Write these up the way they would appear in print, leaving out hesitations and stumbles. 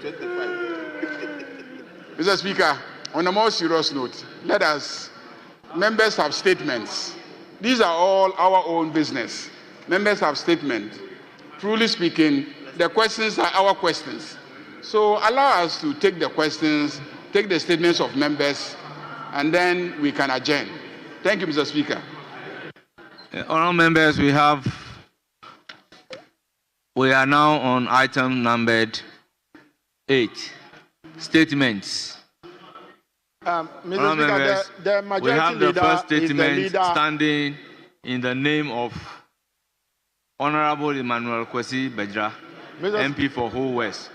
25. Mr. Speaker, on a more serious note, members have statements. These are all our own business. Members have statements. Truly speaking, the questions are our questions. So allow us to take the questions, take the statements of members, and then we can adjourn. Thank you, Mr. Speaker. Honourable members, we are now on item numbered 8, statements. Mr. Speaker, the majority we have the leader first statement is the leader. Standing in the name of Honourable Emmanuel Kwesi Bejra, MP for Whole West,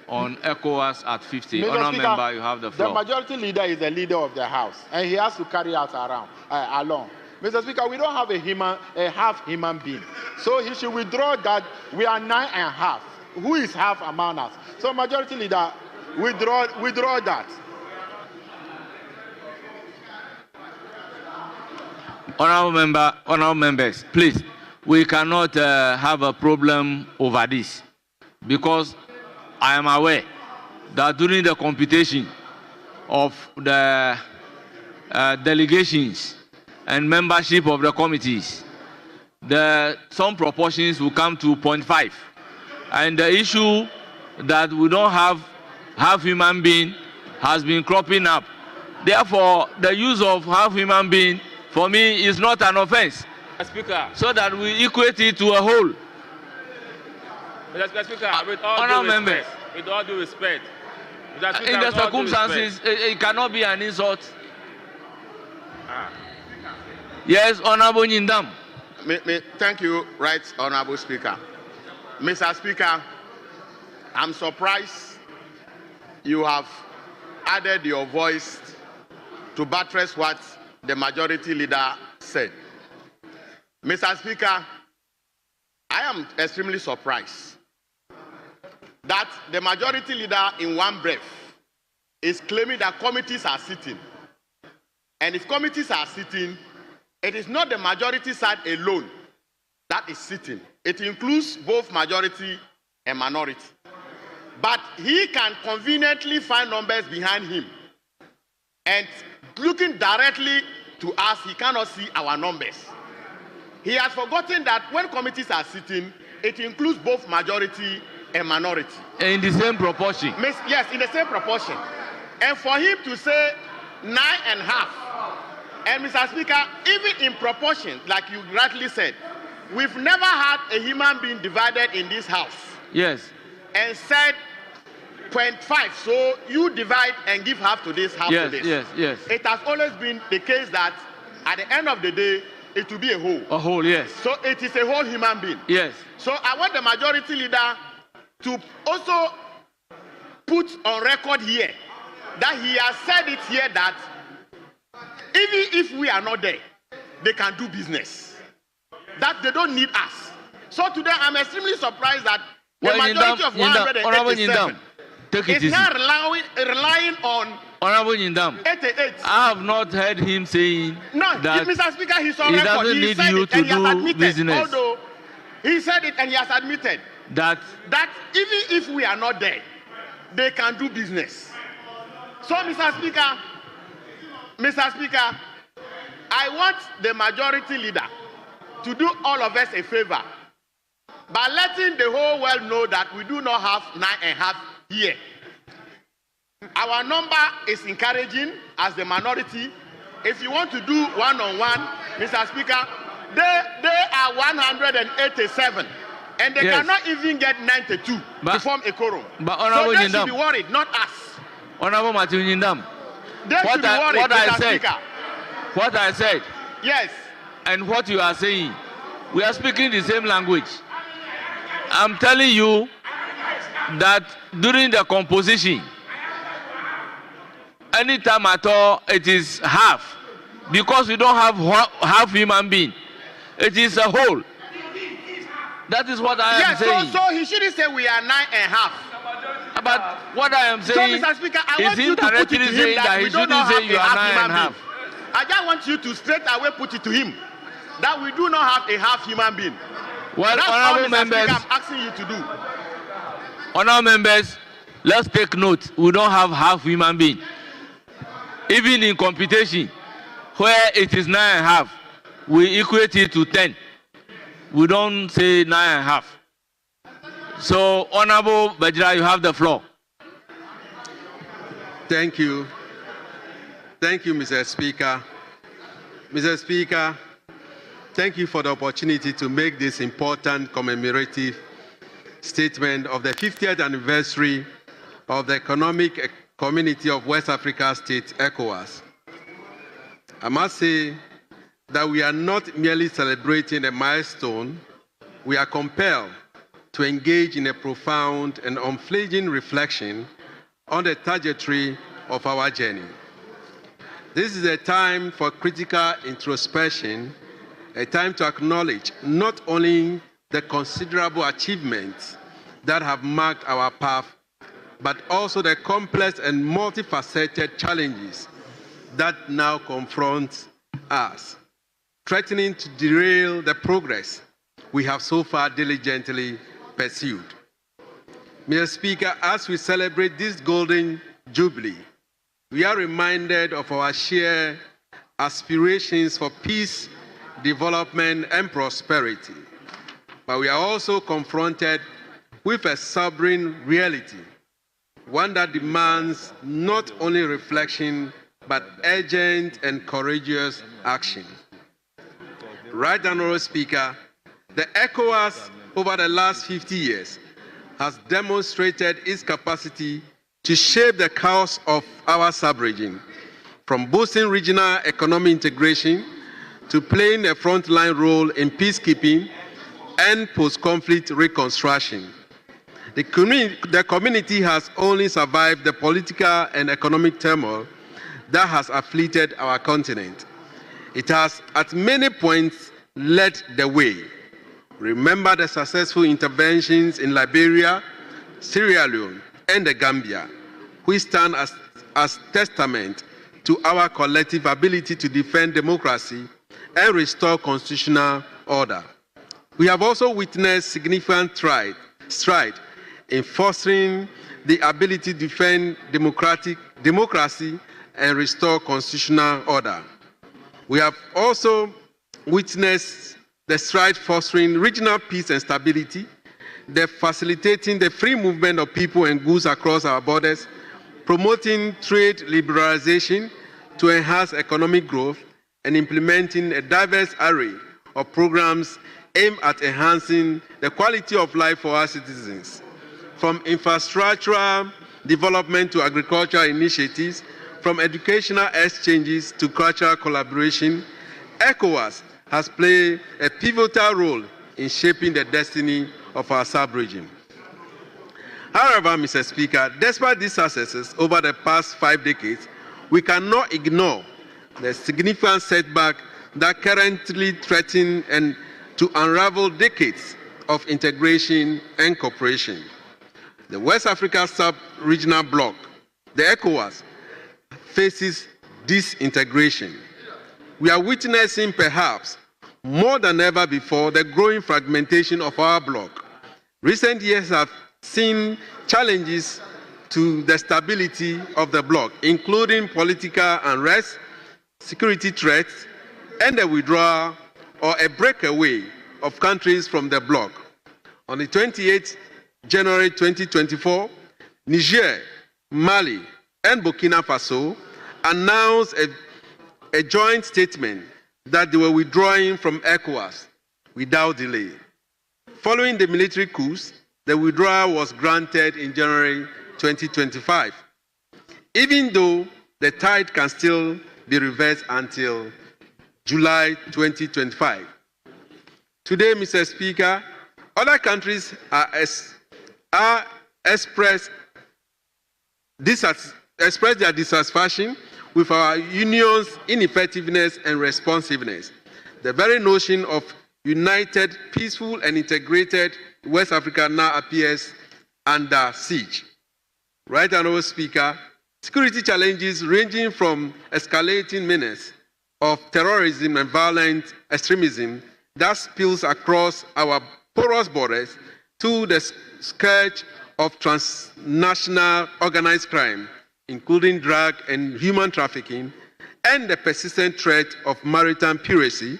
on ECOWAS at 50. Honourable member, you have the floor. The majority leader is the leader of the House, and he has to carry out along. Mr. Speaker, we don't have a half human being, so he should withdraw that. We are 9.5. Who is half among us? So majority leader, withdraw that. Honourable members, please, we cannot have a problem over this, because I am aware that during the computation of the delegations and membership of the committees, some proportions will come to 0.5. And the issue that we don't have half human being has been cropping up. Therefore, the use of half human being for me is not an offense. Speaker, so that we equate it to a whole. Mr. Speaker, with all due respect, in the circumstances, it cannot be an insult. Yes, Honourable Nyindam. Thank you, Right Honourable Speaker. Mr. Speaker, I'm surprised you have added your voice to buttress what the majority leader said. Mr. Speaker, I am extremely surprised that the majority leader in one breath is claiming that committees are sitting. And if committees are sitting, it is not the majority side alone that is sitting. It includes both majority and minority. But he can conveniently find numbers behind him. And looking directly to us, he cannot see our numbers. He has forgotten that when committees are sitting, it includes both majority and minority. In the same proportion? Yes, in the same proportion. And for him to say 9.5, and Mr. Speaker, even in proportion, like you rightly said, we've never had a human being divided in this house. Yes. And said 0.5, so you divide and give half to this, half to this. Yes. It has always been the case that at the end of the day, it will be a whole. A whole, yes. So it is a whole human being. Yes. So I want the majority leader to also put on record here that he has said it here that even if we are not there, they can do business. That they don't need us. So today I'm extremely surprised that the majority of 187 is now relying on Honourable Nyindam, 88. I have not heard him saying that Mr. Speaker, he's on he record. doesn't He need said you it to and he has do admitted, business. although he said it and he has admitted that even if we are not there, they can do business. So, Mr. Speaker, I want the majority leader to do all of us a favor by letting the whole world know that we do not have 9.5 here. Our number is encouraging as the minority. If you want to do one-on-one, Mr. Speaker, they are 187, and they cannot even get 92 to form a quorum. But so they should be worried, not us. Honourable Matthew Nyindam, they should be worried, Mr. Speaker. What I said, yes, and what you are saying, we are speaking the same language. I'm telling you that during the composition, anytime at all, it is half, because we don't have half human being. It is a whole. That is what I am saying. So he shouldn't say we are 9.5. But what I am saying, so, Mr. Speaker, I want is you to put it to him that we he do not shouldn't say have you a are half 9.5. human being. I just want you to straight away put it to him that we do not have a half human being. Well, that's honourable all, members, Speaker, I'm asking you to do. Honourable members, let's take note, we don't have half human being. Even in computation, where it is 9.5, we equate it to 10. We don't say 9.5. So, Honorable Bajira, you have the floor. Thank you. Thank you, Mr. Speaker. Mr. Speaker, thank you for the opportunity to make this important commemorative statement of the 50th anniversary of the Economic Community of West Africa States, ECOWAS. I must say that we are not merely celebrating a milestone, we are compelled to engage in a profound and unflinching reflection on the trajectory of our journey. This is a time for critical introspection, a time to acknowledge not only the considerable achievements that have marked our path, but also the complex and multifaceted challenges that now confront us, threatening to derail the progress we have so far diligently pursued. Mr. Speaker, as we celebrate this golden jubilee, we are reminded of our shared aspirations for peace, development, and prosperity. But we are also confronted with a sobering reality, one that demands not only reflection, but urgent and courageous action. Right, Honorable Speaker, the ECOWAS over the last 50 years has demonstrated its capacity to shape the course of our sub-region, from boosting regional economic integration to playing a frontline role in peacekeeping and post-conflict reconstruction. The community has only survived the political and economic turmoil that has afflicted our continent. It has at many points led the way. Remember the successful interventions in Liberia, Sierra Leone, and the Gambia, which stand as testament to our collective ability to defend democracy and restore constitutional order. We have also witnessed significant stride in fostering the ability to defend democracy and restore constitutional order. We have also witnessed the stride fostering regional peace and stability, the facilitating the free movement of people and goods across our borders, promoting trade liberalization to enhance economic growth, and implementing a diverse array of programs aimed at enhancing the quality of life for our citizens. From infrastructural development to agricultural initiatives, from educational exchanges to cultural collaboration, ECOWAS has played a pivotal role in shaping the destiny of our sub-region. However, Mr. Speaker, despite these successes over the past 5 decades, we cannot ignore the significant setback that currently threaten and to unravel decades of integration and cooperation. The West Africa sub-regional bloc, the ECOWAS, faces disintegration. We are witnessing perhaps more than ever before the growing fragmentation of our bloc. Recent years have seen challenges to the stability of the bloc, including political unrest, security threats, and the withdrawal or a breakaway of countries from the bloc. On the 28th January 2024, Niger, Mali, and Burkina Faso announced a joint statement that they were withdrawing from ECOWAS without delay. Following the military coups, the withdrawal was granted in January 2025, even though the tide can still be reversed until July 2025. Today, Mr. Speaker, other countries express their dissatisfaction with our union's ineffectiveness and responsiveness. The very notion of united, peaceful, and integrated West Africa now appears under siege. Right, Honorable Speaker, security challenges ranging from escalating menace of terrorism and violent extremism that spills across our porous borders to the scourge of transnational organized crime, including drug and human trafficking, and the persistent threat of maritime piracy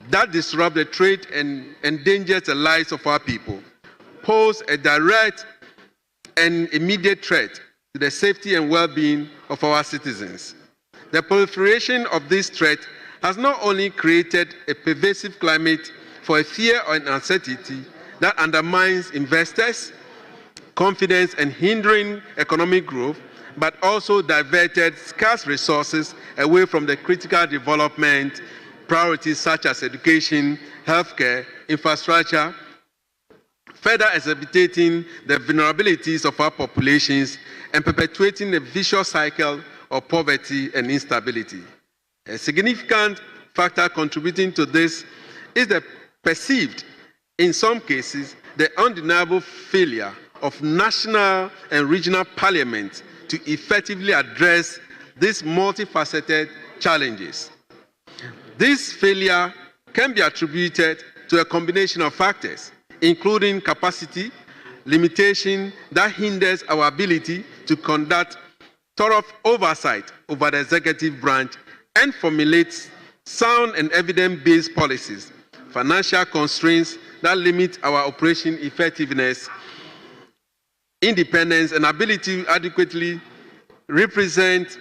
that disrupt the trade and endangers the lives of our people, pose a direct and immediate threat to the safety and well-being of our citizens. The proliferation of this threat has not only created a pervasive climate for a fear and uncertainty that undermines investors' confidence and hindering economic growth, but also diverted scarce resources away from the critical development priorities such as education, healthcare, infrastructure, further exacerbating the vulnerabilities of our populations and perpetuating a vicious cycle of poverty and instability. A significant factor contributing to this is the perceived, in some cases, the undeniable failure of national and regional parliaments to effectively address these multifaceted challenges. This failure can be attributed to a combination of factors, including capacity limitation that hinders our ability to conduct thorough oversight over the executive branch and formulate sound and evidence-based policies, financial constraints that limit our operation effectiveness, independence, and ability to adequately represent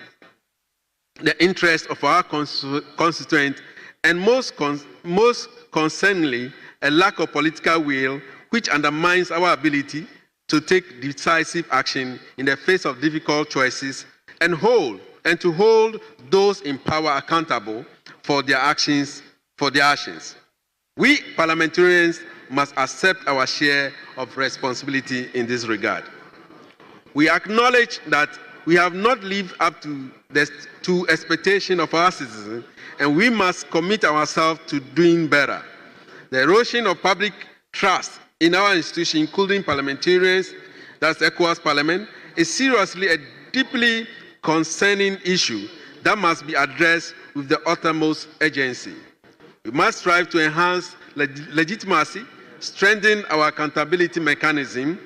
the interests of our constituents, and most concerningly, a lack of political will which undermines our ability to take decisive action in the face of difficult choices and to hold those in power accountable for their actions. We parliamentarians must accept our share of responsibility in this regard. We acknowledge that we have not lived up to expectation of our citizens, and we must commit ourselves to doing better. The erosion of public trust in our institution, including parliamentarians, that's ECOWAS Parliament, is seriously a deeply concerning issue that must be addressed with the uttermost urgency. We must strive to enhance legitimacy, strengthen our accountability mechanism,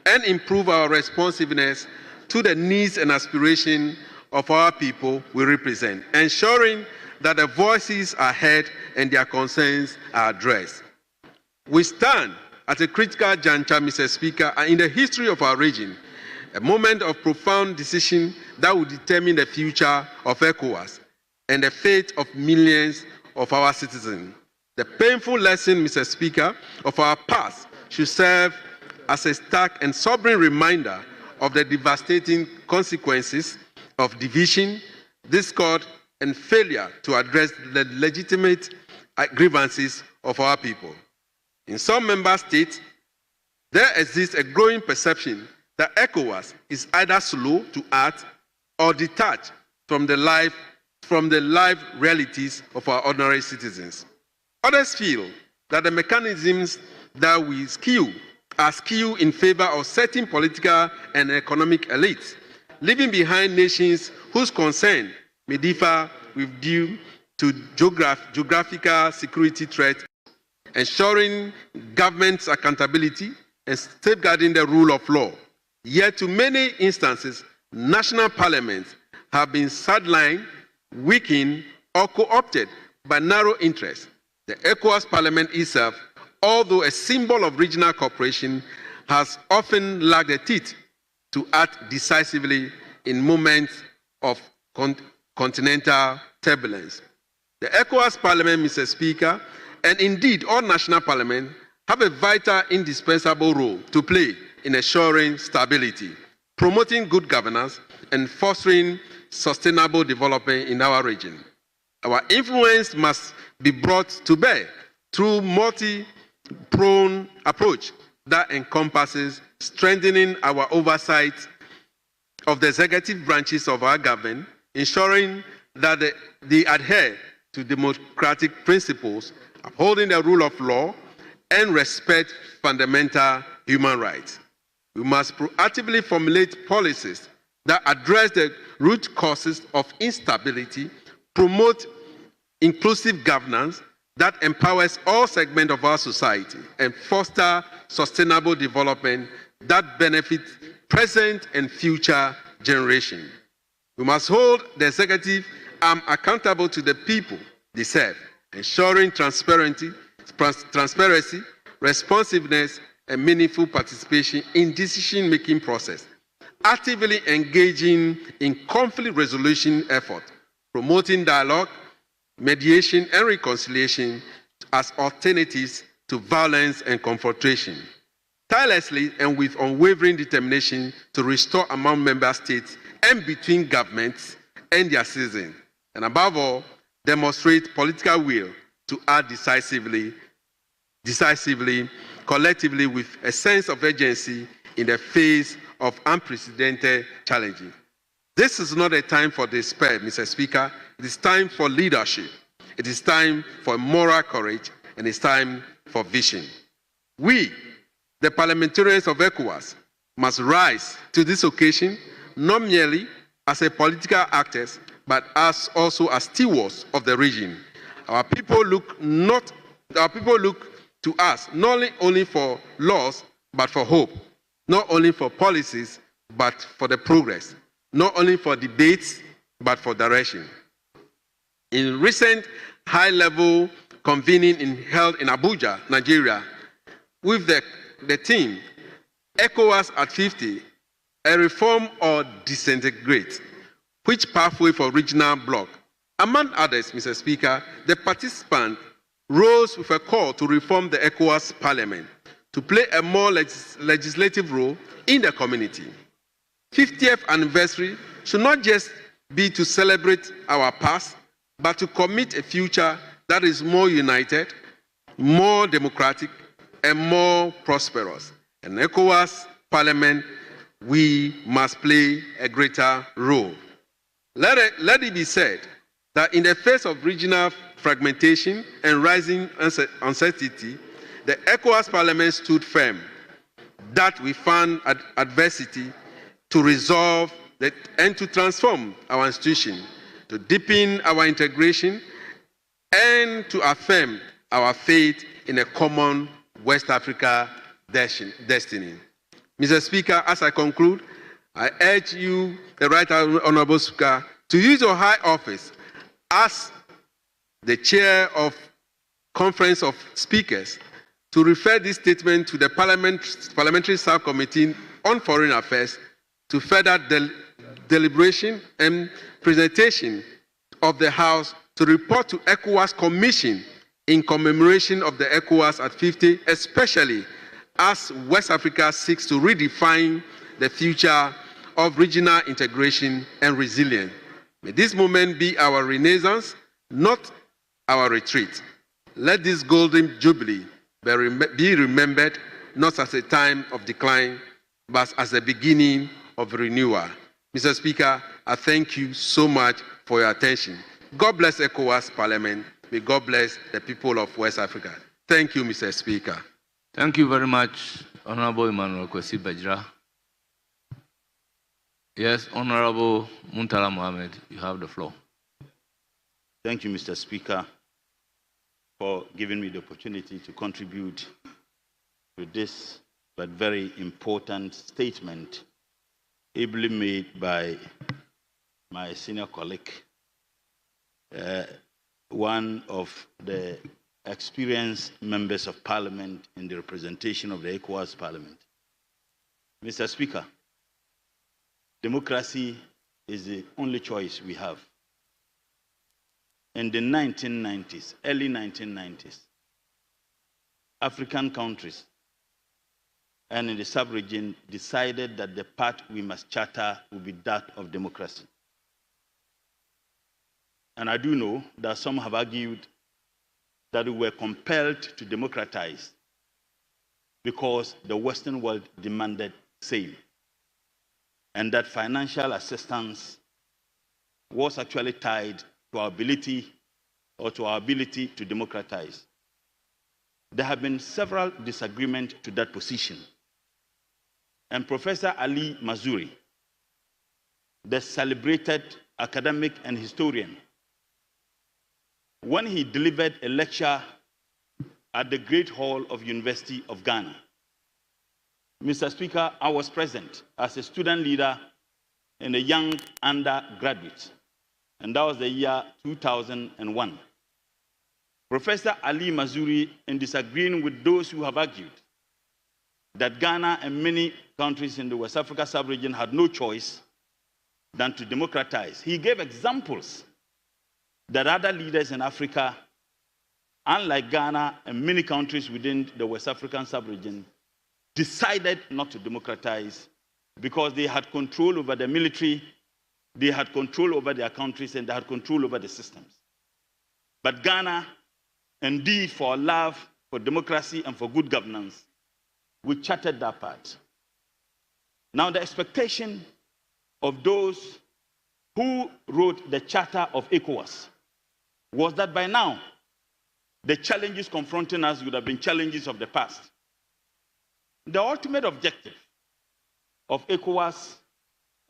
and improve our responsiveness to the needs and aspirations of our people we represent, ensuring that their voices are heard and their concerns are addressed. We stand at a critical juncture, Mr. Speaker, in the history of our region, a moment of profound decision that will determine the future of ECOWAS and the fate of millions of our citizens. The painful lesson, Mr. Speaker, of our past should serve as a stark and sobering reminder of the devastating consequences of division, discord, and failure to address the legitimate grievances of our people. In some member states, there exists a growing perception that ECOWAS is either slow to act or detached from the life realities of our ordinary citizens. Others feel that the mechanisms that we skew are skewed in favor of certain political and economic elites, leaving behind nations whose concern may differ with due to geographical security threats, ensuring government's accountability and safeguarding the rule of law. Yet, to many instances, national parliaments have been sidelined, weakened, or co-opted by narrow interests. The ECOWAS Parliament itself, although a symbol of regional cooperation, has often lacked the teeth to act decisively in moments of continental turbulence. The ECOWAS Parliament, Mr. Speaker, and indeed all national parliaments, have a vital, indispensable role to play in ensuring stability, promoting good governance, and fostering sustainable development in our region. Our influence must be brought to bear through multi-pronged approach that encompasses strengthening our oversight of the executive branches of our government, ensuring that they adhere to democratic principles, upholding the rule of law, and respect fundamental human rights. We must proactively formulate policies that address the root causes of instability, promote inclusive governance that empowers all segments of our society, and foster sustainable development that benefit present and future generations. We must hold the executive arm accountable to the people they serve, ensuring transparency, responsiveness, and meaningful participation in decision-making process, actively engaging in conflict resolution efforts, promoting dialogue, mediation, and reconciliation as alternatives to violence and confrontation, tirelessly and with unwavering determination to restore among member states and between governments and their citizens, and above all, demonstrate political will to act decisively, collectively with a sense of urgency in the face of unprecedented challenges. This is not a time for despair, Mr. Speaker. It is time for leadership. It is time for moral courage, and it's time for vision. We, the parliamentarians of ECOWAS, must rise to this occasion, not merely as a political actors, but also as stewards of the region. Our people look to us not only for laws, but for hope, not only for policies, but for the progress, not only for debates, but for direction. In recent high-level convening held in Abuja, Nigeria, with the theme, ECOWAS at 50, a reform or disintegrate, which pathway for regional bloc? Among others, Mr. Speaker, the participants rose with a call to reform the ECOWAS Parliament to play a more legislative role in the community. 50th anniversary should not just be to celebrate our past, but to commit a future that is more united, more democratic, and more prosperous. In ECOWAS Parliament, we must play a greater role. Let it be said that in the face of regional fragmentation and rising uncertainty, the ECOWAS Parliament stood firm that we found adversity to resolve and to transform our institution, to deepen our integration, and to affirm our faith in a common West Africa destiny. Mr. Speaker, as I conclude, I urge you, the Right Honorable Speaker, to use your high office as the chair of Conference of Speakers to refer this statement to the Parliamentary Subcommittee on Foreign Affairs to further deliberation and presentation of the House to report to ECOWAS Commission in commemoration of the ECOWAS at 50, especially as West Africa seeks to redefine the future of regional integration and resilience. May this moment be our renaissance, not our retreat. Let this golden jubilee be remembered not as a time of decline, but as the beginning of renewal. Mr. Speaker, I thank you so much for your attention. God bless ECOWAS Parliament. May God bless the people of West Africa. Thank you, Mr. Speaker. Thank you very much, Honorable Emmanuel Kwesi Bajira. Yes, Honorable Muntala Mohammed, you have the floor. Thank you, Mr. Speaker, for giving me the opportunity to contribute to this but very important statement ably made by my senior colleague, one of the experienced members of parliament in the representation of the ECOWAS Parliament. Mr. Speaker, democracy is the only choice we have. In the 1990s, early 1990s, African countries and in the sub-region decided that the path we must charter will be that of democracy. And I do know that some have argued that we were compelled to democratize because the Western world demanded same, and that financial assistance was actually tied to our ability to democratize. There have been several disagreements to that position. And Professor Ali Mazrui, the celebrated academic and historian, when he delivered a lecture at the Great Hall of University of Ghana, Mr. Speaker, I was present as a student leader and a young undergraduate, and that was the year 2001. Professor Ali Mazuri, in disagreeing with those who have argued that Ghana and many countries in the West Africa sub-region had no choice than to democratize, he gave examples that other leaders in Africa, unlike Ghana and many countries within the West African sub-region, decided not to democratize because they had control over the military, they had control over their countries, and they had control over the systems. But Ghana, indeed, for our love for democracy and for good governance, we charted that part. Now, the expectation of those who wrote the Charter of ECOWAS was that by now, the challenges confronting us would have been challenges of the past. The ultimate objective of ECOWAS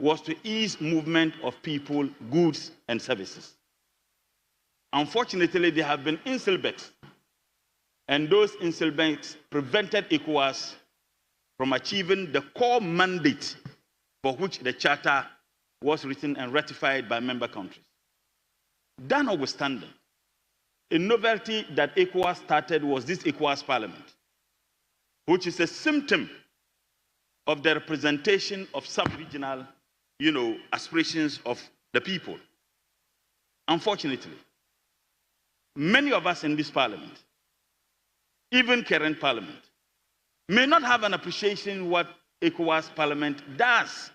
was to ease movement of people, goods, and services. Unfortunately, there have been inselbecks, and those inselbecks prevented ECOWAS from achieving the core mandate for which the Charter was written and ratified by member countries. That notwithstanding, a novelty that ECOWAS started was this ECOWAS Parliament, which is a symptom of the representation of sub-regional, aspirations of the people. Unfortunately, many of us in this parliament, even current parliament, may not have an appreciation what ECOWAS Parliament does.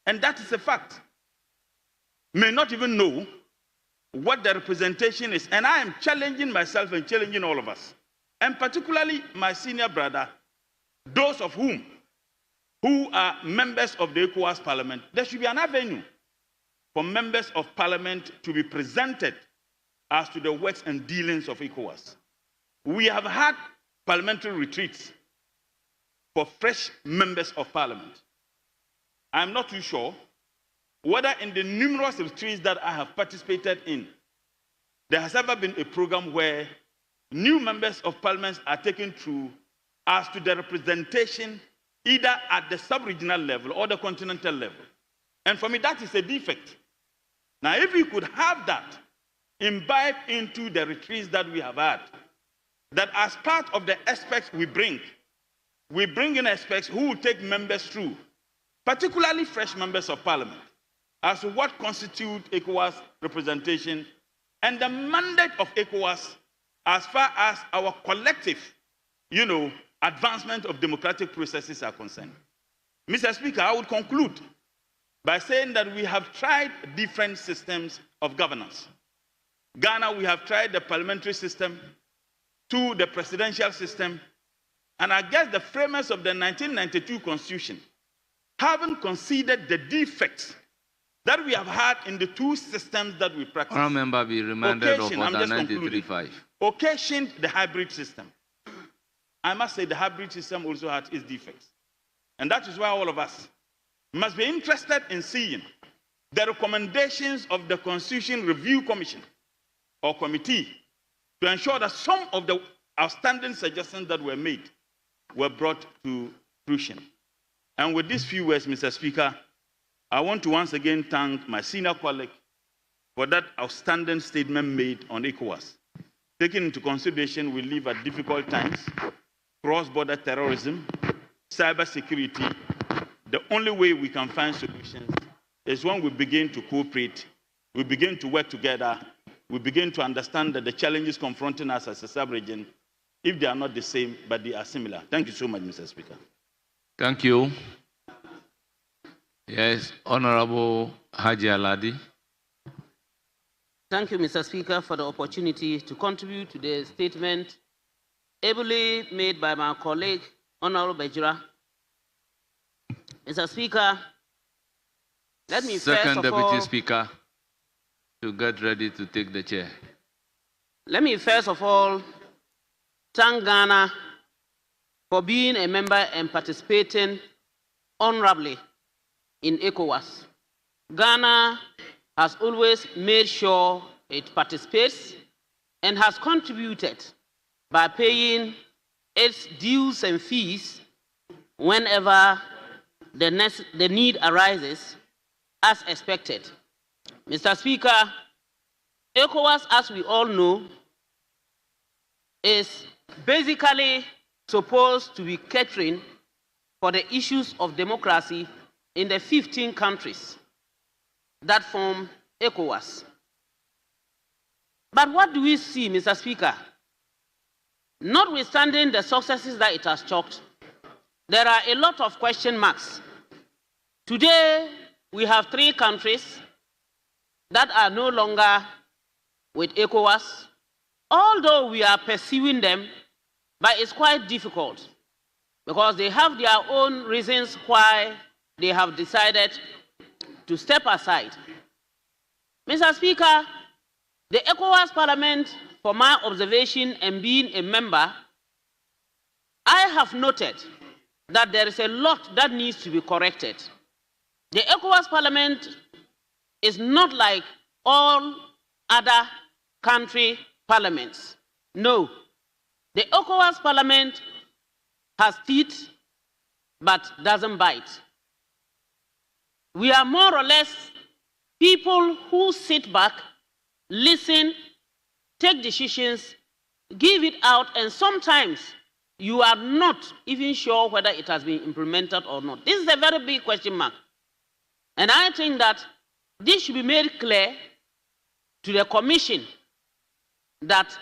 And that is a fact. May not even know what the representation is. And I am challenging myself and challenging all of us, and particularly my senior brother, those of who are members of the ECOWAS Parliament. There should be an avenue for members of Parliament to be presented as to the works and dealings of ECOWAS. We have had parliamentary retreats for fresh members of Parliament. I'm not too sure whether in the numerous retreats that I have participated in, there has ever been a program where new members of Parliament are taken through as to the representation either at the sub-regional level or the continental level. And for me, that is a defect. Now, if we could have that imbibe into the retreats that we have had, that as part of the aspects we bring in aspects who will take members through, particularly fresh members of Parliament, as to what constitutes ECOWAS representation and the mandate of ECOWAS as far as our collective, advancement of democratic processes are concerned. Mr. Speaker, I would conclude by saying that we have tried different systems of governance. Ghana, we have tried the parliamentary system to the presidential system, and I guess the framers of the 1992 Constitution haven't considered the defects that we have had in the two systems that we practice. Honourable member be reminded of Order 93.5. Occasioned the hybrid system. I must say the hybrid system also had its defects. And that is why all of us must be interested in seeing the recommendations of the Constitution Review Commission or Committee to ensure that some of the outstanding suggestions that were made were brought to fruition. And with these few words, Mr. Speaker, I want to once again thank my senior colleague for that outstanding statement made on ECOWAS. Taking into consideration we live at difficult times, cross-border terrorism, cybersecurity, the only way we can find solutions is when we begin to cooperate, we begin to work together, we begin to understand that the challenges confronting us as a sub-region, if they are not the same, but they are similar. Thank you so much, Mr. Speaker. Thank you. Yes, Honorable Haji Aladi. Thank you, Mr. Speaker, for the opportunity to contribute to the statement ably made by my colleague, Honorable Bejura. Mr. Speaker, let me Second first of all... Deputy Speaker to get ready to take the chair. Let me first of all thank Ghana for being a member and participating honorably in ECOWAS. Ghana has always made sure it participates and has contributed by paying its dues and fees whenever the need arises as expected. Mr. Speaker, ECOWAS, as we all know, is basically supposed to be catering for the issues of democracy in the 15 countries that form ECOWAS. But what do we see, Mr. Speaker? Notwithstanding the successes that it has chalked, there are a lot of question marks. Today, we have 3 countries that are no longer with ECOWAS, although we are pursuing them, but it's quite difficult because they have their own reasons why they have decided to step aside. Mr. Speaker, the ECOWAS Parliament, for my observation and being a member, I have noted that there is a lot that needs to be corrected. The ECOWAS Parliament is not like all other country parliaments. No. The ECOWAS Parliament has teeth but doesn't bite. We are more or less people who sit back, listen, take decisions, give it out, and sometimes you are not even sure whether it has been implemented or not. This is a very big question mark. And I think that this should be made clear to the Commission that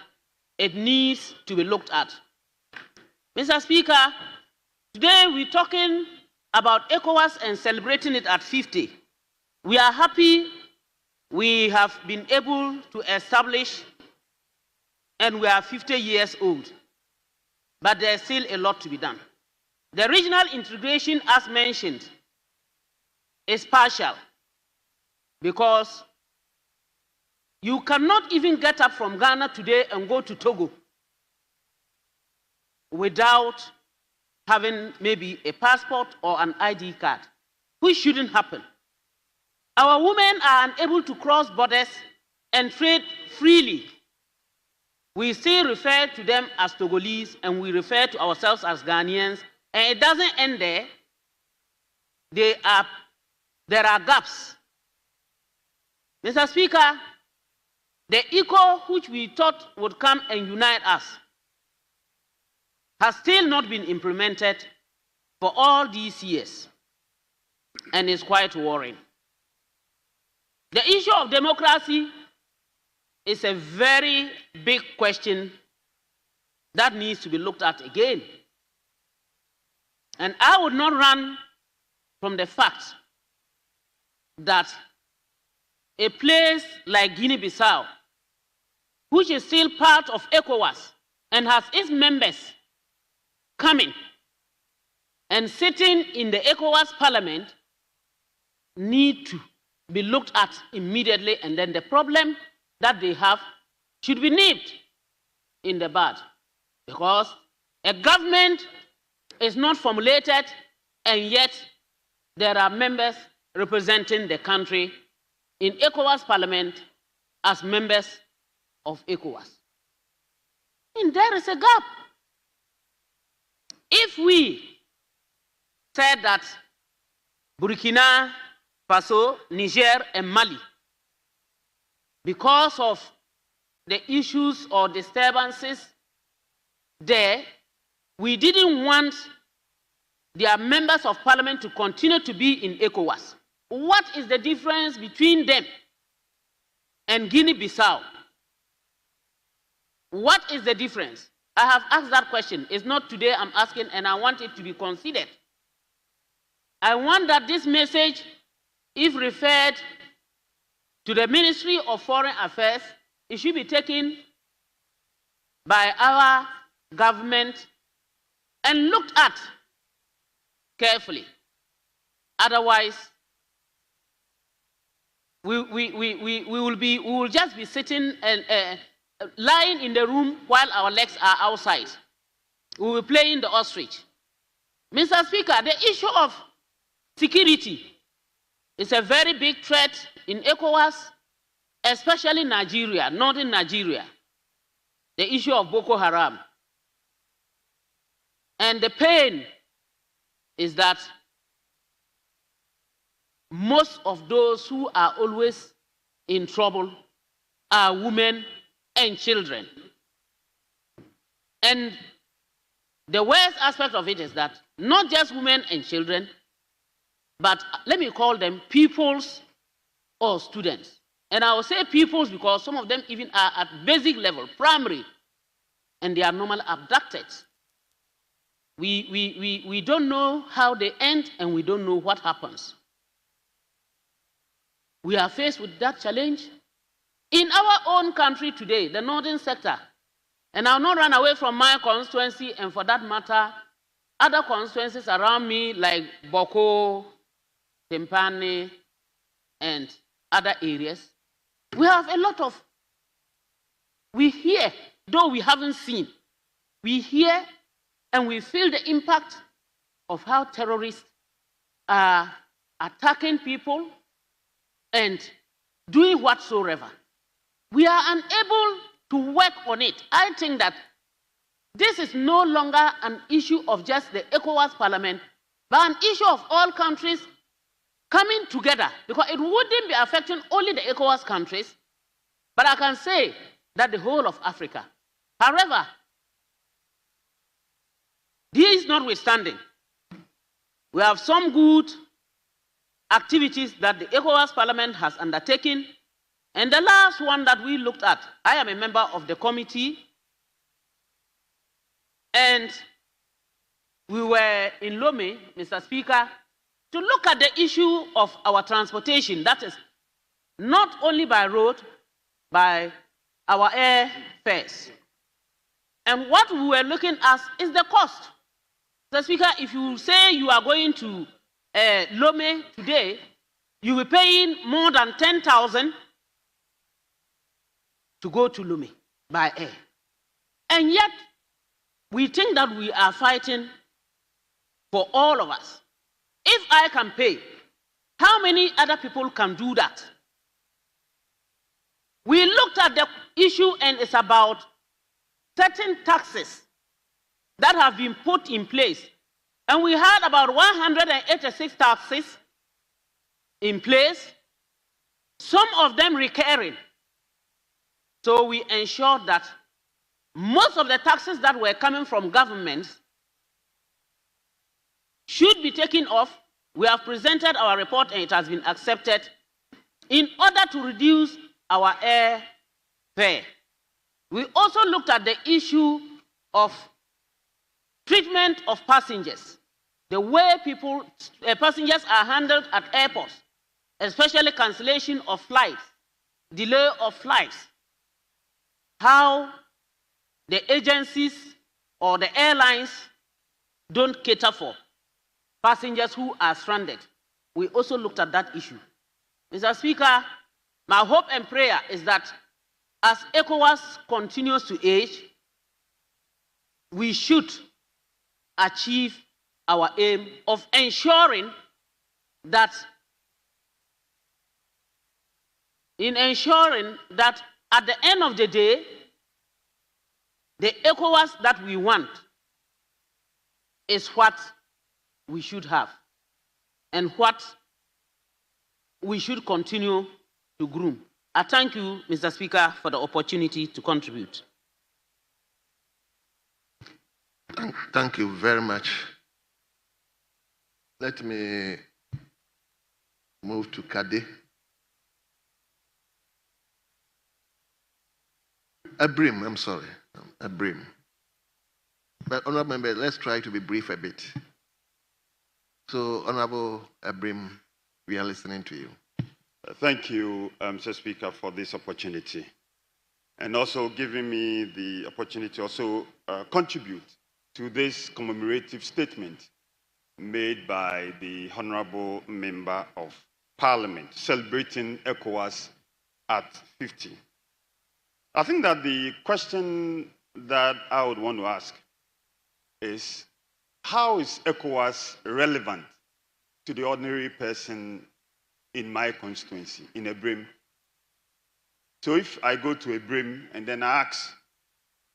it needs to be looked at. Mr. Speaker, today we're talking about ECOWAS and celebrating it at 50. We are happy we have been able to establish, and we are 50 years old. But there's still a lot to be done. The regional integration, as mentioned, is partial because you cannot even get up from Ghana today and go to Togo without having maybe a passport or an ID card, which shouldn't happen. Our women are unable to cross borders and trade freely. We still refer to them as Togolese, and we refer to ourselves as Ghanaians, and it doesn't end there. There are gaps. Mr. Speaker, the ECO which we thought would come and unite us has still not been implemented for all these years, and it's quite worrying. The issue of democracy is a very big question that needs to be looked at again. And I would not run from the fact that a place like Guinea-Bissau, which is still part of ECOWAS and has its members coming and sitting in the ECOWAS Parliament, need to be looked at immediately, and then the problem that they have should be nipped in the bud, because a government is not formulated and yet there are members representing the country in ECOWAS Parliament as members of ECOWAS. And there is a gap. If we said that Burkina Faso, Niger, and Mali, because of the issues or disturbances there, we didn't want their members of parliament to continue to be in ECOWAS. What is the difference between them and Guinea-Bissau? What is the difference? I have asked that question. It's not today I'm asking, and I want it to be considered. I want that this message, if referred to the Ministry of Foreign Affairs, it should be taken by our government and looked at carefully. Otherwise, we will just be sitting and lying in the room while our legs are outside. We will be playing the ostrich. Mr. Speaker, the issue of security is a very big threat in ECOWAS, especially Nigeria, northern Nigeria. The issue of Boko Haram. And the pain is that most of those who are always in trouble are women and children. And the worst aspect of it is that not just women and children, but let me call them pupils or students. And I will say pupils because some of them even are at basic level, primary, and they are normally abducted. We don't know how they end, and we don't know what happens. We are faced with that challenge. In our own country today, the northern sector, and I'll not run away from my constituency, and for that matter, other constituencies around me like Boko, Tempane, and other areas, we have a lot of, we hear, though we haven't seen, we hear and we feel the impact of how terrorists are attacking people and doing whatsoever. We are unable to work on it. I think that this is no longer an issue of just the ECOWAS Parliament, but an issue of all countries coming together, because it wouldn't be affecting only the ECOWAS countries, but I can say that the whole of Africa. However, this notwithstanding, we have some good activities that the ECOWAS Parliament has undertaken. And the last one that we looked at, I am a member of the committee, and we were in Lome, Mr. Speaker, to look at the issue of our transportation, that is not only by road, by our air fares. And what we were looking at is the cost. Mr. Speaker, if you say you are going to Lome today, you will be paying more than 10,000 to go to Lome by air. And yet, we think that we are fighting for all of us. If I can pay, how many other people can do that? We looked at the issue, and it's about certain taxes that have been put in place. And we had about 186 taxes in place, some of them recurring. So we ensured that most of the taxes that were coming from governments should be taken off. We have presented our report and it has been accepted in order to reduce our air fare. We also looked at the issue of treatment of passengers, the way passengers are handled at airports, especially cancellation of flights, delay of flights, how the agencies or the airlines don't cater for passengers who are stranded. We also looked at that issue. Mr. Speaker, my hope and prayer is that as ECOWAS continues to age, we should achieve our aim of ensuring that at the end of the day, the ECOWAS that we want is what we should have and what we should continue to groom. I thank you, Mr. Speaker, for the opportunity to contribute. Thank you very much. Let me move to Kade. Abrim, I'm sorry. Abrim. But honorable member, let's try to be brief a bit. So, Honorable Abrim, we are listening to you. Thank you, Mr. Speaker, for this opportunity, and also giving me the opportunity to also contribute to this commemorative statement made by the Honorable Member of Parliament, celebrating ECOWAS at 50. I think that the question that I would want to ask is, how is ECOWAS relevant to the ordinary person in my constituency, in Abrim? So if I go to Abrim and then I ask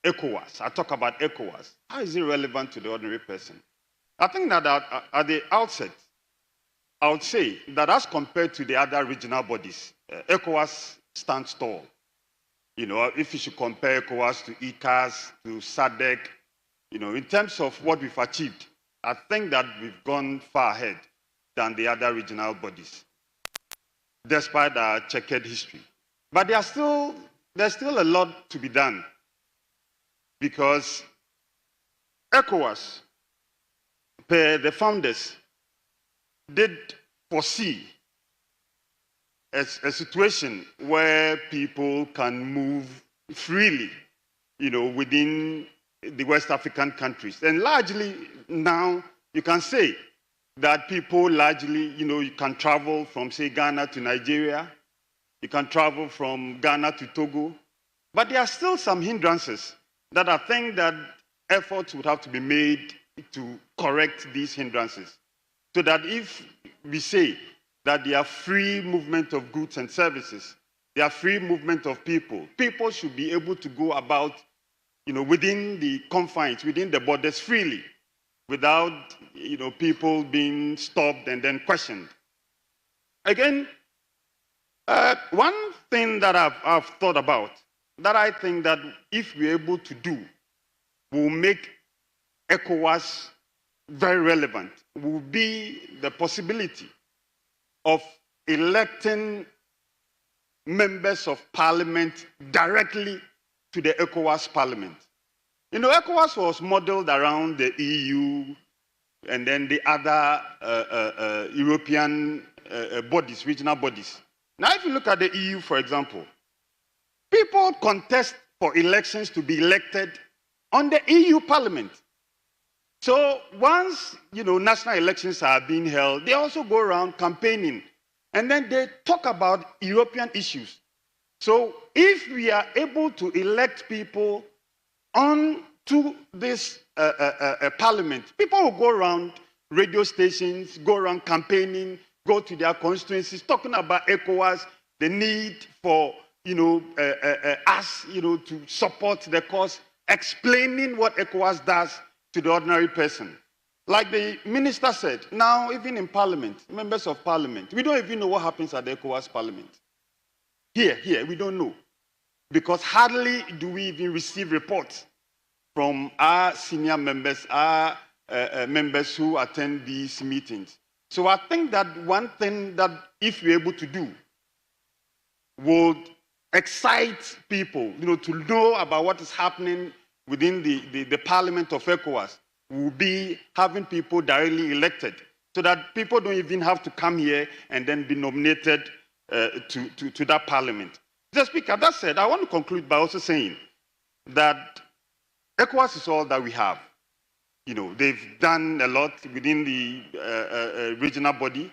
ECOWAS, I talk about ECOWAS, how is it relevant to the ordinary person? I think that at the outset, I would say that as compared to the other regional bodies, ECOWAS stands tall. You know, if you should compare ECOWAS to ECAS, to SADC, you know, in terms of what we've achieved, I think that we've gone far ahead than the other regional bodies, despite our checkered history. But there's still a lot to be done, because ECOWAS, per the founders, did foresee a situation where people can move freely, you know, within the West African countries. And largely now you can say that people largely, you know, you can travel from, say, Ghana to Nigeria, you can travel from Ghana to Togo, but there are still some hindrances that I think that efforts would have to be made to correct these hindrances, so that if we say that there are free movement of goods and services, there are free movement of people, people should be able to go about, you know, within the confines, within the borders freely, without, you know, people being stopped and then questioned. Again, one thing that I've thought about, that I think that if we're able to do, will make ECOWAS very relevant, will be the possibility of electing members of parliament directly to the ECOWAS parliament. You know, ECOWAS was modeled around the EU and then the other European bodies, regional bodies. Now, if you look at the EU, for example, people contest for elections to be elected on the EU parliament. So once, you know, national elections are being held, they also go around campaigning, and then they talk about European issues. So if we are able to elect people on to this parliament, people will go around radio stations, go around campaigning, go to their constituencies, talking about ECOWAS, the need for, you know, us, you know, to support the cause, explaining what ECOWAS does to the ordinary person. Like the minister said, now even in parliament, members of parliament, we don't even know what happens at the ECOWAS parliament. Here, we don't know. Because hardly do we even receive reports from our senior members, our members who attend these meetings. So I think that one thing that if we're able to do would excite people, you know, to know about what is happening within the parliament of ECOWAS, will be having people directly elected, so that people don't even have to come here and then be nominated to that parliament. Mr. Speaker, that said, I want to conclude by also saying that ECOWAS is all that we have. You know, they've done a lot within the regional body.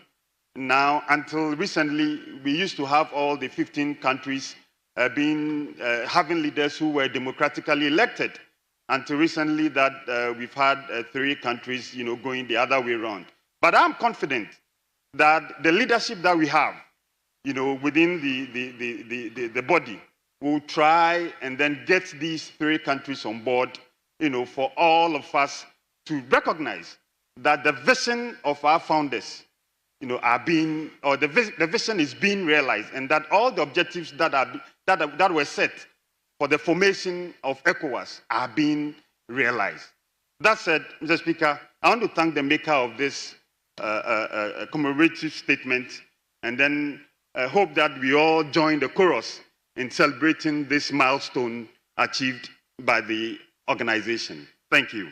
Now, until recently, we used to have all the 15 countries having leaders who were democratically elected. Until recently, that we've had 3 countries, you know, going the other way around. But I'm confident that the leadership that we have, you know, within the body, will try and then get these 3 countries on board, you know, for all of us to recognize that the vision of our founders, you know, are being, or the vision is being realized, and that all the objectives that were set for the formation of ECOWAS are being realized. That said, Mr. Speaker, I want to thank the maker of this commemorative statement, and then hope that we all join the chorus in celebrating this milestone achieved by the organization. Thank you.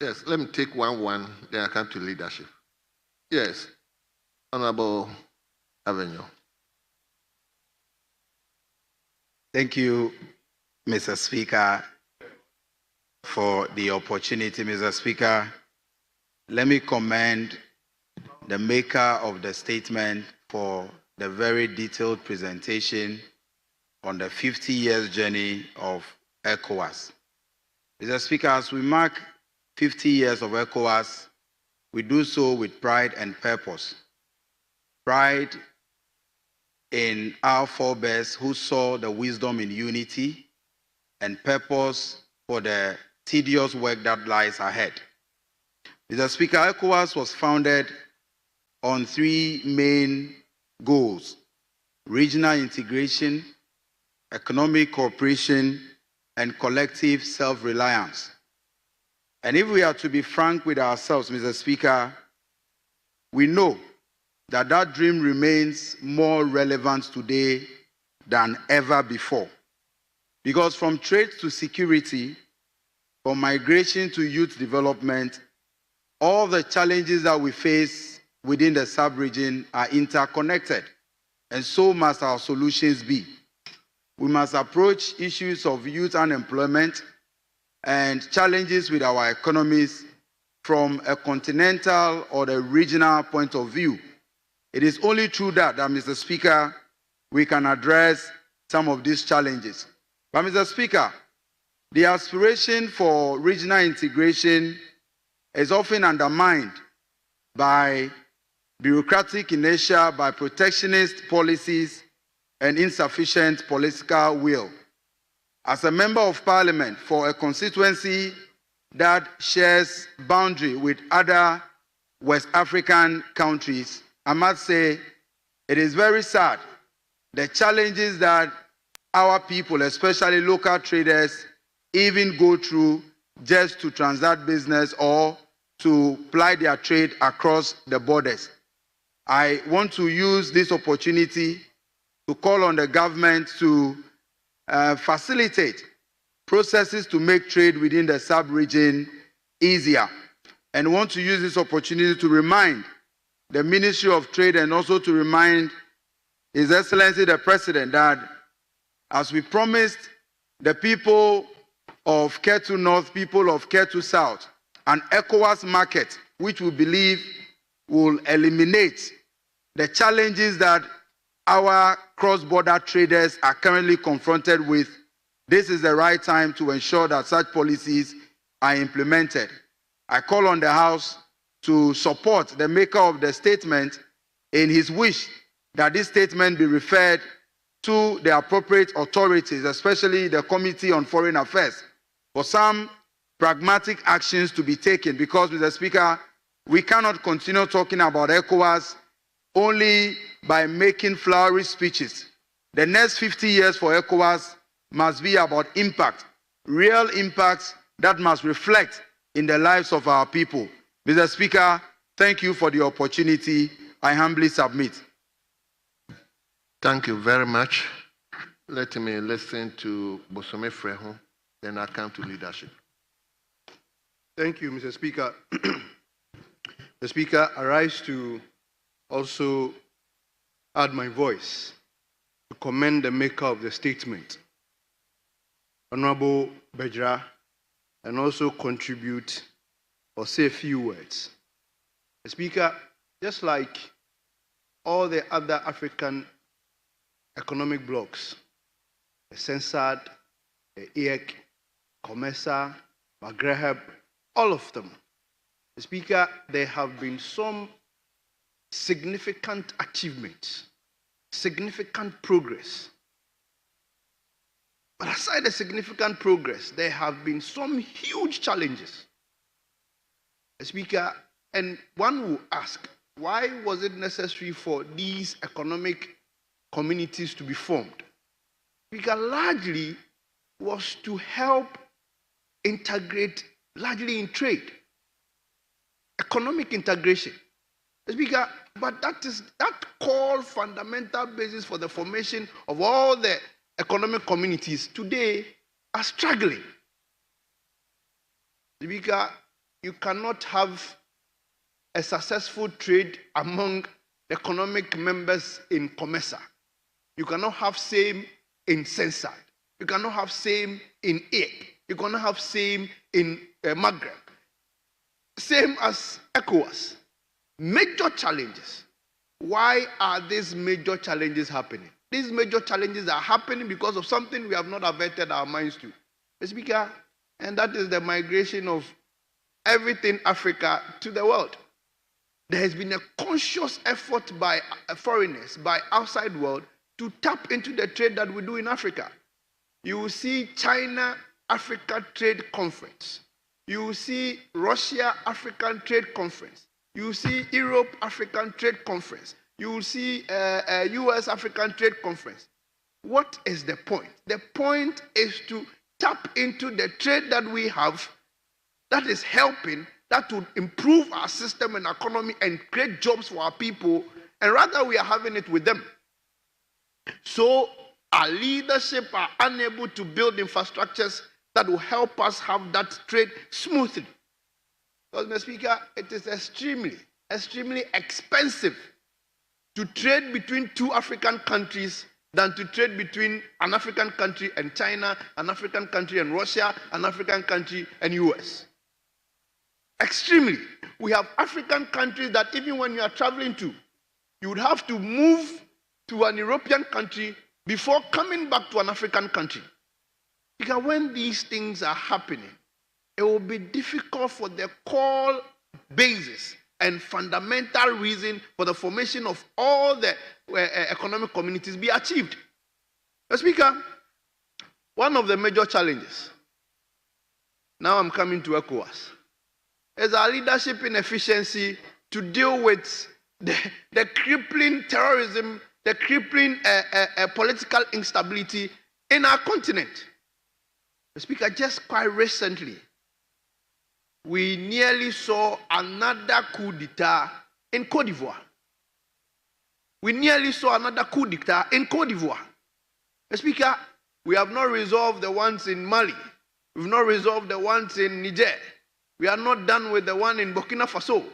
Yes, let me take one, then I come to leadership. Yes, Honorable Avenue. Thank you, Mr. Speaker, for the opportunity. Mr. Speaker, let me commend the maker of the statement for the very detailed presentation on the 50 years journey of ECOWAS. Mr. Speaker, as we mark 50 years of ECOWAS, we do so with pride and purpose. Pride in our forebears who saw the wisdom in unity and purpose for the tedious work that lies ahead. Mr. Speaker, ECOWAS was founded on three main goals: regional integration, economic cooperation, and collective self-reliance. And if we are to be frank with ourselves, Mr. Speaker, we know that that dream remains more relevant today than ever before. Because from trade to security, from migration to youth development, all the challenges that we face within the sub-region are interconnected, and so must our solutions be. We must approach issues of youth unemployment and challenges with our economies from a continental or the regional point of view. It is only through that, Mr. Speaker, we can address some of these challenges. But Mr. Speaker, the aspiration for regional integration is often undermined by bureaucratic inertia, by protectionist policies, and insufficient political will. As a member of parliament for a constituency that shares boundary with other West African countries, I must say it is very sad the challenges that our people, especially local traders, even go through just to transact business or to ply their trade across the borders. I want to use this opportunity to call on the government to facilitate processes to make trade within the sub-region easier. And want to use this opportunity to remind the Ministry of Trade and also to remind His Excellency the President that as we promised the people of Ketu North, people of Ketu South, an ECOWAS market which we believe will eliminate the challenges that our cross-border traders are currently confronted with, this is the right time to ensure that such policies are implemented. I call on the House to support the maker of the statement in his wish that this statement be referred to the appropriate authorities, especially the Committee on Foreign Affairs, for some pragmatic actions to be taken. Because, Mr. Speaker, we cannot continue talking about ECOWAS only by making flowery speeches. The next 50 years for ECOWAS must be about impact, real impacts that must reflect in the lives of our people. Mr. Speaker, thank you for the opportunity. I humbly submit. Thank you very much. Let me listen to Bosome Freho, then I come to leadership. Thank you, Mr. Speaker. The Speaker, I rise to also add my voice to commend the maker of the statement, Honorable Bejra, and also contribute or say a few words. The Speaker, just like all the other African economic blocs, the CENSAD, the EEC, COMESA, Maghreb, all of them, the Speaker, there have been some significant achievements, significant progress. But aside the significant progress, there have been some huge challenges. The Speaker, and one will ask, why was it necessary for these economic communities to be formed? Because largely was to help integrate largely in trade, economic integration. The Speaker, but that core fundamental basis for the formation of all the economic communities today are struggling. The Speaker, you cannot have a successful trade among economic members in COMESA. You cannot have same in CENSAD. You cannot have same in EEC. You cannot have same in Maghreb. Same as ECOWAS. Major challenges. Why are these major challenges happening? These major challenges are happening because of something we have not averted our minds to. Mr. Speaker, and that is the migration of everything Africa to the world. There has been a conscious effort by foreigners, by outside world, to tap into the trade that we do in Africa. You will see China-Africa Trade Conference. You will see Russia-African Trade Conference. You will see Europe-African Trade Conference. You will see US-African Trade Conference. What is the point? The point is to tap into the trade that we have that is helping, that would improve our system and economy and create jobs for our people, and rather we are having it with them. So our leadership are unable to build infrastructures that will help us have that trade smoothly. Because, Mr. Speaker, it is extremely, extremely expensive to trade between two African countries than to trade between an African country and China, an African country and Russia, an African country and US. Extremely. We have African countries that even when you are traveling to, you would have to move to an European country before coming back to an African country. Because when these things are happening, it will be difficult for the core basis and fundamental reason for the formation of all the economic communities be achieved. Mr. Speaker, one of the major challenges, now I'm coming to ECOWAS, is our leadership inefficiency to deal with the crippling terrorism, the crippling political instability in our continent. Mr. Speaker, just quite recently, we nearly saw another coup d'etat in Côte d'Ivoire. We nearly saw another coup d'etat in Côte d'Ivoire. Mr. Speaker, we have not resolved the ones in Mali. We've not resolved the ones in Niger. We are not done with the one in Burkina Faso.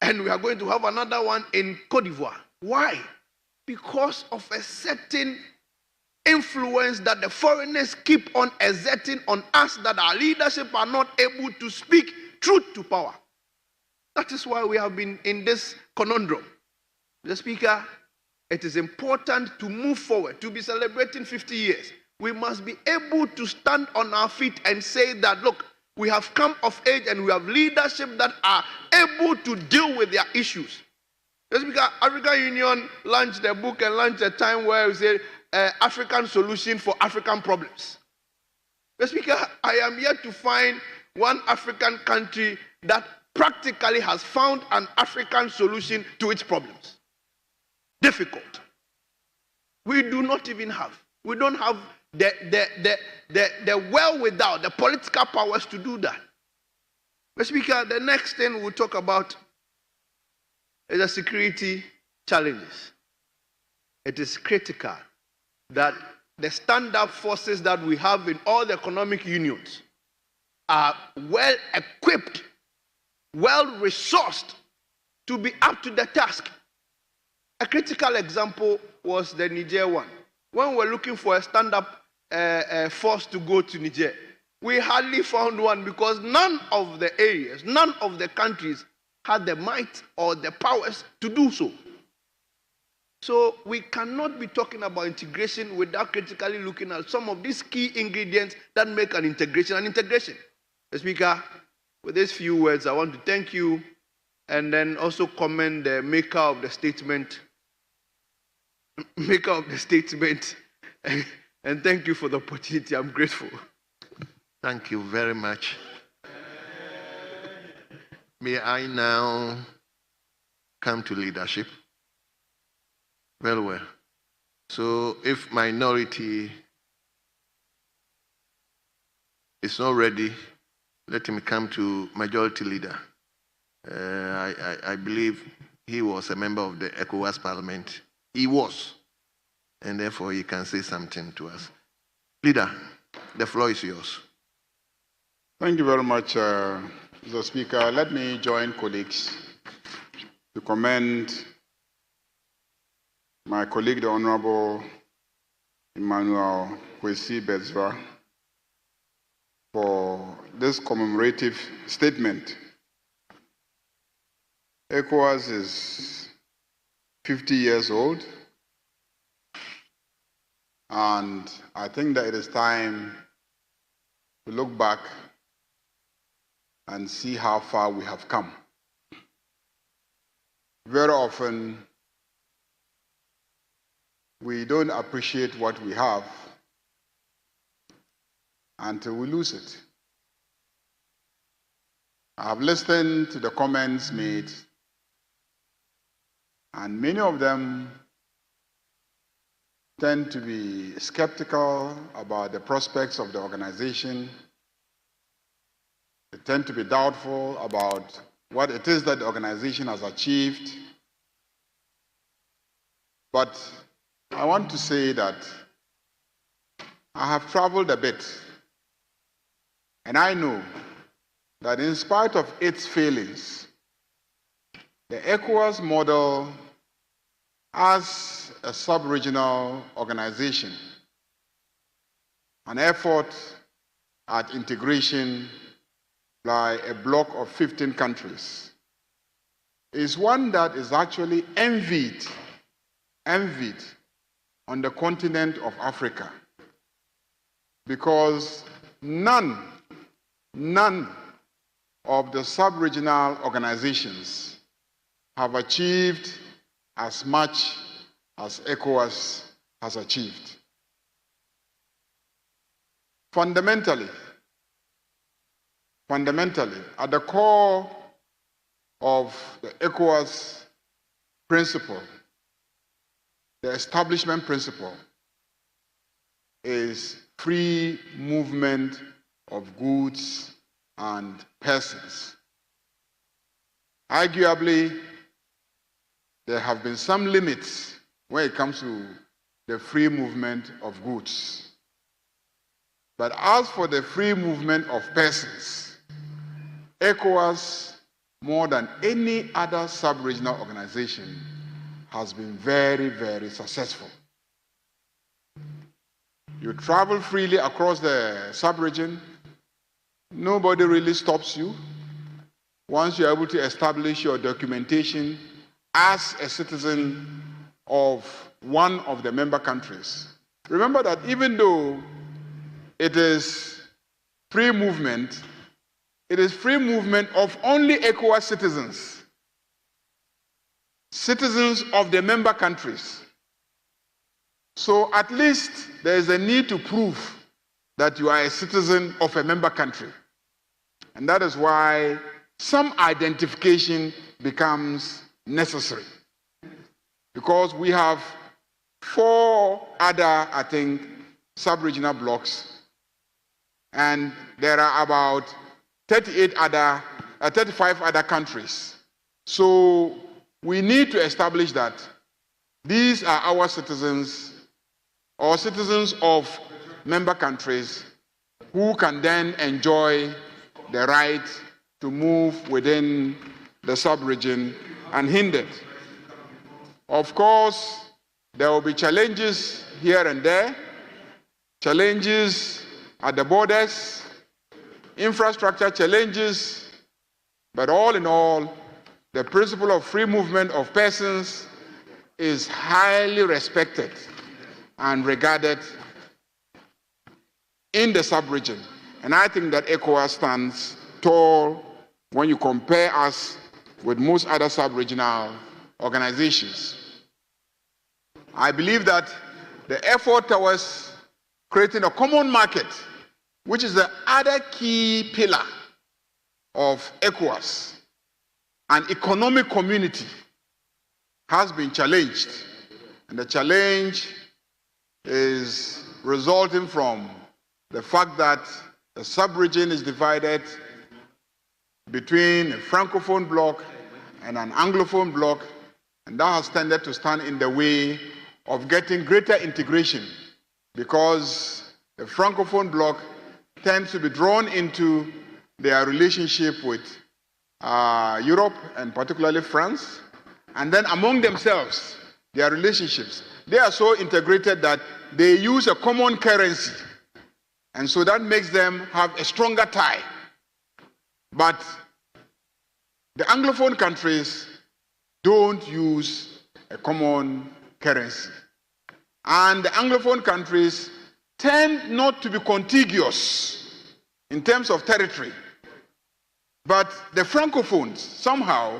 And we are going to have another one in Côte d'Ivoire. Why? Because of a certain influence that the foreigners keep on exerting on us, that our leadership are not able to speak truth to power. That is why we have been in this conundrum. Mr. Speaker, it is important to move forward, to be celebrating 50 years. We must be able to stand on our feet and say that, look, we have come of age and we have leadership that are able to deal with their issues. Mr. Speaker, African Union launched a book and launched a time where we say, African solution for African problems. Mr. Speaker, I am yet to find one African country that practically has found an African solution to its problems. Difficult. We do not even have. We don't have the wherewithal, the political powers to do that. Mr. Speaker, the next thing we'll talk about is the security challenges. It is critical that the stand-up forces that we have in all the economic unions are well equipped, well resourced to be up to the task. A critical example was the Niger one. When we were looking for a stand-up force to go to Niger, we hardly found one because none of the areas, none of the countries had the might or the powers to do so. So we cannot be talking about integration without critically looking at some of these key ingredients that make an integration an integration. Mr. Speaker, with these few words, I want to thank you and then also commend the maker of the statement, and thank you for the opportunity. I'm grateful. Thank you very much. May I now come to leadership? Well. So if minority is not ready, let him come to majority leader. I believe he was a member of the ECOWAS Parliament. He was. And therefore he can say something to us. Leader, the floor is yours. Thank you very much, Mr. Speaker. Let me join colleagues to commend my colleague, the Honorable Emmanuel Kwesi Bezra, for this commemorative statement. ECOWAS is 50 years old, and I think that it is time to look back and see how far we have come. Very often, we don't appreciate what we have until we lose it. I have listened to the comments made, and many of them tend to be skeptical about the prospects of the organization. They tend to be doubtful about what it is that the organization has achieved. But I want to say that I have traveled a bit, and I know that in spite of its failings, the ECOWAS model as a sub-regional organization, an effort at integration by a bloc of 15 countries, is one that is actually envied on the continent of Africa, because none of the sub-regional organizations have achieved as much as ECOWAS has achieved. Fundamentally, at the core of the ECOWAS principle, the establishment principle, is free movement of goods and persons. Arguably, there have been some limits when it comes to the free movement of goods. But as for the free movement of persons, ECOWAS, more than any other sub-regional organization, has been very, very successful. You travel freely across the sub-region. Nobody really stops you once you're able to establish your documentation as a citizen of one of the member countries. Remember that even though it is free movement, it is free movement of only ECOWAS citizens, citizens of the member countries. So at least there is a need to prove that you are a citizen of a member country. And that is why some identification becomes necessary. Because we have 4 other, I think, sub-regional blocks, and there are about 35 other countries. So we need to establish that these are our citizens or citizens of member countries who can then enjoy the right to move within the sub-region unhindered. Of course, there will be challenges here and there, challenges at the borders, infrastructure challenges, but all in all, the principle of free movement of persons is highly respected and regarded in the sub-region. And I think that ECOWAS stands tall when you compare us with most other sub-regional organizations. I believe that the effort towards creating a common market, which is the other key pillar of ECOWAS, an economic community, has been challenged. And the challenge is resulting from the fact that the sub-region is divided between a francophone bloc and an anglophone bloc, and that has tended to stand in the way of getting greater integration, because the francophone bloc tends to be drawn into their relationship with Europe, and particularly France, and then among themselves, their relationships, they are so integrated that they use a common currency, and so that makes them have a stronger tie. But the Anglophone countries don't use a common currency. And the Anglophone countries tend not to be contiguous in terms of territory. But the Francophones somehow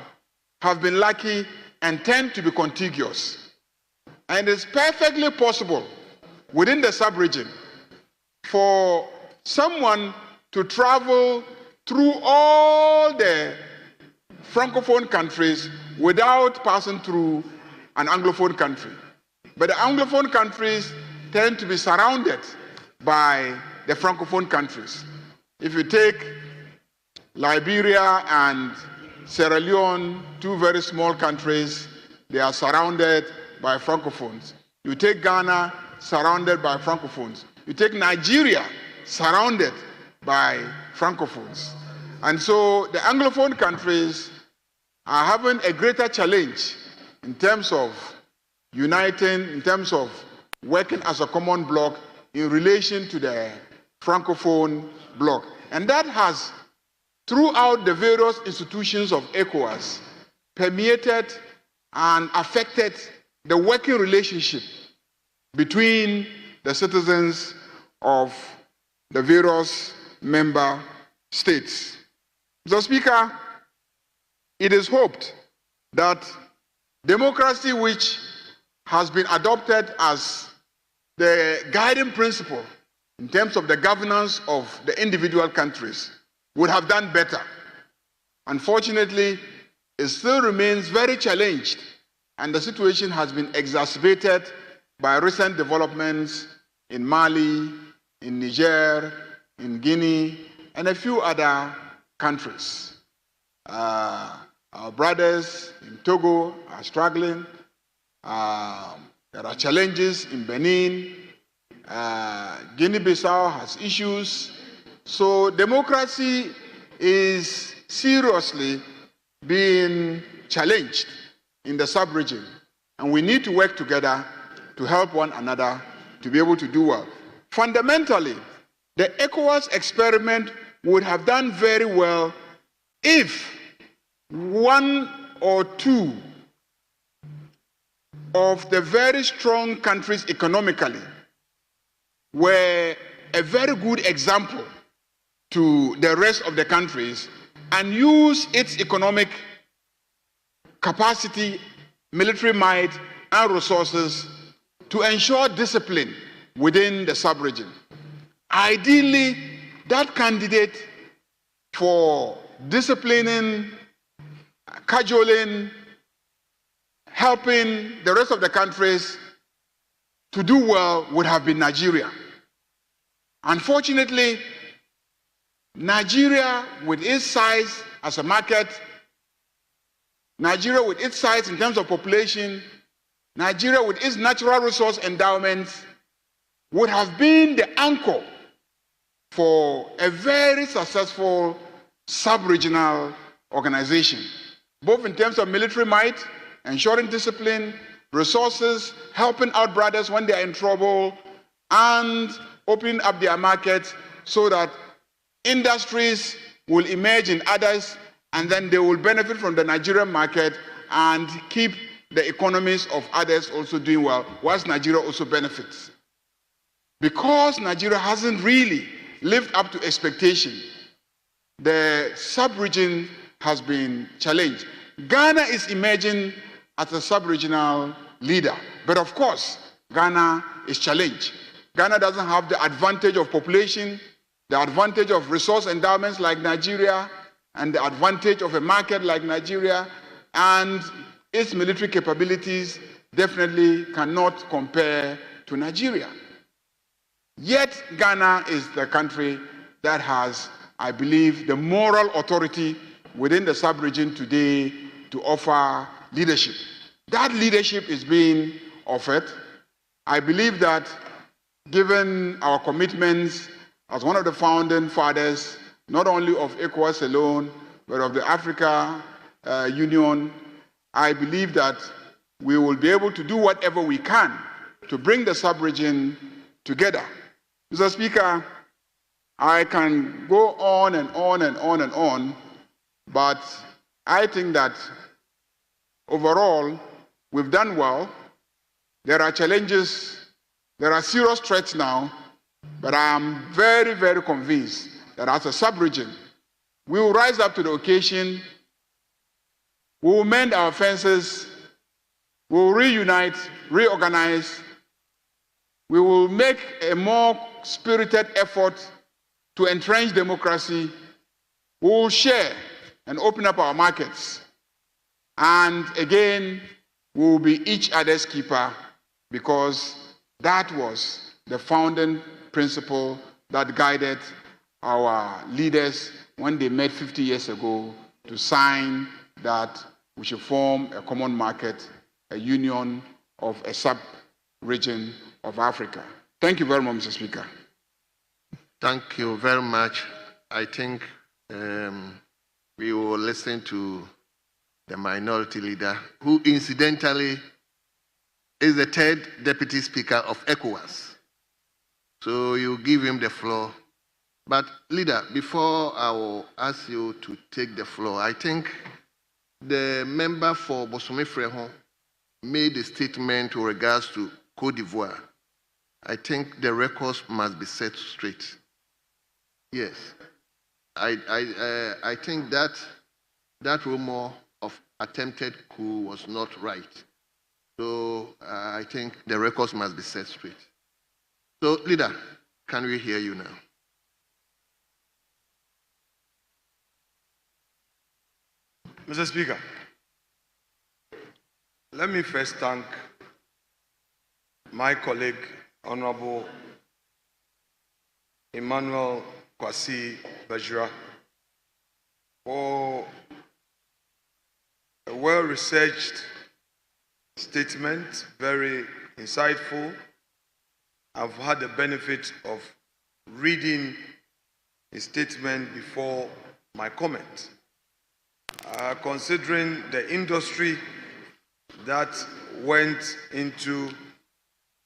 have been lucky and tend to be contiguous. And it's perfectly possible within the sub-region for someone to travel through all the Francophone countries without passing through an Anglophone country. But the Anglophone countries tend to be surrounded by the Francophone countries. If you take Liberia and Sierra Leone, two very small countries, they are surrounded by Francophones. You take Ghana, surrounded by Francophones. You take Nigeria, surrounded by Francophones. And so the Anglophone countries are having a greater challenge in terms of uniting, in terms of working as a common bloc in relation to the Francophone bloc. And that has, throughout the various institutions of ECOWAS, permeated and affected the working relationship between the citizens of the various member states. Mr. Speaker, it is hoped that democracy, which has been adopted as the guiding principle in terms of the governance of the individual countries, would have done better. Unfortunately, it still remains very challenged, and the situation has been exacerbated by recent developments in Mali, in Niger, in Guinea, and a few other countries. Our brothers in Togo are struggling. There are challenges in Benin. Guinea-Bissau has issues. So democracy is seriously being challenged in the sub-region. And we need to work together to help one another to be able to do well. Fundamentally, the ECOWAS experiment would have done very well if one or two of the very strong countries economically were a very good example to the rest of the countries and use its economic capacity, military might, and resources to ensure discipline within the sub-region. Ideally, that candidate for disciplining, cajoling, helping the rest of the countries to do well would have been Nigeria. Unfortunately, Nigeria, with its size as a market, Nigeria with its size in terms of population, Nigeria with its natural resource endowments, would have been the anchor for a very successful sub-regional organization, both in terms of military might, ensuring discipline, resources, helping out brothers when they are in trouble, and opening up their markets so that industries will emerge in others, and then they will benefit from the Nigerian market and keep the economies of others also doing well, whilst Nigeria also benefits. Because Nigeria hasn't really lived up to expectation, the sub-region has been challenged. Ghana is emerging as a sub-regional leader, but of course, Ghana is challenged. Ghana doesn't have the advantage of population, the advantage of resource endowments like Nigeria, and the advantage of a market like Nigeria, and its military capabilities definitely cannot compare to Nigeria. Yet Ghana is the country that has, I believe, the moral authority within the sub-region today to offer leadership. That leadership is being offered. I believe that given our commitments as one of the founding fathers, not only of ECOWAS alone, but of the Africa Union, I believe that we will be able to do whatever we can to bring the sub-region together. Mr. Speaker, I can go on and on and on and on, but I think that overall, we've done well. There are challenges, there are serious threats now, but I am very, very convinced that as a sub-region, we will rise up to the occasion, we will mend our fences, We will reunite, reorganize. We will make a more spirited effort to entrench democracy. We will share and open up our markets. And again, we will be each other's keeper, because that was the founding principle that guided our leaders when they met 50 years ago to sign that we should form a common market, a union of a sub-region of Africa. Thank you very much, Mr. Speaker. Thank you very much. I think we will listen to the minority leader, who incidentally is the third deputy speaker of ECOWAS. So you give him the floor. But leader, before I will ask you to take the floor, I think the member for Bosome Frehon made a statement with regards to Côte d'Ivoire. I think the records must be set straight. Yes. I think that rumor of attempted coup was not right. So I think the records must be set straight. So, leader, can we hear you now? Mr. Speaker, let me first thank my colleague, Honorable Emmanuel Kwasi Bajira, for a well-researched statement, very insightful. I've had the benefit of reading his statement before my comment. Considering the industry that went into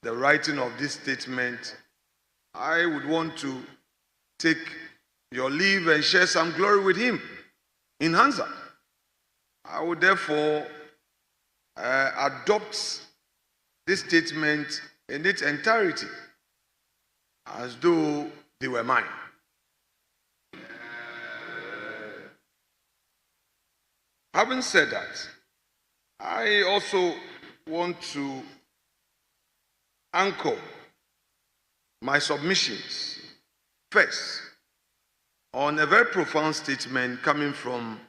the writing of this statement, I would want to take your leave and share some glory with him in Hansa. I would therefore adopt this statement in its entirety as though they were mine. Having said that, I also want to anchor my submissions first on a very profound statement coming from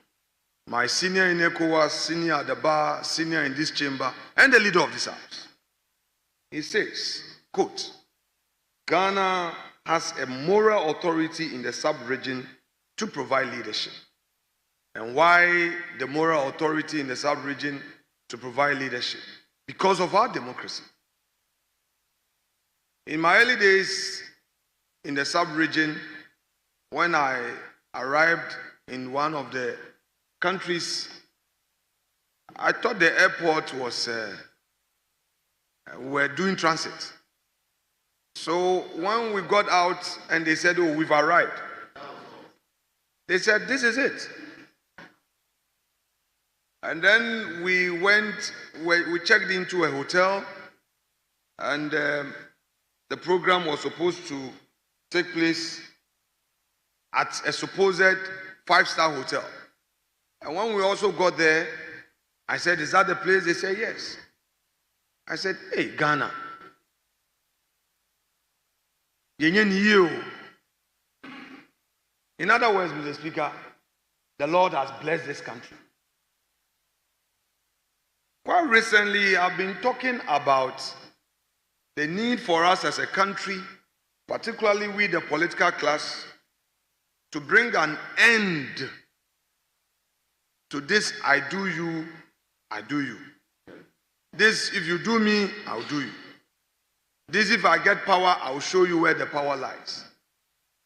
my senior in ECOWAS, senior at the bar, senior in this chamber, and the leader of this house. He says, quote, Ghana has a moral authority in the sub-region to provide leadership. And why the moral authority in the sub-region to provide leadership? Because of our democracy. In my early days in the sub-region, when I arrived in one of the countries, I thought the airport was, we're doing transit. So when we got out and they said, oh, we've arrived, they said, this is it. And then we checked into a hotel, and the program was supposed to take place at a supposed 5-star hotel. And when we also got there, I said, is that the place? They said, yes. I said, hey, Ghana. In other words, Mr. Speaker, the Lord has blessed this country. Quite recently, I've been talking about the need for us as a country, particularly we, the political class, to bring an end to this I do you, I do you. This, if you do me, I'll do you. This, if I get power, I'll show you where the power lies.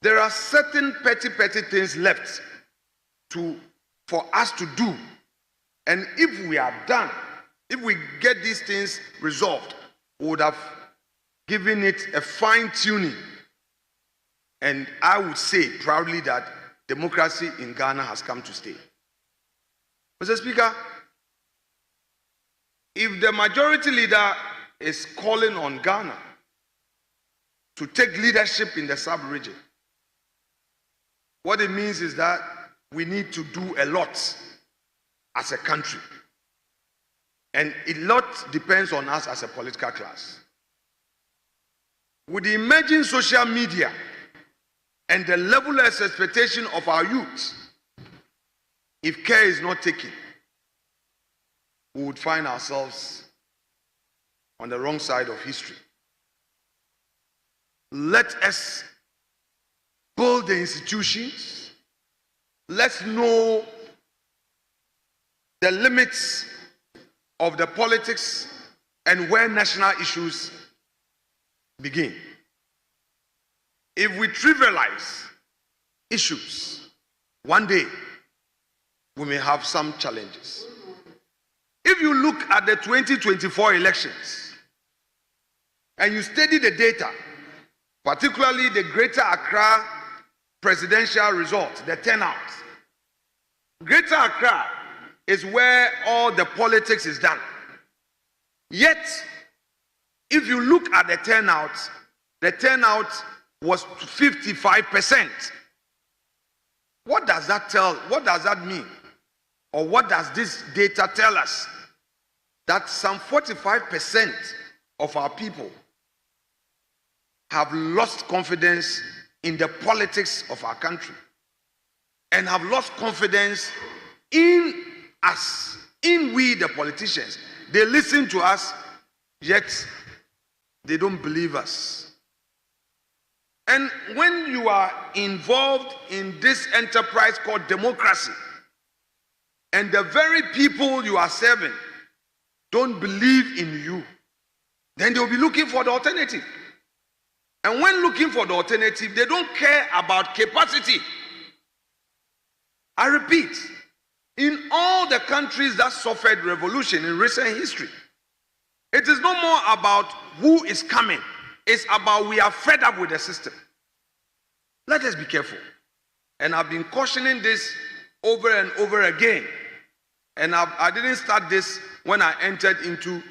There are certain petty things left for us to do. And if we are done, if we get these things resolved, we would have given it a fine-tuning. And I would say proudly that democracy in Ghana has come to stay. Mr. Speaker, if the majority leader is calling on Ghana to take leadership in the sub-region, what it means is that we need to do a lot as a country. And a lot depends on us as a political class. With the emerging social media and the level of expectation of our youth, if care is not taken, we would find ourselves on the wrong side of history. Let us build the institutions. Let's know the limits of the politics and where national issues begin. If we trivialize issues, one day we may have some challenges. If you look at the 2024 elections and you study the data, particularly the Greater Accra presidential result, the turnout, Greater Accra is where all the politics is done. Yet, if you look at the turnout was 55%. What does that tell? What does that mean? Or what does this data tell us? That some 45% of our people have lost confidence in the politics of our country and have lost confidence in us, in we the politicians. They listen to us, yet they don't believe us. And when you are involved in this enterprise called democracy, and the very people you are serving don't believe in you, then they'll be looking for the alternative. And when looking for the alternative, they don't care about capacity. I repeat, in all the countries that suffered revolution in recent history, it is no more about who is coming. It's about we are fed up with the system. Let us be careful. And I've been cautioning this over and over again. And I didn't start this when I entered into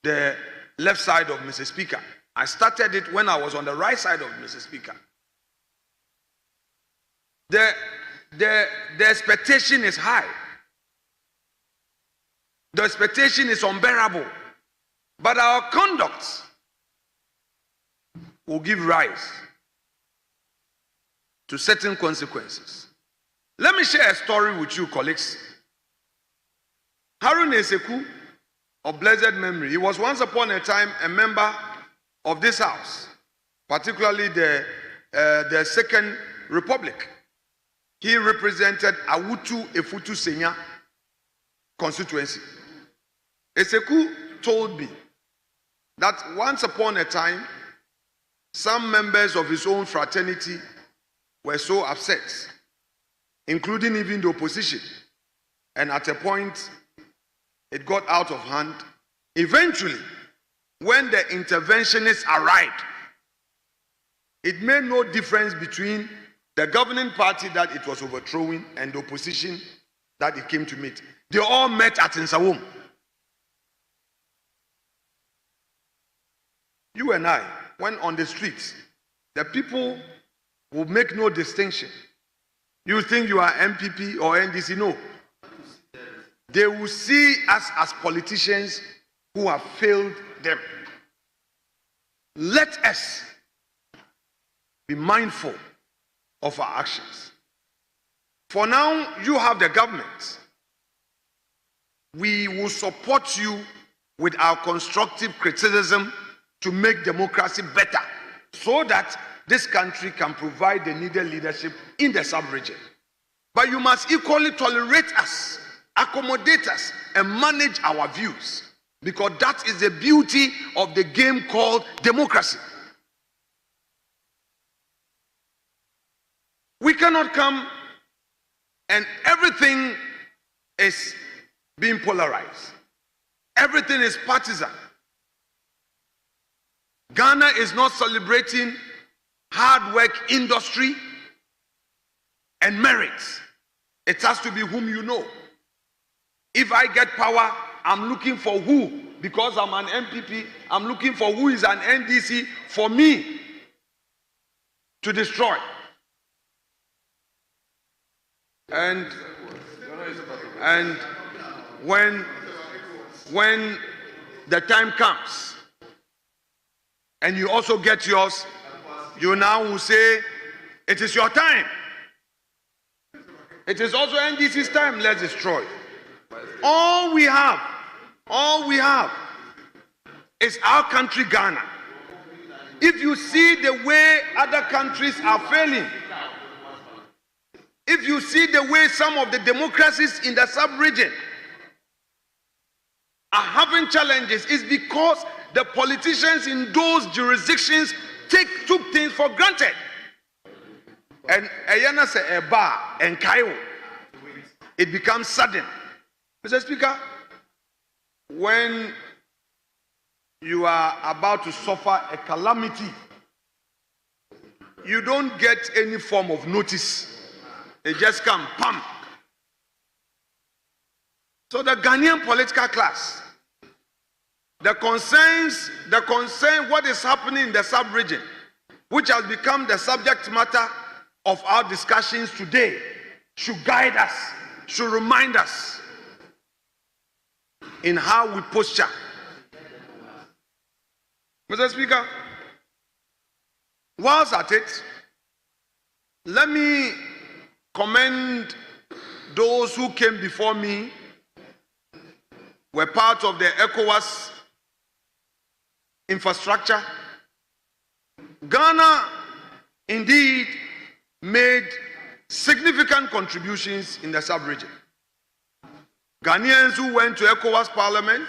the left side of Mr. Speaker. I started it when I was on the right side of Mr. Speaker. The expectation is high. The expectation is unbearable. But our conduct will give rise to certain consequences. Let me share a story with you, colleagues. Harun Eseku, of blessed memory, he was once upon a time a member of this house, particularly the Second Republic. He represented Awutu Efutu Senya constituency. Eseku told me that once upon a time, some members of his own fraternity were so upset, including even the opposition. And at a point, it got out of hand. Eventually, when the interventionists arrived, it made no difference between the governing party that it was overthrowing and the opposition that it came to meet. They all met at Nsawam. You and I, when on the streets, the people will make no distinction. You think you are MPP or NDC? No. They will see us as politicians who have failed them. Let us be mindful of our actions. For now, you have the government. We will support you with our constructive criticism to make democracy better so that this country can provide the needed leadership in the sub-region. But you must equally tolerate us, accommodate us, and manage our views, because that is the beauty of the game called democracy. We cannot come and everything is being polarized. Everything is partisan. Ghana is not celebrating hard work, industry, and merit. It has to be whom you know. If I get power, I'm looking for who? Because I'm an MPP, I'm looking for who is an NDC for me to destroy. And when when the time comes and you also get yours, you now will say, it is your time. It is also NDC's time, let's destroy. All we have is our country, Ghana. If you see the way other countries are failing, if you see the way some of the democracies in the sub-region are having challenges, it's because the politicians in those jurisdictions took things for granted. And Ayana say Eba and Kaio, it becomes sudden. Mr. Speaker, when you are about to suffer a calamity, you don't get any form of notice. It just comes, pam. So the Ghanaian political class, the concern what is happening in the sub-region, which has become the subject matter of our discussions today, should guide us, should remind us in how we posture. Mr. Speaker, whilst at it, let me commend those who came before me, were part of the ECOWAS infrastructure. Ghana indeed made significant contributions in the sub-region. Ghanaians who went to ECOWAS Parliament,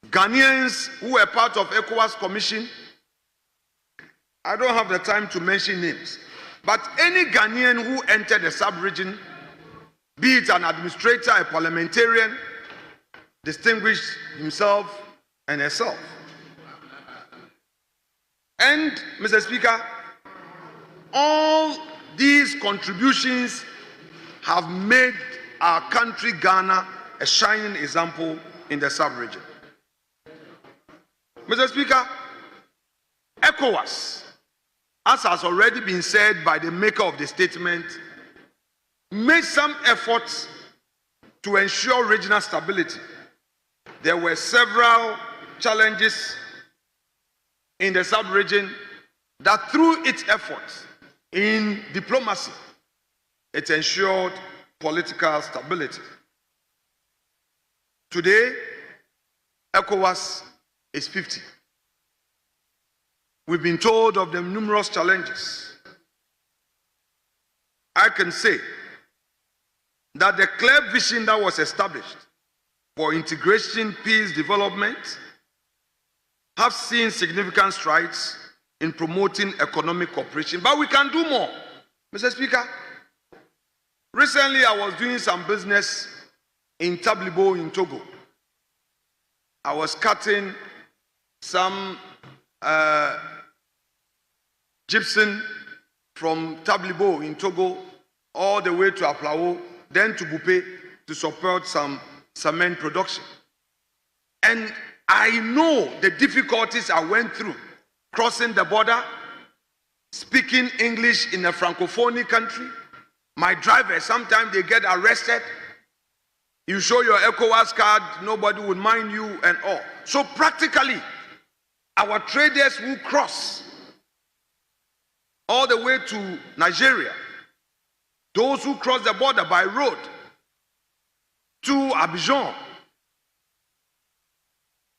Ghanaians who were part of ECOWAS Commission. I don't have the time to mention names, but any Ghanaian who entered the sub-region, be it an administrator, a parliamentarian, distinguished himself and herself. And, Mr. Speaker, all these contributions have made our country, Ghana, a shining example in the sub-region. Mr. Speaker, ECOWAS, as has already been said by the maker of the statement, made some efforts to ensure regional stability. There were several challenges in the sub-region that through its efforts in diplomacy, it ensured political stability. Today, ECOWAS is 50. We've been told of the numerous challenges. I can say that the clear vision that was established for integration, peace, development have seen significant strides in promoting economic cooperation, but we can do more. Mr. Speaker, recently I was doing some business in Tablibo in Togo. I was cutting some gypsum from Tablibo in Togo all the way to Aplao, then to Bupe to support some cement production. And I know the difficulties I went through crossing the border, speaking English in a Francophone country. My drivers, sometimes they get arrested. You show your ECOWAS card, nobody would mind you and all. So practically, our traders who cross all the way to Nigeria, those who cross the border by road to Abidjan,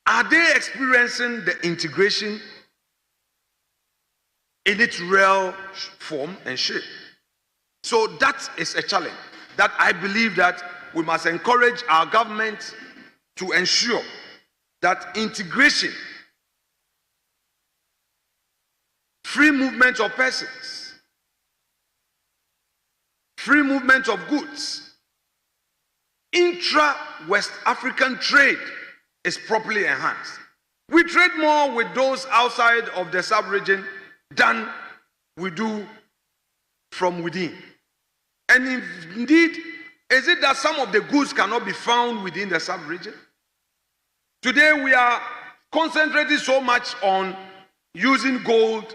are they experiencing the integration in its real form and shape? So that is a challenge that I believe that we must encourage our government to ensure that integration, free movement of persons, free movement of goods, intra-West African trade is properly enhanced. We trade more with those outside of the sub-region than we do from within. And indeed, is it that some of the goods cannot be found within the sub-region? Today we are concentrating so much on using gold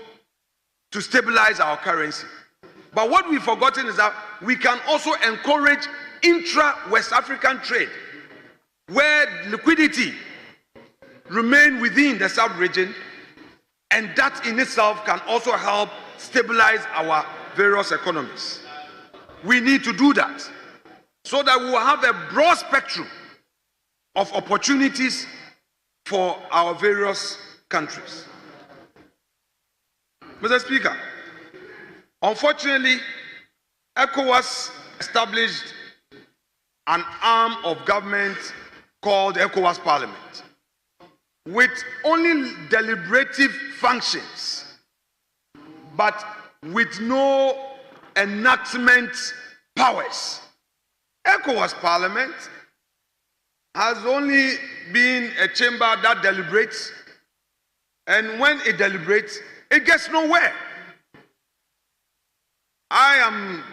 to stabilize our currency. But what we've forgotten is that we can also encourage intra-West African trade. where liquidity remain within the sub-region, and that in itself can also help stabilize our various economies. We need to do that so that we will have a broad spectrum of opportunities for our various countries. Mr. Speaker, unfortunately, ECOWAS established an arm of government called ECOWAS Parliament with only deliberative functions, but with no enactment powers. ECOWAS Parliament has only been a chamber that deliberates, and when it deliberates, it gets nowhere. I am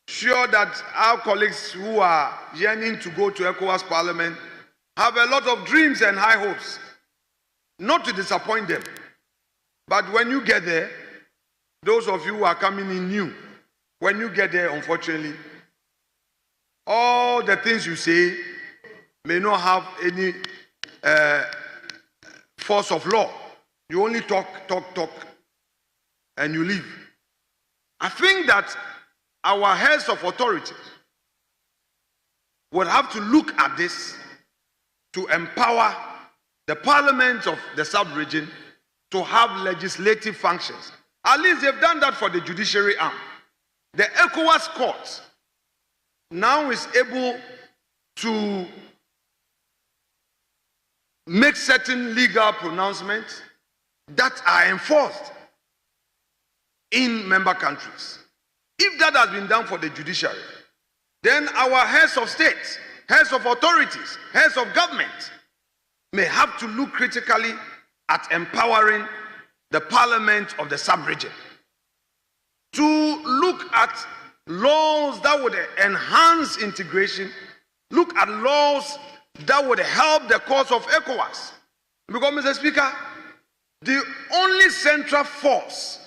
sure that our colleagues who are yearning to go to ECOWAS Parliament have a lot of dreams and high hopes, not to disappoint them. But when you get there, those of you who are coming in new, when you get there, unfortunately, all the things you say may not have any force of law. You only talk, and you leave. I think that our heads of authorities will have to look at this to empower the parliament of the sub-region to have legislative functions. At least they've done that for the judiciary arm. The ECOWAS court now is able to make certain legal pronouncements that are enforced in member countries. If that has been done for the judiciary, then our heads of state, heads of authorities, heads of government may have to look critically at empowering the parliament of the sub-region to look at laws that would enhance integration, look at laws that would help the cause of ECOWAS. Because, Mr. Speaker, the only central force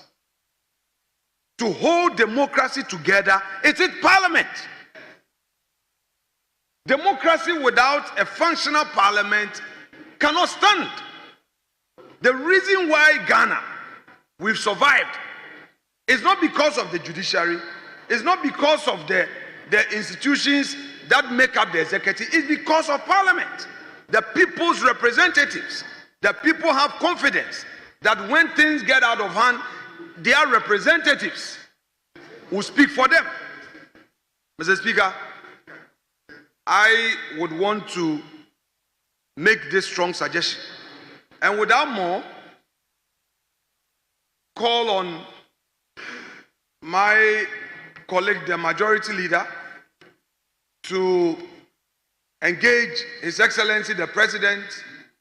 to hold democracy together is its parliament. Democracy without a functional parliament cannot stand. The reason why Ghana, we've survived, is not because of the judiciary, it's not because of the institutions that make up the executive, it's because of parliament. The people's representatives, the people have confidence that when things get out of hand, their representatives will speak for them. Mr. Speaker, I would want to make this strong suggestion, and without more, call on my colleague, the majority leader, to engage His Excellency the President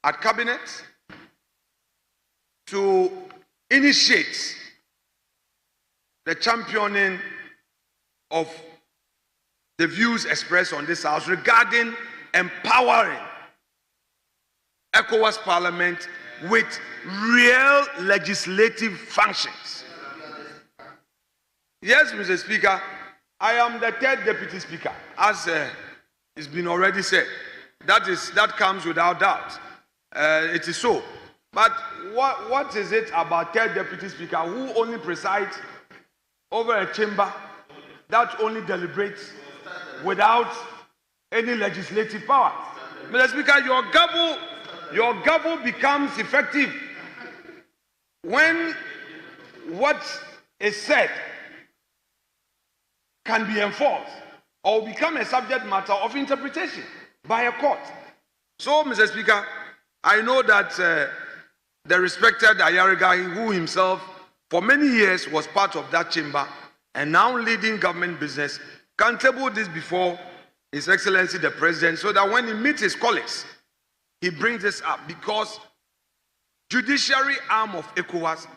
at Cabinet to initiate the championing of the views expressed on this House regarding empowering ECOWAS Parliament with real legislative functions. Yes, Mr. Speaker, I am the third Deputy Speaker, as it's been already said. That comes without doubt. It is so. But what is it about third Deputy Speaker who only presides over a chamber that only deliberates without any legislative power? Mr. Speaker, your gavel becomes effective when what is said can be enforced or become a subject matter of interpretation by a court. So, Mr. Speaker, I know that the respected Ayariga, who himself for many years was part of that chamber and now leading government business, can table this before His Excellency the President so that when he meets his colleagues, he brings this up, because judiciary arm of ECOWAS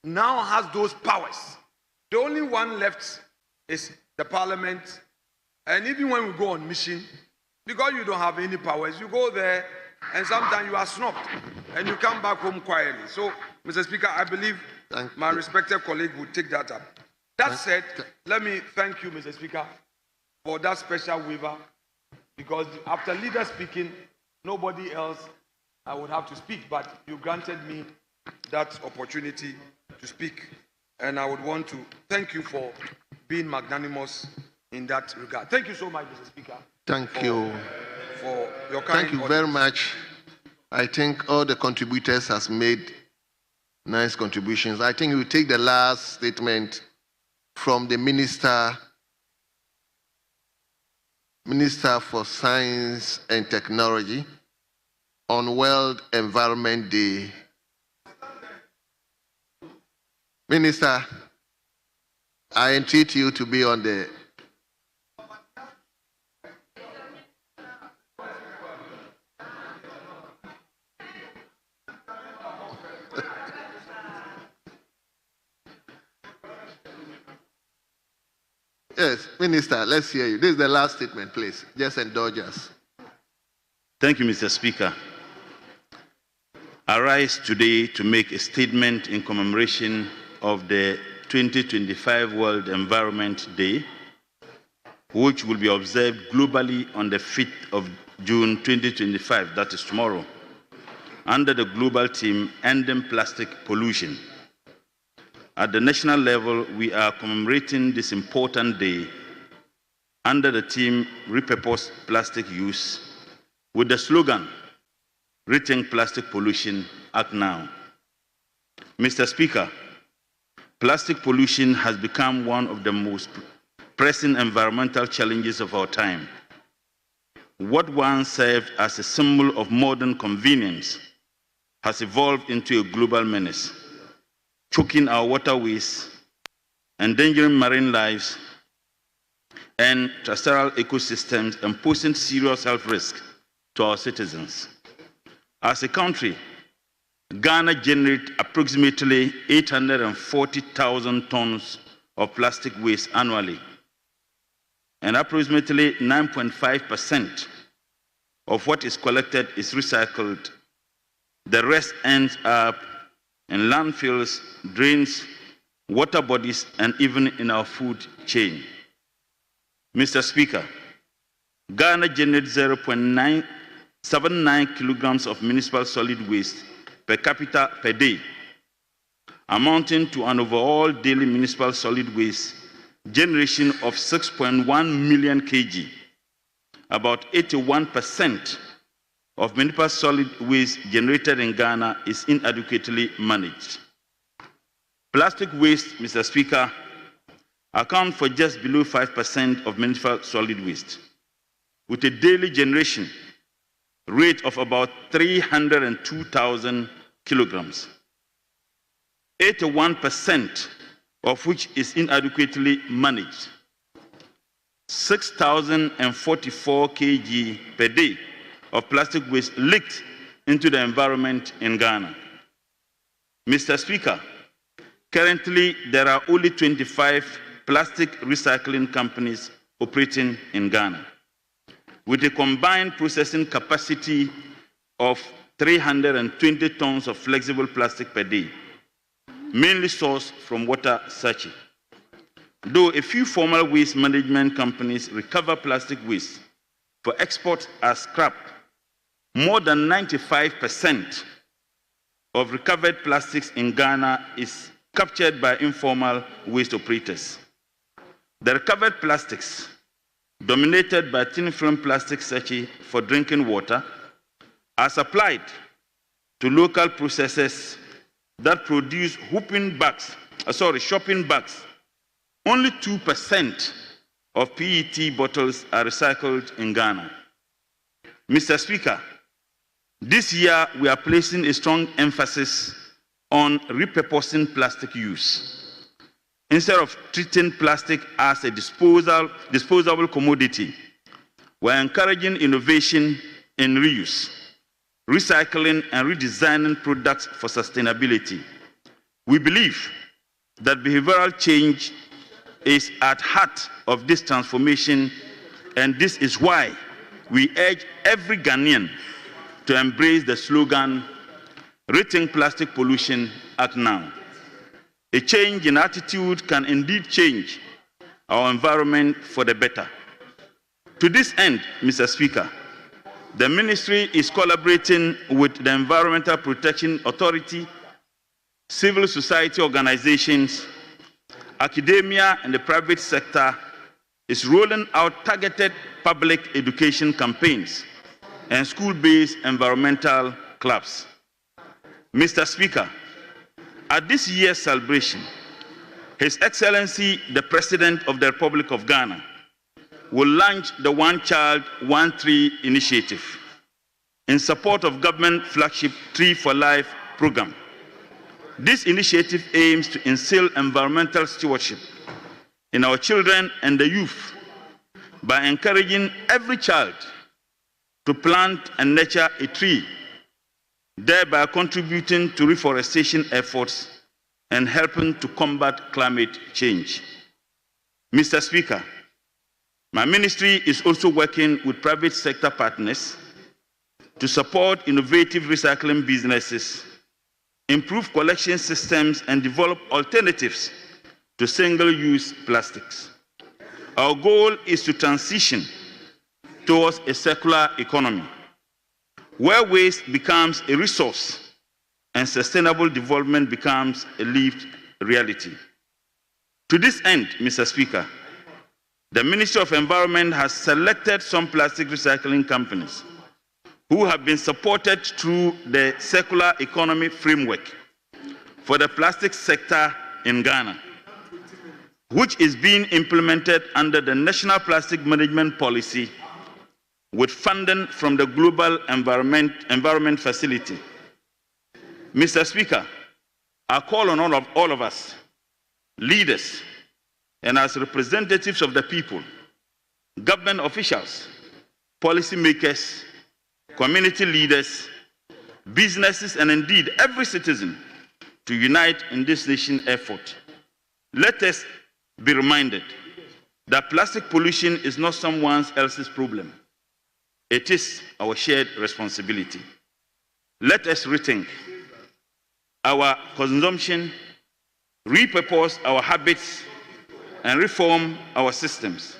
now has those powers. The only one left is the parliament, and even when we go on mission, because you don't have any powers, you go there and sometimes you are snubbed and you come back home quietly. So, Mr. Speaker, I believe my respected colleague will take that up. That said, let me thank you, Mr. Speaker, for that special waiver because after leader speaking, nobody else I would have to speak, but you granted me that opportunity to speak, and I would want to thank you for being magnanimous in that regard. Thank you so much, Mr. Speaker. Thank you. For your kind Thank you very much. I think all the contributors has made nice contributions. I think we take the last statement from the Minister for Science and Technology on World Environment Day. Minister, I entreat you to be on the Yes, Minister, let's hear you. This is the last statement, please. Just indulge us. Thank you, Mr. Speaker. I rise today to make a statement in commemoration of the 2025 World Environment Day, which will be observed globally on the 5th of June 2025, that is tomorrow, under the global theme, Ending Plastic Pollution. At the national level, we are commemorating this important day under the theme Repurpose Plastic Use with the slogan Rethink Plastic Pollution, Act Now. Mr. Speaker, plastic pollution has become one of the most pressing environmental challenges of our time. What once served as a symbol of modern convenience has evolved into a global menace, choking our waterways, endangering marine lives, and terrestrial ecosystems, and posing serious health risks to our citizens. As a country, Ghana generates approximately 840,000 tons of plastic waste annually, and approximately 9.5% of what is collected is recycled. The rest ends up in landfills, drains, water bodies, and even in our food chain. Mr. Speaker, Ghana generates 0.979 kilograms of municipal solid waste per capita per day, amounting to an overall daily municipal solid waste generation of 6.1 million kg. About 81% of municipal solid waste generated in Ghana is inadequately managed. Plastic waste, Mr. Speaker, account for just below 5% of municipal solid waste, with a daily generation rate of about 302,000 kilograms, 81% of which is inadequately managed, 6,044 kg per day of plastic waste leaked into the environment in Ghana. Mr. Speaker, currently there are only 25 plastic recycling companies operating in Ghana, with a combined processing capacity of 320 tons of flexible plastic per day, mainly sourced from water searching. Though a few formal waste management companies recover plastic waste for export as scrap, more than 95% of recovered plastics in Ghana is captured by informal waste operators. The recovered plastics, dominated by thin film plastic sachet for drinking water, are supplied to local processors that produce shopping bags. Only 2% of PET bottles are recycled in Ghana. Mr. Speaker, this year we are placing a strong emphasis on repurposing plastic use. Instead of treating plastic as a disposable commodity, we're encouraging innovation in reuse, recycling, and redesigning products for sustainability. We believe that behavioral change is at heart of this transformation, and this is why we urge every Ghanaian to embrace the slogan, Rethink Plastic Pollution, Act Now. A change in attitude can indeed change our environment for the better. To this end, Mr. Speaker, the ministry is collaborating with the Environmental Protection Authority, civil society organizations, academia, and the private sector is rolling out targeted public education campaigns and school-based environmental clubs. Mr. Speaker, at this year's celebration, His Excellency, the President of the Republic of Ghana, will launch the One Child, One Tree initiative in support of government flagship Tree for Life program. This initiative aims to instill environmental stewardship in our children and the youth by encouraging every child to plant and nurture a tree, thereby contributing to reforestation efforts and helping to combat climate change. Mr. Speaker, my ministry is also working with private sector partners to support innovative recycling businesses, improve collection systems, and develop alternatives to single-use plastics. Our goal is to transition towards a circular economy, where waste becomes a resource and sustainable development becomes a lived reality. To this end, Mr. Speaker, the Ministry of Environment has selected some plastic recycling companies who have been supported through the Circular Economy Framework for the plastic sector in Ghana, which is being implemented under the National Plastic Management Policy with funding from the Global Environment Facility. Mr. Speaker, I call on all of us, leaders, and as representatives of the people, government officials, policymakers, community leaders, businesses, and indeed every citizen to unite in this nation effort. Let us be reminded that plastic pollution is not someone else's problem. It is our shared responsibility. Let us rethink our consumption, repurpose our habits, and reform our systems.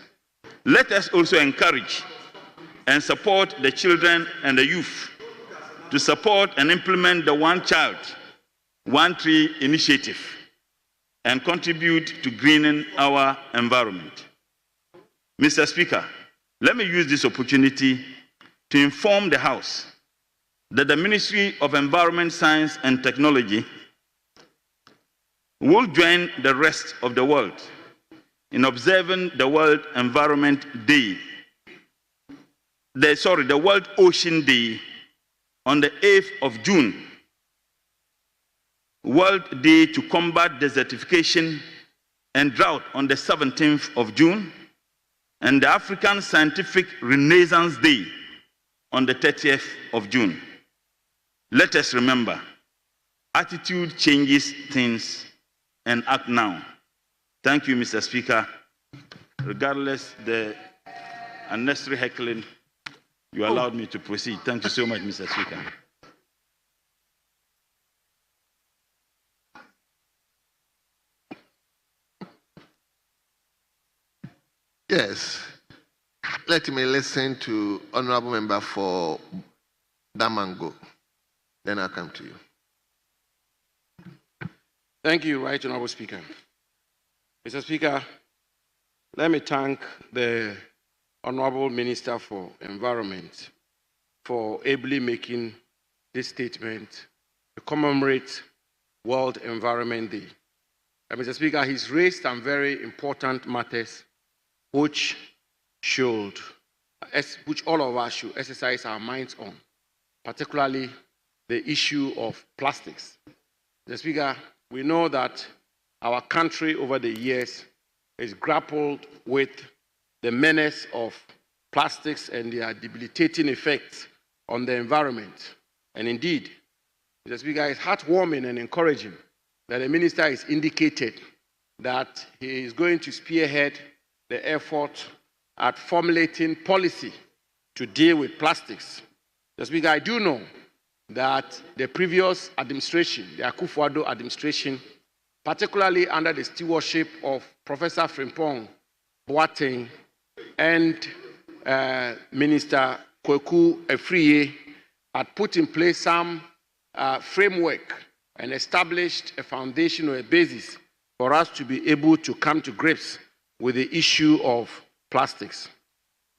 Let us also encourage and support the children and the youth to support and implement the One Child, One Tree initiative and contribute to greening our environment. Mr. Speaker, let me use this opportunity to inform the House that the Ministry of Environment, Science and Technology will join the rest of the world in observing the World Environment Day, the World Ocean Day on the 8th of June, World Day to combat desertification and drought on the 17th of June, and the African Scientific Renaissance Day on the 30th of June. Let us remember, attitude changes things, and act now. Thank you, Mr. Speaker. Regardless the unnecessary heckling, you allowed me to proceed. Thank you so much, Mr. Speaker. Yes. Let me listen to Honorable Member for Damango. Then I'll come to you. Thank you, Right Honorable Speaker. Mr. Speaker, let me thank the Honorable Minister for Environment for ably making this statement to commemorate World Environment Day. Mr. Speaker, he's raised some very important matters which all of us should exercise our minds on, particularly the issue of plastics. Mr. Speaker, we know that our country over the years has grappled with the menace of plastics and their debilitating effects on the environment. And indeed, Mr. Speaker, it's heartwarming and encouraging that the minister has indicated that he is going to spearhead the effort at formulating policy to deal with plastics. Mr. Speaker, I do know that the previous administration, the Akufo-Addo administration, particularly under the stewardship of Professor Frimpong Boateng and Minister Kweku Efriye had put in place some framework and established a foundation or a basis for us to be able to come to grips with the issue of plastics.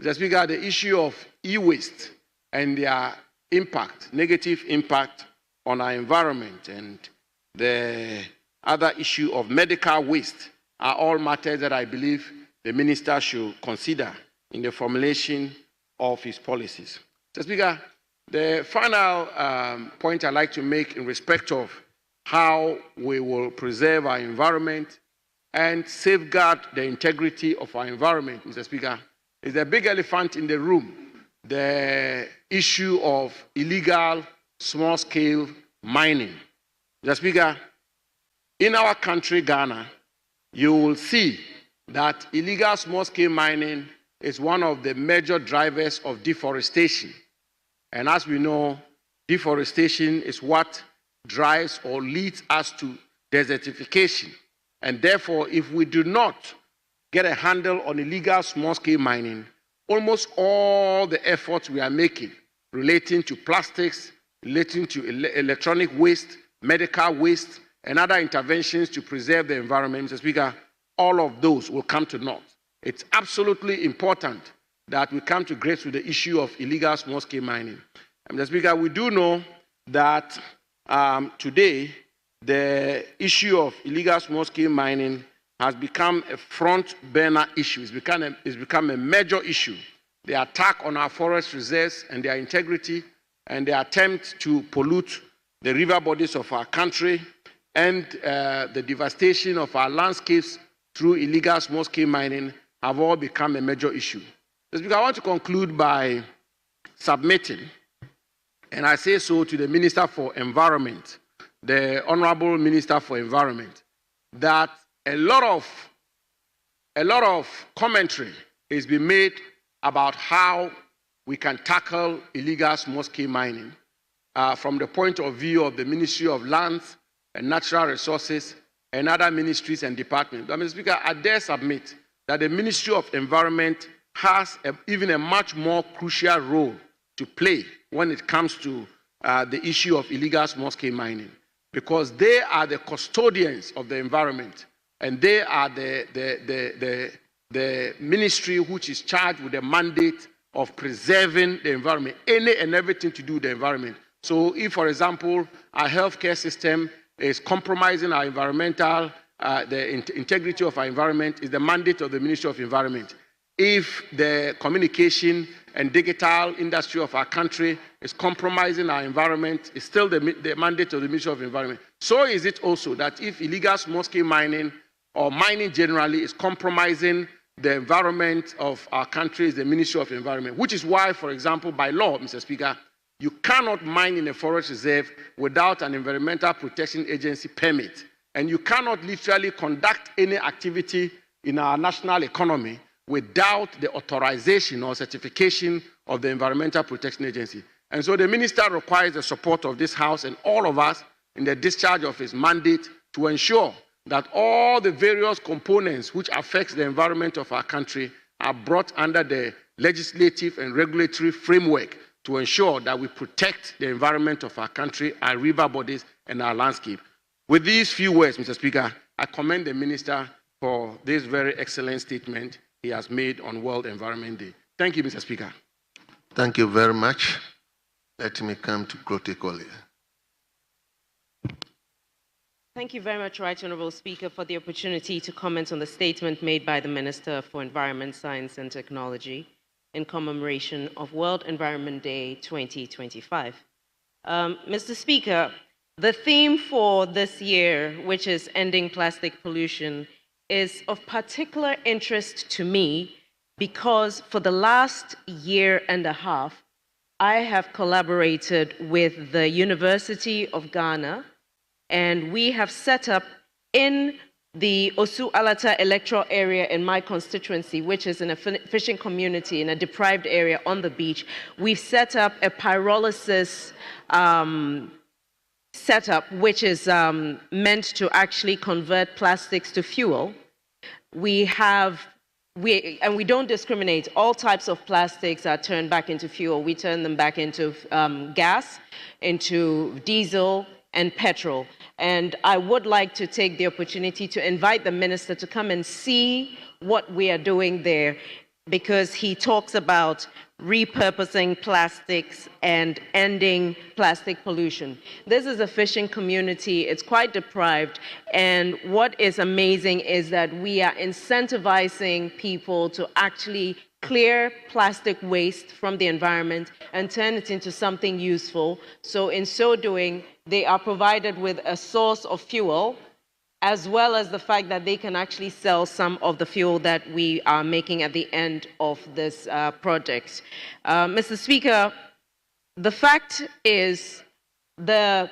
Mr. Speaker, the issue of e-waste and their impact, negative impact on our environment, and the other issue of medical waste are all matters that I believe the minister should consider in the formulation of his policies. Mr. Speaker, the final point I'd like to make in respect of how we will preserve our environment and safeguard the integrity of our environment, Mr. Speaker, is the big elephant in the room, the issue of illegal small-scale mining. Mr. Speaker, in our country, Ghana, you will see that illegal small-scale mining is one of the major drivers of deforestation. And as we know, deforestation is what drives or leads us to desertification. And therefore, if we do not get a handle on illegal small-scale mining, almost all the efforts we are making relating to plastics, relating to electronic waste, medical waste, and other interventions to preserve the environment, Mr. Speaker, all of those will come to naught. It's absolutely important that we come to grips with the issue of illegal small-scale mining. And Mr. Speaker, we do know that today the issue of illegal small-scale mining has become a front-burner issue. It's become a major issue. The attack on our forest reserves and their integrity, and the attempt to pollute the river bodies of our country, and the devastation of our landscapes through illegal small-scale mining have all become a major issue. Mr. Speaker, I want to conclude by submitting, and I say so to the Minister for Environment, the Honorable Minister for Environment, that a lot of commentary is being made about how we can tackle illegal small-scale mining from the point of view of the Ministry of Lands and Natural Resources and other ministries and departments. But, Mr. Speaker, I dare submit that the Ministry of Environment has even a much more crucial role to play when it comes to the issue of illegal small-scale mining, because they are the custodians of the environment, and they are the ministry which is charged with the mandate of preserving the environment, any and everything to do with the environment. So if, for example, our healthcare system is compromising our environmental, the integrity of our environment, is the mandate of the Ministry of Environment. If the communication and digital industry of our country is compromising our environment, it's still the mandate of the Ministry of Environment. So is it also that if illegal small-scale mining or mining generally is compromising the environment of our country, is the Ministry of Environment, which is why, for example, by law, Mr. Speaker, you cannot mine in a forest reserve without an Environmental Protection Agency permit. And you cannot literally conduct any activity in our national economy without the authorization or certification of the Environmental Protection Agency. And so the minister requires the support of this House and all of us in the discharge of his mandate to ensure that all the various components which affect the environment of our country are brought under the legislative and regulatory framework to ensure that we protect the environment of our country, our river bodies, and our landscape. With these few words, Mr. Speaker, I commend the minister for this very excellent statement he has made on World Environment Day. Thank you, Mr. Speaker. Thank you very much. Let me come to protocol here. Thank you very much, Right Honourable Speaker, for the opportunity to comment on the statement made by the Minister for Environment, Science and Technology in commemoration of World Environment Day 2025. Mr. Speaker, the theme for this year, which is ending plastic pollution, is of particular interest to me because for the last year and a half, I have collaborated with the University of Ghana, and we have set up in the Osu Alata electoral area in my constituency, which is in a fishing community in a deprived area on the beach. We've set up a pyrolysis setup, which is meant to actually convert plastics to fuel. We have we don't discriminate. All types of plastics are turned back into fuel. We turn them back into gas, into diesel and petrol. And I would like to take the opportunity to invite the minister to come and see what we are doing there, because he talks about repurposing plastics and ending plastic pollution. This is a fishing community. It's quite deprived. And what is amazing is that we are incentivizing people to actually clear plastic waste from the environment and turn it into something useful. So in so doing, they are provided with a source of fuel, as well as the fact that they can actually sell some of the fuel that we are making at the end of this project. Mr. Speaker, the fact is the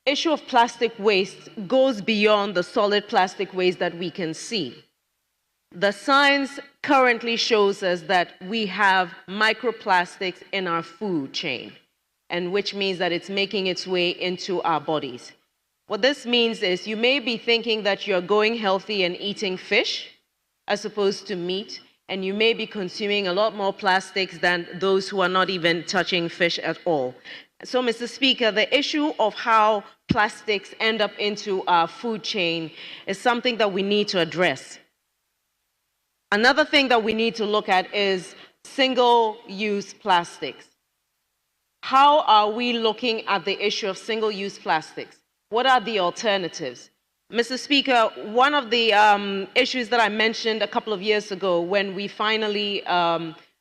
issue of plastic waste goes beyond the solid plastic waste that we can see. The science currently shows us that we have microplastics in our food chain, and which means that it's making its way into our bodies. What this means is you may be thinking that you're going healthy and eating fish as opposed to meat, and you may be consuming a lot more plastics than those who are not even touching fish at all. So, Mr. Speaker, the issue of how plastics end up into our food chain is something that we need to address. Another thing that we need to look at is single-use plastics. How are we looking at the issue of single-use plastics? What are the alternatives? Mr. Speaker, one of the issues that I mentioned a couple of years ago when we finally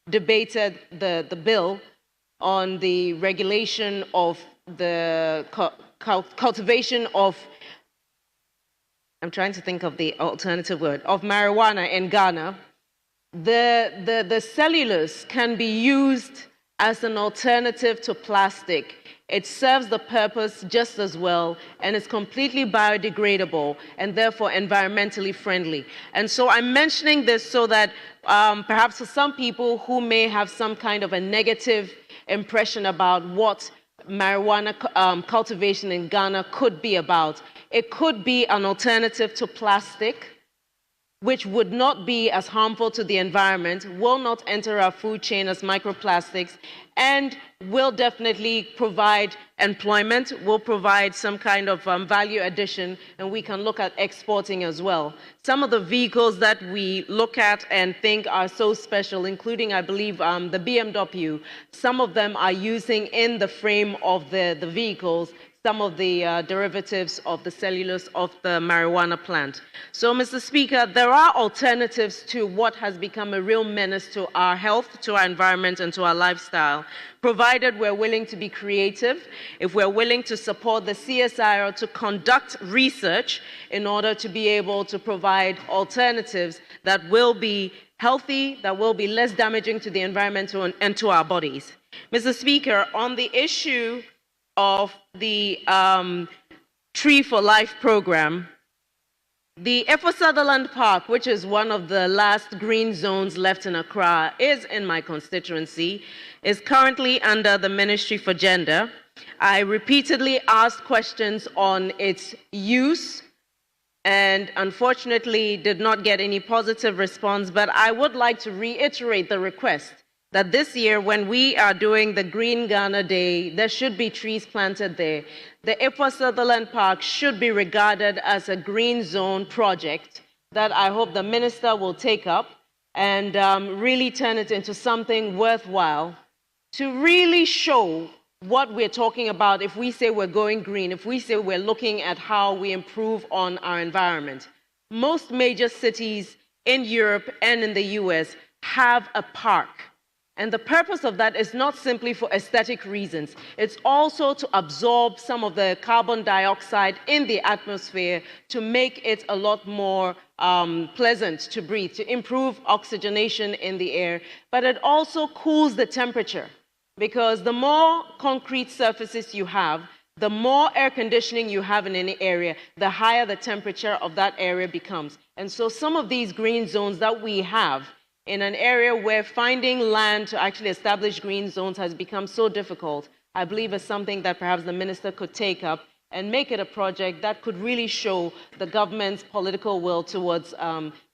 debated the bill on the regulation of the cultivation of, I'm trying to think of the alternative word, of marijuana in Ghana, the cellulose can be used as an alternative to plastic. It serves the purpose just as well, and it's completely biodegradable and therefore environmentally friendly. And so I'm mentioning this so that perhaps for some people who may have some kind of a negative impression about what marijuana cultivation in Ghana could be about, it could be an alternative to plastic, which would not be as harmful to the environment, will not enter our food chain as microplastics, and will definitely provide employment, will provide some kind of value addition, and we can look at exporting as well. Some of the vehicles that we look at and think are so special, including, I believe, the BMW, some of them are using in the frame of the vehicles some of the derivatives of the cellulose of the marijuana plant. So, Mr. Speaker, there are alternatives to what has become a real menace to our health, to our environment, and to our lifestyle, provided we're willing to be creative, if we're willing to support the CSIR to conduct research in order to be able to provide alternatives that will be healthy, that will be less damaging to the environment and to our bodies. Mr. Speaker, on the issue of the Tree for Life program, the Accra100.5FM Park, which is one of the last green zones left in Accra, is in my constituency, is currently under the Ministry for Gender. I repeatedly asked questions on its use and unfortunately did not get any positive response, but I would like to reiterate the request that this year, when we are doing the Green Ghana Day, there should be trees planted there. The Accra100.5FM Park should be regarded as a green zone project that I hope the minister will take up and really turn it into something worthwhile to really show what we're talking about if we say we're going green, if we say we're looking at how we improve on our environment. Most major cities in Europe and in the US have a park. And the purpose of that is not simply for aesthetic reasons. It's also to absorb some of the carbon dioxide in the atmosphere to make it a lot more pleasant to breathe, to improve oxygenation in the air. But it also cools the temperature, because the more concrete surfaces you have, the more air conditioning you have in any area, the higher the temperature of that area becomes. And so some of these green zones that we have in an area where finding land to actually establish green zones has become so difficult, I believe is something that perhaps the minister could take up and make it a project that could really show the government's political will towards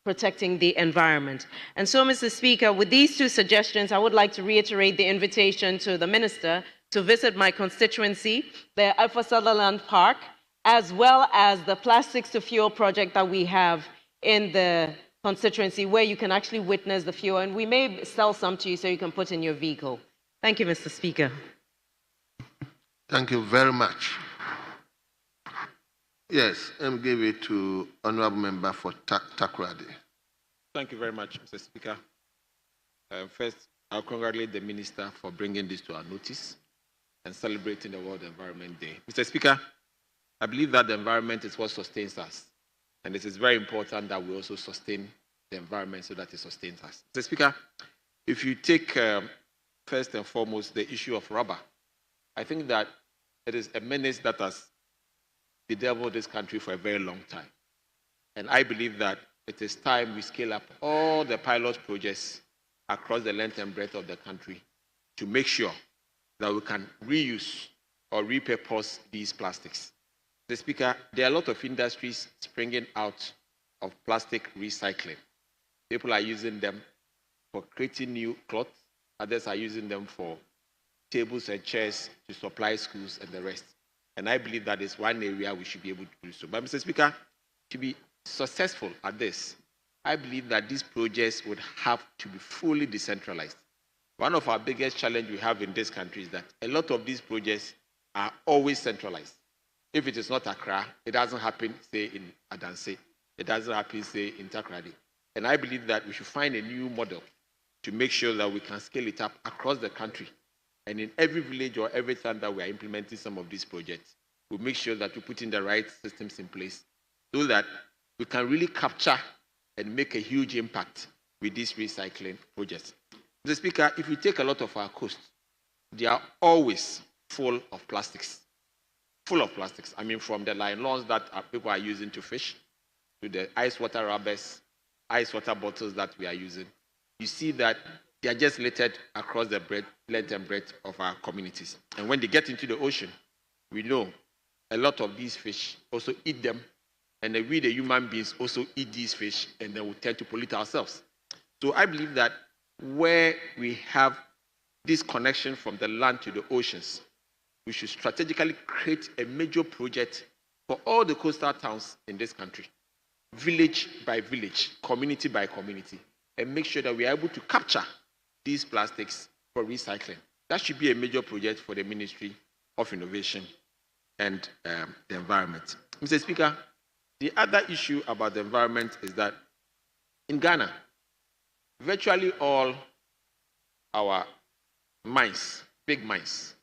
protecting the environment. And so, Mr. Speaker, with these two suggestions, I would like to reiterate the invitation to the Minister to visit my constituency, the Alpha Sutherland Park, as well as the plastics to fuel project that we have in the constituency, where you can actually witness the fuel, and we may sell some to you so you can put in your vehicle. Thank you, Mr. Speaker. Thank you very much. Yes, I'm give it to Honorable Member for Takoradi. Thank you very much, Mr. Speaker. First, I'll congratulate the Minister for bringing this to our notice and celebrating the World Environment Day. Mr. Speaker, I believe that the environment is what sustains us, and it is very important that we also sustain the environment so that it sustains us. Mr. Speaker, if you take first and foremost the issue of rubber, I think that it is a menace that has bedeviled this country for a very long time. And I believe that it is time we scale up all the pilot projects across the length and breadth of the country to make sure that we can reuse or repurpose these plastics. Mr. Speaker, there are a lot of industries springing out of plastic recycling. People are using them for creating new cloth. Others are using them for tables and chairs to supply schools and the rest. And I believe that is one area we should be able to do so. But Mr. Speaker, to be successful at this, I believe that these projects would have to be fully decentralized. One of our biggest challenges we have in this country is that a lot of these projects are always centralized. If it is not Accra, it doesn't happen, say, in Adanse. It doesn't happen, say, in Takoradi. And I believe that we should find a new model to make sure that we can scale it up across the country. And in every village or every town that we are implementing some of these projects, we'll make sure that we put in the right systems in place so that we can really capture and make a huge impact with these recycling projects. Mr. Speaker, if you take a lot of our coasts, they are always full of plastics. Full of plastics. I mean, from the nylons that people are using to fish, to the ice water rubbers, ice water bottles that we are using. You see that they are just littered across the length and breadth of our communities. And when they get into the ocean, we know a lot of these fish also eat them, and we, the human beings, also eat these fish, and then we tend to pollute ourselves. So I believe that where we have this connection from the land to the oceans, we should strategically create a major project for all the coastal towns in this country, village by village, community by community, and make sure that we are able to capture these plastics for recycling. That should be a major project for the Ministry of Innovation and the Environment. Mr. Speaker, the other issue about the environment is that in Ghana, virtually all our mines, big mines,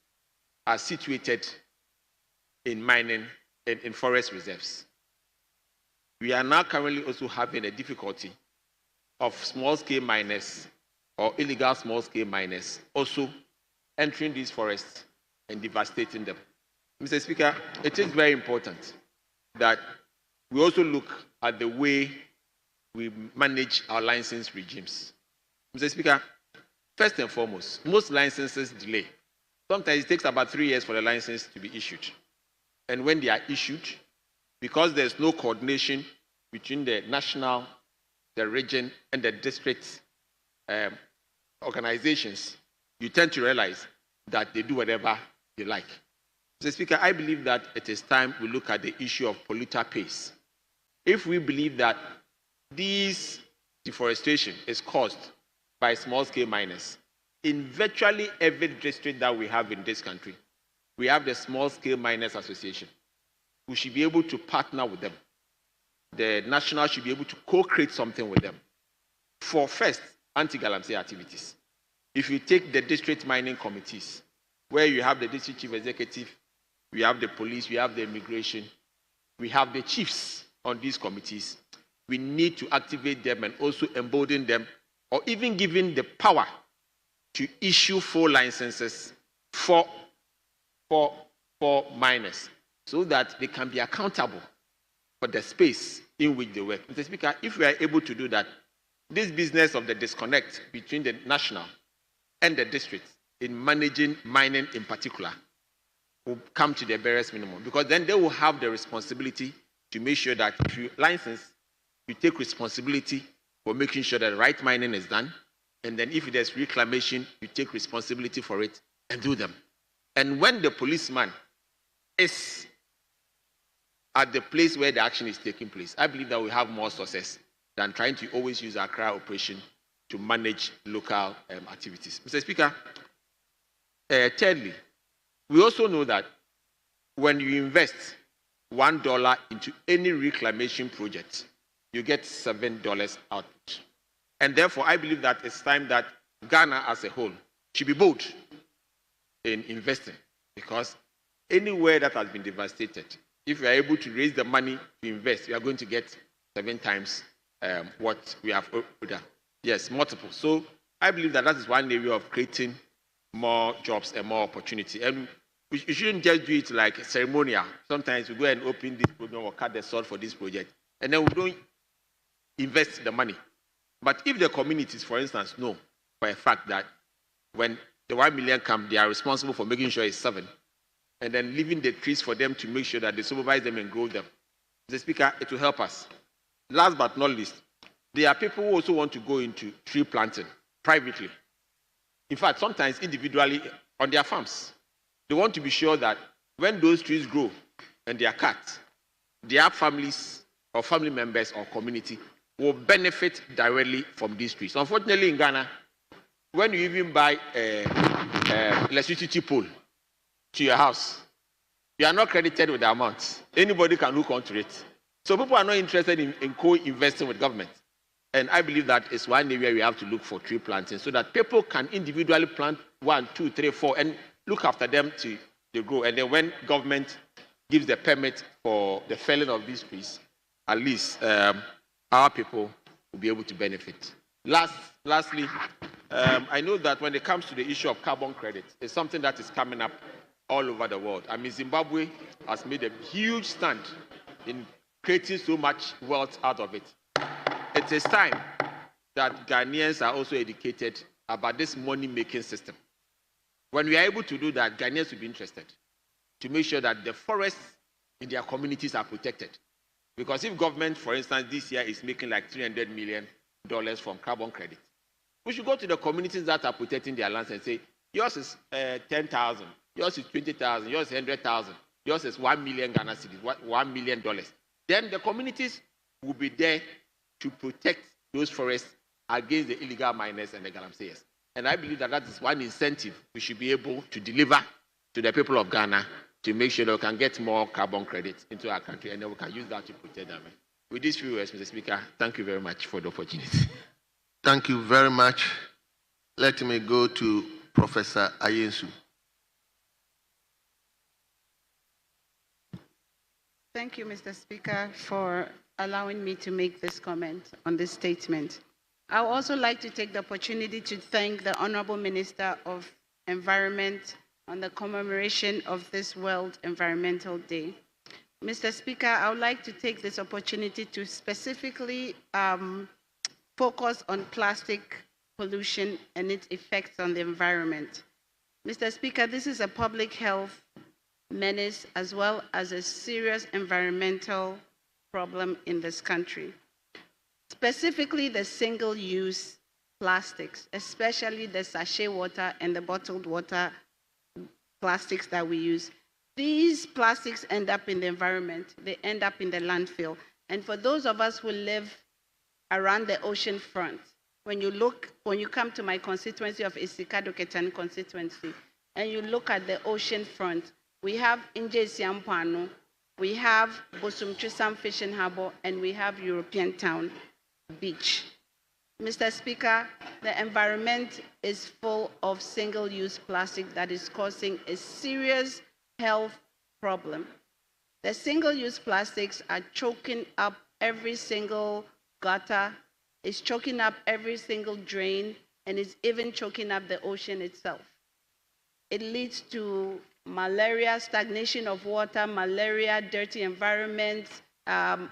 are situated in mining and in forest reserves. We are now currently also having a difficulty of small-scale miners or illegal small-scale miners also entering these forests and devastating them. Mr. Speaker, it is very important that we also look at the way we manage our license regimes. Mr. Speaker, first and foremost, most licenses delay. Sometimes it takes about 3 years for the license to be issued. And when they are issued, because there's no coordination between the national, the region, and the district organizations, you tend to realize that they do whatever they like. Mr. Speaker, I believe that it is time we look at the issue of polluter pays. If we believe that this deforestation is caused by small-scale miners, in virtually every district that we have in this country, we have the Small-Scale Miners Association. We should be able to partner with them. The national should be able to co-create something with them for first anti-galamsey activities. If you take the district mining committees, where you have the district chief executive, we have the police, we have the immigration, we have the chiefs on these committees, we need to activate them and also embolden them, or even giving the power to issue full licenses for miners, so that they can be accountable for the space in which they work. Mr. Speaker, if we are able to do that, this business of the disconnect between the national and the district in managing mining in particular will come to the barest minimum, because then they will have the responsibility to make sure that if you license, you take responsibility for making sure that the right mining is done. And then if there's reclamation, you take responsibility for it and do them. And when the policeman is at the place where the action is taking place, I believe that we have more success than trying to always use Accra operation to manage local activities. Mr. Speaker, thirdly, we also know that when you invest $1 into any reclamation project, you get $7 output. And therefore, I believe that it's time that Ghana as a whole should be bold in investing, because anywhere that has been devastated, if we are able to raise the money to invest, we are going to get 7 times what we have done. Yes, multiple. So I believe that is one area of creating more jobs and more opportunity. And we shouldn't just do it like ceremonial. Sometimes we go and open this program or cut the sword for this project, and then we don't invest the money. But if the communities, for instance, know for a fact that when the 1 million come, they are responsible for making sure it's 7, and then leaving the trees for them to make sure that they supervise them and grow them, Mr. Speaker, it will help us. Last but not least, there are people who also want to go into tree planting privately. In fact, sometimes individually on their farms. They want to be sure that when those trees grow and they are cut, their families or family members or community will benefit directly from these trees. Unfortunately, in Ghana, when you even buy electricity pole to your house, you are not credited with the amount. Anybody can look onto it. So people are not interested in co-investing with government. And I believe that is one area we have to look for tree planting, so that people can individually plant 1, 2, 3, 4, and look after them to grow. And then when government gives the permit for the felling of these trees, at least our people will be able to benefit. Lastly, I know that when it comes to the issue of carbon credit, it's something that is coming up all over the world. I mean, Zimbabwe has made a huge stand in creating so much wealth out of it. It is time that Ghanaians are also educated about this money-making system. When we are able to do that, Ghanaians will be interested to make sure that the forests in their communities are protected. Because if government, for instance, this year is making like $300 million from carbon credit, we should go to the communities that are protecting their lands and say, yours is 10,000, yours is 20,000, yours is 100,000, yours is 1 million Ghana cedis, $1 million. Then the communities will be there to protect those forests against the illegal miners and the galamseyers. And I believe that is one incentive we should be able to deliver to the people of Ghana to make sure that we can get more carbon credits into our country, and then we can use that to protect them. With these few words, Mr. Speaker, thank you very much for the opportunity. Thank you very much. Let me go to Professor Ayensu. Thank you, Mr. Speaker, for allowing me to make this comment on this statement. I would also like to take the opportunity to thank the Honorable Minister of Environment on the commemoration of this World Environmental Day. Mr. Speaker, I would like to take this opportunity to specifically focus on plastic pollution and its effects on the environment. Mr. Speaker, this is a public health menace as well as a serious environmental problem in this country. Specifically, the single-use plastics, especially the sachet water and the bottled water plastics that we use. These plastics end up in the environment, they end up in the landfill. And for those of us who live around the ocean front, when you come to my constituency of Isika-Doketan constituency, and you look at the ocean front, we have Inje-Siampano, we have Bosumtrisam Fishing Harbor, and we have European Town Beach. Mr. Speaker, the environment is full of single-use plastic that is causing a serious health problem. The single-use plastics are choking up every single gutter, it's choking up every single drain, and it's even choking up the ocean itself. It leads to malaria, stagnation of water, malaria, dirty environments,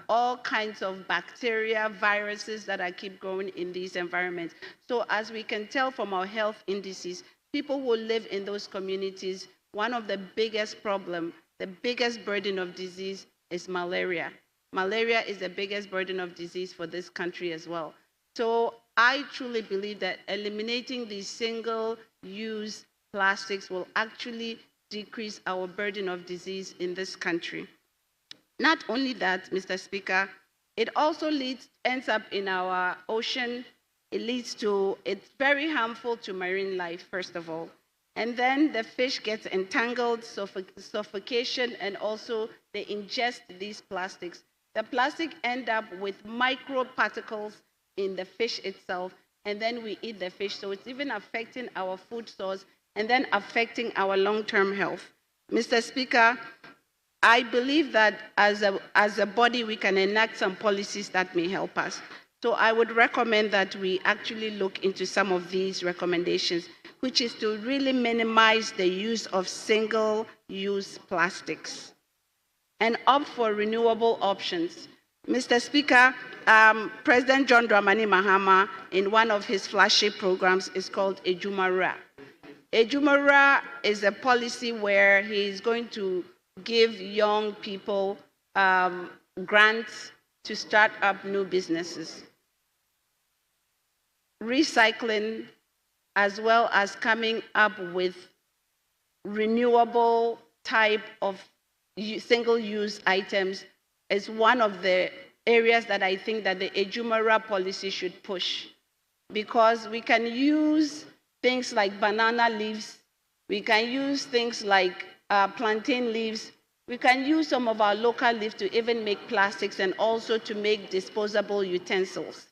all kinds of bacteria, viruses that are keep growing in these environments. So as we can tell from our health indices, people who live in those communities, one of the biggest problem, the biggest burden of disease is malaria. Malaria is the biggest burden of disease for this country as well. So I truly believe that eliminating these single-use plastics will actually decrease our burden of disease in this country. Not only that, Mr. Speaker, it also ends up in our ocean. It's very harmful to marine life, first of all. And then the fish gets entangled, suffocation, and also they ingest these plastics. The plastic end up with microparticles in the fish itself, and then we eat the fish. So it's even affecting our food source and then affecting our long-term health. Mr. Speaker, I believe that as a body, we can enact some policies that may help us. So I would recommend that we actually look into some of these recommendations, which is to really minimize the use of single-use plastics and opt for renewable options. Mr. Speaker, President John Dramani Mahama, in one of his flagship programs, is called Ejumara. Ejumara is a policy where he is going to give young people grants to start up new businesses, recycling, as well as coming up with renewable type of single-use items is one of the areas that I think that the Ejumara policy should push, because we can use things like banana leaves, we can use things like plantain leaves, we can use some of our local leaves to even make plastics and also to make disposable utensils.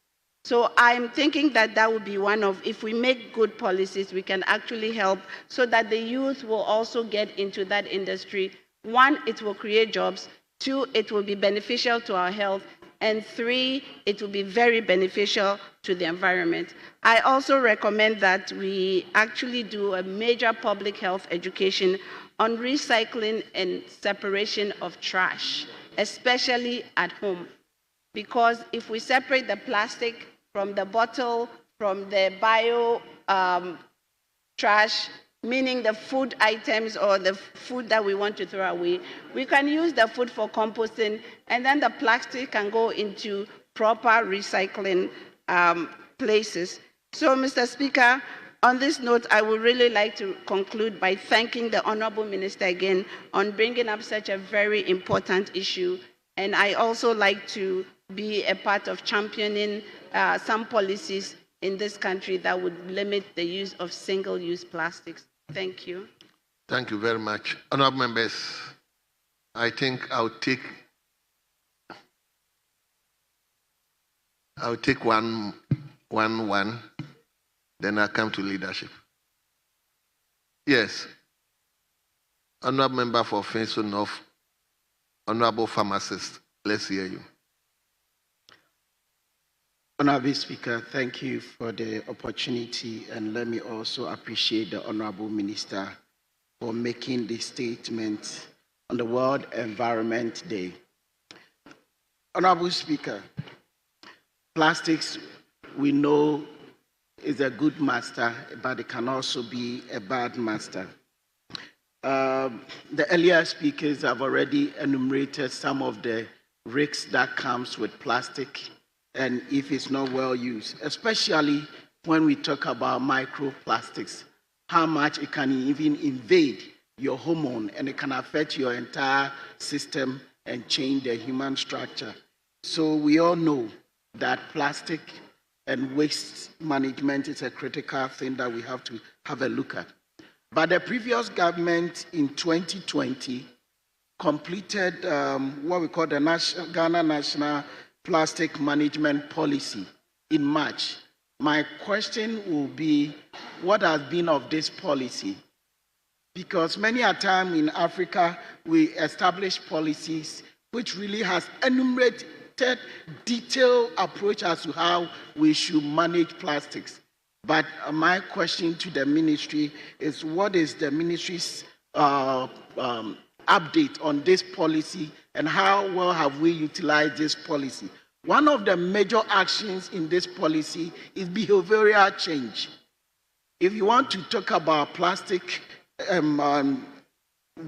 So I'm thinking that that would be one of, if we make good policies, we can actually help so that the youth will also get into that industry. One, it will create jobs. Two, it will be beneficial to our health. And three, it will be very beneficial to the environment. I also recommend that we actually do a major public health education on recycling and separation of trash, especially at home. Because if we separate the plastic from the bottle, from the bio trash, meaning the food items or the food that we want to throw away, we can use the food for composting, and then the plastic can go into proper recycling places. So, Mr. Speaker, on this note, I would really like to conclude by thanking the Honorable Minister again on bringing up such a very important issue. And I also like to be a part of championing some policies in this country that would limit the use of single-use plastics. Thank you. Thank you very much. Honorable members, I think I'll take one, then I'll come to leadership. Yes. Honorable member for Finso North, Honorable Pharmacist, let's hear you. Honorable Speaker, thank you for the opportunity, and let me also appreciate the Honorable Minister for making this statement on the World Environment Day. Honorable Speaker, plastics, we know, is a good master, but it can also be a bad master. The earlier speakers have already enumerated some of the risks that comes with plastic, and if it's not well used, especially when we talk about microplastics, how much it can even invade your hormone and it can affect your entire system and change the human structure. So we all know that plastic and waste management is a critical thing that we have to have a look at. But the previous government in 2020 completed what we call the Ghana National Plastic Management Policy in March. My question will be, what has been of this policy? Because many a time in Africa, we establish policies which really has enumerated detailed approach as to how we should manage plastics. But my question to the ministry is, what is the ministry's update on this policy, and how well have we utilized this policy? One of the major actions in this policy is behavioral change. If you want to talk about plastic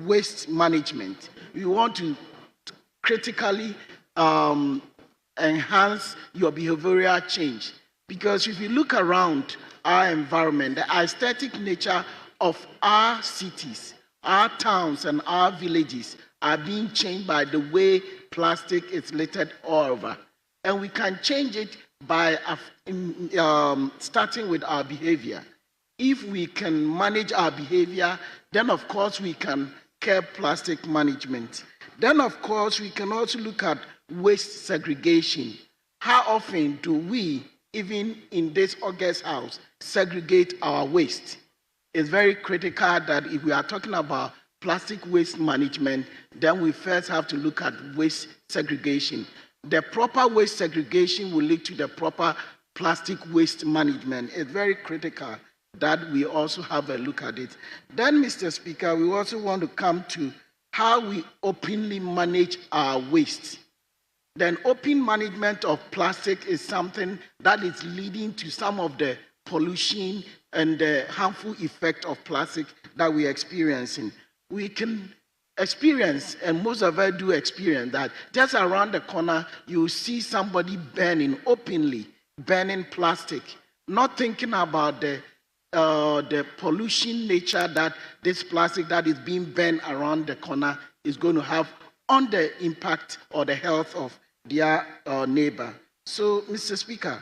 waste management, you want to critically enhance your behavioral change. Because if you look around our environment, the aesthetic nature of our cities, our towns, and our villages are being changed by the way plastic is littered all over. And we can change it by starting with our behavior. If we can manage our behavior, then of course we can curb plastic management. Then of course we can also look at waste segregation. How often do we, even in this August house, segregate our waste? It's very critical that if we are talking about plastic waste management, then we first have to look at waste segregation. The proper waste segregation will lead to the proper plastic waste management. It's very critical that we also have a look at it. Then, Mr. Speaker, we also want to come to how we openly manage our waste. Then open management of plastic is something that is leading to some of the pollution and the harmful effect of plastic that we are experiencing. We can experience, and most of us do experience, that just around the corner you see somebody openly burning plastic, not thinking about the pollution nature that this plastic that is being burned around the corner is going to have on the impact or the health of their neighbor. So, Mr. Speaker,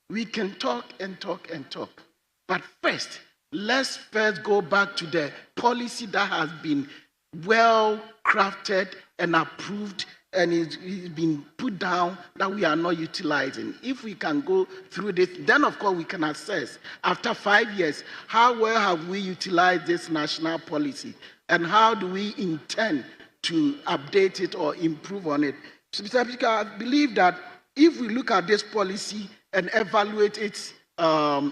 we can talk and talk and talk, but let's first go back to the policy that has been well crafted and approved and it's been put down that we are not utilizing. If we can go through this, then of course we can assess after 5 years how well have we utilized this national policy and how do we intend to update it or improve on it. So, Mr. Speaker, I believe that if we look at this policy and evaluate its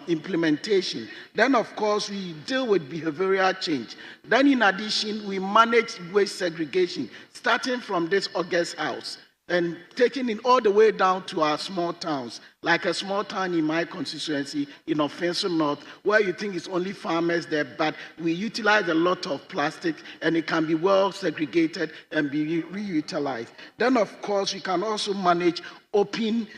implementation, then of course we deal with behavioral change. Then in addition, we manage waste segregation, starting from this August house and taking it all the way down to our small towns, like a small town in my constituency in Offensive North, where you think it's only farmers there, but we utilize a lot of plastic and it can be well segregated and be reutilized. Then of course we can also manage open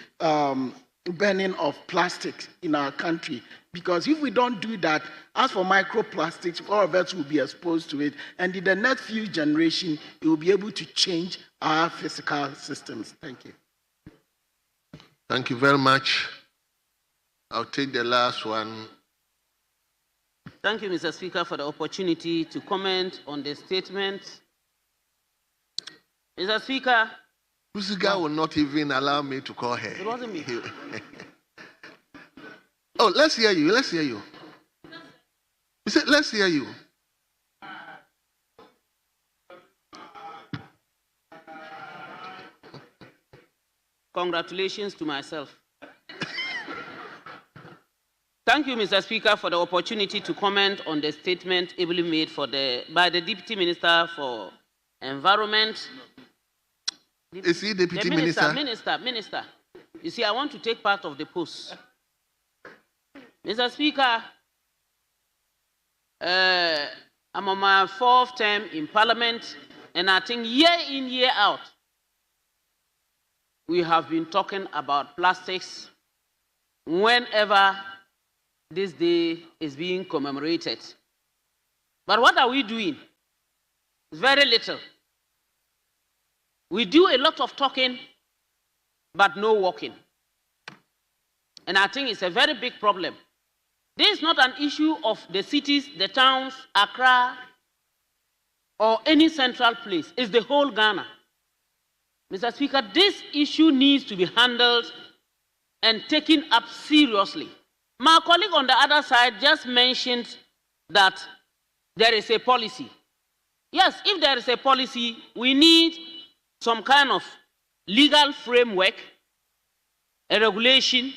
burning of plastics in our country, because if we don't do that, as for microplastics, all of us will be exposed to it, and in the next few generations it will be able to change our physical systems. Thank you. Thank you very much. I'll take the last one. Thank you, Mr. Speaker, for the opportunity to comment on the statement. Mr. Speaker, Kusiga will not even allow me to call her. It wasn't me. Oh, let's hear you. Let's hear you. He said, let's hear you. Congratulations to myself. Thank you, Mr. Speaker, for the opportunity to comment on the statement ably made by the Deputy Minister for Environment. Is he Deputy Minister? Minister. You see, I want to take part of the post. Mr. Speaker, I'm on my 4th term in Parliament, and I think year in, year out, we have been talking about plastics whenever this day is being commemorated. But what are we doing? Very little. We do a lot of talking, but no walking. And I think it's a very big problem. This is not an issue of the cities, the towns, Accra, or any central place. It's the whole Ghana. Mr. Speaker, this issue needs to be handled and taken up seriously. My colleague on the other side just mentioned that there is a policy. Yes, if there is a policy, we need some kind of legal framework, a regulation,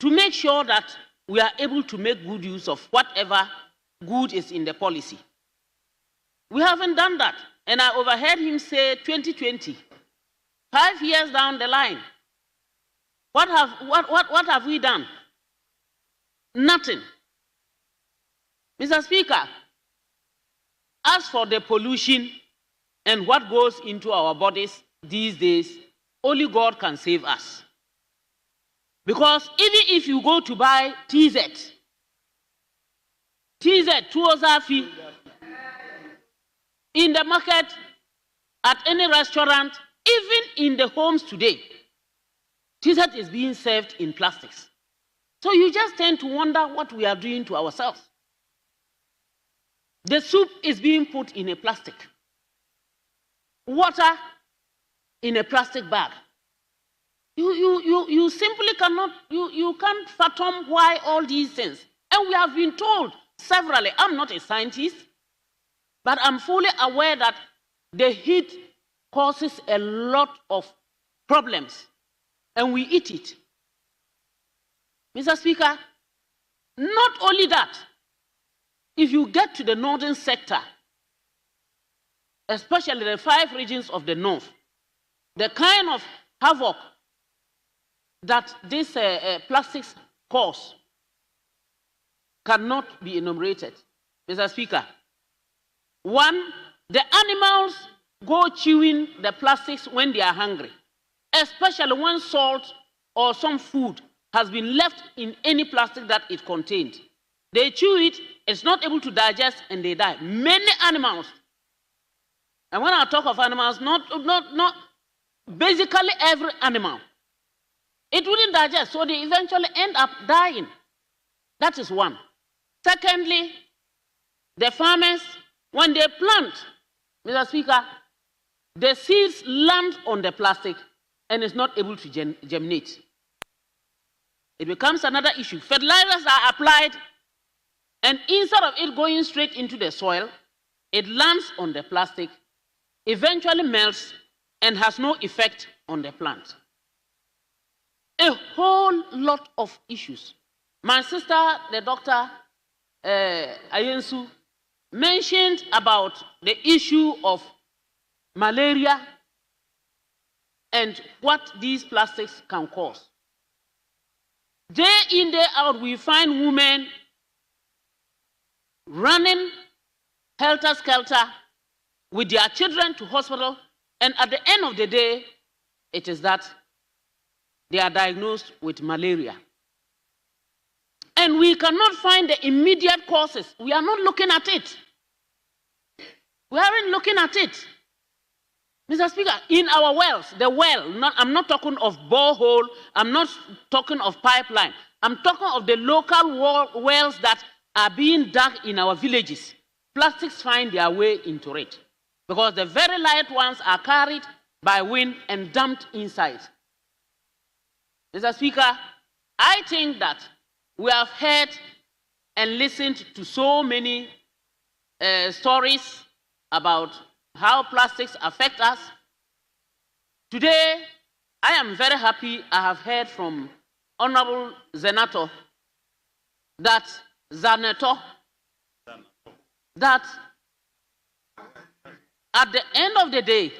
to make sure that we are able to make good use of whatever good is in the policy. We haven't done that. And I overheard him say 2020, 5 years down the line. What have we done? Nothing. Mr. Speaker, as for the pollution and what goes into our bodies these days, only God can save us. Because even if you go to buy TZ, Tuozafi, in the market, at any restaurant, even in the homes today, TZ is being served in plastics. So you just tend to wonder what we are doing to ourselves. The soup is being put in a plastic. Water in a plastic bag. You simply cannot, you can't fathom why all these things. And we have been told severally, I'm not a scientist, but I'm fully aware that the heat causes a lot of problems, and we eat it. Mr. Speaker, not only that, if you get to the northern sector, especially the 5 regions of the north, the kind of havoc that these plastics cause cannot be enumerated. Mr. Speaker, one, the animals go chewing the plastics when they are hungry, especially when salt or some food has been left in any plastic that it contained. They chew it, it's not able to digest, and they die. Many animals. And when I talk of animals, not basically every animal. It wouldn't digest, so they eventually end up dying. That is one. Secondly, the farmers, when they plant, Mr. Speaker, the seeds land on the plastic and is not able to germinate. It becomes another issue. Fertilizers are applied, and instead of it going straight into the soil, it lands on the plastic, eventually melts, and has no effect on the plant. A whole lot of issues. My sister, the doctor, Ayensu, mentioned about the issue of malaria and what these plastics can cause. Day in, day out, we find women running helter-skelter with their children to hospital, and at the end of the day, it is that they are diagnosed with malaria. And we cannot find the immediate causes. We are not looking at it. We aren't looking at it. Mr. Speaker, in our wells, the well, I'm not talking of borehole, I'm not talking of pipeline, I'm talking of the local wells that are being dug in our villages. Plastics find their way into it because the very light ones are carried by wind and dumped inside. Mr. Speaker, I think that we have heard and listened to so many stories about how plastics affect us. Today, I am very happy I have heard from Honorable Zenato that at the end of the day,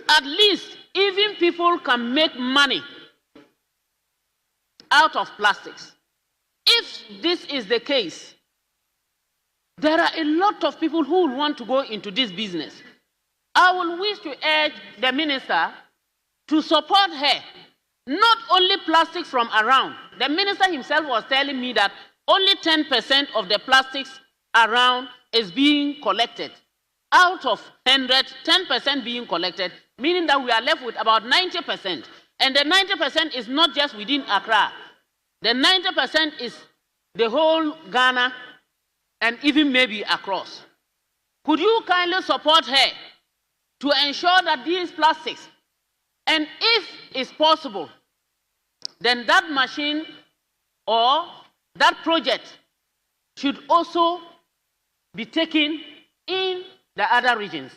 at least even people can make money out of plastics. If this is the case, there are a lot of people who will want to go into this business. I will wish to urge the minister to support her, not only plastics from around. The minister himself was telling me that only 10% of the plastics around is being collected. Out of 100, 10% being collected, meaning that we are left with about 90%. And the 90% is not just within Accra. The 90% is the whole Ghana and even maybe across. Could you kindly support her to ensure that these plastics, and if it's possible, then that machine or that project should also be taken in the other regions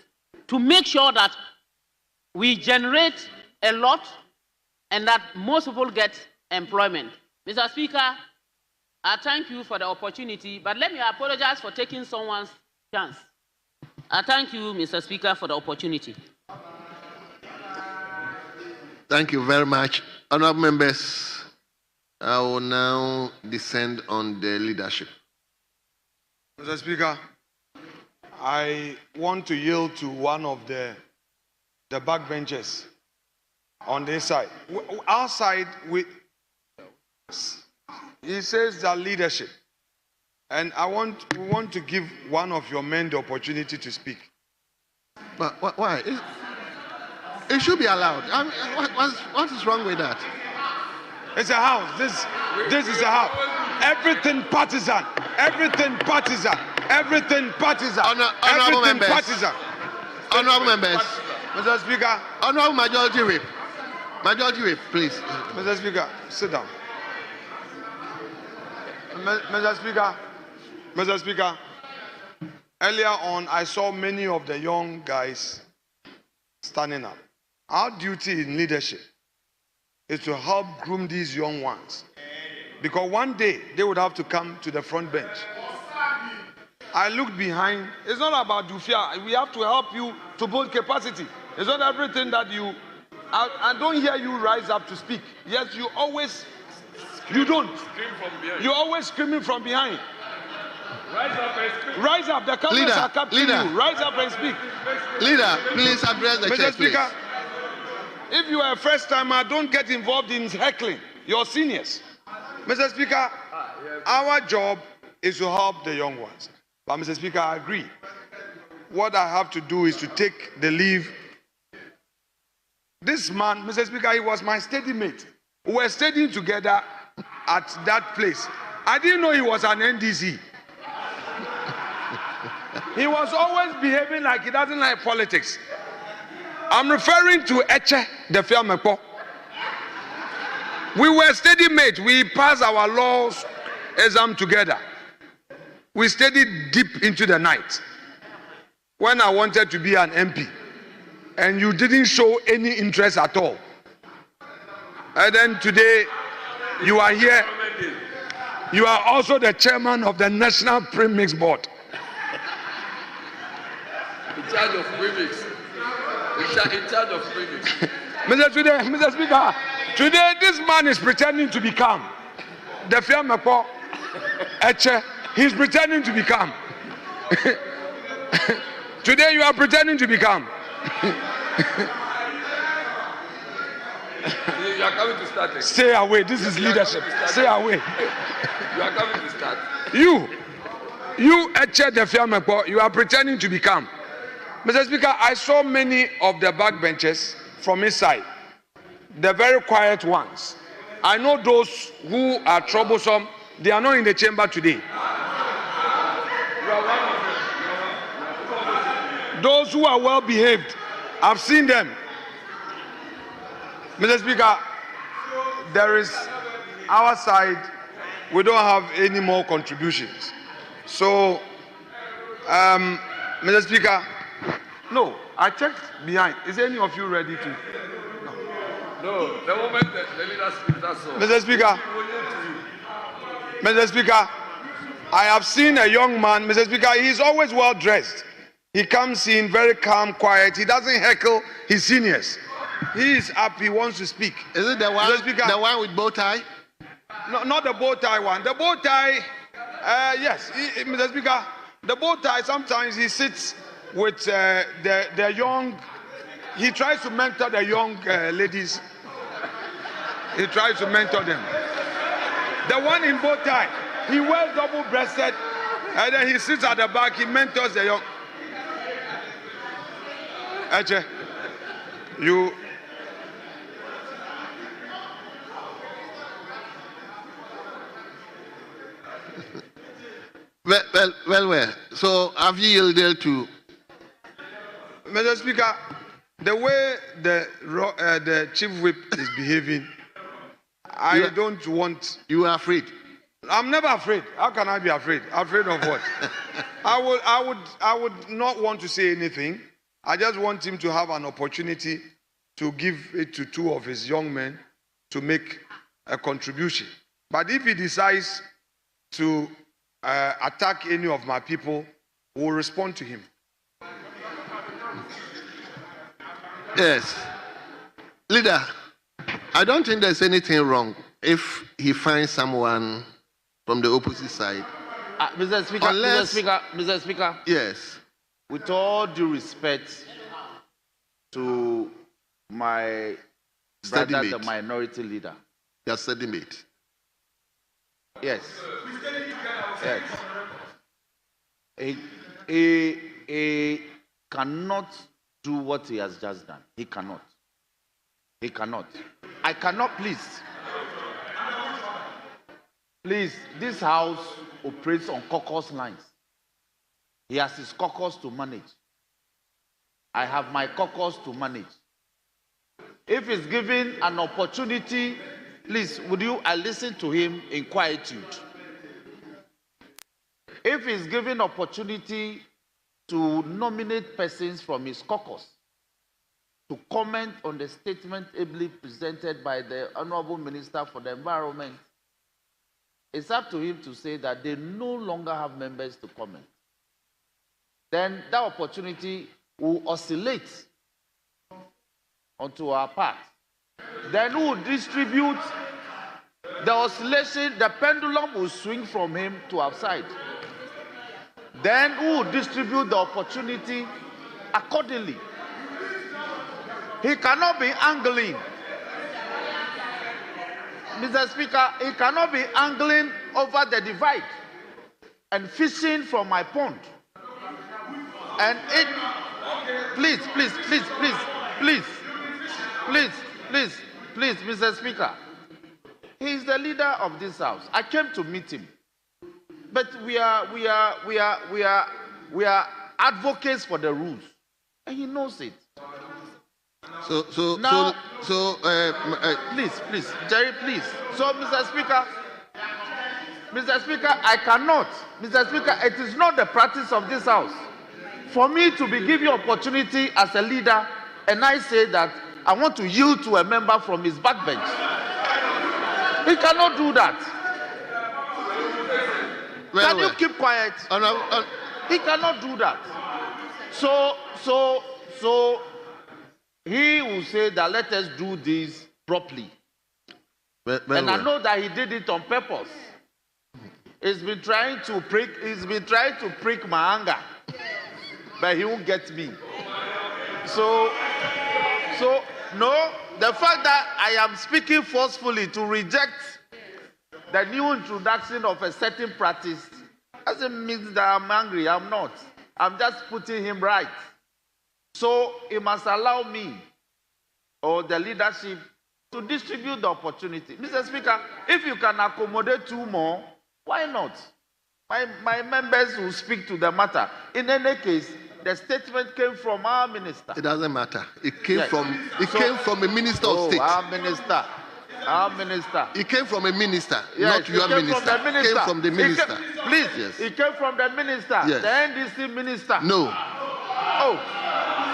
to make sure that we generate a lot and that most people get employment. Mr. Speaker, I thank you for the opportunity, but let me apologize for taking someone's chance. I thank you, Mr. Speaker, for the opportunity. Thank you very much. Honourable members, I will now descend on the leadership. Mr. Speaker, I want to yield to one of the backbenchers on this side. Our side, he says that leadership. And we want to give one of your men the opportunity to speak. But why? It should be allowed. I mean, what is wrong with that? It's a house. This is a house. Everything partisan. Everything partisan. Everything partisan. Honorable members. Partisan. Honorable members. Mr. Speaker. Honorable Majority Whip. Majority Whip, please. Mr. Speaker, sit down. Mr. Speaker, earlier on, I saw many of the young guys standing up. Our duty in leadership is to help groom these young ones. Because one day, they would have to come to the front bench. I looked behind. It's not about Dufia. We have to help you to build capacity. It's not everything that you... I don't hear you rise up to speak. Yes, you always... You don't. You're always screaming from behind. Rise up and speak. Rise up. The cameras are capturing you. Rise up and speak. Leader, please address the chair, please. Mr. Speaker, if you are a first timer, don't get involved in heckling your seniors. Mr. Speaker, our job is to help the young ones. But Mr. Speaker, I agree. What I have to do is to take the leave. This man, Mr. Speaker, he was my study mate. We were studying together at that place. I didn't know he was an NDC. He was always behaving like he doesn't like politics. I'm referring to Eche, the Fiamepo. We were study mates. We passed our law exam together. We studied deep into the night. When I wanted to be an MP, and you didn't show any interest at all. And then today, you are here. You are also the chairman of the National Premix Board. In charge of premix. In charge of premix. Mr. Speaker, today this man is pretending to be calm. The Fiamepo Eche, he's pretending to be calm. Today you are pretending to be calm. You are coming to start. Stay away. This is leadership. Stay away. You are coming to start. You Eche the Fiamepo, you are pretending to be calm. Mr. Speaker, I saw many of the backbenchers from inside, the very quiet ones. I know those who are troublesome, they are not in the chamber today. Those who are well behaved, I've seen them. Mr. Speaker, there is our side, we don't have any more contributions. So, Mr. Speaker, no, I checked behind. Is any of you ready to? No, the moment the leader speaks, that's all. Mr. Speaker, I have seen a young man, Mr. Speaker, he's always well dressed. He comes in very calm, quiet. He doesn't heckle his seniors. He is up, he wants to speak. Is it the one with bow tie? No, not the bow tie one. The bow tie, yes, Mr. Speaker, the bow tie, sometimes he sits with the young, he tries to mentor the young ladies. He tries to mentor them. The one in bow tie, he wears double-breasted, and then he sits at the back, he mentors the young. Eche, you... Well. So have you yielded to... Mr. Speaker, the way the chief whip is behaving, I don't want... You are afraid? I'm never afraid. How can I be afraid? Afraid of what? I would not want to say anything. I just want him to have an opportunity to give it to two of his young men to make a contribution. But if he decides to attack any of my people, we'll respond to him. Yes. Leader, I don't think there's anything wrong if he finds someone from the opposite side. Mr. Speaker, Mr. Speaker. Yes. With all due respect to my Steady brother, the mate. minority leader. Your steady mate. Yes. Yes. He cannot do what he has just done. He cannot. He cannot. I cannot, please. Please, this house operates on caucus lines. He has his caucus to manage. I have my caucus to manage. If he's given an opportunity, please, would you listen to him in quietude? If he's given opportunity to nominate persons from his caucus to comment on the statement ably presented by the Honorable Minister for the Environment, it's up to him to say that they no longer have members to comment. Then that opportunity will oscillate onto our part. Then we will distribute the oscillation, the pendulum will swing from him to outside. Then we will distribute the opportunity accordingly. He cannot be angling. Mr. Speaker, he cannot be angling over the divide and fishing from my pond. And it, please, Mr. Speaker, he is the leader of this house. I came to meet him, but we are advocates for the rules, and he knows it. Please, Jerry, please. So, Mr. Speaker, I cannot. Mr. Speaker, it is not the practice of this house for me to be giving opportunity as a leader, and I say that I want to yield to a member from his backbench. He cannot do that. Can you keep quiet? He cannot do that. So he will say that let us do this properly. And I know that he did it on purpose. He's been trying to prick my anger, but he won't get me. So no, the fact that I am speaking forcefully to reject the new introduction of a certain practice doesn't mean that I'm angry. I'm not. I'm just putting him right. So he must allow me or the leadership to distribute the opportunity. Mr. Speaker, if you can accommodate two more, why not? My members will speak to the matter. In any case, the statement came from our minister. It doesn't matter. It came from a minister of state. Our minister. It came from a minister, Yes, not your minister. It came from the minister. It came from the minister, Yes. the NDC minister. No. Oh,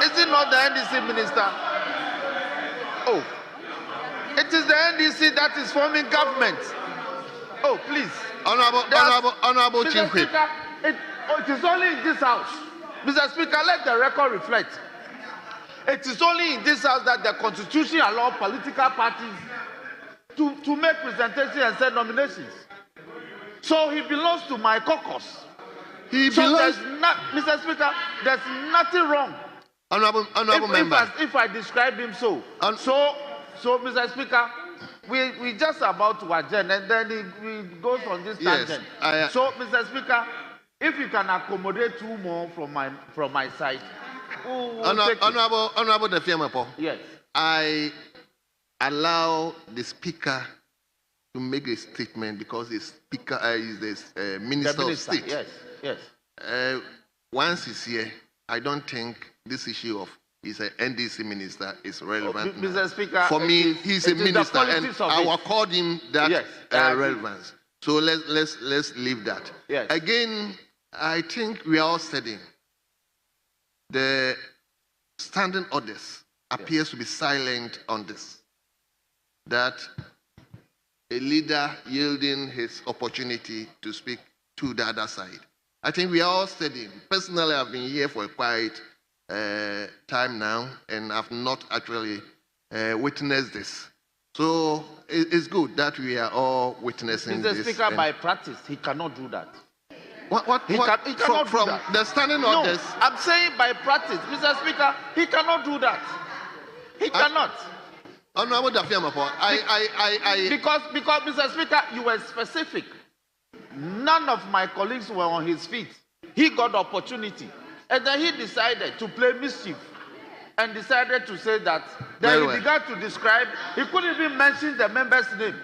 is it not the NDC minister? Oh, it is the NDC that is forming government. Oh, please. Honorable Chief Whip. It is only in this house. Mr. Speaker, let the record reflect. It is only in this house that the Constitution allows political parties to make presentations and send nominations. So he belongs to my caucus. Mr. Speaker, there's nothing wrong. Honorable member. If I describe him so. So, Mr. Speaker, we just about to adjourn, and then he goes on this tangent. So, Mr. Speaker, if you can accommodate two more from my side, Honorable Defiamapo. Yes. I allow the speaker to make a statement because the speaker is the minister of state. Yes. Once he's here, I don't think this issue of he's an NDC minister is relevant. Mr. Speaker, for me, he's a minister, and I will accord him that relevance. So let's leave that. Yes. Again, I think we are all studying. The standing orders appears to be silent on this. That a leader yielding his opportunity to speak to the other side. I think we are all studying. Personally, I've been here for a quite time now, and I've not actually witnessed this. So it's good that we are all witnessing this. Mr. Speaker, by practice, he cannot do that. He cannot do that. The standing orders. No, I'm saying by practice, Mr. Speaker, he cannot do that. He cannot. Honorable Dafiamapo, Because, Mr. Speaker, you were specific. None of my colleagues were on his feet. He got the opportunity. And then he decided to play mischief and decided to say that. Then he began to describe, he couldn't even mention the member's name.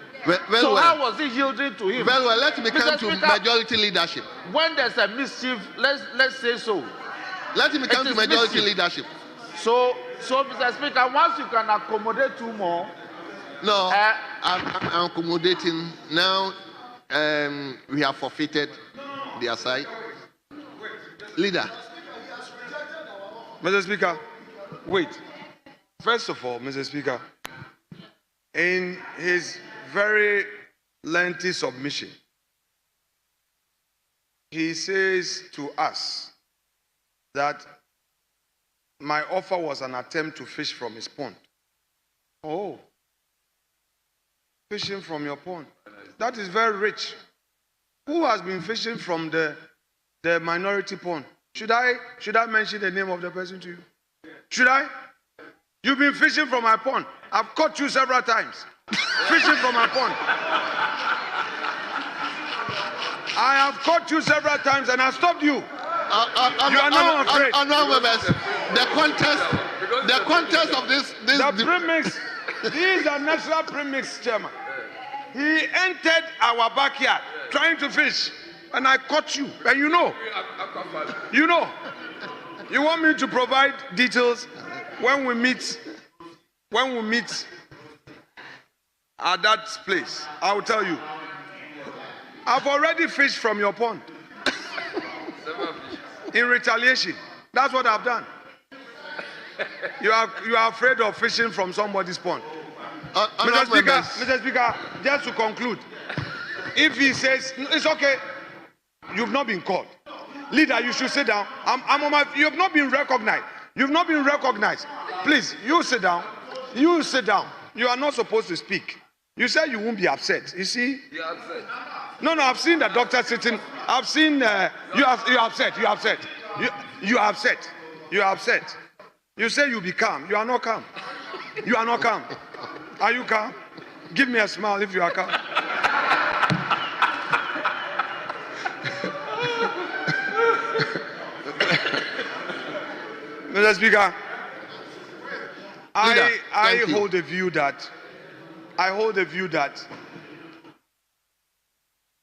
So how was he yielding to him? Well, let me come to majority leadership. When there's a mischief, let's say so. Let him come to majority leadership. So, Mr. Speaker, once you can accommodate two more. No, I'm accommodating. Now we have forfeited their side. Leader. Mr. Speaker, wait. First of all, Mr. Speaker, in his very lengthy submission, he says to us that my offer was an attempt to fish from his pond. Oh, fishing from your pond. That is very rich. Who has been fishing from the minority pond? Should I mention the name of the person to you? Should I? You've been fishing from my pond. I've caught you several times. Fishing from my pond. I have caught you several times and I stopped you. You are now afraid. The contest of this the premix. These are national premix, Chairman. He entered our backyard trying to fish, and I caught you. And you know. You want me to provide details when we meet at that place? I will tell you. I've already fished from your pond. In retaliation. That's what I've done. You are afraid of fishing from somebody's pond. Mr. Speaker, just to conclude, if he says it's okay, you've not been caught. Leader, you should sit down. You have not been recognized. You've not been recognized. Please, you sit down. You sit down. You are not supposed to speak. You said you won't be upset. You see? You're upset. No, I've seen the doctor sitting. I've seen you are upset. You are upset. You are upset. You are upset. You say you'll be calm. You are not calm. You are not calm. Are you calm? Give me a smile if you are calm. Mr. Speaker, I hold a view that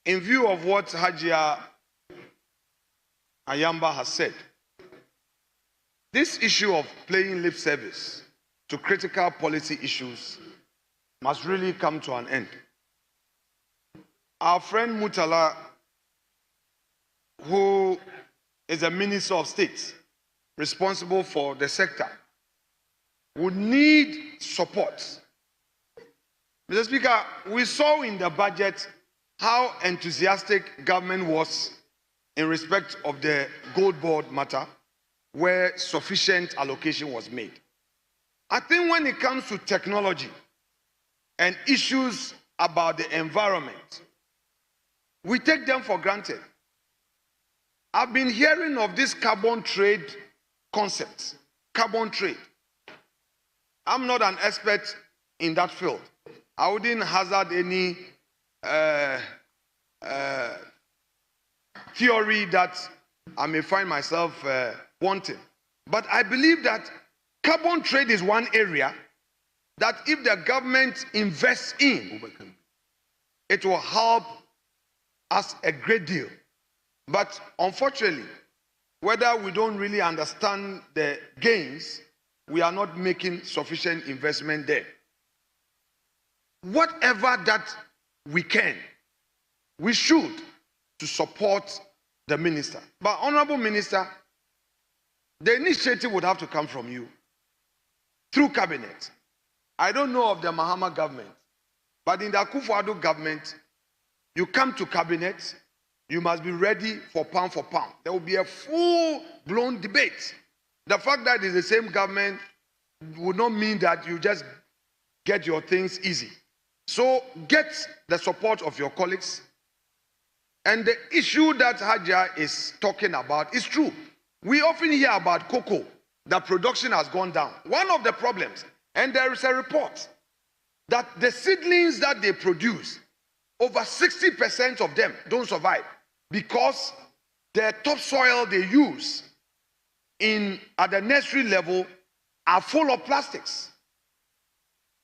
in view of what Hajia Ayamba has said, this issue of playing lip service to critical policy issues must really come to an end. Our friend Mutala, who is a Minister of State responsible for the sector, would need support. Mr. Speaker, we saw in the budget how enthusiastic government was in respect of the gold board matter, where sufficient allocation was made. I think when it comes to technology and issues about the environment, we take them for granted. I've been hearing of this carbon trade concept, carbon trade. I'm not an expert in that field. I wouldn't hazard any theory that I may find myself wanting. But I believe that carbon trade is one area that if the government invests in, it will help us a great deal. But unfortunately, whether we don't really understand the gains, we are not making sufficient investment there. Whatever that we can, we should, to support the minister. But Honorable Minister, the initiative would have to come from you through cabinet. I don't know of the Mahama government, but in the Akufo-Addo government, you come to cabinet, you must be ready for pound. There will be a full-blown debate. The fact that it's the same government would not mean that you just get your things easy. So get the support of your colleagues. And the issue that Hajia is talking about is true. We often hear about cocoa, that production has gone down. One of the problems, and there is a report that the seedlings that they produce, over 60% of them don't survive because the topsoil they use at the nursery level are full of plastics.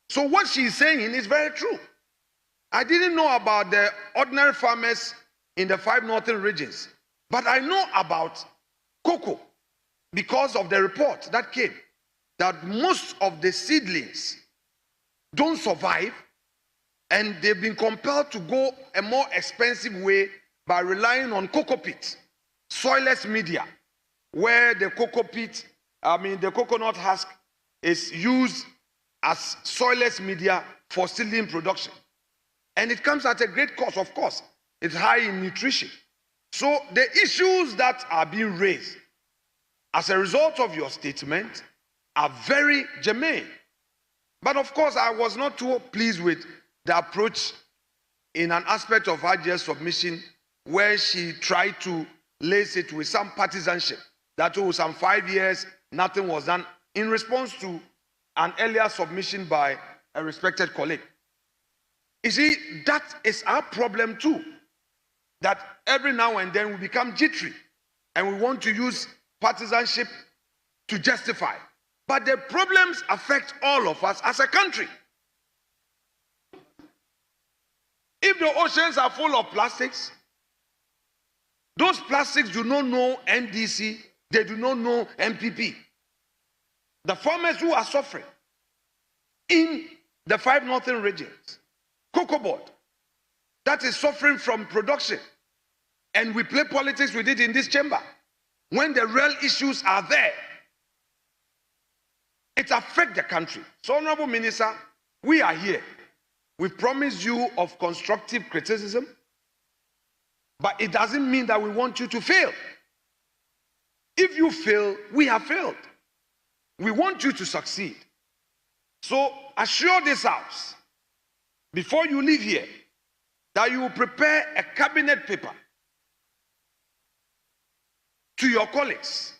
So what she's saying is very true. I didn't know about the ordinary farmers in the 5 northern regions, but I know about cocoa because of the report that came that most of the seedlings don't survive, and they've been compelled to go a more expensive way by relying on cocoa pit, soilless media, where the the coconut husk is used as soilless media for seedling production. And it comes at a great cost, of course. It's high in nutrition. So the issues that are being raised as a result of your statement are very germane. But of course, I was not too pleased with the approach in an aspect of Hajia's submission where she tried to lace it with some partisanship. That was some 5 years, nothing was done, in response to an earlier submission by a respected colleague. You see, that is our problem too. That every now and then we become jittery and we want to use partisanship to justify. But the problems affect all of us as a country. If the oceans are full of plastics, those plastics do not know NDC, they do not know MPP. The farmers who are suffering in the 5 northern regions, cocoa board, that is suffering from production, and we play politics with it in this chamber, when the real issues are there, it affects the country. So, Honorable Minister, we are here. We promise you of constructive criticism, but it doesn't mean that we want you to fail. If you fail, we have failed. We want you to succeed. So assure this House, before you leave here, that you will prepare a cabinet paper to your colleagues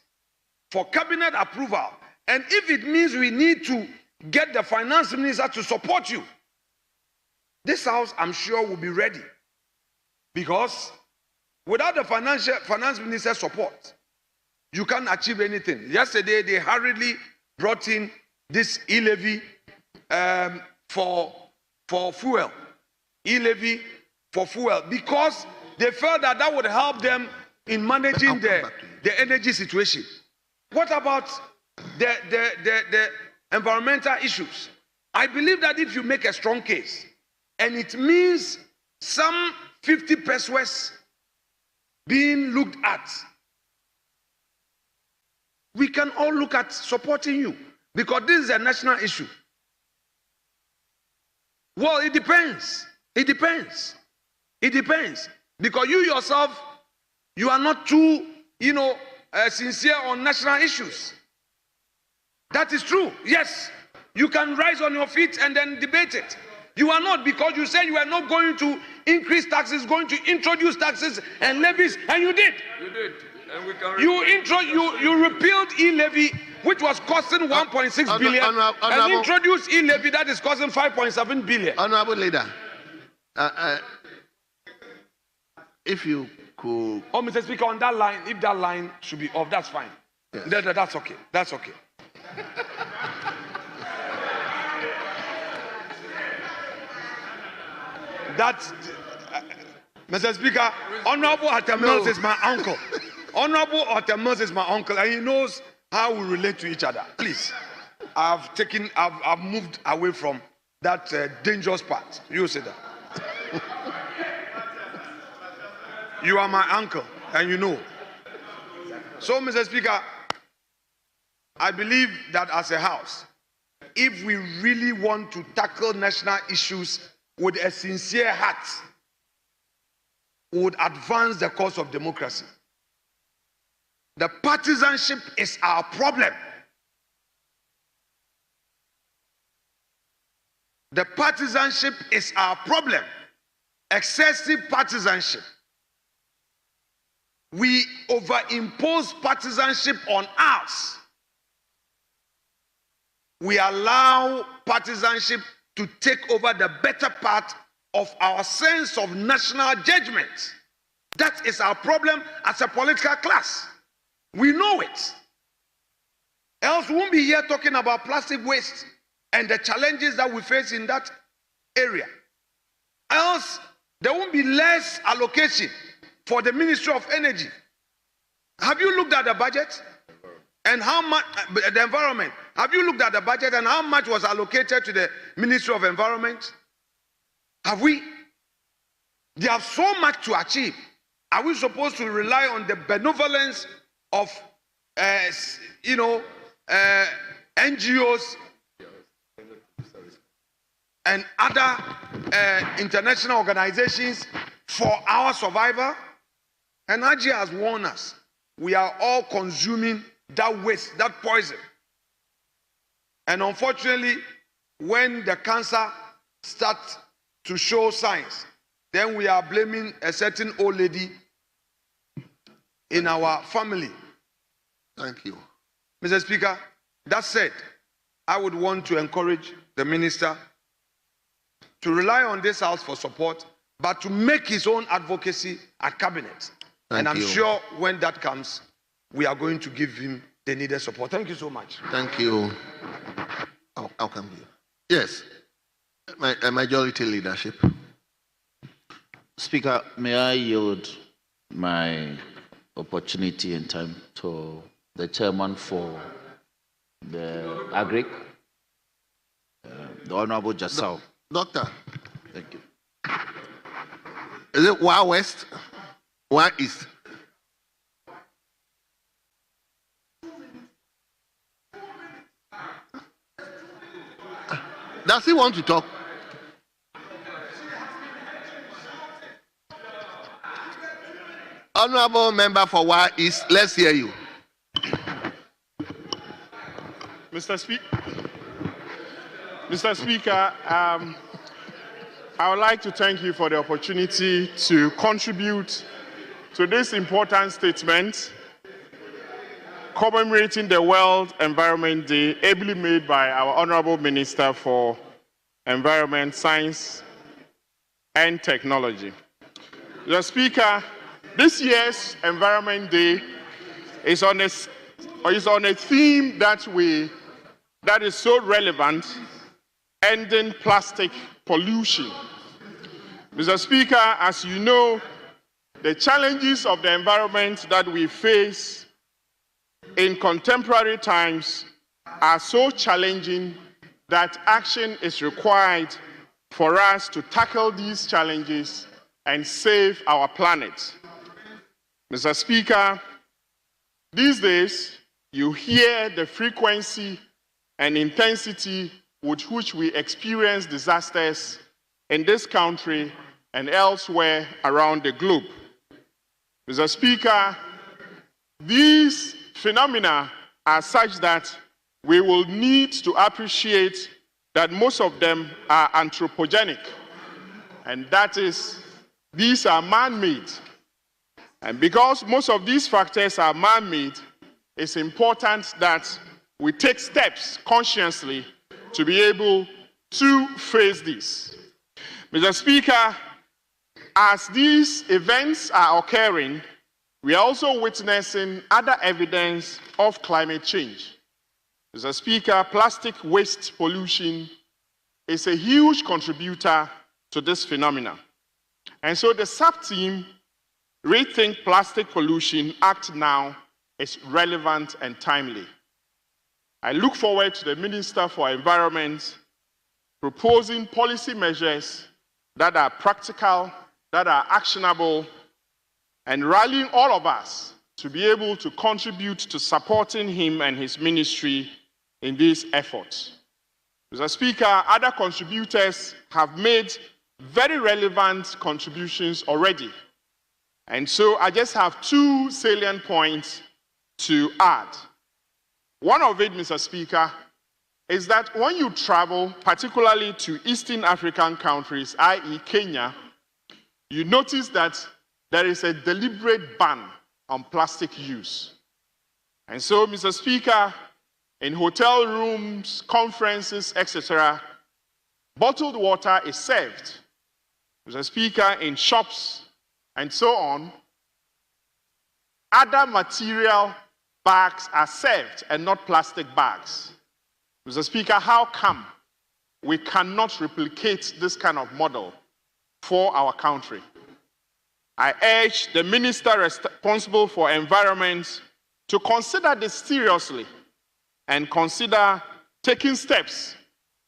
for cabinet approval. And if it means we need to get the finance minister to support you, this House, I'm sure, will be ready. Because without the finance minister's support, you can't achieve anything. Yesterday, they hurriedly brought in this e-levy for fuel. E-levy for fuel. Because they felt that that would help them in managing the energy situation. What about the environmental issues? I believe that if you make a strong case, and it means some 50 pesos being looked at, we can all look at supporting you, because this is a national issue. Well, it depends. It depends. It depends. Because you yourself, you are not too, sincere on national issues. That is true. Yes, you can rise on your feet and then debate it. You are not, because you said you are not going to increase taxes, going to introduce taxes and levies, and you did. You did. And we can you repealed e-levy, which was costing 1.6 billion, and introduced e-levy that is costing 5.7 billion. Honorable Leader, if you could... Oh, Mr. Speaker, on that line, if that line should be off, that's fine. Yes. That's okay. That's okay. That's... Mr. Speaker, Honorable Atemils is my uncle. Honorable Atemils is my uncle, and he knows how we relate to each other. Please, I've moved away from that dangerous part. You say that. You are my uncle, and you know. So, Mr. Speaker, I believe that as a House, if we really want to tackle national issues with a sincere heart, we would advance the cause of democracy. The partisanship is our problem. The partisanship is our problem. Excessive partisanship. We overimpose partisanship on us. We allow partisanship to take over the better part of our sense of national judgment. That is our problem as a political class. We know it. Else we won't be here talking about plastic waste and the challenges that we face in that area. Else there won't be less allocation for the Ministry of Energy. Have you looked at the budget? And how much, the environment? Have you looked at the budget and how much was allocated to the Ministry of Environment? Have we? They have so much to achieve. Are we supposed to rely on the benevolence of, NGOs and other international organizations for our survival? And Nigeria has warned us. We are all consuming that waste, that poison. And unfortunately, when the cancer starts to show signs, then we are blaming a certain old lady in our family. Thank you. Mr. Speaker, that said, I would want to encourage the minister to rely on this house for support, but to make his own advocacy at cabinet. And I'm sure when that comes, we are going to give him the needed support. Thank you so much. Thank you. I'll come here. Yes, majority leadership. Speaker, may I yield my opportunity and time to the chairman for the Agric, the Honorable Jasau. Doctor. Thank you. Is it Wa West? Wa East? Does he want to talk? Honorable member for Wa East, let's hear you. Mr. Speaker, I would like to thank you for the opportunity to contribute to this important statement commemorating the World Environment Day, ably made by our Honorable Minister for Environment, Science and Technology. Mr. Speaker, this year's Environment Day is on a theme that is so relevant, ending plastic pollution. Mr. Speaker, as you know, the challenges of the environment that we face in contemporary times are so challenging that action is required for us to tackle these challenges and save our planet. Mr. Speaker, these days, you hear the frequency and intensity with which we experience disasters in this country and elsewhere around the globe. Mr. Speaker, these phenomena are such that we will need to appreciate that most of them are anthropogenic, and that is, these are man-made. And because most of these factors are man-made, it's important that we take steps consciously to be able to face this. Mr. Speaker, as these events are occurring, we are also witnessing other evidence of climate change. Mr. Speaker, plastic waste pollution is a huge contributor to this phenomenon. And so the sub-team, Rethink Plastic Pollution, Act Now, is relevant and timely. I look forward to the Minister for Environment proposing policy measures that are practical, that are actionable, and rallying all of us to be able to contribute to supporting him and his ministry in these efforts. Mr. Speaker, other contributors have made very relevant contributions already. And so I just have two salient points to add. One of it, Mr. Speaker, is that when you travel, particularly to Eastern African countries, i.e. Kenya, you notice that there is a deliberate ban on plastic use. And so, Mr. Speaker, in hotel rooms, conferences, etc., bottled water is served, Mr. Speaker, in shops and so on, other material bags are served and not plastic bags. Mr. Speaker, how come we cannot replicate this kind of model for our country? I urge the minister responsible for environment to consider this seriously and consider taking steps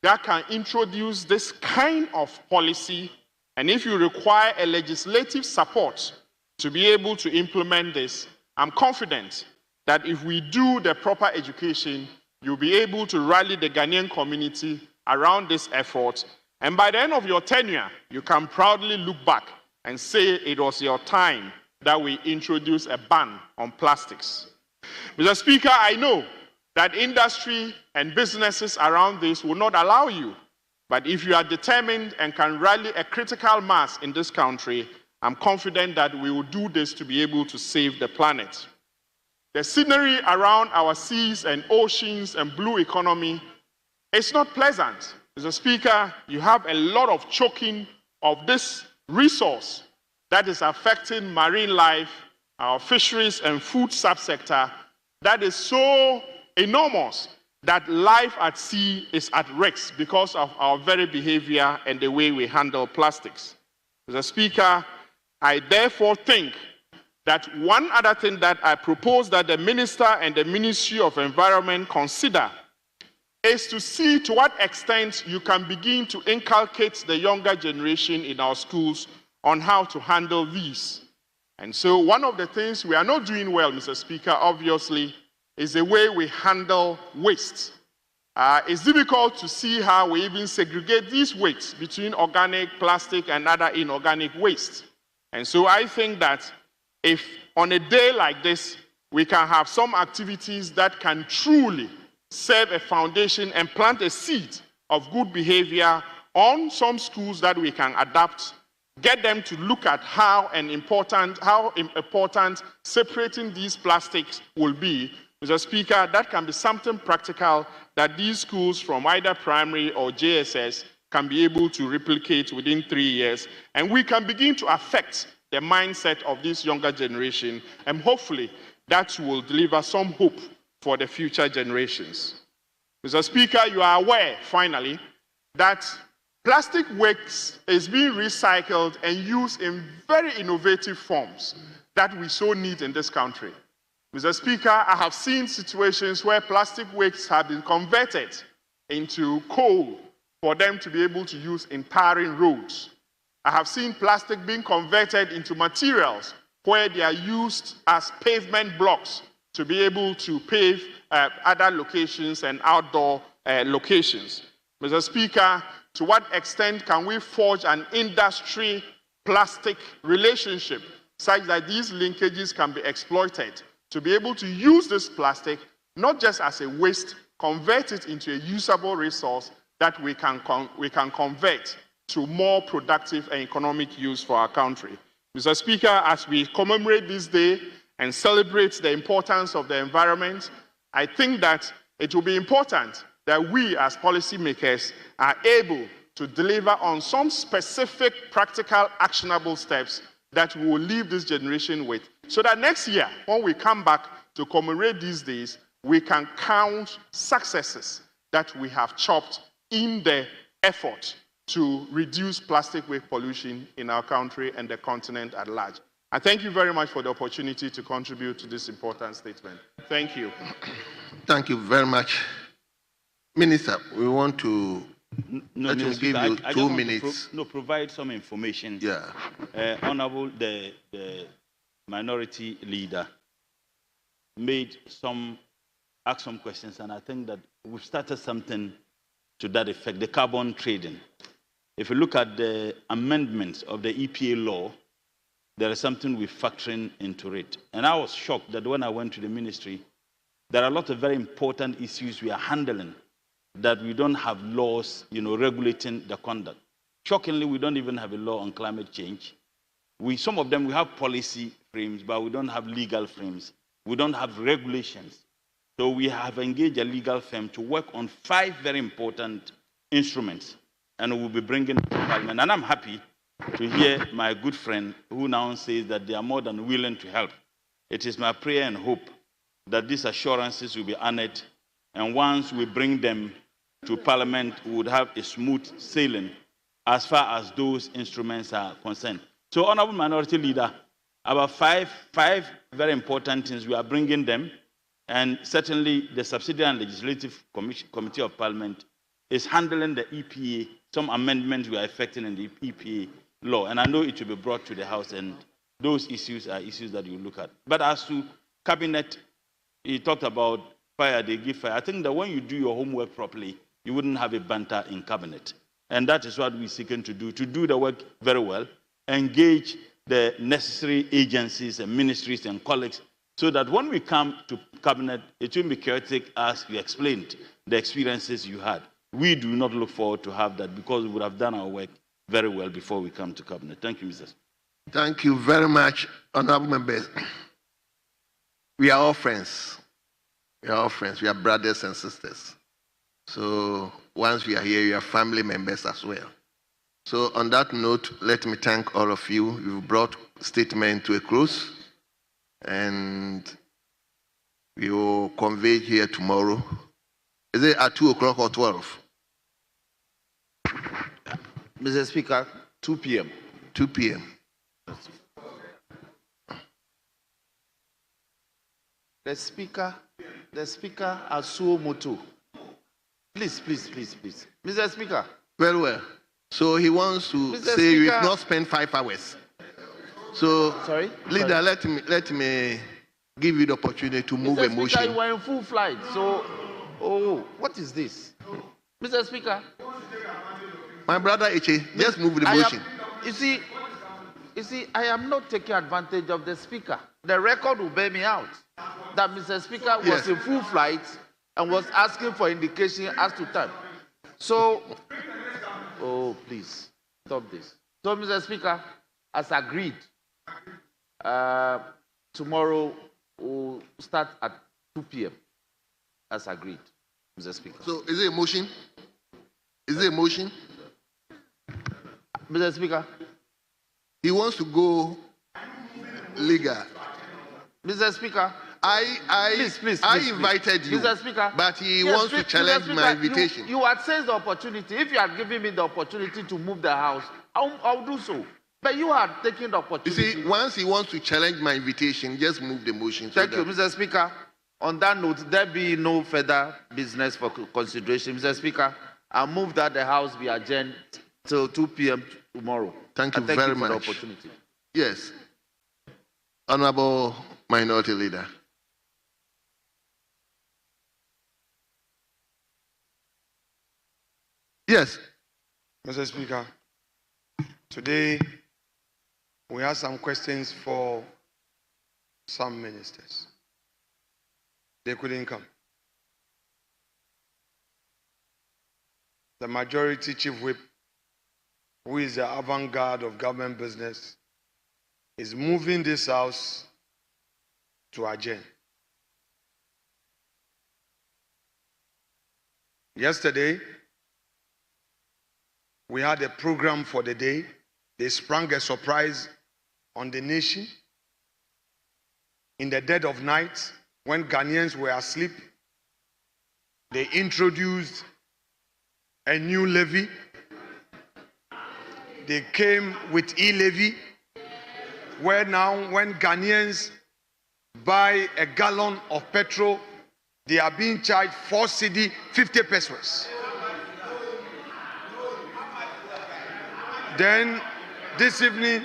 that can introduce this kind of policy. And if you require a legislative support to be able to implement this, I'm confident that if we do the proper education, you'll be able to rally the Ghanaian community around this effort. And by the end of your tenure, you can proudly look back and say it was your time that we introduced a ban on plastics. Mr. Speaker, I know that industry and businesses around this will not allow you. But if you are determined and can rally a critical mass in this country, I'm confident that we will do this to be able to save the planet. The scenery around our seas and oceans and blue economy is not pleasant. Mr. Speaker, you have a lot of choking of this resource that is affecting marine life, our fisheries and food subsector that is so enormous that life at sea is at risk because of our very behavior and the way we handle plastics. Mr. Speaker, I therefore think that one other thing that I propose that the Minister and the Ministry of Environment consider is to see to what extent you can begin to inculcate the younger generation in our schools on how to handle these. And so one of the things we are not doing well, Mr. Speaker, obviously, is the way we handle waste. It's difficult to see how we even segregate these wastes between organic, plastic, and other inorganic waste. And so I think that if on a day like this, we can have some activities that can truly serve a foundation and plant a seed of good behavior on some schools that we can adapt, get them to look at how important separating these plastics will be. Mr. Speaker, that can be something practical that these schools from either primary or JSS can be able to replicate within 3 years. And we can begin to affect the mindset of this younger generation, and hopefully that will deliver some hope for the future generations. Mr. Speaker, you are aware, finally, that plastic waste is being recycled and used in very innovative forms that we so need in this country. Mr. Speaker, I have seen situations where plastic waste have been converted into coal for them to be able to use in tarring roads. I have seen plastic being converted into materials where they are used as pavement blocks to be able to pave other locations and outdoor locations. Mr. Speaker, to what extent can we forge an industry-plastic relationship such that these linkages can be exploited to be able to use this plastic not just as a waste, convert it into a usable resource that we can convert to more productive and economic use for our country. Mr. Speaker, as we commemorate this day and celebrate the importance of the environment, I think that it will be important that we as policymakers are able to deliver on some specific, practical, actionable steps that we will leave this generation with, so that next year, when we come back to commemorate these days, we can count successes that we have chopped in the effort to reduce plastic waste pollution in our country and the continent at large. I thank you very much for the opportunity to contribute to this important statement. Thank you. Thank you very much. Minister, we want to let him give you 2 minutes. Provide some information. Yeah. Honorable, the minority leader asked some questions, and I think that we've started something to that effect, the carbon trading. If you look at the amendments of the EPA law, there is something we're factoring into it. And I was shocked that when I went to the ministry, there are a lot of very important issues we are handling that we don't have laws, regulating the conduct. Shockingly, we don't even have a law on climate change. Some of them, we have policy frames, but we don't have legal frames. We don't have regulations. So we have engaged a legal firm to work on 5 very important instruments. and we'll be bringing it to Parliament. And I'm happy to hear my good friend who now says that they are more than willing to help. It is my prayer and hope that these assurances will be honored, and once we bring them to Parliament, we would have a smooth sailing as far as those instruments are concerned. So, Honorable Minority Leader, about five very important things, we are bringing them, and certainly the Subsidiary and Legislative Committee of Parliament is handling the EPA, some amendments we are effecting in the EPA law, and I know it will be brought to the House, and those issues are issues that you look at. But as to Cabinet, he talked about fire, they give fire. I think that when you do your homework properly, you wouldn't have a banter in Cabinet. And that is what we're seeking to do the work very well, engage the necessary agencies and ministries and colleagues, so that when we come to Cabinet, it will be chaotic as you explained the experiences you had. We do not look forward to have that, because we would have done our work very well before we come to Cabinet. Thank you, Mr. Thank you very much, honorable members. We are all friends. We are all friends. We are brothers and sisters. So once we are here, we are family members as well. So on that note, let me thank all of you. You've brought statement to a close, and we will convey here tomorrow. Is it at 2 o'clock or 12? Mr. Speaker, 2 p.m. 2 p.m. The Speaker Asuo Moto. Please. Mr. Speaker. Very well. So he wants to Mr. say Speaker, you have not spent 5 hours. So, sorry? Leader, let me give you the opportunity to move Mr. a motion. Speaker, you were in full flight. So, what is this? Mr. Speaker. My brother Eche, just move the motion. You see, I am not taking advantage of the Speaker. The record will bear me out that Mr. Speaker was in full flight and was asking for indication as to time. So, please, stop this. So, Mr. Speaker, as agreed, tomorrow we'll start at 2 p.m. as agreed, Mr. Speaker. So, is it a motion? Is it a motion? Mr. Speaker. He wants to go legal. Mr. Speaker. Please, I invited you, Mr. Speaker, but he wants to challenge my invitation. You had seized the opportunity. If you had given me the opportunity to move the House, I'll do so. But you had taken the opportunity. You see, once he wants to challenge my invitation, just move the motion. Thank you, Mr. Speaker. On that note, there be no further business for consideration. Mr. Speaker, I move that the House be adjourned till 2 p.m. tomorrow. Thank you very much. For the opportunity. Yes. Honorable Minority Leader. Yes. Mr. Speaker, today we have some questions for some ministers. They couldn't come. The majority chief whip, who is the avant-garde of government business, is moving this house to adjourn. Yesterday, we had a program for the day. They sprung a surprise on the nation in the dead of night when Ghanaians were asleep. They introduced a new levy. They came with e-levy, where now when Ghanaians buy a gallon of petrol, they are being charged 4 cedi 50 pesos. Then this evening,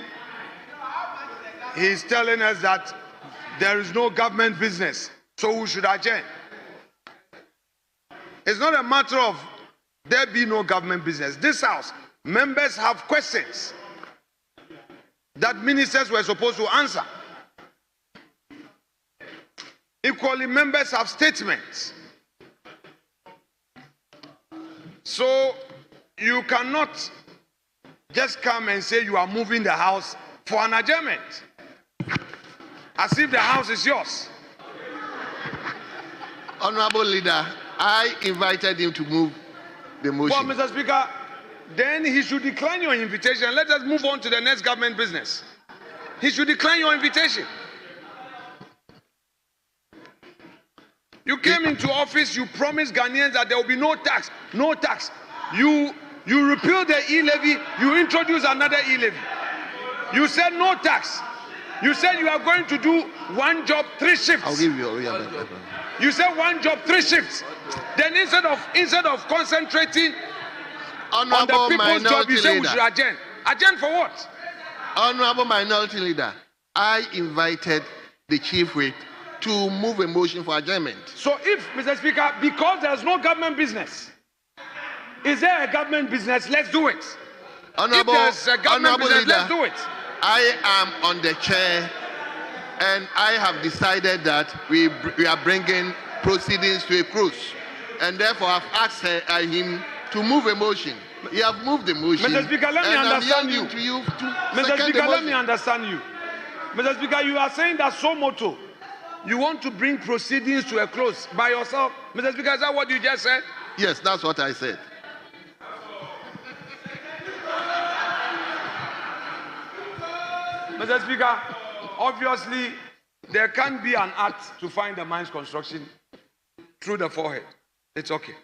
he is telling us that there is no government business, so we should adjourn. It's not a matter of there be no government business. This house, members have questions that ministers were supposed to answer. Equally, members have statements. So you cannot just come and say you are moving the house for an adjournment, as if the house is yours. Honorable Leader, I invited him to move the motion. Well, Mr. Speaker, then he should decline your invitation. Let us move on to the next government business. He should decline your invitation. You came into office, you promised Ghanaians that there will be no tax, no tax. You repealed the e-levy, you introduced another e-levy. You said no tax. You said you are going to do one job, 3 shifts. I'll give you. You said one job, 3 shifts. Then instead of concentrating on the people's job, you say we should adjourn. Adjourn for what? Honorable Minority Leader, I invited the Chief Whip to move a motion for adjournment. So if, Mr. Speaker, because there's no government business, is there a government business? Let's do it. Honorable, if there's a government business, Leader, let's do it. I am on the chair and I have decided that we are bringing proceedings to a close. And therefore I've asked him to move a motion. He has moved the motion. Mr. Speaker, let me understand you. Mr. Speaker, let me understand you. Mr. Speaker, you are saying that so motto. You want to bring proceedings to a close by yourself. Mr. Speaker, is that what you just said? Yes, that's what I said. Mr. Speaker, obviously, there can be an act to find the mines construction through the forehead. It's okay.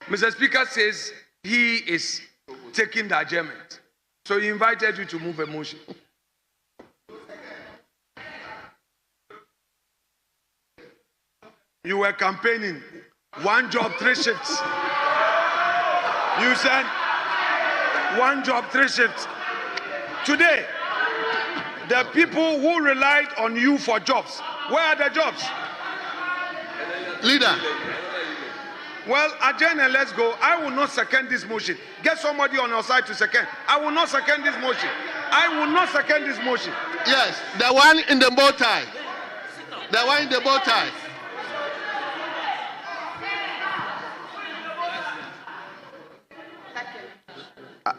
Mr. Speaker says he is taking the adjournment. So he invited you to move a motion. You were campaigning, one job, 3 shifts. You said, one job, 3 shifts. Today, the people who relied on you for jobs, where are the jobs? Leader. Well, adjourn and let's go. I will not second this motion. Get somebody on your side to second. I will not second this motion. I will not second this motion. Yes, the one in the bow tie. The one in the bow tie.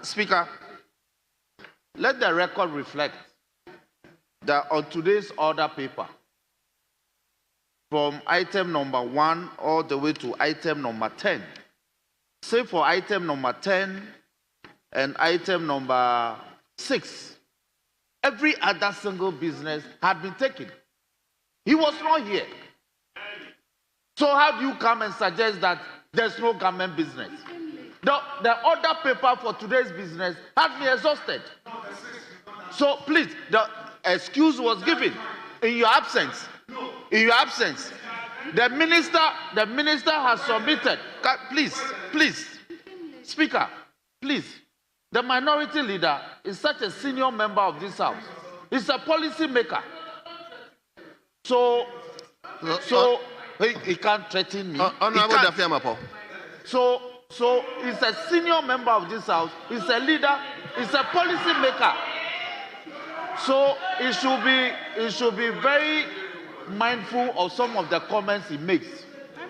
Speaker, let the record reflect that on today's order paper, from item number 1 all the way to item number 10, say for item number 10 and item number 6, every other single business had been taken. He was not here. So how do you come and suggest that there's no government business? The order paper for today's business had been exhausted. So please, the excuse was given in your absence. In your absence, the minister has submitted. Please, Speaker, please. The minority leader is such a senior member of this house. He's a policy maker. So he can't threaten me. So he's a senior member of this house. He's a leader. He's a policy maker. So he should be very mindful of some of the comments he makes.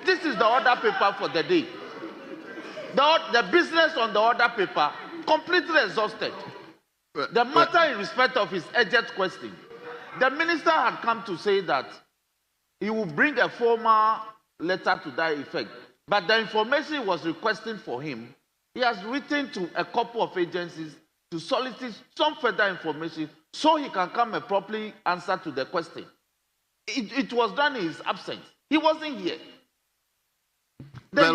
This is the order paper for the day. The business on the order paper completely exhausted. The matter in respect of his urgent question, the minister had come to say that he will bring a formal letter to that effect. But the information he was requesting for him, he has written to a couple of agencies to solicit some further information so he can come and properly answer to the question. It was done in his absence. He wasn't here. Then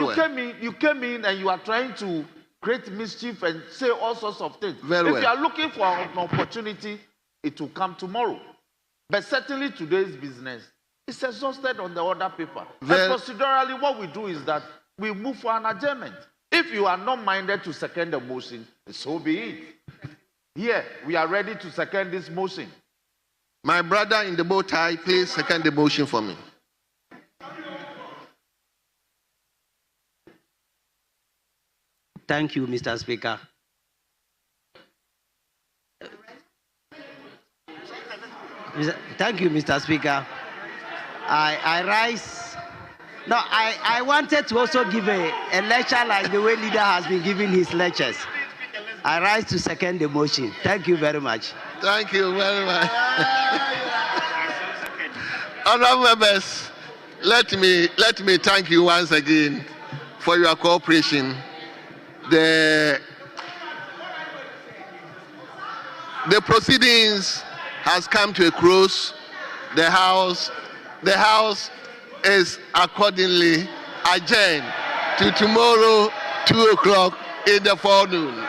you came in and you are trying to create mischief and say all sorts of things. If you are looking for an opportunity, it will come tomorrow. But certainly today's business is exhausted on the order paper. And procedurally, what we do is that we move for an adjournment. If you are not minded to second the motion, so be it. Here, we are ready to second this motion. My brother in the bow tie, please second the motion for me. Thank you, Mr. Speaker. Thank you, Mr. Speaker. I rise. No, I wanted to also give a lecture like the way leader has been giving his lectures. I rise to second the motion. Thank you very much. Thank you very much. Honourable members, let me thank you once again for your cooperation. The the proceedings has come to a close. The House is accordingly adjourned to tomorrow, 2 o'clock in the forenoon.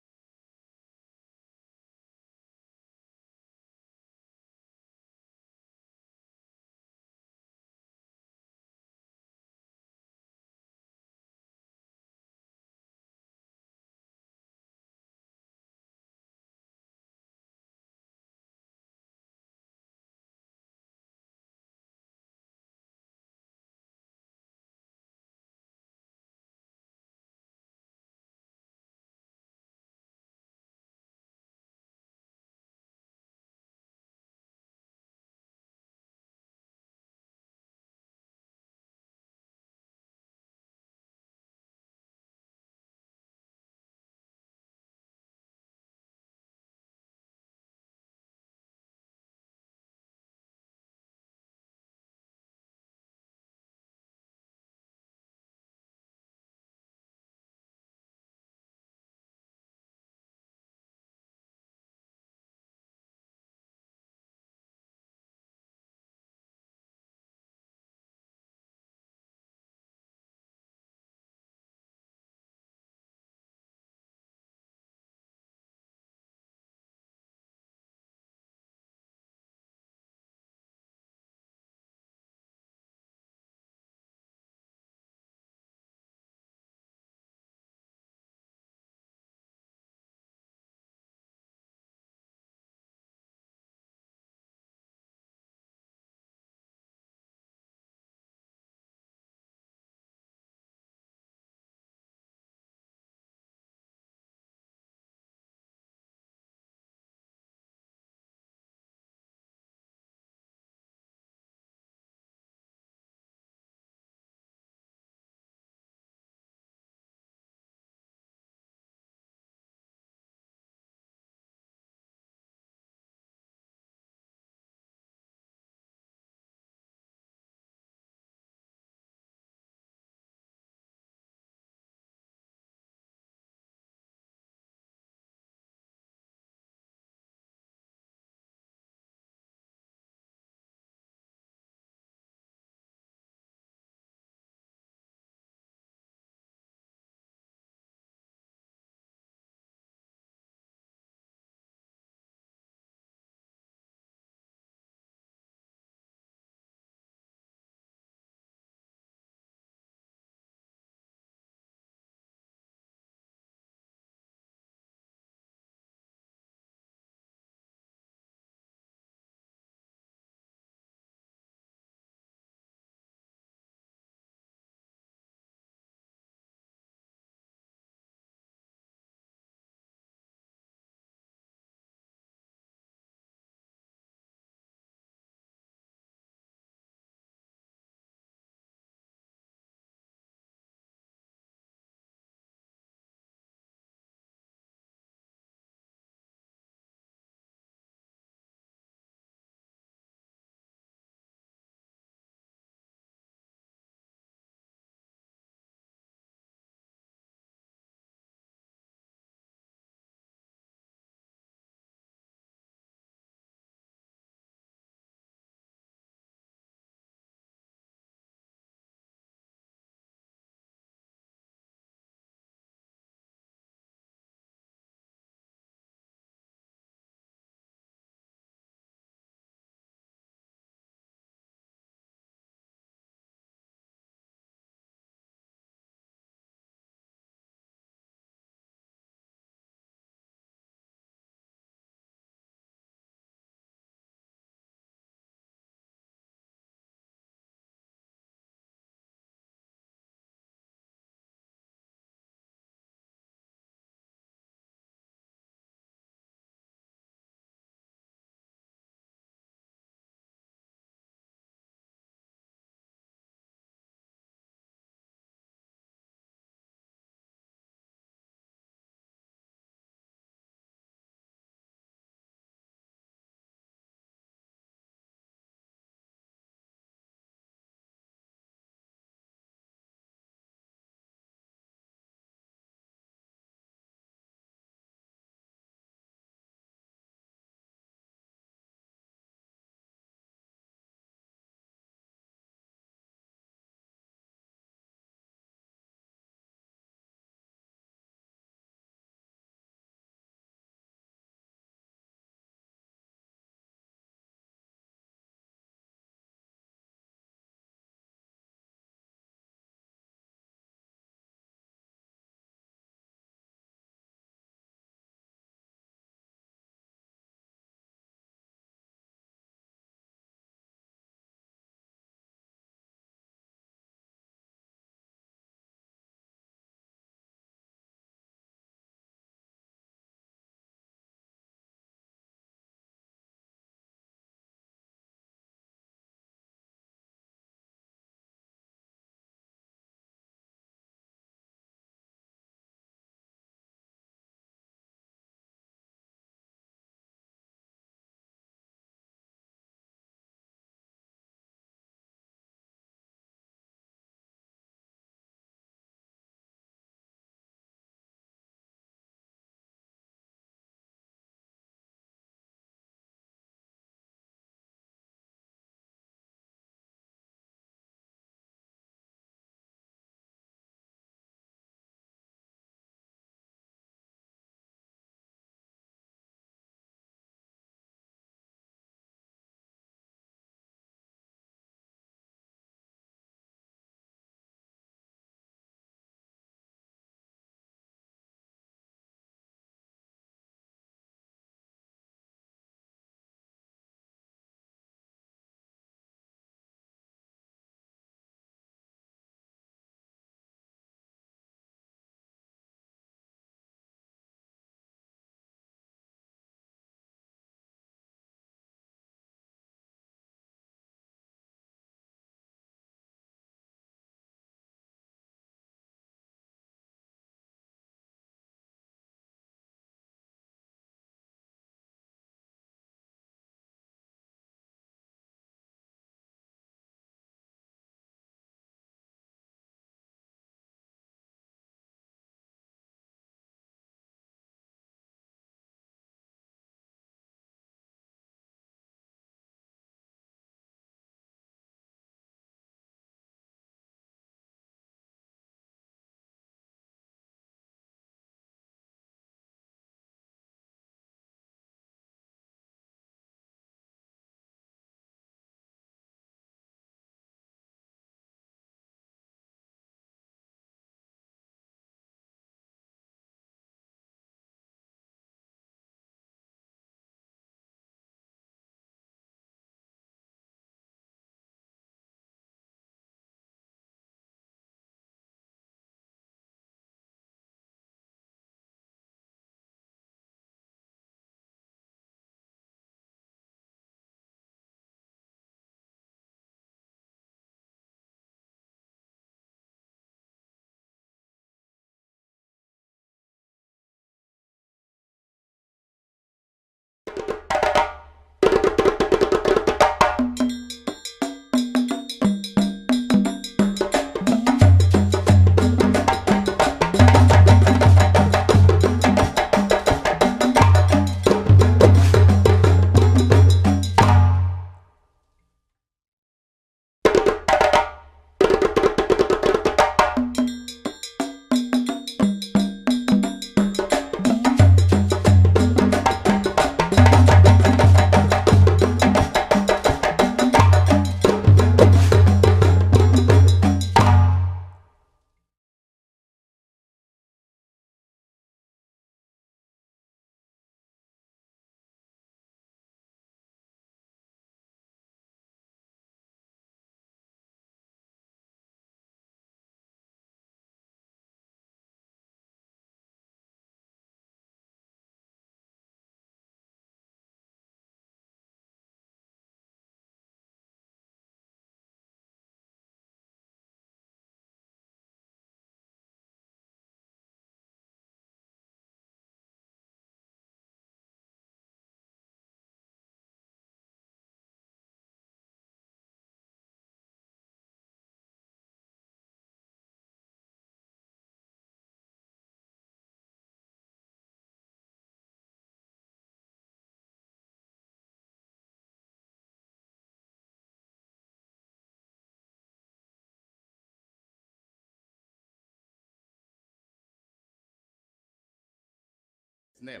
Snell.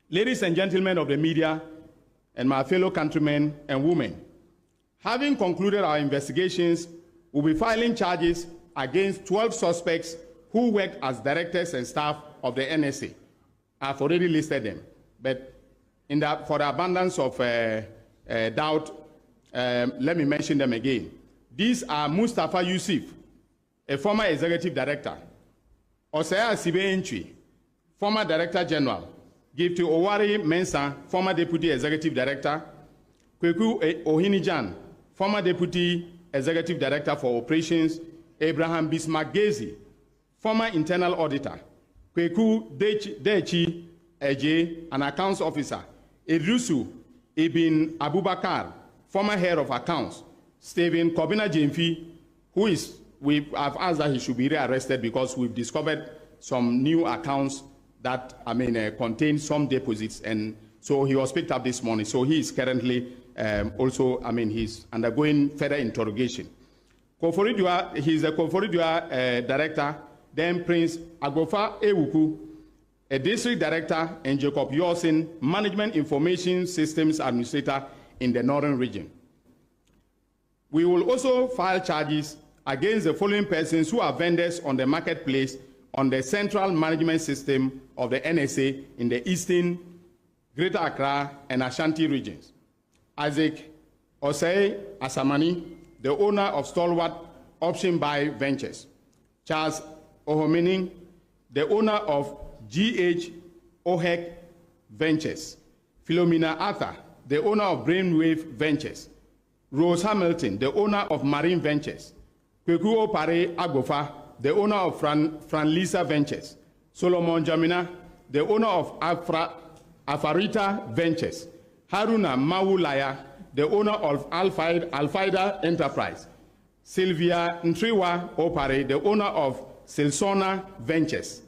Ladies and gentlemen of the media, and my fellow countrymen and women, having concluded our investigations, we'll be filing charges against 12 suspects who worked as directors and staff of the NSA. I've already listed them, but for the abundance of doubt, let me mention them again. These are Mustafa Yusuf, a former executive director, Osaya Sibe Entry, former director general, Gifty Owari Mensah, former deputy executive director, Kweku Ohinijan, former deputy executive director for operations, Abraham Bismarck Gezi, former internal auditor, Kweku Dechi Eje, an accounts officer, Idrusu Ibn Abubakar, former head of accounts, Stephen Kobina Jemfi, who is, I've asked that he should be rearrested because we've discovered some new accounts that, contain some deposits, and so he was picked up this morning. So he is currently he's undergoing further interrogation. Koforidua, he's the Koforidua director, then Prince Agofa Ewuku, a district director, and Jacob Yorsin, management information systems administrator in the northern region. We will also file charges against the following persons who are vendors on the marketplace on the central management system of the NSA in the eastern, Greater Accra, and Ashanti regions. Isaac Osei Asamani, the owner of Stalwart Option Buy Ventures. Charles Ohomening, the owner of GH Ohek Ventures. Philomena Arthur, the owner of Brainwave Ventures. Rose Hamilton, the owner of Marine Ventures. Kweku Opare Agbofa, the owner of Franlisa Ventures. Solomon Jamina, the owner of Afarita Ventures. Haruna Mawulaya, the owner of Alfaida Enterprise. Sylvia Ntriwa Opare, the owner of Silsona Ventures.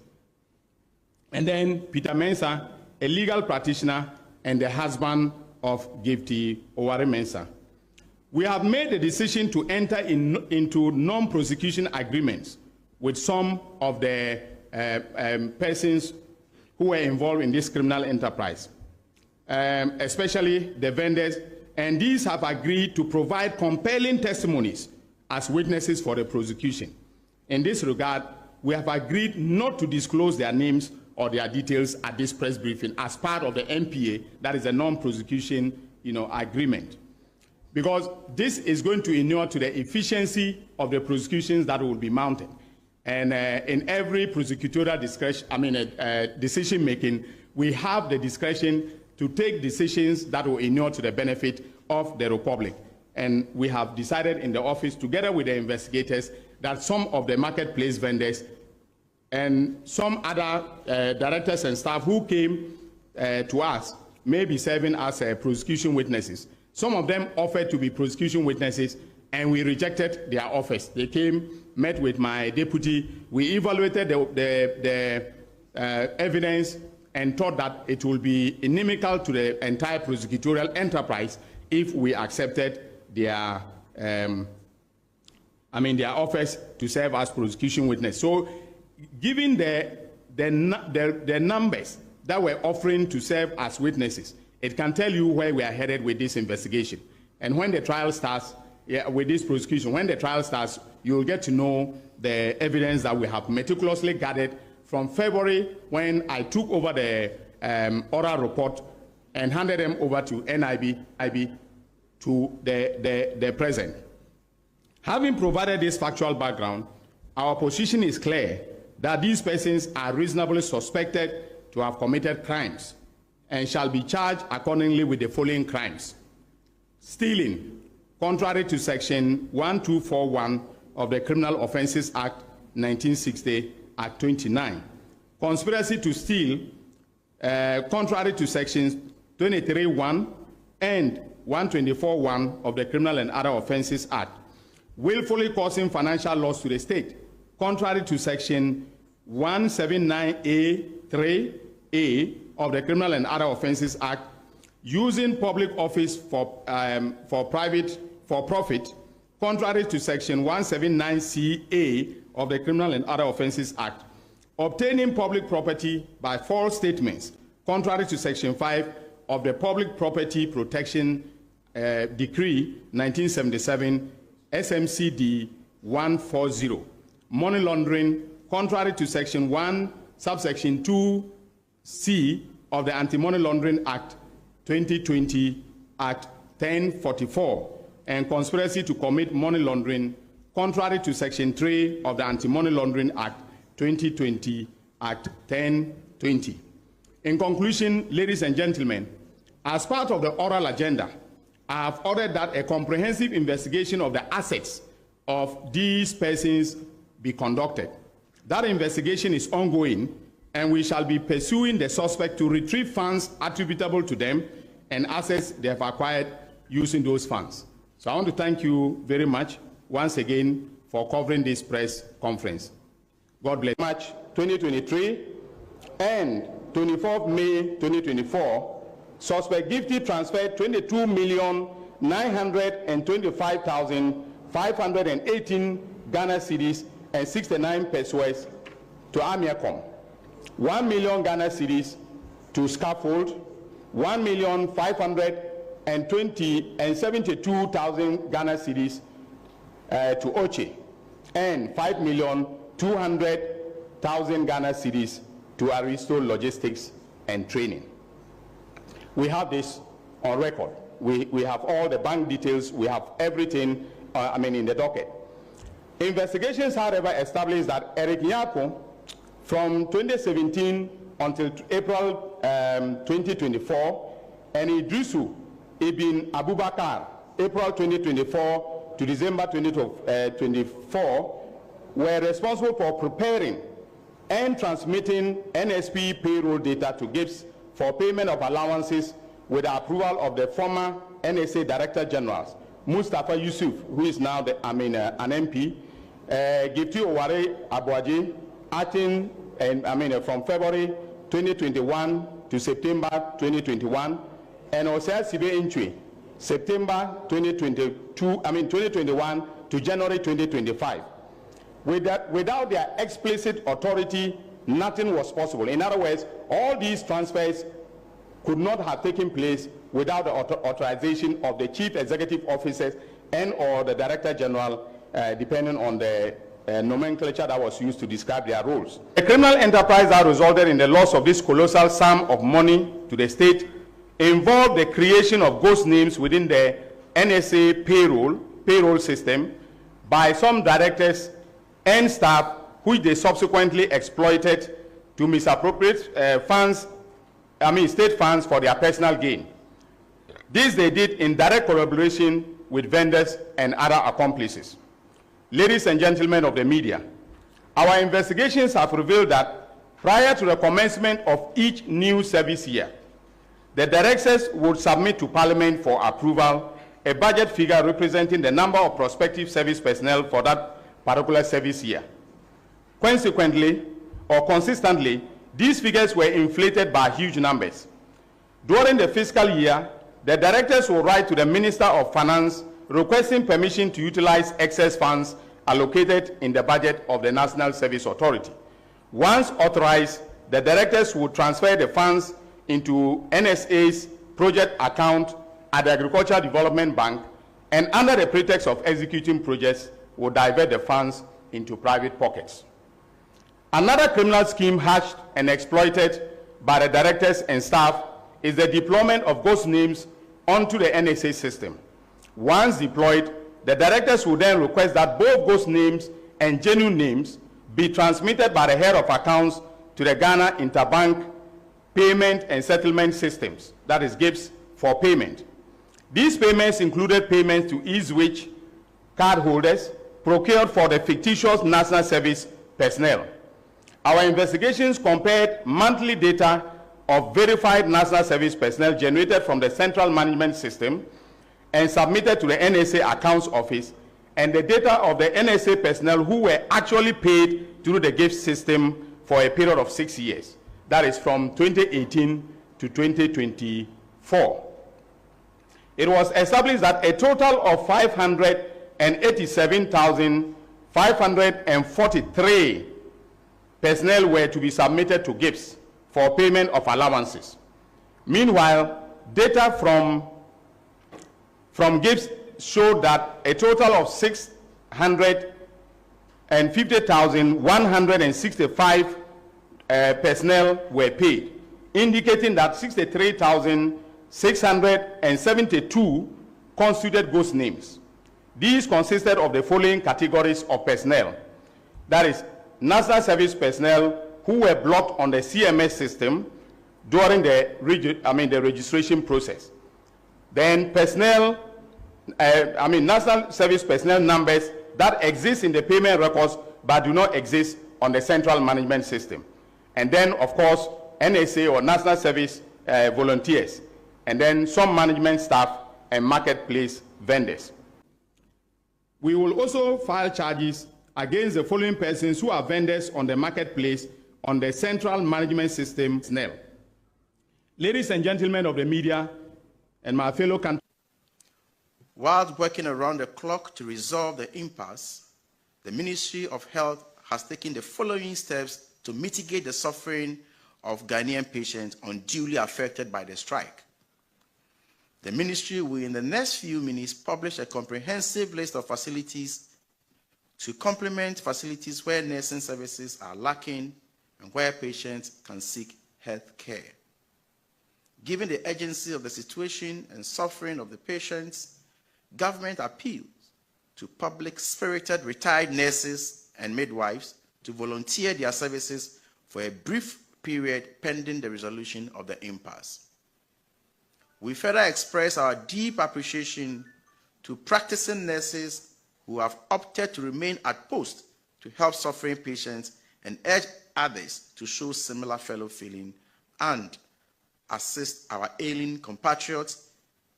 And then Peter Mensah, a legal practitioner and the husband of Gifty Owari Mensah. We have made the decision to enter into non-prosecution agreements with some of the persons who were involved in this criminal enterprise, especially the vendors, and these have agreed to provide compelling testimonies as witnesses for the prosecution. In this regard, we have agreed not to disclose their names or their details at this press briefing as part of the NPA, that is a non-prosecution agreement. Because this is going to inure to the efficiency of the prosecutions that will be mounted. And in every prosecutorial decision making, we have the discretion to take decisions that will inure to the benefit of the Republic. And we have decided in the office, together with the investigators, that some of the marketplace vendors and some other directors and staff who came to us may be serving as prosecution witnesses. Some of them offered to be prosecution witnesses, and we rejected their offers. They came, met with my deputy. We evaluated the evidence and thought that it will be inimical to the entire prosecutorial enterprise if we accepted their offers to serve as prosecution witness. So, given the numbers that we're offering to serve as witnesses, it can tell you where we are headed with this investigation. And when the trial starts, with this prosecution, when the trial starts, you'll get to know the evidence that we have meticulously gathered from February, when I took over the oral report and handed them over to NIB to the present. Having provided this factual background, our position is clear that these persons are reasonably suspected to have committed crimes and shall be charged accordingly with the following crimes: stealing, contrary to Section 1241 of the Criminal Offences Act 1960, Act 29. Conspiracy to steal, contrary to Sections 23(1) and 124(1) of the Criminal and Other Offences Act. Willfully causing financial loss to the state, contrary to Section 179A(3)(a) of the Criminal and Other Offences Act. Using public office for profit, contrary to Section 179CA of the Criminal and Other Offences Act. obtaining public property by false statements, contrary to Section 5 of the Public Property Protection Decree 1977, SMCD 140, money laundering, contrary to Section 1, subsection 2C of the Anti-Money Laundering Act 2020, Act 1044, and conspiracy to commit money laundering, contrary to Section 3 of the Anti-Money Laundering Act 2020, Act 1020. In conclusion, ladies and gentlemen, as part of the oral agenda, I have ordered that a comprehensive investigation of the assets of these persons be conducted. That investigation is ongoing, and we shall be pursuing the suspect to retrieve funds attributable to them and assets they have acquired using those funds. So I want to thank you very much once again for covering this press conference. God bless. March 2023 and 24th May 2024, suspect Gifty transferred 22,925,518 Ghana cedis and 69 pesos to Amiacom, 1 million Ghana cedis to Scaffold, 1,572,000 Ghana cedis to Oche, and 5,200,000 Ghana cedis to Aristo Logistics and Training. We have this on record. We have all the bank details. We have everything, in the docket. Investigations, however, established that Eric Nyako, from 2017 until April 2024, and Idrisu Ibn Abubakar, April 2024 to December 2024, were responsible for preparing and transmitting NSP payroll data to GIPS for payment of allowances with the approval of the former NSA Director Generals, Mustafa Yusuf, who is now an MP, Gifty Oware Abuaji, acting from February 2021 to September 2021, and Osea Sibe Inchwe, September 2021 to January 2025. Without their explicit authority, nothing was possible. In other words, all these transfers could not have taken place without the authorization of the chief executive officers and or the director general, depending on the nomenclature that was used to describe their roles. The criminal enterprise that resulted in the loss of this colossal sum of money to the state involved the creation of ghost names within the NSA payroll system by some directors and staff, which they subsequently exploited to misappropriate state funds for their personal gain. This they did in direct collaboration with vendors and other accomplices. Ladies and gentlemen of the media, our investigations have revealed that prior to the commencement of each new service year, the directors would submit to Parliament for approval a budget figure representing the number of prospective service personnel for that particular service year. Consequently, or consistently, these figures were inflated by huge numbers. During the fiscal year, the directors will write to the Minister of Finance requesting permission to utilize excess funds allocated in the budget of the National Service Authority. Once authorized, the directors will transfer the funds into NSA's project account at the Agricultural Development Bank, and under the pretext of executing projects, will divert the funds into private pockets. Another criminal scheme hatched and exploited by the directors and staff is the deployment of ghost names onto the NSA system. Once deployed, the directors will then request that both ghost names and genuine names be transmitted by the head of accounts to the Ghana Interbank Payment and Settlement Systems, that is GIPS, for payment. These payments included payments to Eastwich cardholders procured for the fictitious national service personnel. Our investigations compared monthly data of verified national service personnel generated from the Central Management System and submitted to the NSA Accounts Office, and the data of the NSA personnel who were actually paid through the GIFT system for a period of 6 years. That is from 2018 to 2024. It was established that a total of 587,543 personnel were to be submitted to GIPS for payment of allowances. Meanwhile, data from GIPS showed that a total of 650,165 personnel were paid, indicating that 63,672 constituted ghost names. These consisted of the following categories of personnel. That is, national service personnel who were blocked on the CMS system during the registration process. Then personnel, national service personnel numbers that exist in the payment records but do not exist on the central management system. And then, of course, NSA or national service volunteers, and then some management staff and marketplace vendors. We will also file charges against the following persons who are vendors on the marketplace on the central management system, SNEL. Ladies and gentlemen of the media and my fellow countrymen, whilst working around the clock to resolve the impasse, the Ministry of Health has taken the following steps to mitigate the suffering of Ghanaian patients unduly affected by the strike. The ministry will, in the next few minutes, publish a comprehensive list of facilities to complement facilities where nursing services are lacking and where patients can seek health care. Given the urgency of the situation and suffering of the patients, government appeals to public-spirited retired nurses and midwives to volunteer their services for a brief period pending the resolution of the impasse. We further express our deep appreciation to practicing nurses who have opted to remain at post to help suffering patients and urge others to show similar fellow feeling and assist our ailing compatriots,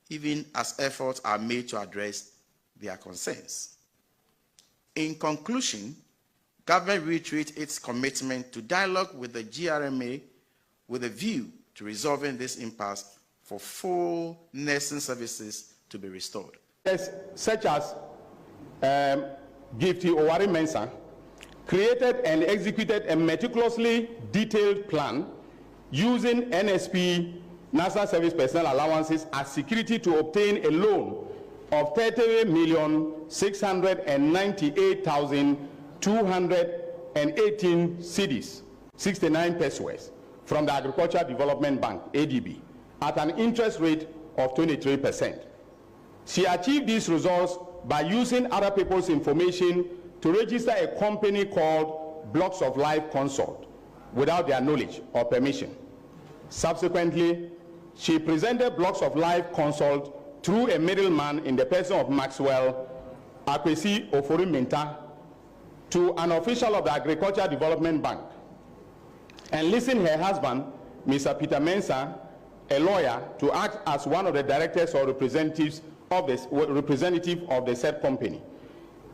even as efforts are made to address their concerns. In conclusion, government reiterates its commitment to dialogue with the GRMA with a view to resolving this impasse for full nursing services to be restored. Yes, such as Gifty Owari Mensah created and executed a meticulously detailed plan using NSP, National Service Personnel Allowances, as security to obtain a loan of 30,698,218 cedis, 69 pesos, from the Agricultural Development Bank, ADB, at an interest rate of 23%. She achieved these results by using other people's information to register a company called Blocks of Life Consult without their knowledge or permission. Subsequently, she presented Blocks of Life Consult through a middleman in the person of Maxwell Akwesi Ofori-Mintah to an official of the Agricultural Development Bank, and listing her husband, Mr. Peter Mensah, a lawyer, to act as one of the directors or representative of the said company.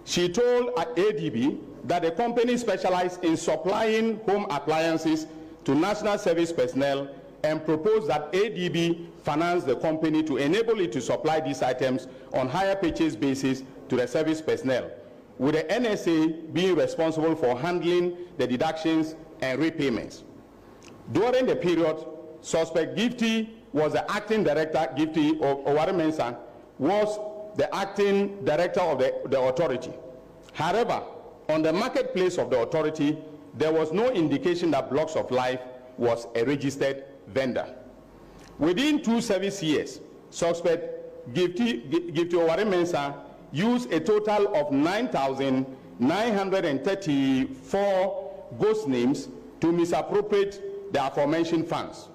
She told ADB that the company specialized in supplying home appliances to national service personnel and proposed that ADB finance the company to enable it to supply these items on hire purchase basis to the service personnel, with the NSA being responsible for handling the deductions and repayments. During the period, suspect Gifty was the acting director, Gifty Owari Mensah was the acting director of the authority. However, on the marketplace of the authority, there was no indication that Blocks of Life was a registered vendor. Within 2 service years, suspect Gifty Owari Mensah used a total of 9,934 ghost names to misappropriate the aforementioned funds.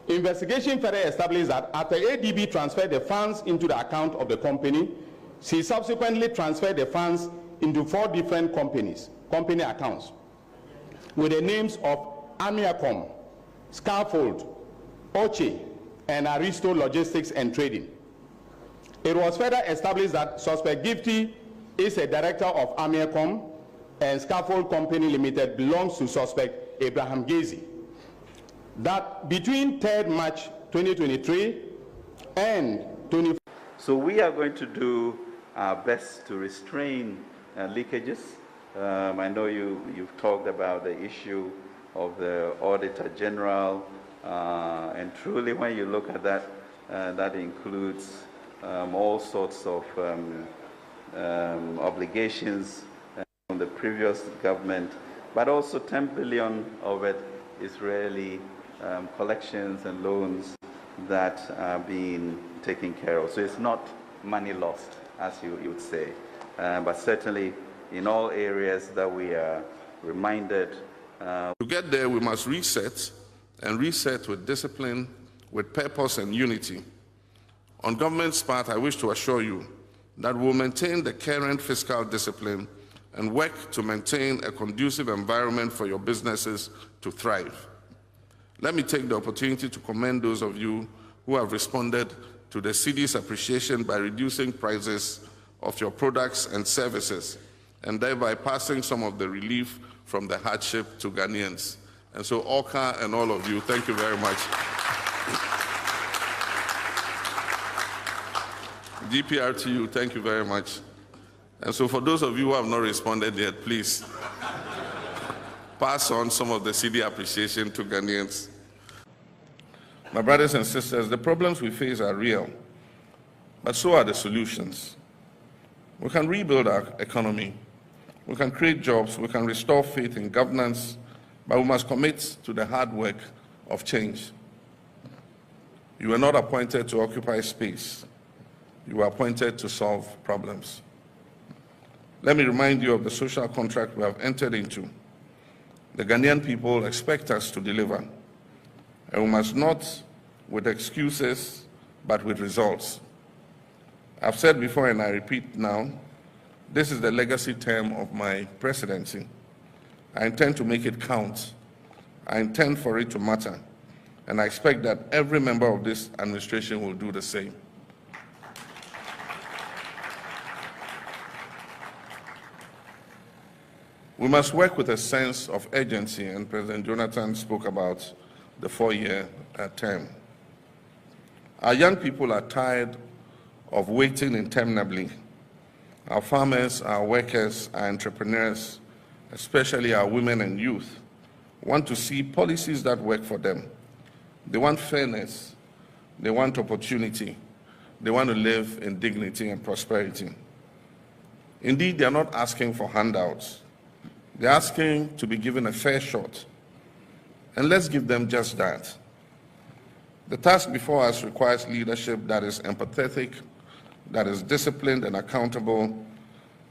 Investigation further established that after ADB transferred the funds into the account of the company, she subsequently transferred the funds into 4 different company accounts with the names of Amiacom, Scaffold, Oche, and Aristo Logistics and Trading. It was further established that suspect Gifty is a director of Amiacom, and Scaffold Company Limited belongs to suspect Abraham Gezi. That between 3rd March 2023 and 24. So we are going to do our best to restrain leakages I know you've talked about the issue of the Auditor General, and truly when you look at that, that includes all sorts of obligations from the previous government, but also 10 billion of it is really collections and loans that are being taken care of. So it's not money lost, as you would say, but certainly in all areas that we are reminded. To get there, we must reset, and reset with discipline, with purpose and unity. On government's part, I wish to assure you that we'll maintain the current fiscal discipline and work to maintain a conducive environment for your businesses to thrive. Let me take the opportunity to commend those of you who have responded to the cedi's appreciation by reducing prices of your products and services, and thereby passing some of the relief from the hardship to Ghanaians. And so, Oka and all of you, thank you very much. GPRTU, thank you very much. And so for those of you who have not responded yet, please pass on some of the cedi appreciation to Ghanaians. My brothers and sisters, the problems we face are real, but so are the solutions. We can rebuild our economy, we can create jobs, we can restore faith in governance, but we must commit to the hard work of change. You were not appointed to occupy space. You were appointed to solve problems. Let me remind you of the social contract we have entered into. The Ghanaian people expect us to deliver, and we must not with excuses, but with results. I've said before, and I repeat now, this is the legacy term of my presidency. I intend to make it count. I intend for it to matter, and I expect that every member of this administration will do the same. We must work with a sense of urgency, and President Jonathan spoke about the 4-year term. Our young people are tired of waiting interminably. Our farmers, our workers, our entrepreneurs, especially our women and youth, want to see policies that work for them. They want fairness, they want opportunity, they want to live in dignity and prosperity. Indeed, they are not asking for handouts. They're asking to be given a fair shot. And let's give them just that. The task before us requires leadership that is empathetic, that is disciplined and accountable,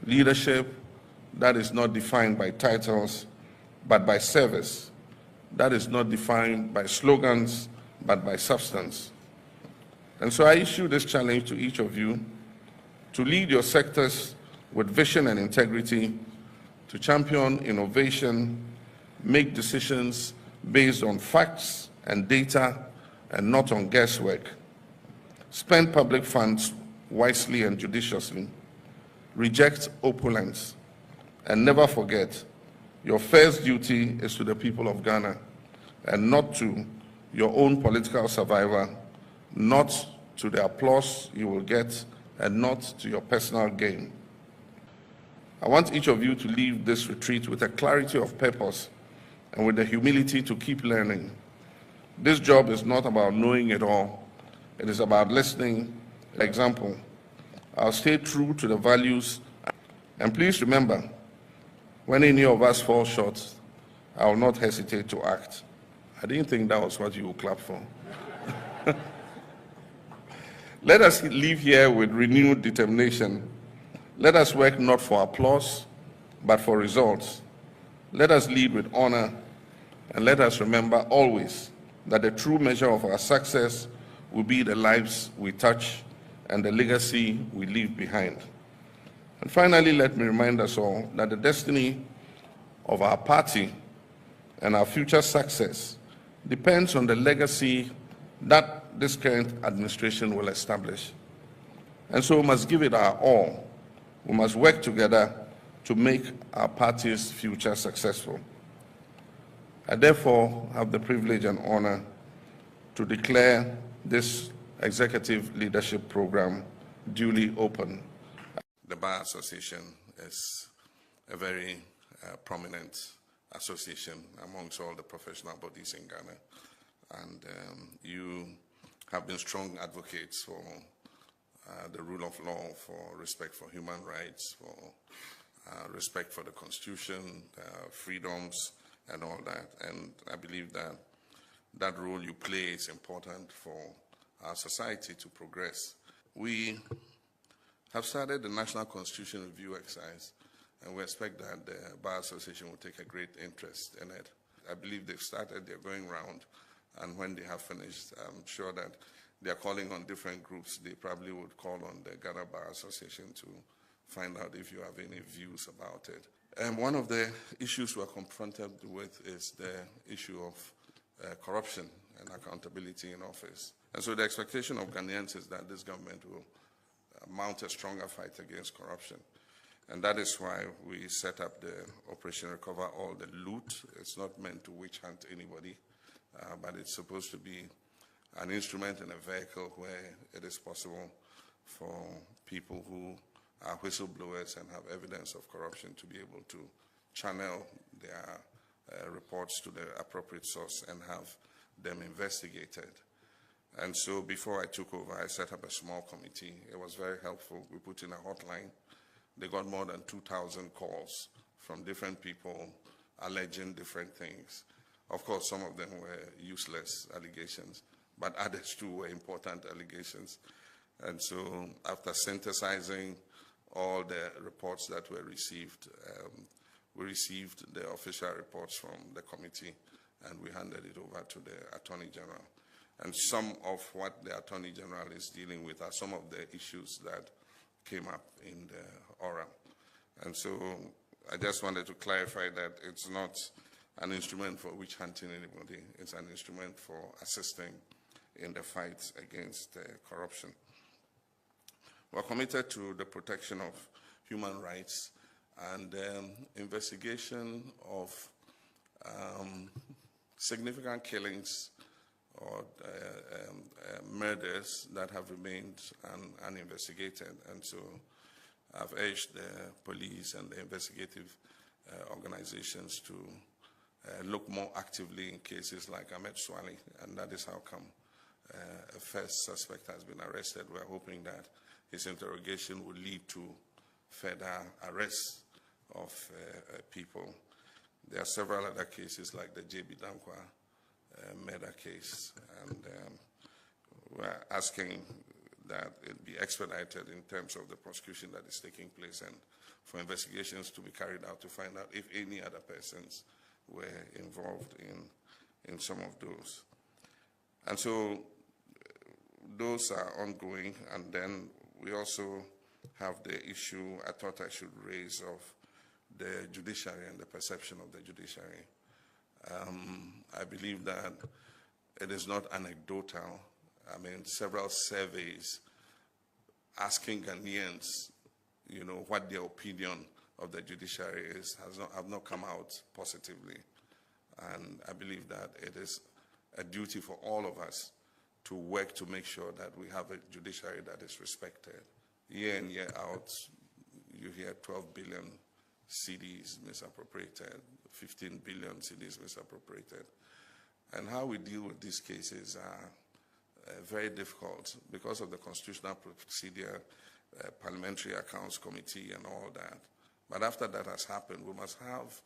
leadership that is not defined by titles, but by service, that is not defined by slogans, but by substance. And so I issue this challenge to each of you to lead your sectors with vision and integrity, to champion innovation, make decisions based on facts and data and not on guesswork. Spend public funds wisely and judiciously. Reject opulence. And never forget, your first duty is to the people of Ghana and not to your own political survival, not to the applause you will get, and not to your personal gain. I want each of you to leave this retreat with a clarity of purpose and with the humility to keep learning. This job is not about knowing it all. It is about listening. For example, I'll stay true to the values. And please remember, when any of us fall short, I will not hesitate to act. I didn't think that was what you would clap for. Let us leave here with renewed determination. Let us work not for applause, but for results. Let us lead with honor, and let us remember always that the true measure of our success will be the lives we touch and the legacy we leave behind. And finally, let me remind us all that the destiny of our party and our future success depends on the legacy that this current administration will establish. And so we must give it our all. We must work together to make our party's future successful. I therefore have the privilege and honor to declare this executive leadership program duly open. The Bar Association is a very prominent association amongst all the professional bodies in Ghana. And you have been strong advocates for the rule of law, for respect for human rights, for respect for the Constitution, freedoms, and all that. And I believe that that role you play is important for our society to progress. We have started the National Constitution Review exercise, and we expect that the Bar Association will take a great interest in it. I believe they've started, they're going round, and when they have finished, I'm sure that they're calling on different groups. They probably would call on the Ghana Bar Association to find out if you have any views about it. And one of the issues we're confronted with is the issue of corruption and accountability in office. And so the expectation of Ghanaians is that this government will mount a stronger fight against corruption. And that is why we set up the Operation Recover All the Loot. It's not meant to witch hunt anybody, but it's supposed to be an instrument and a vehicle where it is possible for people who are whistleblowers and have evidence of corruption to be able to channel their reports to the appropriate source and have them investigated. And so before I took over, I set up a small committee. It was very helpful. We put in a hotline. They got more than 2,000 calls from different people alleging different things. Of course, some of them were useless allegations, but others too were important allegations. And so after synthesizing all the reports that were received, we received the official reports from the committee and we handed it over to the Attorney General. And some of what the Attorney General is dealing with are some of the issues that came up in the oral. And so I just wanted to clarify that it's not an instrument for witch hunting anybody. It's an instrument for assisting in the fight against corruption. We're committed to the protection of human rights and investigation of significant killings or murders that have remained uninvestigated. And so I've urged the police and the investigative organizations to look more actively in cases like Ahmed Swali, and that is how come a first suspect has been arrested. We're hoping that his interrogation will lead to further arrests of people. There are several other cases like the J.B. Dankwa murder case, and we're asking that it be expedited in terms of the prosecution that is taking place and for investigations to be carried out to find out if any other persons were involved in some of those. And so those are ongoing, and then we also have the issue I thought I should raise of the judiciary and the perception of the judiciary. I believe that it is not anecdotal. I mean, several surveys asking Ghanaians, what their opinion of the judiciary is have not come out positively. And I believe that it is a duty for all of us to work to make sure that we have a judiciary that is respected. Year in, year out, you hear 12 billion cedis misappropriated, 15 billion cedis misappropriated. And how we deal with these cases are very difficult because of the constitutional procedure, parliamentary accounts committee and all that. But after that has happened, we must have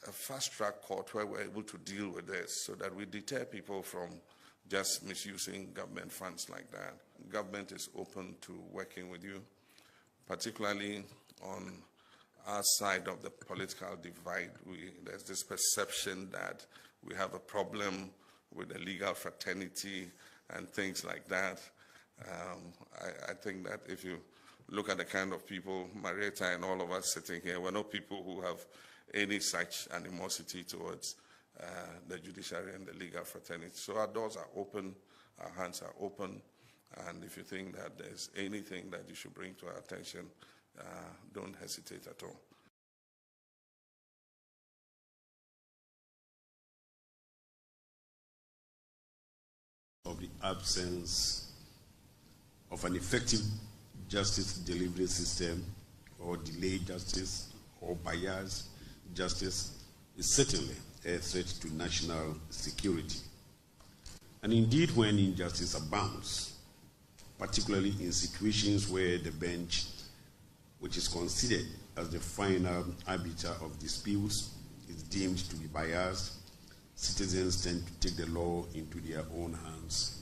a fast-track court where we're able to deal with this so that we deter people from just misusing government funds like that. Government is open to working with you, particularly on our side of the political divide. There's this perception that we have a problem with the legal fraternity and things like that. I think that if you look at the kind of people, Marietta and all of us sitting here, we're not people who have any such animosity towards the judiciary and the legal fraternity. So our doors are open, our hands are open, and if you think that there's anything that you should bring to our attention, don't hesitate at all. Of the absence of an effective justice delivery system, or delayed justice, or bias, justice is certainly a threat to national security. And indeed, when injustice abounds, particularly in situations where the bench, which is considered as the final arbiter of disputes, is deemed to be biased, citizens tend to take the law into their own hands,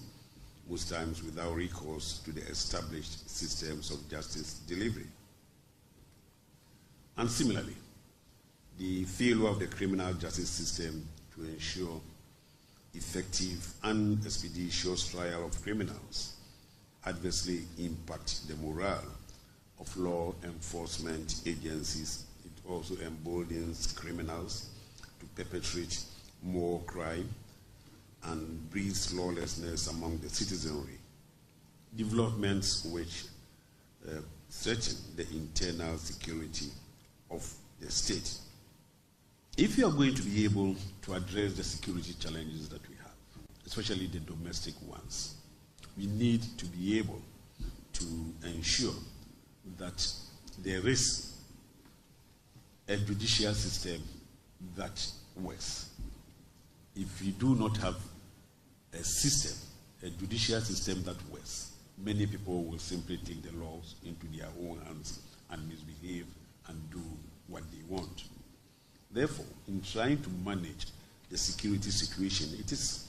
most times without recourse to the established systems of justice delivery. And similarly, the failure of the criminal justice system to ensure effective and expeditious trial of criminals adversely impact the morale of law enforcement agencies. It also emboldens criminals to perpetrate more crime and breeds lawlessness among the citizenry, developments which threaten the internal security of the state. If you are going to be able to address the security challenges that we have, especially the domestic ones, we need to be able to ensure that there is a judicial system that works. If we do not have a system, a judicial system that works, many people will simply take the laws into their own hands and misbehave and do what they want. Therefore, in trying to manage the security situation, it is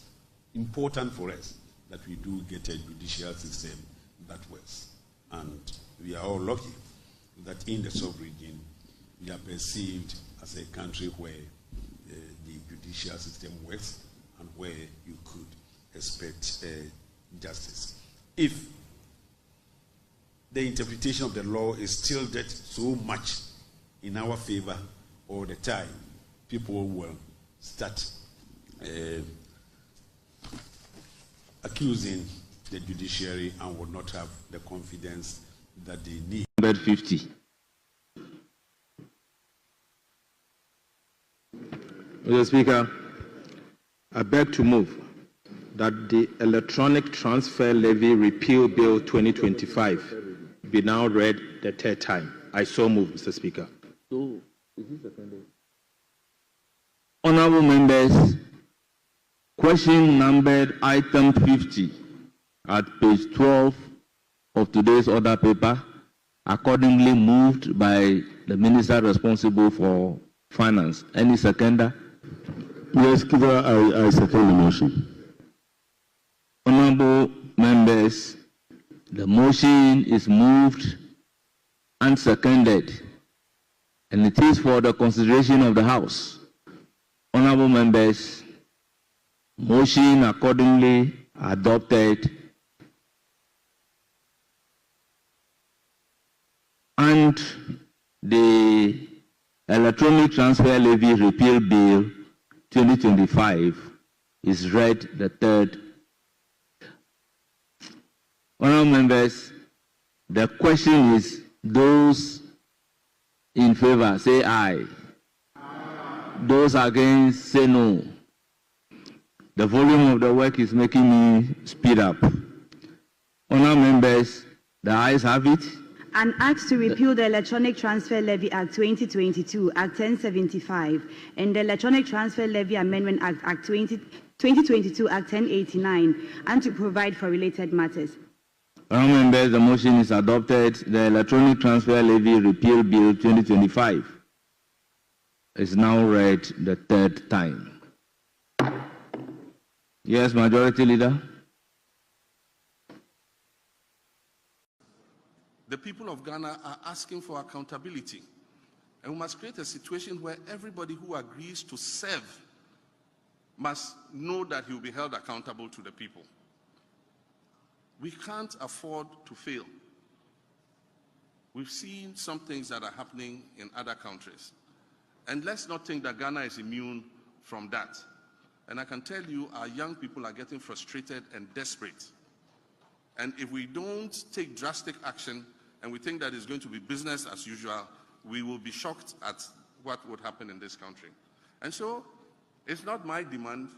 important for us that we do get a judicial system that works. And we are all lucky that in the sub-region, we are perceived as a country where the judicial system works and where you could expect justice. If the interpretation of the law is still that so much in our favor all the time, people will start accusing the judiciary and will not have the confidence that they need. 150. Mr. Speaker, I beg to move that the Electronic Transfer Levy Repeal Bill 2025 be now read the third time. I so move, Mr. Speaker. So, is this seconded? Honorable members, question numbered item 50 at page 12 of today's order paper, accordingly moved by the minister responsible for finance. Any seconder? Yes, I second the motion. Honorable members, the motion is moved and seconded, and it is for the consideration of the House. Honorable members, motion accordingly adopted, and the Electronic Transfer Levy Repeal Bill 2025 is read the third. Honorable members, the question is, those in favor say aye. Those against say no. The volume of the work is making me speed up. Honorable members, the ayes have it. An Act to repeal the Electronic Transfer Levy Act 2022, Act 1075, and the Electronic Transfer Levy Amendment Act, Act 2022, Act 1089, and to provide for related matters. Honorable members, the motion is adopted. The Electronic Transfer Levy Repeal Bill 2025 is now read the third time. Yes, Majority Leader. The people of Ghana are asking for accountability. And we must create a situation where everybody who agrees to serve must know that he will be held accountable to the people. We can't afford to fail. We've seen some things that are happening in other countries. And let's not think that Ghana is immune from that. And I can tell you, our young people are getting frustrated and desperate. And if we don't take drastic action, and we think that it's going to be business as usual, we will be shocked at what would happen in this country. And so, it's not my demand,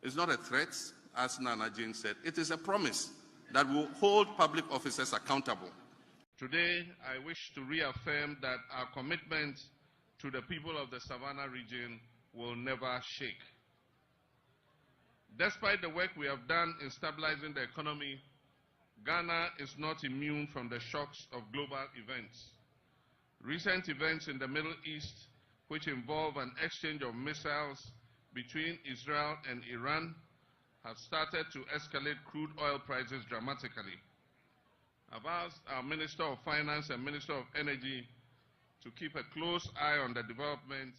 it's not a threat, as Nana Jane said, it is a promise that will hold public officers accountable. Today, I wish to reaffirm that our commitment to the people of the Savannah region will never shake. Despite the work we have done in stabilizing the economy, Ghana is not immune from the shocks of global events. Recent events in the Middle East, which involve an exchange of missiles between Israel and Iran, have started to escalate crude oil prices dramatically. I've asked our Minister of Finance and Minister of Energy to keep a close eye on the development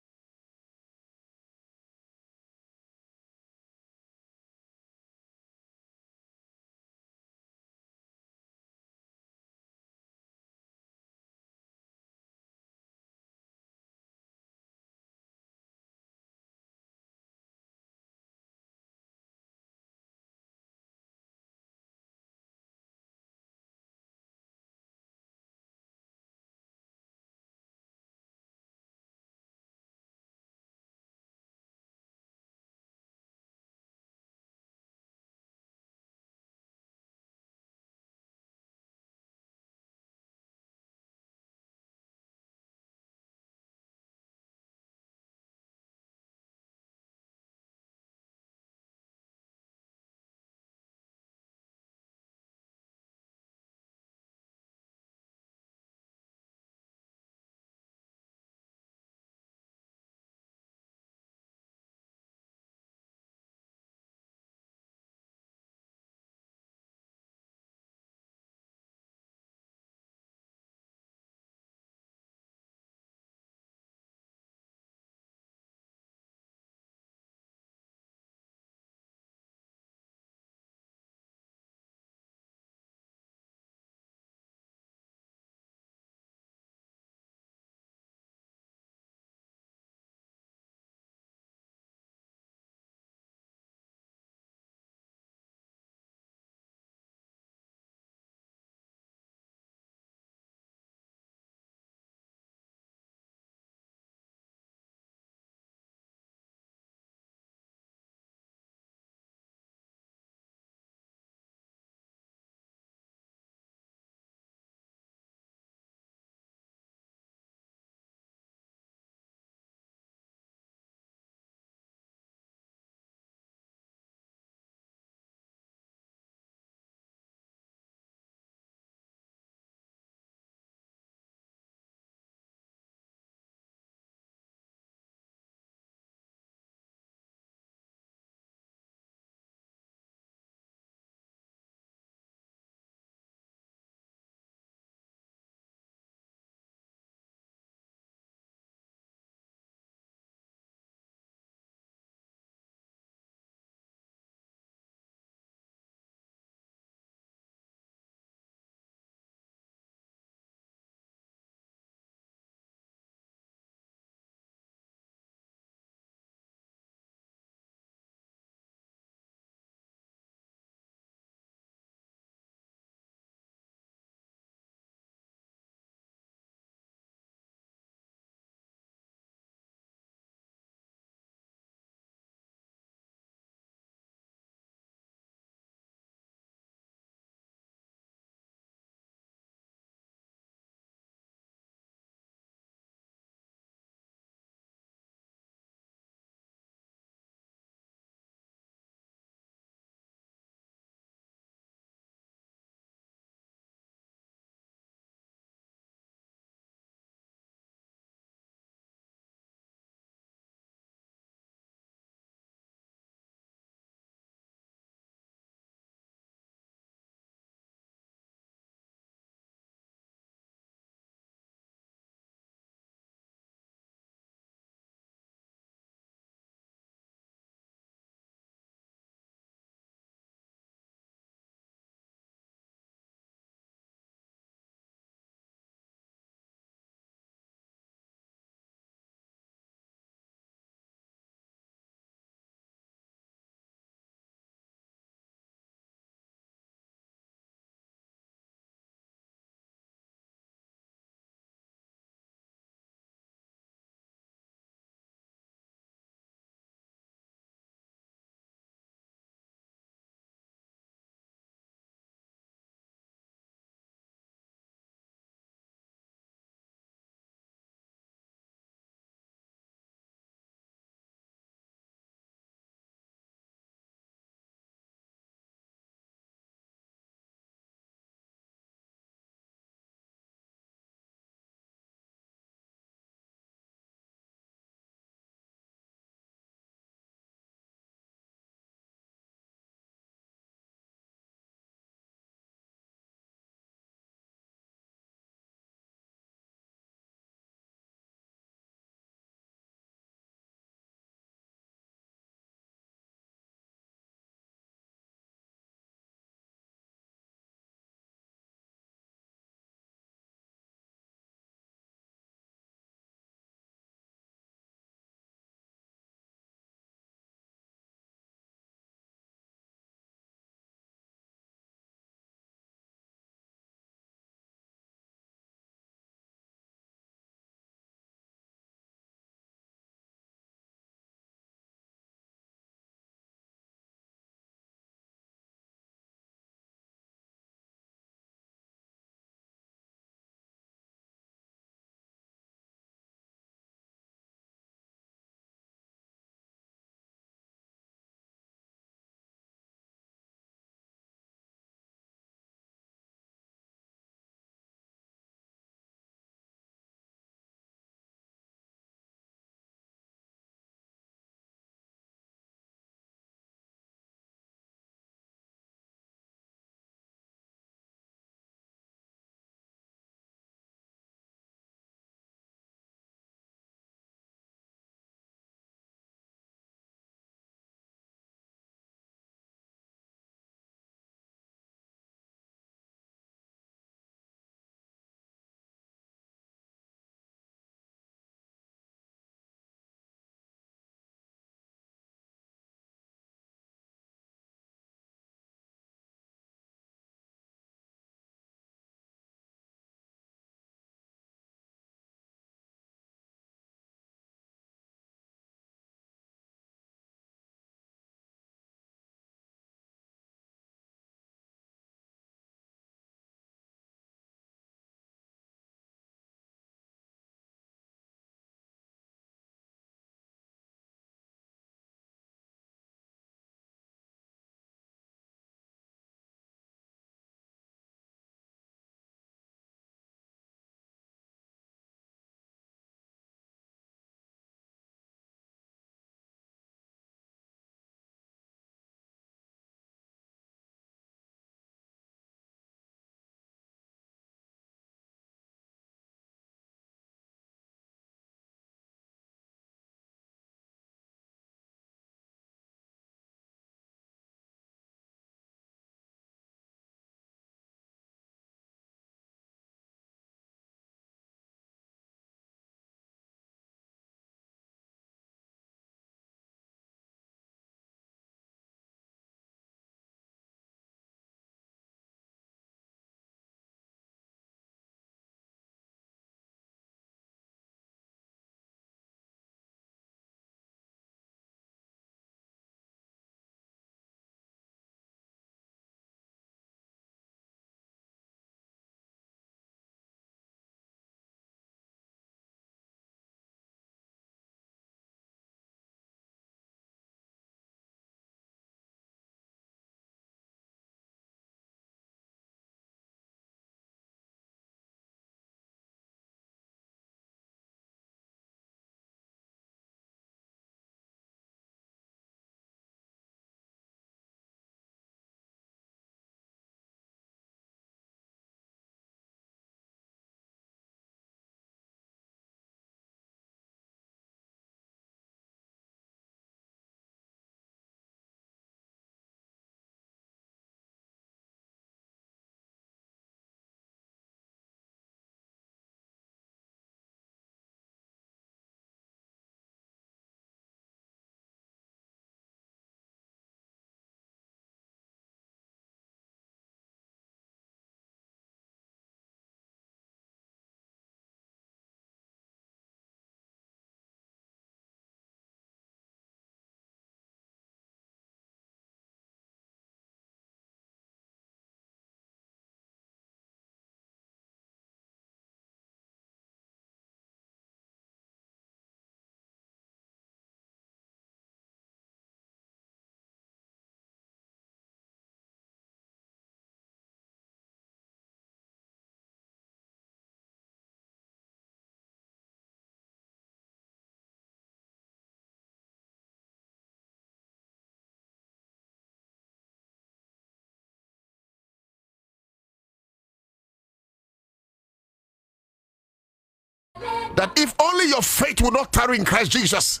that if only your faith will not tarry in Christ Jesus,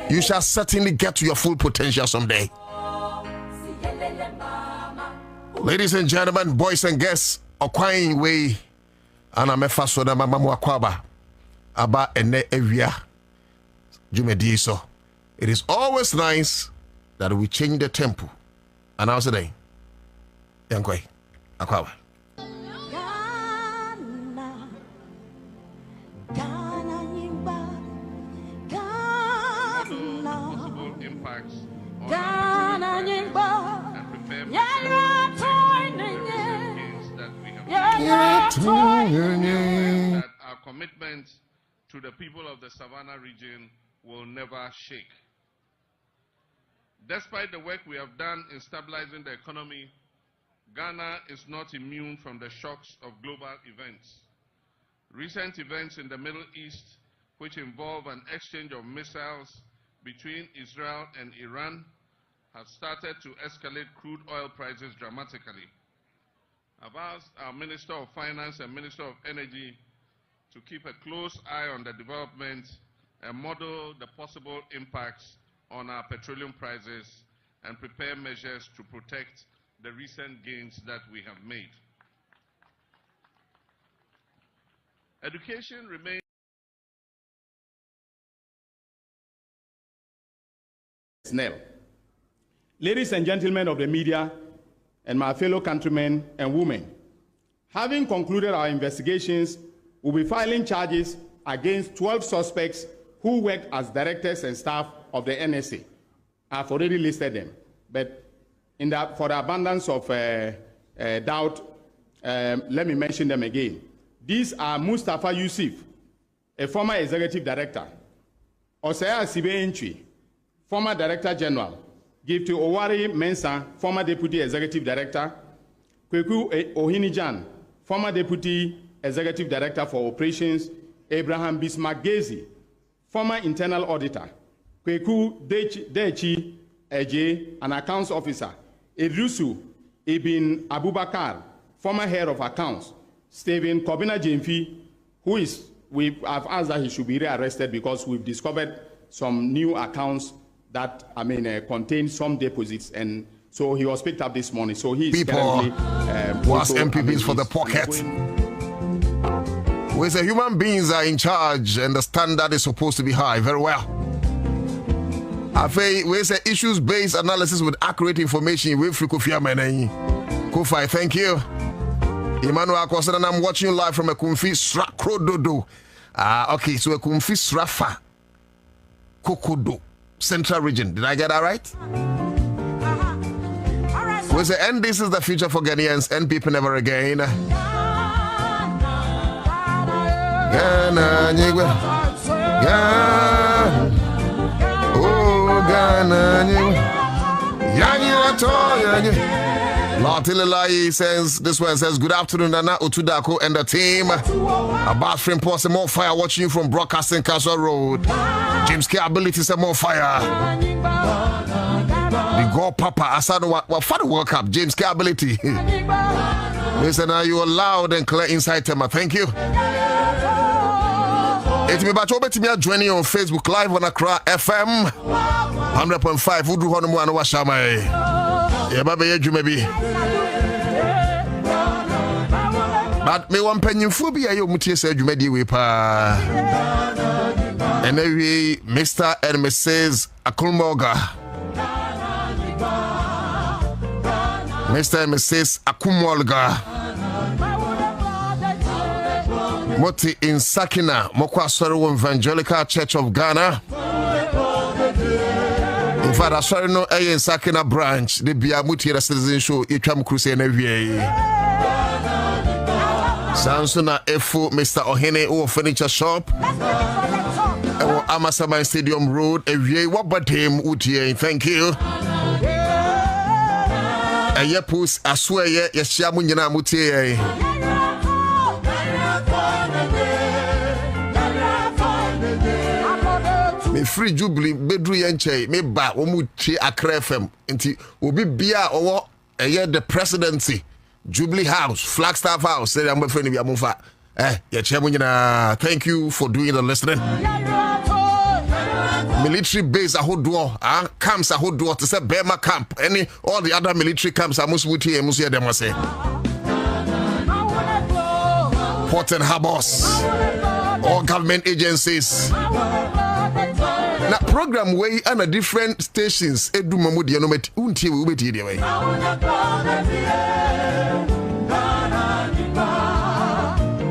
you shall certainly get to your full potential someday. Ladies and gentlemen, boys and girls, Okwain way anamefa so na mama mu akwaba aba ene ewia jumedi so. It is always nice that we change the tempo. And how's today? Yankwe akwaba. That our commitment to the people of the Savannah region will never shake. Despite the work we have done in stabilizing the economy, Ghana is not immune from the shocks of global events. Recent events in the Middle East, which involve an exchange of missiles between Israel and Iran, have started to escalate crude oil prices dramatically. I've asked our Minister of Finance and Minister of Energy to keep a close eye on the development and model the possible impacts on our petroleum prices and prepare measures to protect the recent gains that we have made. Education remains Snell. Ladies and gentlemen of the media and my fellow countrymen and women, having concluded our investigations, we'll be filing charges against 12 suspects who worked as directors and staff of the NSA. I've already listed them, but for the abundance of doubt, let me mention them again. These are Mustafa Yusuf, a former executive director, Osea Sibe Entry, former director general, Gifty Owari Mensah, former deputy executive director, Kweku Ohinijan, former deputy executive director for operations, Abraham Bismarck Gezi, former internal auditor, Kweku Dechi Eje, an accounts officer, Idrusu Ibn Abubakar, former head of accounts, Stephen Kobina Jemfi, I've asked that he should be rearrested because we've discovered some new accounts that, contain some deposits, and so he was picked up this morning. So he is currently was MPPs for the pocket. Where the human beings are in charge and the standard is supposed to be high. Very well. Where's the issues-based analysis with accurate information? Kofi, thank you. Emmanuel Akosan, I'm watching you live from a Kumfi Srakrododo. Okay, so a Kumfi Srafa Kokodo. Central region. Did I get that right? We say, and this is the future for Ghanaians and people never again. Ghana, oh Ghana, Latililai says, this one says, good afternoon, Nana Utudako and the team. About frame post more fire watching you from Broadcasting Castle Road. James K ability say more fire. The go Papa Asano what for the World Cup, James K ability. Listen, are you loud and clear inside Tema? Thank you. It's me about to joining you on Facebook Live on Accra FM 100.5. Who do Honomu and Washamai? Yeah, baby, you maybe. But me one penny phobia, you mutia said you made you pa. And every Mr. and Mrs. Akulmoga. Mr. and Mrs. Akumolga. Moti in Sakina, Mokwa Soro Evangelical Church of Ghana. In fact, I sorry no in Sakina branch, the Biamuti Citizen Show, Icham Crusade every Sansuna Efo, Mr. Ohene or Furniture Shop. Amasama Stadium Road, every what but him Utie, thank you. And Yepus, I swear, yes, Shamunyana Mutie. Me free Jubilee bedru yenche me ba omuchi Accra FM nti obi bia owo eye the presidency Jubilee House Flagstaff House say am friend bi amfa Thank you for doing the listening. Military base ahodoɔ, camps ahodoɔ, to say Burma camp, all the other military camps are must be them say. Port and harbors, all government agencies. Now program way and a different stations edu mamudi no met unti we beti dey way.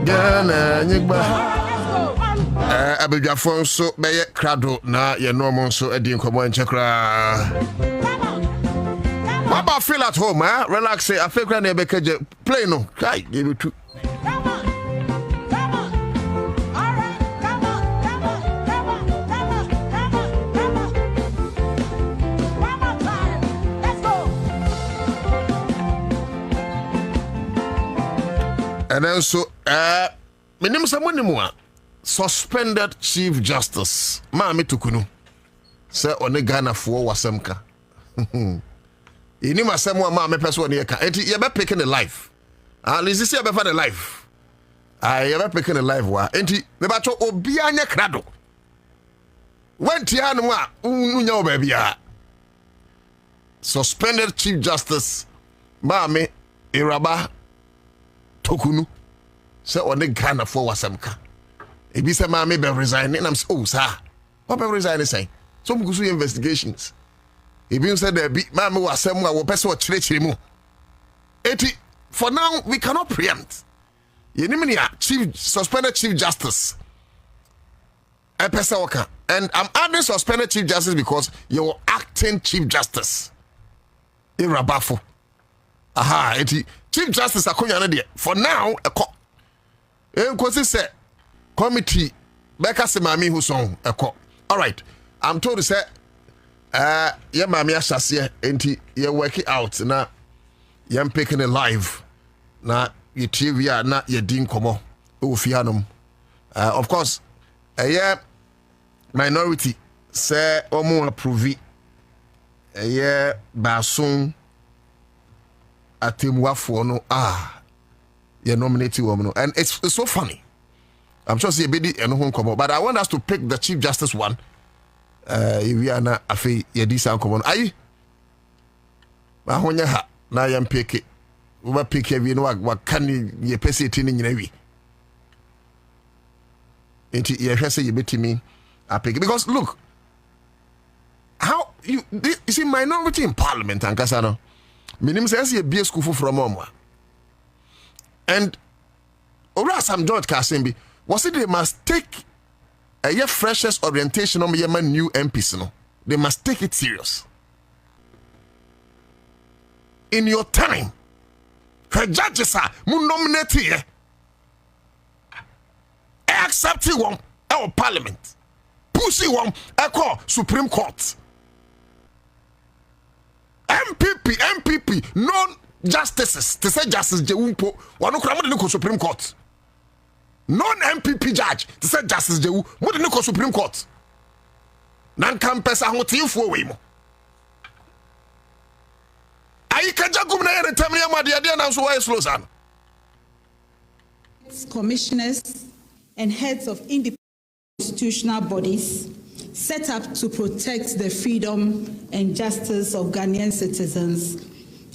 Gana nyigba. Abidjafo so beye krado na ye normal so edi nkomo enchekra. Baba feel at home, relax, I feel na ebeke play no. Kai give it to. And then so minim someone more suspended Chief Justice Maame Tukunu say on Ghana for wasemka. Ini masemo maame person ne ka. Enti ye be picking the life. Lizzy say be for the life. Ye be picking the life wa. Enti me ba to obi anya krado. Wenti anu a unya obabia. Suspended Chief Justice Maame Iraba Tukunu say on Ghana for wasemka. Ebi say Maame be resign and I'm say oh sir. What be resign say? Some go investigations. Ebi say there be Maame wasem a wo pese wo chire mu. Eti for now we cannot preempt. Yenimia suspended Chief Justice. And I'm adding suspended Chief Justice because you're acting Chief Justice. Irabafo. Aha, eti Chief Justice akonya na de. For now, enkosi say committee beka se Maame hu son eko. All right. I'm told to say ye Maame asase enti ye work it out na ye picking it live na ye TV na ye din komo o fianom. Of course, minority say omo approve bason atemwafo no you nominate woman, and it's so funny. I'm sure see bedi eno ho komo, but I want us to pick the Chief Justice one. We are na afi ye di san komo. Ayi ma honya ha na yam pick we pick e no wa kan ye pese ti ni nyina wi. Enti ye hwese ye betimi apik, because look how you see minority in parliament and kasano minim say ye be school from omwa. And Ora Sam George Kasembi was it they must take a year freshers orientation on your new MPs, no? They must take it serious. In your time, her judges are nominate here. Accept one our parliament. Pussy one call Supreme Court. MPP, non-justices. To say Justice Jewumpo, one no Supreme Court. Non-MPP judge to say Justice Jewu, what do you call Supreme Court? Nan campesa hotel for way mo. Ayi kaja gumna yere tamia ma dia na so why slow san. Commissioners and heads of independent constitutional bodies set up to protect the freedom and justice of Ghanaian citizens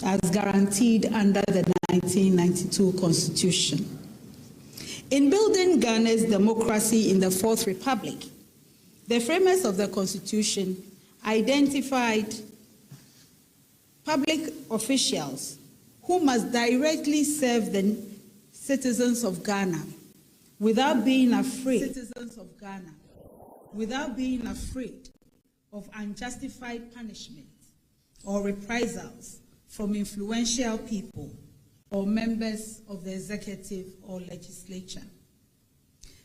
as guaranteed under the 1992 Constitution. In building Ghana's democracy in the Fourth Republic, the framers of the Constitution identified public officials who must directly serve the citizens of Ghana without being afraid of unjustified punishment or reprisals from influential people or members of the executive or legislature.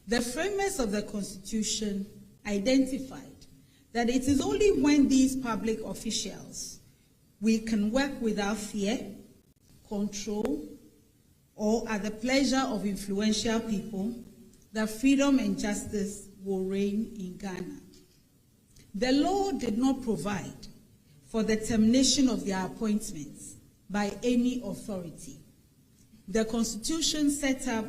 The framers of the Constitution identified that it is only when these public officials we can work without fear, control, or at the pleasure of influential people that freedom and justice will reign in Ghana. The law did not provide for the termination of their appointments by any authority. The Constitution set up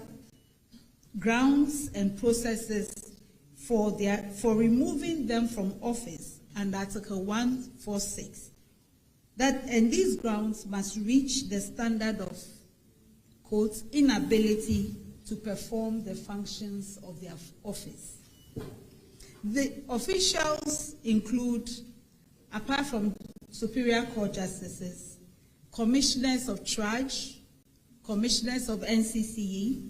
grounds and processes for removing them from office under Article 146. And these grounds must reach the standard of, quote, inability to perform the functions of their office. The officials include, apart from Superior Court justices, commissioners of charge, commissioners of NCCE,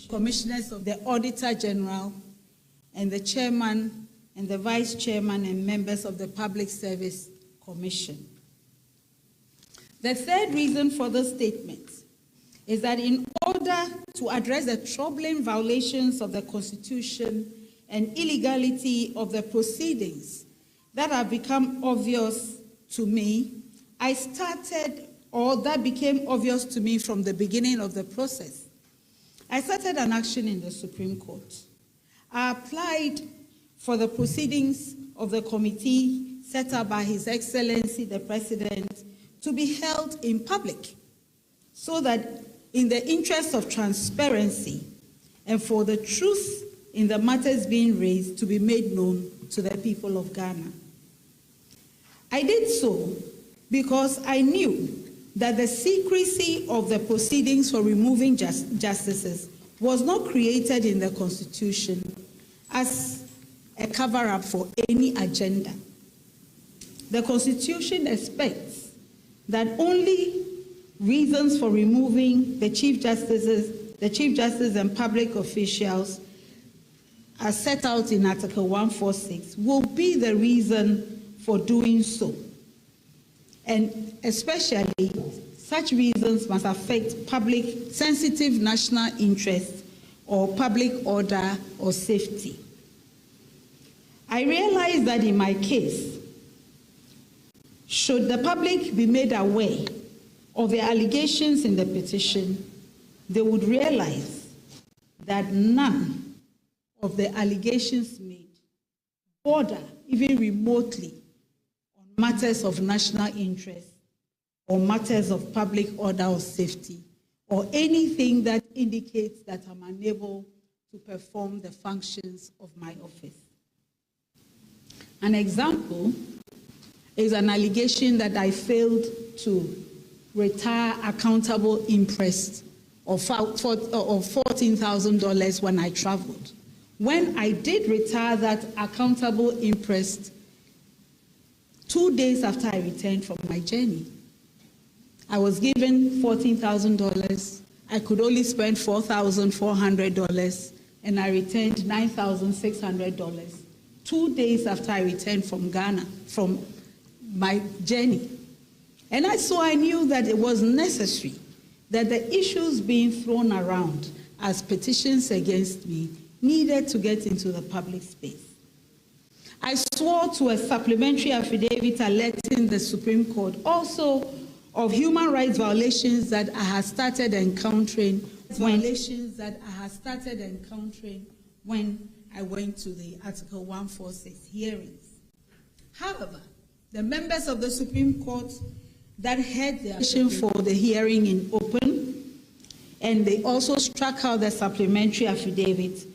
commissioners of the Auditor General, and the chairman and the vice chairman and members of the Public Service Commission. The third reason for this statement is that in order to address the troubling violations of the Constitution and illegality of the proceedings that have become obvious to me, that became obvious to me from the beginning of the process, I started an action in the Supreme Court. I applied for the proceedings of the committee set up by His Excellency the President to be held in public, so that in the interest of transparency and for the truth in the matters being raised to be made known to the people of Ghana. I did so because I knew that the secrecy of the proceedings for removing justices was not created in the Constitution as a cover-up for any agenda. The Constitution expects that only reasons for removing the Chief Justice and public officials as set out in Article 146 will be the reason for doing so. And especially, such reasons must affect public sensitive national interest or public order or safety. I realize that in my case, should the public be made aware of the allegations in the petition, they would realize that none of the allegations made border even remotely on matters of national interest or matters of public order or safety, or anything that indicates that I'm unable to perform the functions of my office. An example is an allegation that I failed to retire accountable interest of $14,000 when I traveled. When I did retire that accountable interest 2 days after I returned from my journey, I was given $14,000. I could only spend $4,400, and I returned $9,600 2 days after I returned from Ghana, from my journey. And so I knew that it was necessary that the issues being thrown around as petitions against me needed to get into the public space. I swore to a supplementary affidavit alerting the Supreme Court also of human rights violations that I had started encountering when I went to the Article 146 hearings. However, the members of the Supreme Court that had the action for the hearing in open, and they also struck out the supplementary affidavit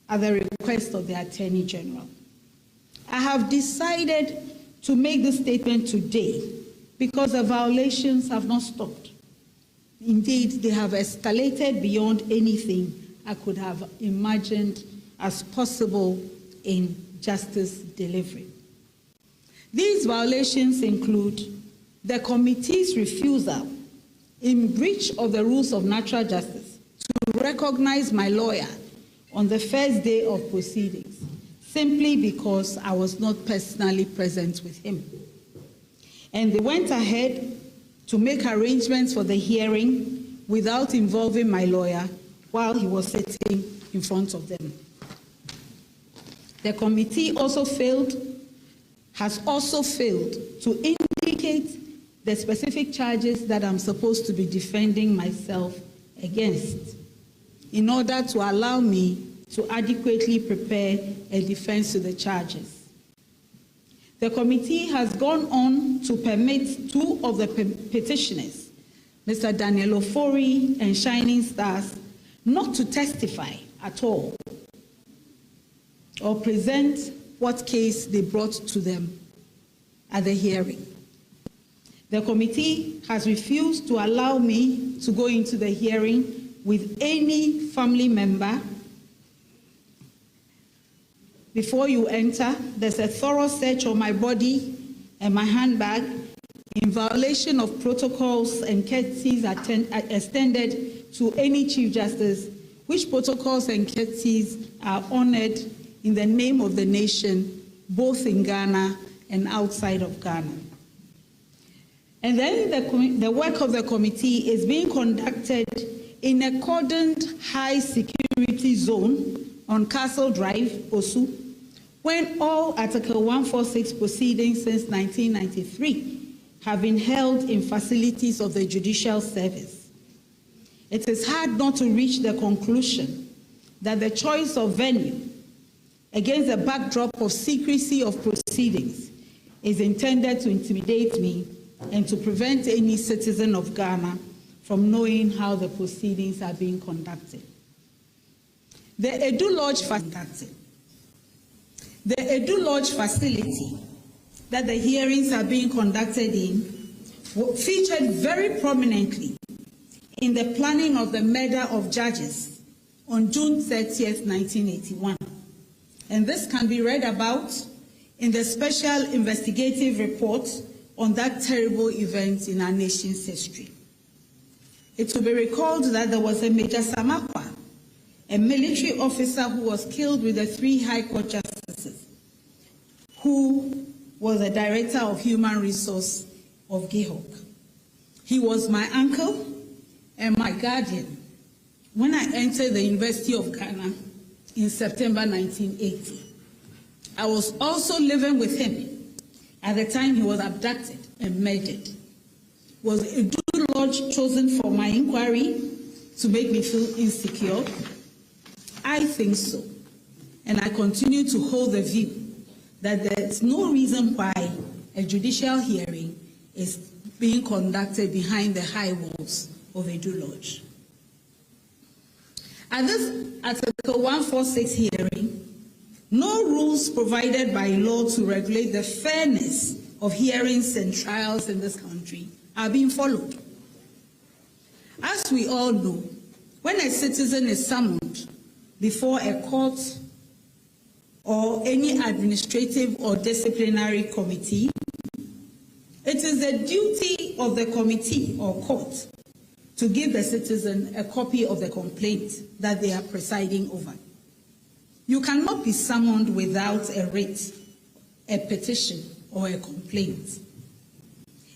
at the request of the Attorney General. I have decided to make this statement today because the violations have not stopped. Indeed, they have escalated beyond anything I could have imagined as possible in justice delivery. These violations include the committee's refusal, in breach of the rules of natural justice, to recognize my lawyer on the first day of proceedings, simply because I was not personally present with him. And they went ahead to make arrangements for the hearing without involving my lawyer while he was sitting in front of them. The committee has also failed to indicate the specific charges that I'm supposed to be defending myself against in order to allow me to adequately prepare a defense to the charges. The committee has gone on to permit two of the petitioners, Mr. Daniel Ofori and Shining Stars, not to testify at all or present what case they brought to them at the hearing. The committee has refused to allow me to go into the hearing with any family member. Before you enter, there's a thorough search of my body and my handbag in violation of protocols and courtesies extended to any Chief Justice, which protocols and courtesies are honored in the name of the nation, both in Ghana and outside of Ghana. And then the work of the committee is being conducted in a cordoned high security zone on Castle Drive, Osu, when all Article 146 proceedings since 1993 have been held in facilities of the Judicial Service. It is hard not to reach the conclusion that the choice of venue against the backdrop of secrecy of proceedings is intended to intimidate me and to prevent any citizen of Ghana from knowing how the proceedings are being conducted. The Edu Lodge facility that the hearings are being conducted in featured very prominently in the planning of the murder of judges on June 30th, 1981. And this can be read about in the special investigative report on that terrible event in our nation's history. It will be recalled that there was a Major Samakwa, a military officer who was killed with the 3 High Court justices, who was the Director of Human Resource of GIHOC. He was my uncle and my guardian when I entered the University of Ghana in September 1980. I was also living with him at the time he was abducted and murdered. Was Edu Lodge chosen for my inquiry to make me feel insecure? I think so. And I continue to hold the view that there's no reason why a judicial hearing is being conducted behind the high walls of Edu Lodge. At this Article 146 hearing, no rules provided by law to regulate the fairness of hearings and trials in this country are being followed. As we all know, when a citizen is summoned before a court or any administrative or disciplinary committee, it is the duty of the committee or court to give the citizen a copy of the complaint that they are presiding over. You cannot be summoned without a writ, a petition, or a complaint.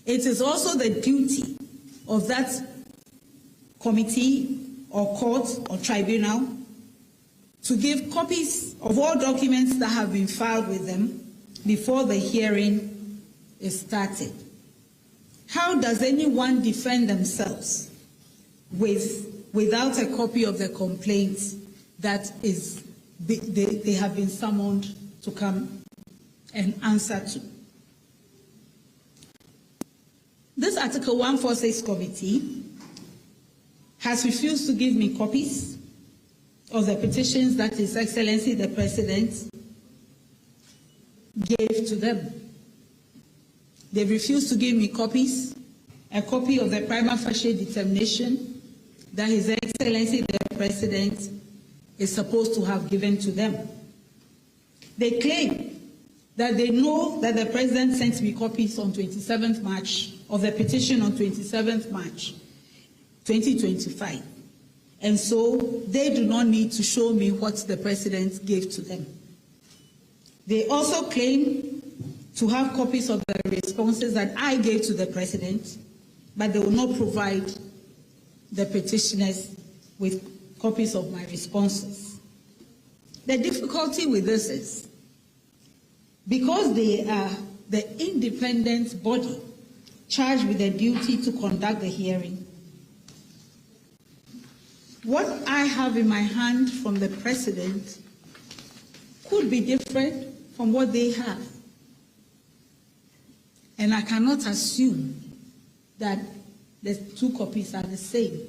It is also the duty of that committee or court or tribunal to give copies of all documents that have been filed with them before the hearing is started. How does anyone defend themselves without a copy of the complaint that is they have been summoned to come and answer to? This Article 146 committee has refused to give me copies of the petitions that His Excellency the President gave to them. They refused to give me copies, a copy of the prima facie determination that His Excellency the President is supposed to have given to them. They claim that they know that the President sent me copies on 27th March of the petition on 27th March 2025. And so they do not need to show me what the President gave to them. They also claim to have copies of the responses that I gave to the President, but they will not provide the petitioners with copies of my responses. The difficulty with this is, because they are the independent body charged with the duty to conduct the hearing, what I have in my hand from the President could be different from what they have. And I cannot assume that the two copies are the same.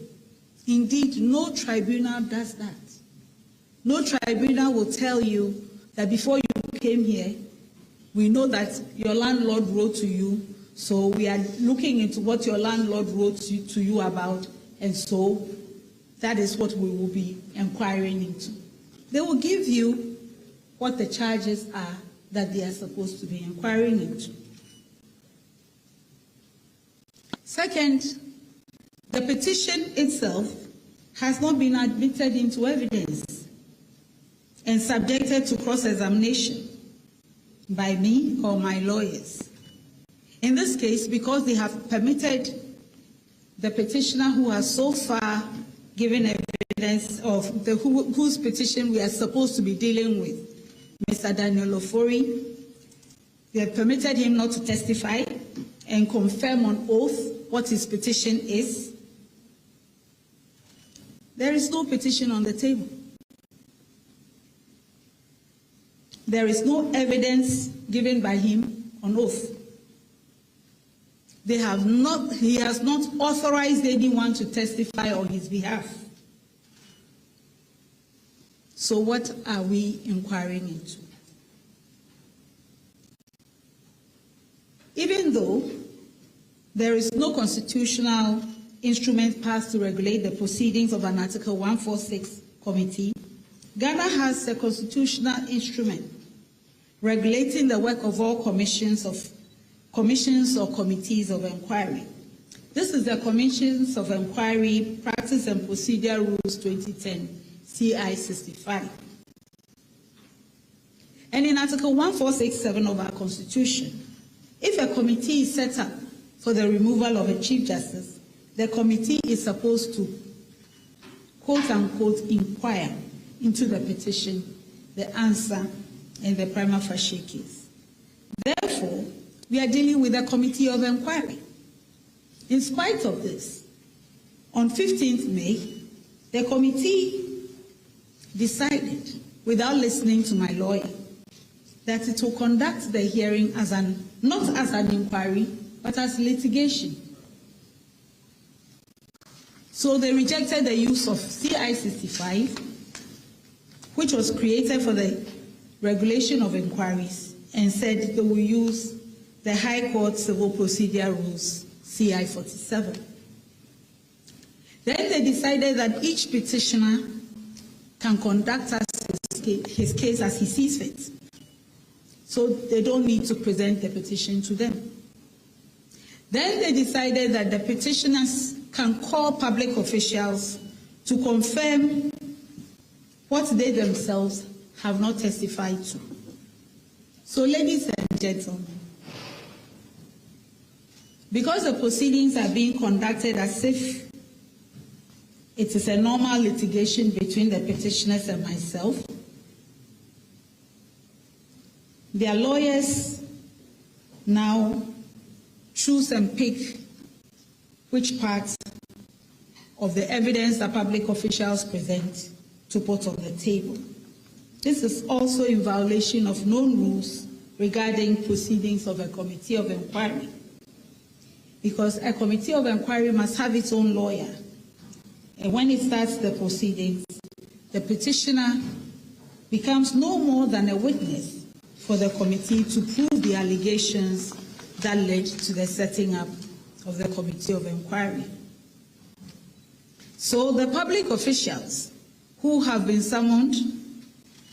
Indeed, no tribunal does that. No tribunal will tell you that before you came here, we know that your landlord wrote to you, so we are looking into what your landlord wrote to you about, and so that is what we will be inquiring into. They will give you what the charges are that they are supposed to be inquiring into. Second, the petition itself has not been admitted into evidence and subjected to cross-examination by me or my lawyers. In this case, because they have permitted the petitioner who has so far given evidence of whose petition we are supposed to be dealing with, Mr. Daniel Ofori, they have permitted him not to testify and confirm on oath what his petition is. There is no petition on the table. There is no evidence given by him on oath. He has not authorized anyone to testify on his behalf. So what are we inquiring into? Even though there is no constitutional instrument passed to regulate the proceedings of an Article 146 committee, Ghana has a constitutional instrument regulating the work of all commissions or committees of inquiry. This is the Commissions of Inquiry Practice and Procedure Rules 2010, CI 65. And in Article 146(7) of our Constitution, if a committee is set up for the removal of a Chief Justice, the committee is supposed to, quote-unquote, inquire into the petition, the answer, and the prima facie case. Therefore, we are dealing with a committee of inquiry. In spite of this, on 15th May, the committee decided, without listening to my lawyer, that it will conduct the hearing not as an inquiry, but as litigation. So they rejected the use of CI 65, which was created for the regulation of inquiries, and said they will use the High Court Civil Procedure Rules, CI 47. Then they decided that each petitioner can conduct his case as he sees fit. So they don't need to present the petition to them. Then they decided that the petitioners can call public officials to confirm what they themselves have not testified to. So, ladies and gentlemen, because the proceedings are being conducted as if it is a normal litigation between the petitioners and myself, their lawyers now choose and pick which parts of the evidence that public officials present to put on the table. This is also in violation of known rules regarding proceedings of a committee of inquiry, because a committee of inquiry must have its own lawyer. And when it starts the proceedings, the petitioner becomes no more than a witness for the committee to prove the allegations that led to the setting up of the committee of inquiry. So the public officials who have been summoned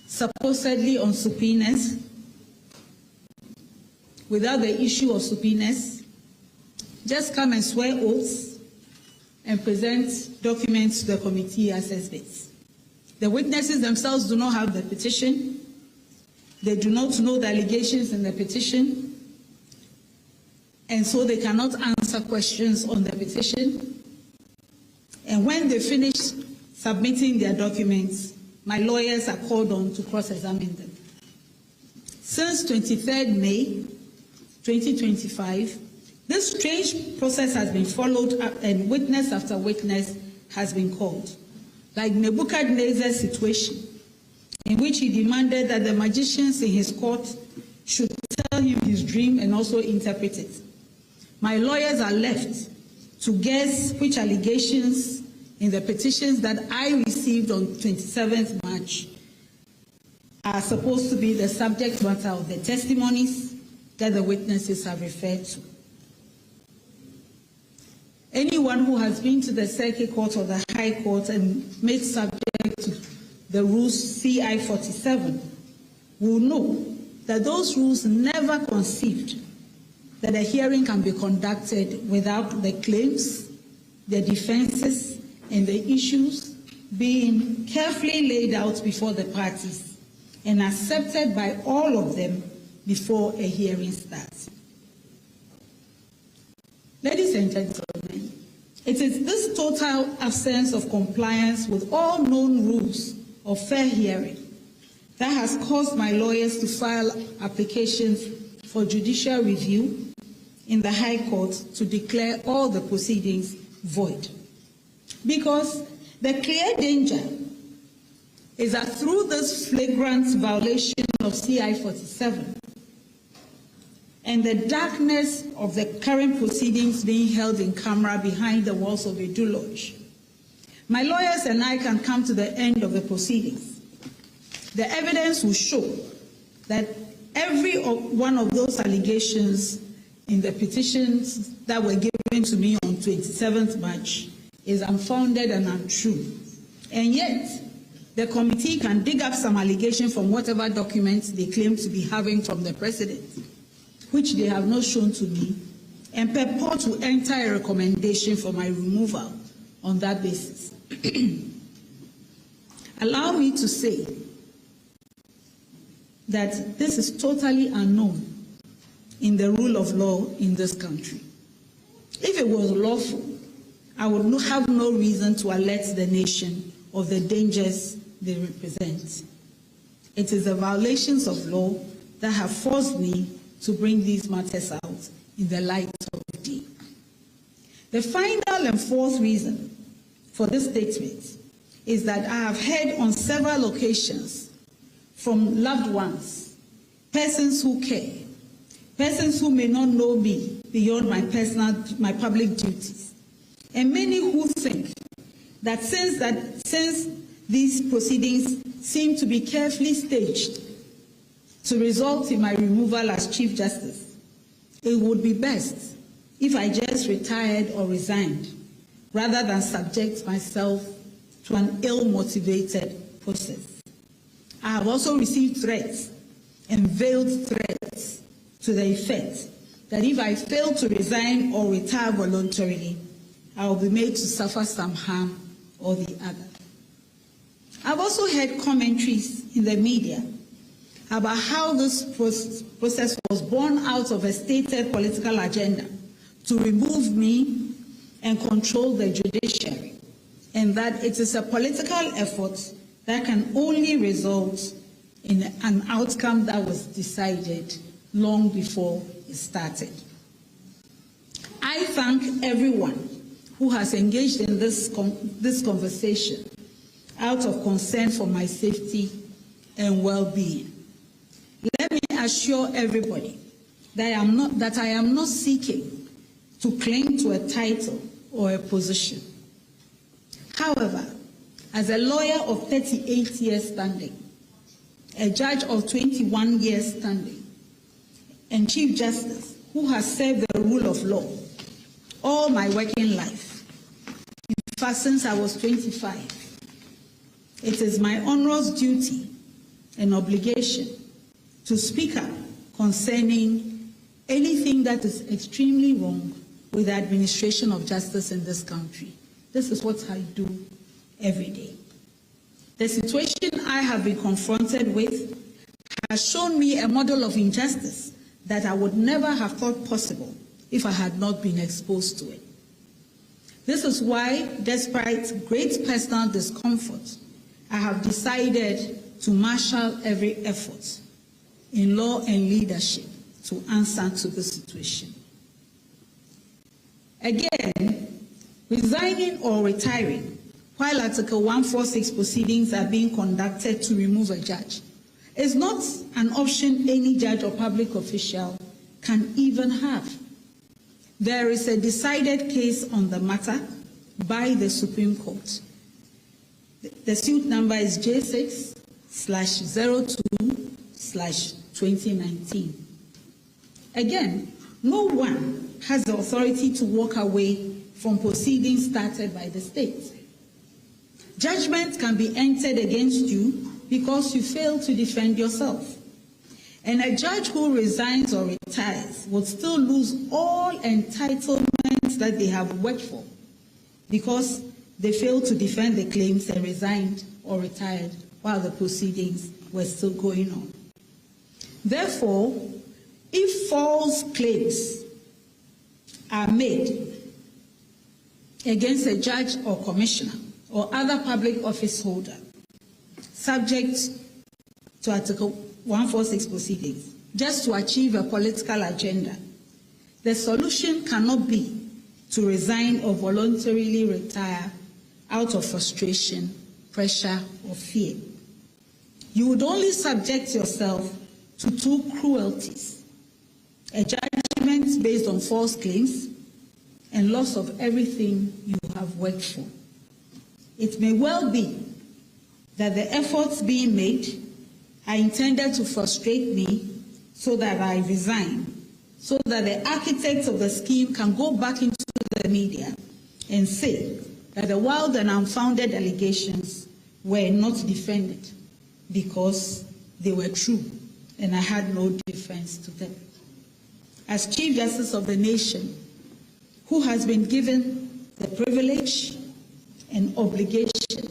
supposedly on subpoenas without the issue of subpoenas just come and swear oaths and present documents to the committee as exhibits. The witnesses themselves do not have the petition. They do not know the allegations in the petition, and so they cannot answer questions on the petition. And when they finish submitting their documents, my lawyers are called on to cross-examine them. Since 23rd May 2025, this strange process has been followed up, and witness after witness has been called, like Nebuchadnezzar's situation, in which he demanded that the magicians in his court should tell him his dream and also interpret it. My lawyers are left to guess which allegations in the petitions that I received on 27th March are supposed to be the subject matter of the testimonies that the witnesses have referred to. Anyone who has been to the Circuit Court or the High Court and made subject to the rules CI 47 will know that those rules never conceived that a hearing can be conducted without the claims, the defenses, and the issues being carefully laid out before the parties and accepted by all of them before a hearing starts. Ladies and gentlemen, it is this total absence of compliance with all known rules of fair hearing that has caused my lawyers to file applications for judicial review in the High Court to declare all the proceedings void. Because the clear danger is that through this flagrant violation of CI 47 and the darkness of the current proceedings being held in camera behind the walls of a Edu Lodge, my lawyers and I can come to the end of the proceedings. The evidence will show that every one of those allegations in the petitions that were given to me on 27th March is unfounded and untrue. And yet, the committee can dig up some allegation from whatever documents they claim to be having from the president, which they have not shown to me, and purport to enter a recommendation for my removal on that basis. Allow me to say that this is totally unknown in the rule of law in this country. If it was lawful, I would have no reason to alert the nation of the dangers they represent. It is the violations of law that have forced me to bring these matters out in the light of day. The final and fourth reason for this statement is that I have heard on several occasions from loved ones, persons who care, persons who may not know me beyond my public duties, and many who think that since these proceedings seem to be carefully staged to result in my removal as Chief Justice, it would be best if I just retired or resigned rather than subject myself to an ill-motivated process. I have also received threats and veiled threats to the effect that if I fail to resign or retire voluntarily, I will be made to suffer some harm or the other. I've also heard commentaries in the media about how this process was born out of a stated political agenda to remove me and control the judiciary, and that it is a political effort that can only result in an outcome that was decided long before it started. I thank everyone who has engaged in this conversation out of concern for my safety and well-being. Let me assure everybody that I am not seeking to cling to a title or a position. However, as a lawyer of 38 years standing, a judge of 21 years standing, and Chief Justice who has served the rule of law all my working life, in fact since I was 25, it is my onerous duty and obligation to speak up concerning anything that is extremely wrong with the administration of justice in this country. This is what I do every day. The situation I have been confronted with has shown me a model of injustice that I would never have thought possible if I had not been exposed to it. This is why, despite great personal discomfort, I have decided to marshal every effort in law and leadership to answer to the situation. Again, resigning or retiring while Article 146 proceedings are being conducted to remove a judge is not an option any judge or public official can even have. There is a decided case on the matter by the Supreme Court. The suit number is J6/02/2019. Again, no one has the authority to walk away from proceedings started by the state. Judgment can be entered against you because you failed to defend yourself. And a judge who resigns or retires would still lose all entitlements that they have worked for because they failed to defend the claims and resigned or retired while the proceedings were still going on. Therefore, if false claims are made against a judge or commissioner or other public office holder subject to Article 146 proceedings, just to achieve a political agenda, the solution cannot be to resign or voluntarily retire out of frustration, pressure, or fear. You would only subject yourself to two cruelties: a judgment based on false claims and loss of everything you have worked for. It may well be that the efforts being made are intended to frustrate me so that I resign, so that the architects of the scheme can go back into the media and say that the wild and unfounded allegations were not defended because they were true and I had no defense to them. As Chief Justice of the nation, who has been given the privilege and obligation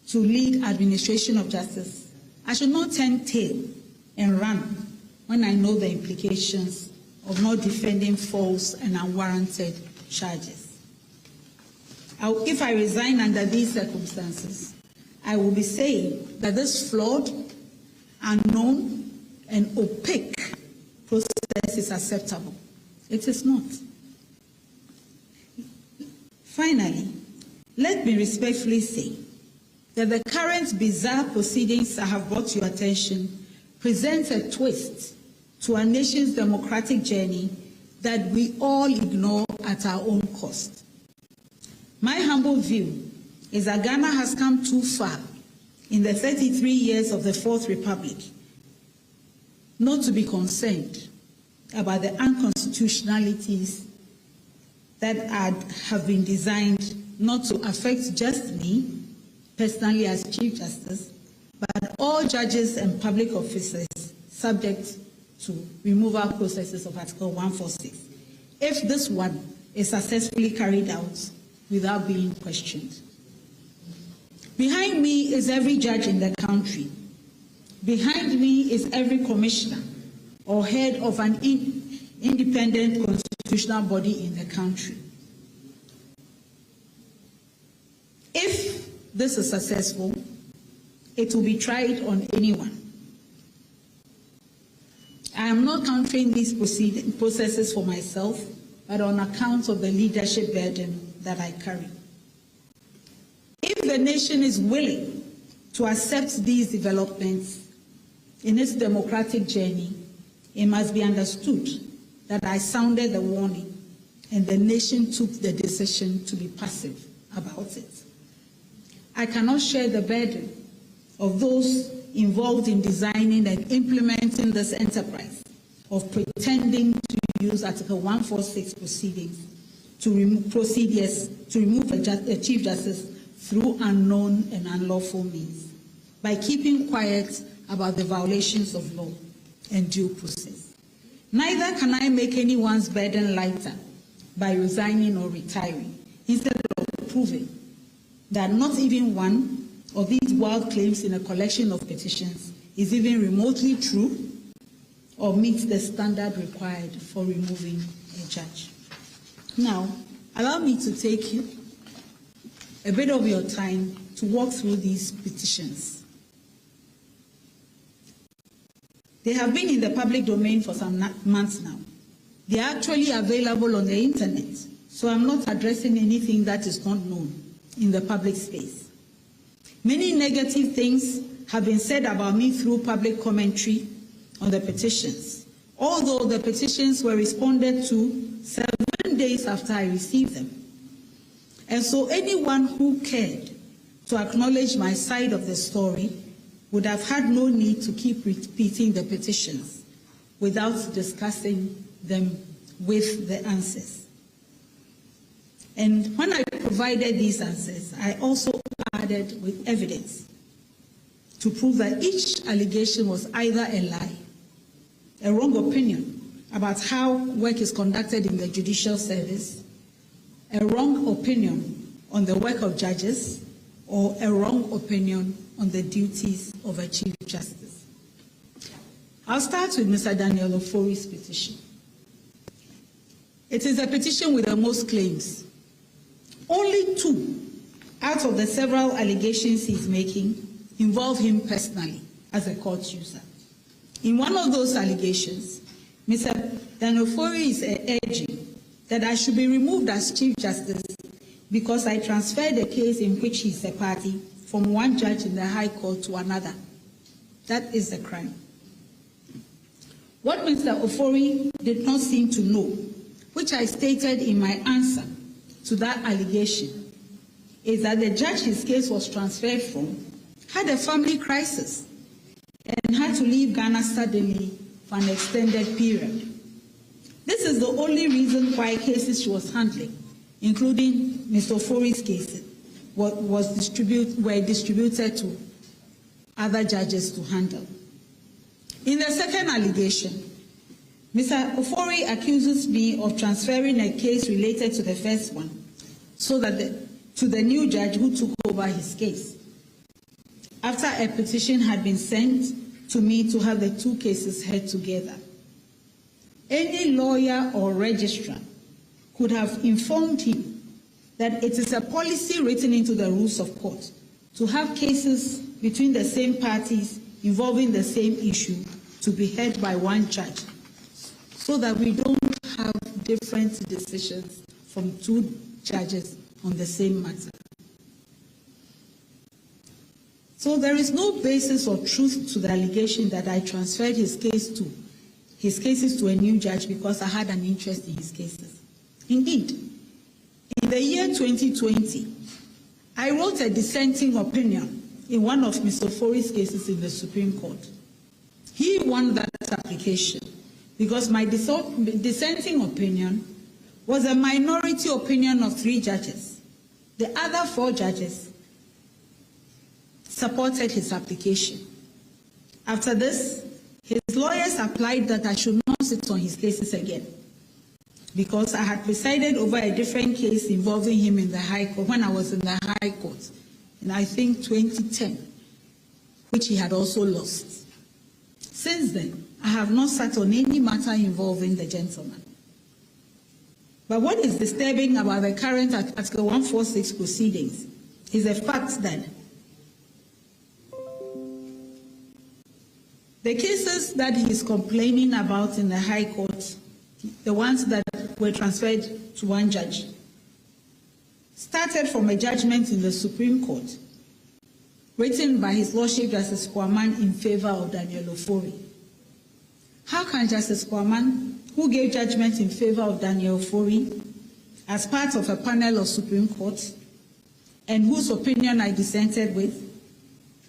to lead administration of justice, I should not turn tail and run when I know the implications of not defending false and unwarranted charges. If I resign under these circumstances, I will be saying that this flawed, unknown, and opaque process is acceptable. It is not. Finally, let me respectfully say that the current bizarre proceedings I have brought to your attention present a twist to our nation's democratic journey that we all ignore at our own cost. My humble view is that Ghana has come too far in the 33 years of the Fourth Republic not to be concerned about the unconstitutionalities that have been designed not to affect just me personally as Chief Justice, but all judges and public officers subject to removal processes of Article 146, if this one is successfully carried out without being questioned. Behind me is every judge in the country. Behind me is every commissioner or head of an independent constitutional body in the country. If this is successful, it will be tried on anyone. I am not countering these processes for myself, but on account of the leadership burden that I carry. If the nation is willing to accept these developments in its democratic journey, it must be understood that I sounded the warning and the nation took the decision to be passive about it. I cannot share the burden of those involved in designing and implementing this enterprise of pretending to use Article 146 proceedings to remove a Chief Justice through unknown and unlawful means, by keeping quiet about the violations of law and due process. Neither can I make anyone's burden lighter by resigning or retiring, instead of proving that not even one of these wild claims in a collection of petitions is even remotely true or meets the standard required for removing a judge. Now, allow me to take a bit of your time to walk through these petitions. They have been in the public domain for some months now. They are actually available on the internet, so I'm not addressing anything that is not known in the public space. Many negative things have been said about me through public commentary on the petitions, although the petitions were responded to 7 days after I received them. And so anyone who cared to acknowledge my side of the story would have had no need to keep repeating the petitions without discussing them with the answers. And when I provided these answers, I also added with evidence to prove that each allegation was either a lie, a wrong opinion about how work is conducted in the judicial service, a wrong opinion on the work of judges, or a wrong opinion on the duties of a Chief Justice. I'll start with Mr. Daniel Ofori's petition. It is a petition with the most claims. Only 2 out of the several allegations he's making involve him personally as a court user. In one of those allegations, Mr. Daniel Ofori is urging that I should be removed as Chief Justice because I transferred a case in which he's a party from one judge in the High Court to another. That is a crime. What Mr. Ofori did not seem to know, which I stated in my answer to that allegation, is that the judge his case was transferred from had a family crisis and had to leave Ghana suddenly for an extended period. This is the only reason why cases she was handling, including Mr. Ofori's cases, were distributed to other judges to handle. In the second allegation, Mr. Ofori accuses me of transferring a case related to the first one so that to the new judge who took over his case, after a petition had been sent to me to have the 2 cases heard together. Any lawyer or registrar could have informed him that it is a policy written into the rules of court to have cases between the same parties involving the same issue to be heard by one judge, so that we don't have different decisions from 2 judges on the same matter. So there is no basis or truth to the allegation that I transferred his cases to a new judge because I had an interest in his cases. Indeed, in the year 2020, I wrote a dissenting opinion in one of Mr. Ofori's cases in the Supreme Court. He won that application because my dissenting opinion was a minority opinion of 3 judges. The other 4 judges supported his application. After this, his lawyers applied that I should not sit on his cases again because I had presided over a different case involving him in the High Court when I was in the High Court in, I think, 2010, which he had also lost. Since then, I have not sat on any matter involving the gentleman. But what is disturbing about the current Article 146 proceedings is the fact that the cases that he is complaining about in the High Court, the ones that were transferred to one judge, started from a judgment in the Supreme Court written by His Lordship Justice Kwaman in favor of Daniel Ofori. How can Justice Kwaman, who gave judgment in favor of Daniel Ofori as part of a panel of Supreme Court and whose opinion I dissented with,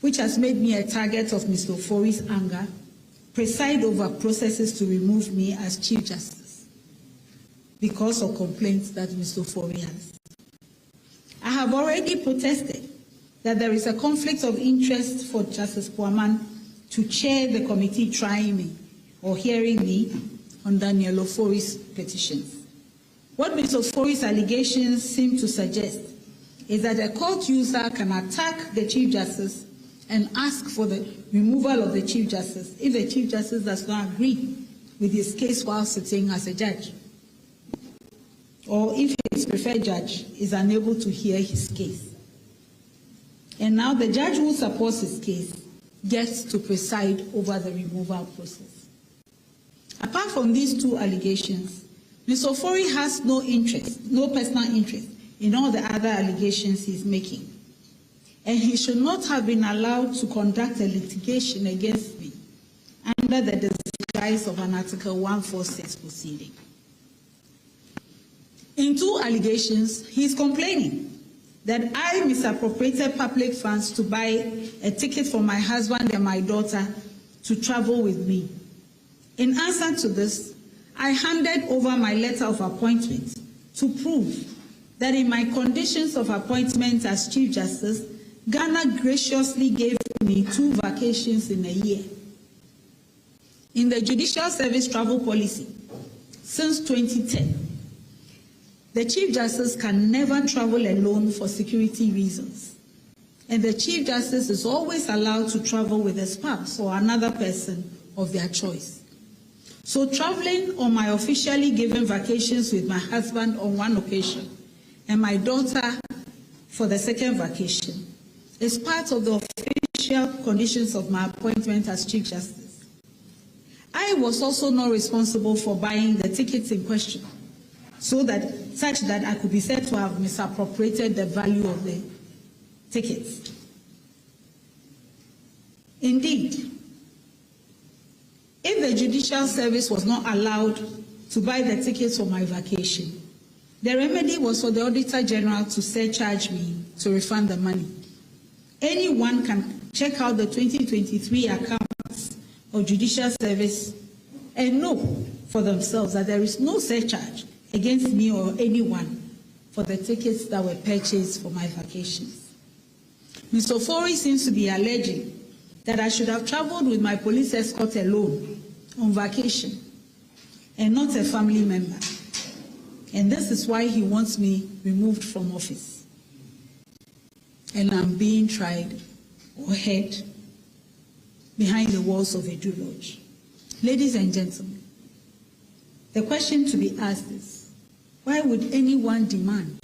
which has made me a target of Mr. Ofori's anger, preside over processes to remove me as Chief Justice because of complaints that Mr. Ofori has? I have already protested that there is a conflict of interest for Justice Kwaman to chair the committee trying me or hearing me on Daniel Ofori's petitions. What Mr. Ofori's allegations seem to suggest is that a court user can attack the Chief Justice and ask for the removal of the Chief Justice if the Chief Justice does not agree with his case while sitting as a judge, or if his preferred judge is unable to hear his case. And now the judge who supports his case gets to preside over the removal process. Apart from these 2 allegations, Mr. Ofori has no interest, no personal interest in all the other allegations he's making. And he should not have been allowed to conduct a litigation against me under the disguise of an Article 146 proceeding. In 2 allegations, he is complaining that I misappropriated public funds to buy a ticket for my husband and my daughter to travel with me. In answer to this, I handed over my letter of appointment to prove that in my conditions of appointment as Chief Justice, Ghana graciously gave me 2 vacations in a year. In the Judicial Service travel policy, since 2010, the Chief Justice can never travel alone for security reasons, and the Chief Justice is always allowed to travel with a spouse or another person of their choice. So traveling on my officially given vacations with my husband on one occasion and my daughter for the second vacation is part of the official conditions of my appointment as Chief Justice. I was also not responsible for buying the tickets in question, such that I could be said to have misappropriated the value of the tickets. Indeed, if the Judicial Service was not allowed to buy the tickets for my vacation, the remedy was for the Auditor General to surcharge me to refund the money. Anyone can check out the 2023 accounts of Judicial Service and know for themselves that there is no surcharge against me or anyone for the tickets that were purchased for my vacations. Mr. Ofori seems to be alleging that I should have traveled with my police escort alone on vacation and not a family member. And this is why he wants me removed from office. And I'm being tried or held behind the walls of a Jew lodge. Ladies and gentlemen, the question to be asked is, why would anyone demand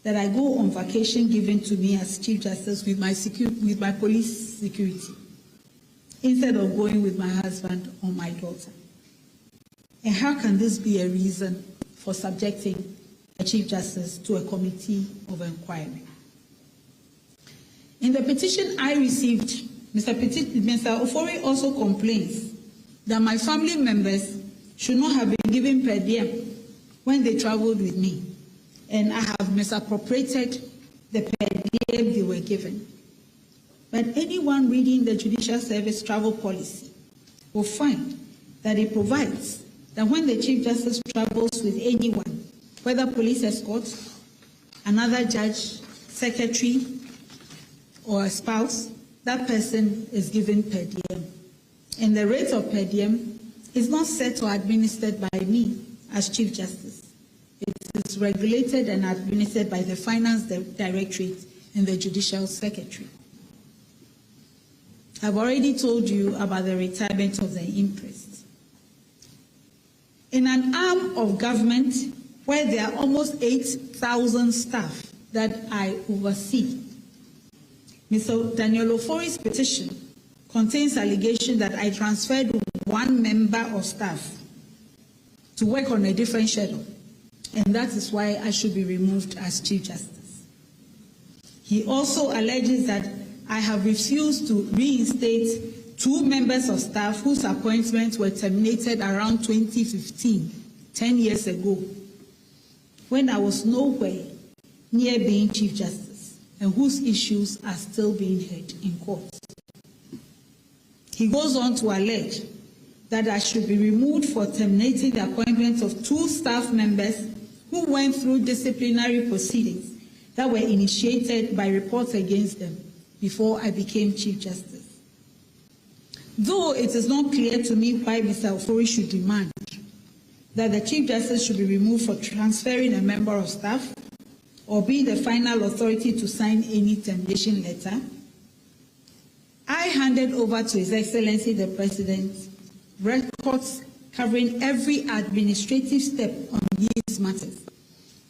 that I go on vacation given to me as Chief Justice with my police security, instead of going with my husband or my daughter? And how can this be a reason for subjecting a Chief Justice to a committee of inquiry? In the petition I received, Mr. Ofori also complains that my family members should not have been given per diem when they traveled with me, and I have misappropriated the per diem they were given. But anyone reading the Judicial Service travel policy will find that it provides that when the Chief Justice travels with anyone, whether police escort, another judge, secretary, or a spouse, that person is given per diem. And the rate of per diem is not set or administered by me as Chief Justice. It is regulated and administered by the Finance Directorate and the Judicial Secretary. I've already told you about the retirement of the imprest. In an arm of government where there are almost 8,000 staff that I oversee, Mr. Daniel Ofori's petition contains allegation that I transferred one member of staff to work on a different schedule, and that is why I should be removed as Chief Justice. He also alleges that I have refused to reinstate 2 members of staff whose appointments were terminated around 2015, 10 years ago, when I was nowhere near being Chief Justice, and whose issues are still being heard in court. He goes on to allege that I should be removed for terminating the appointment of 2 staff members who went through disciplinary proceedings that were initiated by reports against them before I became Chief Justice. Though it is not clear to me why Mr. Ofori should demand that the Chief Justice should be removed for transferring a member of staff or be the final authority to sign any termination letter, I handed over to His Excellency the President records covering every administrative step on these matters,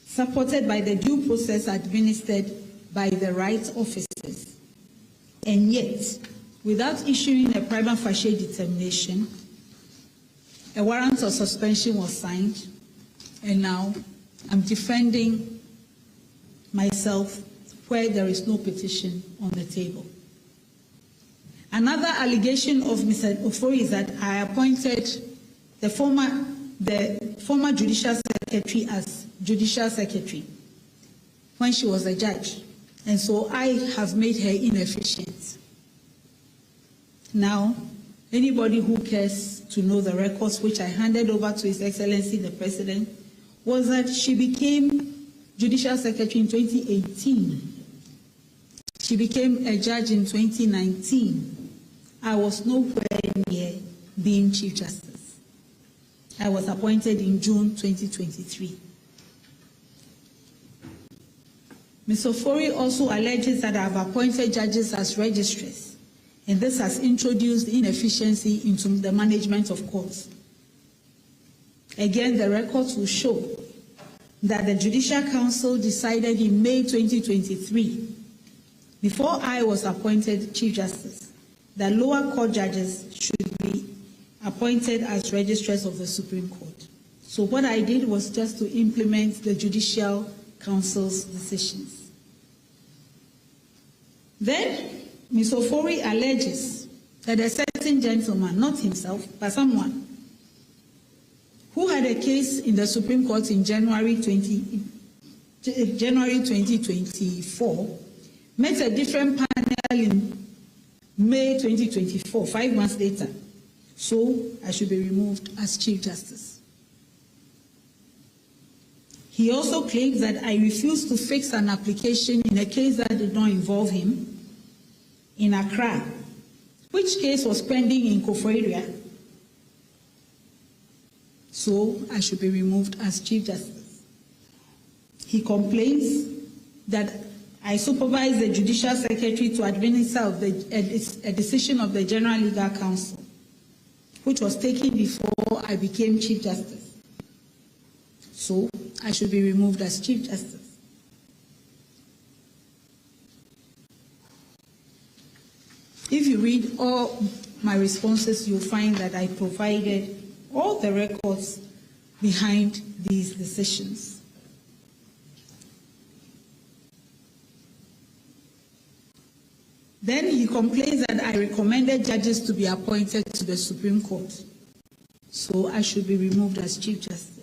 supported by the due process administered by the right officers. And yet, without issuing a prima facie determination, a warrant of suspension was signed, and now I'm defending myself where there is no petition on the table. Another allegation of Mr. Ofori is that I appointed the former Judicial Secretary as Judicial Secretary when she was a judge and so I have made her inefficient. Now, anybody who cares to know the records which I handed over to His Excellency the President was that she became Judicial Secretary in 2018. She became a judge in 2019. I was nowhere near being Chief Justice. I was appointed in June 2023. Ms. Ofori also alleges that I have appointed judges as registrars, and this has introduced inefficiency into the management of courts. Again, the records will show that the Judicial Council decided in May 2023, before I was appointed Chief Justice, that lower court judges should be appointed as registrars of the Supreme Court. So what I did was just to implement the Judicial Council's decisions. Then, Ms. Ofori alleges that a certain gentleman, not himself, but someone, who had a case in the Supreme Court in January 2024, met a different panel in May 2024, 5 months later. So I should be removed as Chief Justice. He also claims that I refused to fix an application in a case that did not involve him in Accra, which case was pending in Koforidua. So I should be removed as Chief Justice. He complains that I supervised the Judicial Secretary to administer a decision of the General Legal Council, which was taken before I became Chief Justice. So I should be removed as Chief Justice. If you read all my responses, you'll find that I provided all the records behind these decisions. Then he complains that I recommended judges to be appointed to the Supreme Court. So I should be removed as Chief Justice.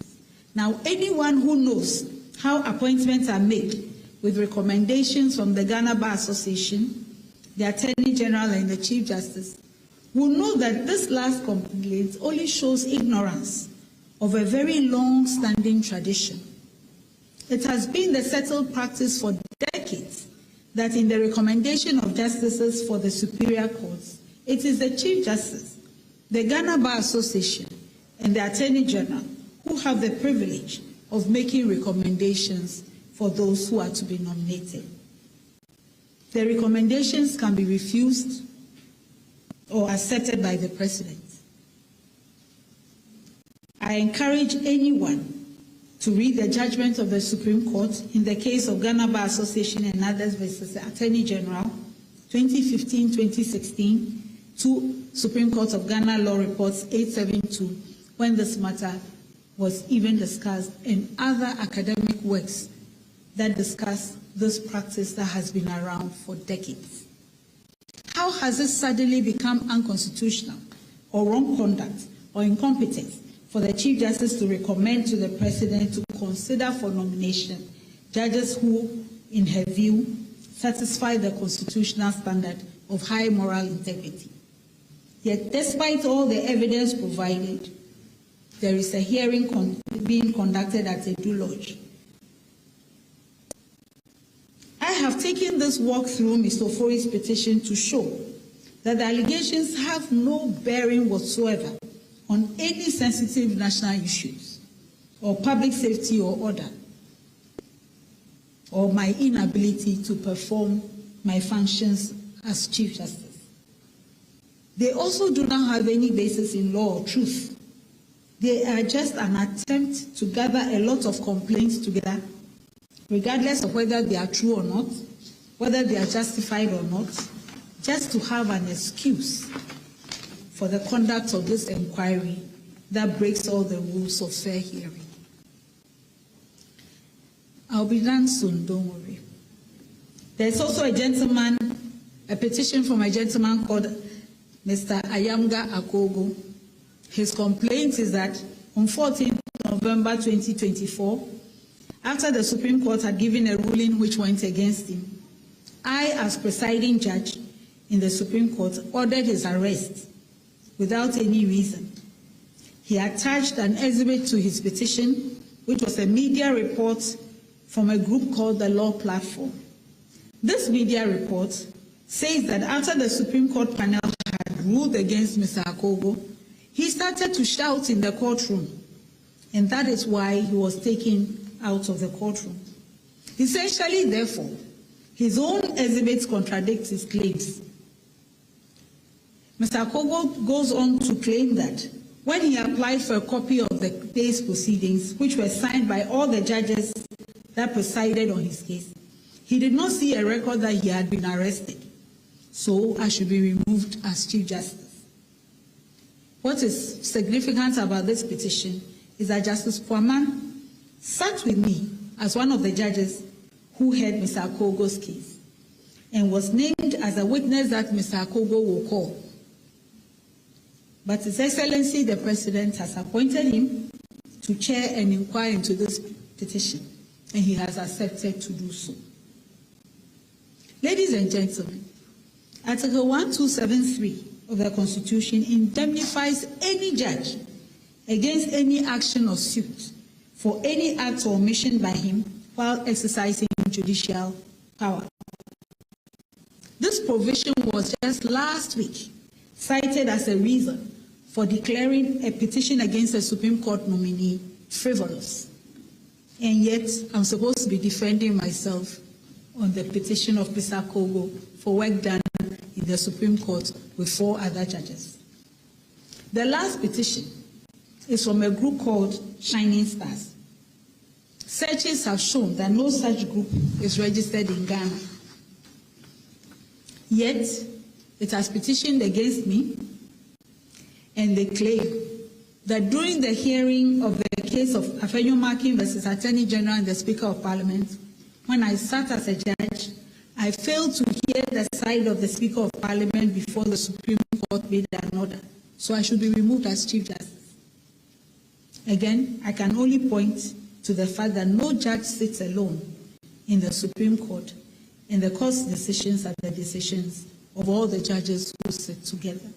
Now, anyone who knows how appointments are made with recommendations from the Ghana Bar Association, the Attorney General and the Chief Justice will know that this last complaint only shows ignorance of a very long-standing tradition. It has been the settled practice for decades that in the recommendation of justices for the superior courts, it is the Chief Justice, the Ghana Bar Association, and the Attorney General who have the privilege of making recommendations for those who are to be nominated. The recommendations can be refused or accepted by the President. I encourage anyone to read the judgment of the Supreme Court in the case of Ghana Bar Association and others versus the Attorney General, 2015-2016, to Supreme Court of Ghana Law Reports 872, when this matter was even discussed, and other academic works that discuss this practice that has been around for decades. How has it suddenly become unconstitutional or wrong conduct or incompetence for the Chief Justice to recommend to the President to consider for nomination judges who, in her view, satisfy the constitutional standard of high moral integrity? Yet, despite all the evidence provided, there is a hearing being conducted at Edu Lodge. I have taken this walk through Mr. Ofori's petition to show that the allegations have no bearing whatsoever on any sensitive national issues or public safety or order, or my inability to perform my functions as Chief Justice. They also do not have any basis in law or truth. They are just an attempt to gather a lot of complaints together, regardless of whether they are true or not, whether they are justified or not, just to have an excuse for the conduct of this inquiry that breaks all the rules of fair hearing. I'll be done soon, don't worry. There's also a petition from a gentleman called Mr. Ayamga Akogo. His complaint is that on 14th November 2024, after the Supreme Court had given a ruling which went against him, I, as presiding judge in the Supreme Court, ordered his arrest without any reason. He attached an exhibit to his petition, which was a media report from a group called the Law Platform. This media report says that after the Supreme Court panel had ruled against Mr. Akogo, he started to shout in the courtroom, and that is why he was taken out of the courtroom. Essentially, therefore, his own exhibits contradict his claims. Mr. Akogo goes on to claim that when he applied for a copy of the case proceedings, which were signed by all the judges that presided on his case, he did not see a record that he had been arrested. So I should be removed as Chief Justice. What is significant about this petition is that Justice Puaman sat with me as one of the judges who heard Mr. Akogo's case and was named as a witness that Mr. Akogo will call. But His Excellency the President has appointed him to chair and inquire into this petition, and he has accepted to do so. Ladies and gentlemen, Article 1273 of the Constitution indemnifies any judge against any action or suit for any act or omission by him while exercising judicial power. This provision was just last week cited as a reason for declaring a petition against a Supreme Court nominee frivolous. And yet, I'm supposed to be defending myself on the petition of Mr. Akogo for work done in the Supreme Court with 4 other judges. The last petition is from a group called Shining Stars. Searches have shown that no such group is registered in Ghana. Yet, it has petitioned against me, and they claim that during the hearing of the case of Afenyo-Markin versus Attorney General and the Speaker of Parliament, when I sat as a judge, I failed to hear the side of the Speaker of Parliament before the Supreme Court made an order, so I should be removed as Chief Justice. Again, I can only point to the fact that no judge sits alone in the Supreme Court, and the court's decisions are the decisions of all the judges who sit together.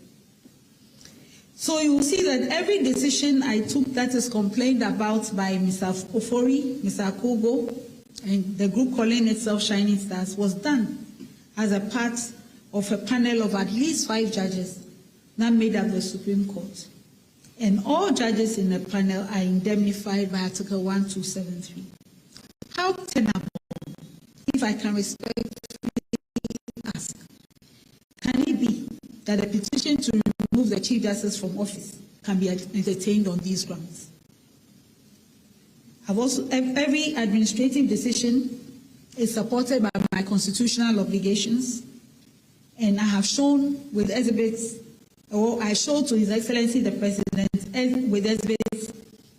So you will see that every decision I took that is complained about by Mr. Ofori, Mr. Akogo, and the group calling itself Shining Stars was done as a part of a panel of at least 5 judges that made up the Supreme Court. And all judges in the panel are indemnified by Article 1273. How tenable, if I can respectfully ask, can it be that a petition to remove the Chief Justice from office can be entertained on these grounds? Every administrative decision is supported by my constitutional obligations, and I have shown with exhibits, or I showed to His Excellency the President with exhibits,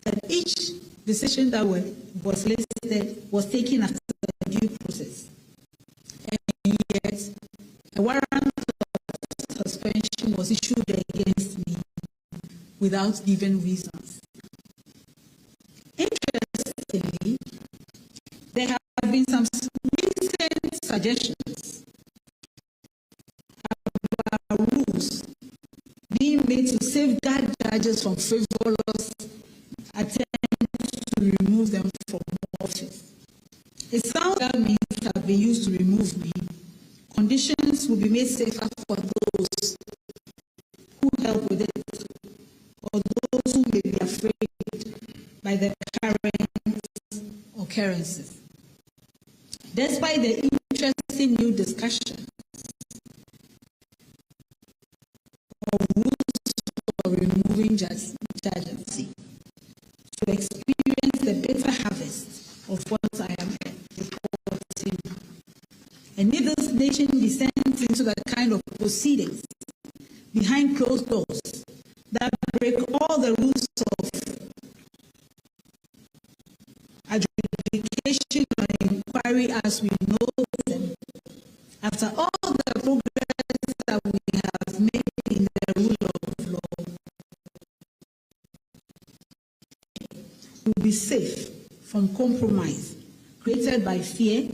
that each decision that was listed was taken after the due process. And yet, a warrant of suspension was issued against me without given reasons. Interestingly, there have been some recent suggestions about rules being made to safeguard judges from frivolous attempts to remove them from office. It sounds that means have been used to remove me. Conditions will be made safer for those who help with it, or those who may be afraid by the current occurrences. Despite the interesting new discussion of rules for removing judges, to experience the bitter harvest of what I am reporting. And if this nation descends into the kind of proceedings behind closed doors that break all the rules of adjudication or inquiry as we know them, after all the progress that we have made in the rule of law, we will be safe from compromise created by fear,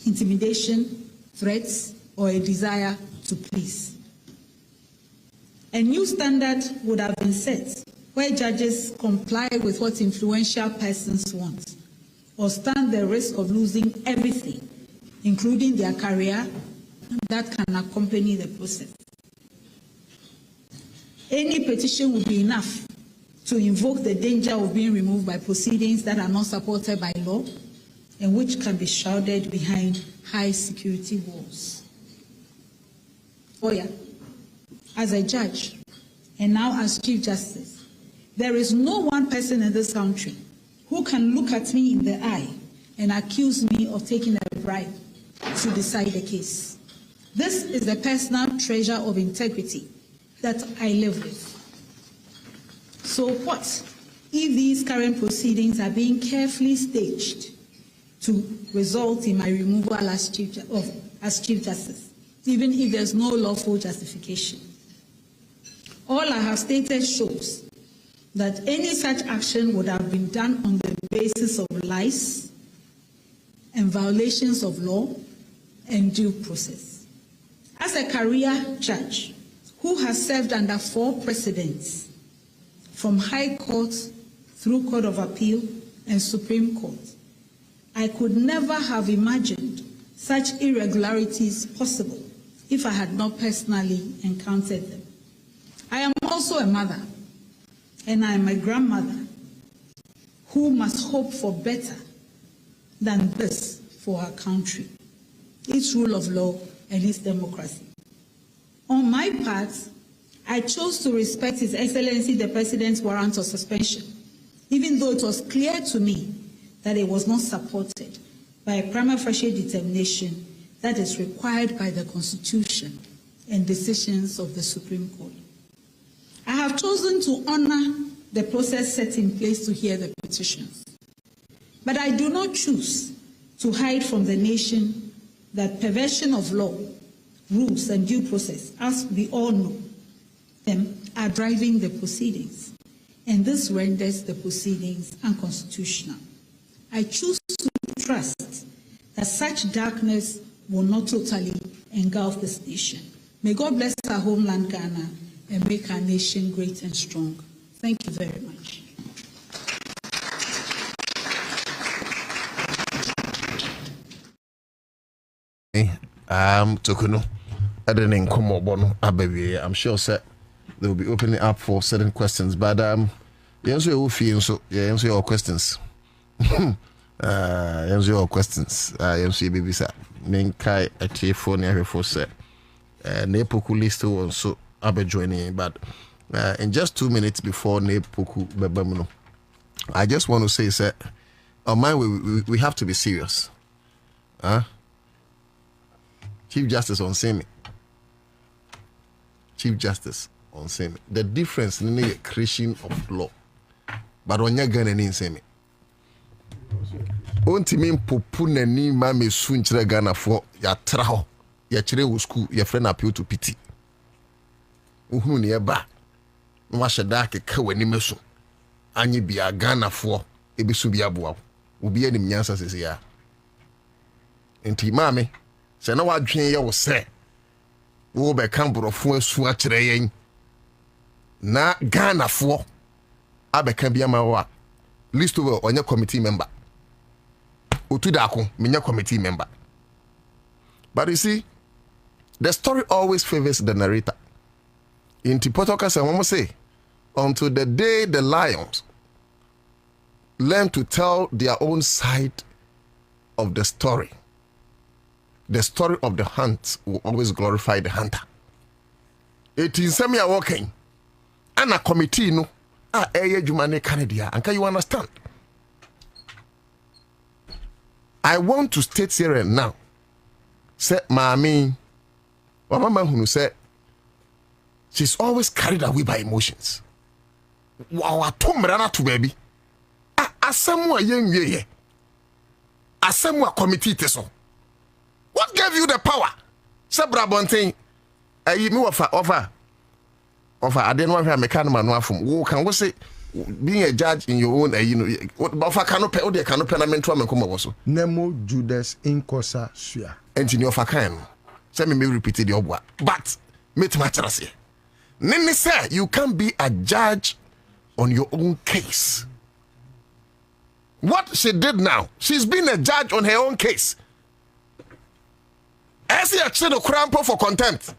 intimidation, threats, or a desire to please. A new standard would have been set where judges comply with what influential persons want or stand the risk of losing everything, including their career, that can accompany the process. Any petition would be enough to invoke the danger of being removed by proceedings that are not supported by law and which can be shrouded behind high security walls. Lawyer, as a judge, and now as Chief Justice, there is no one person in this country who can look at me in the eye and accuse me of taking a bribe to decide the case. This is the personal treasure of integrity that I live with. So what if these current proceedings are being carefully staged to result in my removal as Chief Justice, even if there's no lawful justification? All I have stated shows that any such action would have been done on the basis of lies and violations of law and due process. As a career judge who has served under 4 presidents, from High Court through Court of Appeal and Supreme Court, I could never have imagined such irregularities possible if I had not personally encountered them. I am also a mother, and I am a grandmother who must hope for better than this for our country, its rule of law and its democracy. On my part, I chose to respect His Excellency the President's warrant of suspension, even though it was clear to me that it was not supported by a prima facie determination that is required by the Constitution and decisions of the Supreme Court. I have chosen to honor the process set in place to hear the petitions, but I do not choose to hide from the nation that perversion of law, rules, and due process, as we all know, them are driving the proceedings, and this renders the proceedings unconstitutional. I choose to trust that such darkness will not totally engulf this nation. May God bless our homeland, Ghana, and make our nation great and strong. Thank you very much. Tokuno, I didn't come up on Ababy. I'm sure, sir, they will be opening up for certain questions, but you answer your feelings, so you answer your questions. Answer your questions. Answer baby, sir. Menkai at your phone every for sir. Nepoku list also Abe joining, but in just 2 minutes before Nepoku Bebamuno, I just want to say, sir, on my way, we have to be serious. Chief Justice on Semi. Chief Justice on Semi. The difference in the creation of law, but on your gun and in Semi. Ontimin popuna ni mame sunchre Ghana for ya traho ya chire wo school ya friend appeal to pity. Uhunu ne ba. No ashada ke ka wani meso. Anyi bia Ghana for ebisu bia boa. Obi anim nyansa sese ya. Enti mame se na wadwen ye wo se. Wo be kan borofo asu a chire yen. Na Ghana for abeka bia ma wa. List over onye committee member. Utu Darko, minya committee member. But you see, the story always favors the narrator. In Tipotoka, someone say, until the day the lions learn to tell their own side of the story of the hunt will always glorify the hunter. It is semi walking, and a committee no. Jumane Canada, and can you understand? I want to state here now. Say, Mami, Mama who said she's always carried away by emotions. Wow, to baby. Asemwa ye. Asemwa committee teso. What gave you the power? Say Brabontin. Me offer. I didn't want to make a man from who can we say being a judge in your own, but I cannot pay all the canoe penament to come also. Nemo Judas in Cosa Sua. Engineer Fakan. Send me repeat the obwa. But, meet my trust. Nene say you can't be a judge on your own case. What she did now, she's been a judge on her own case. As he actually crampo for contempt,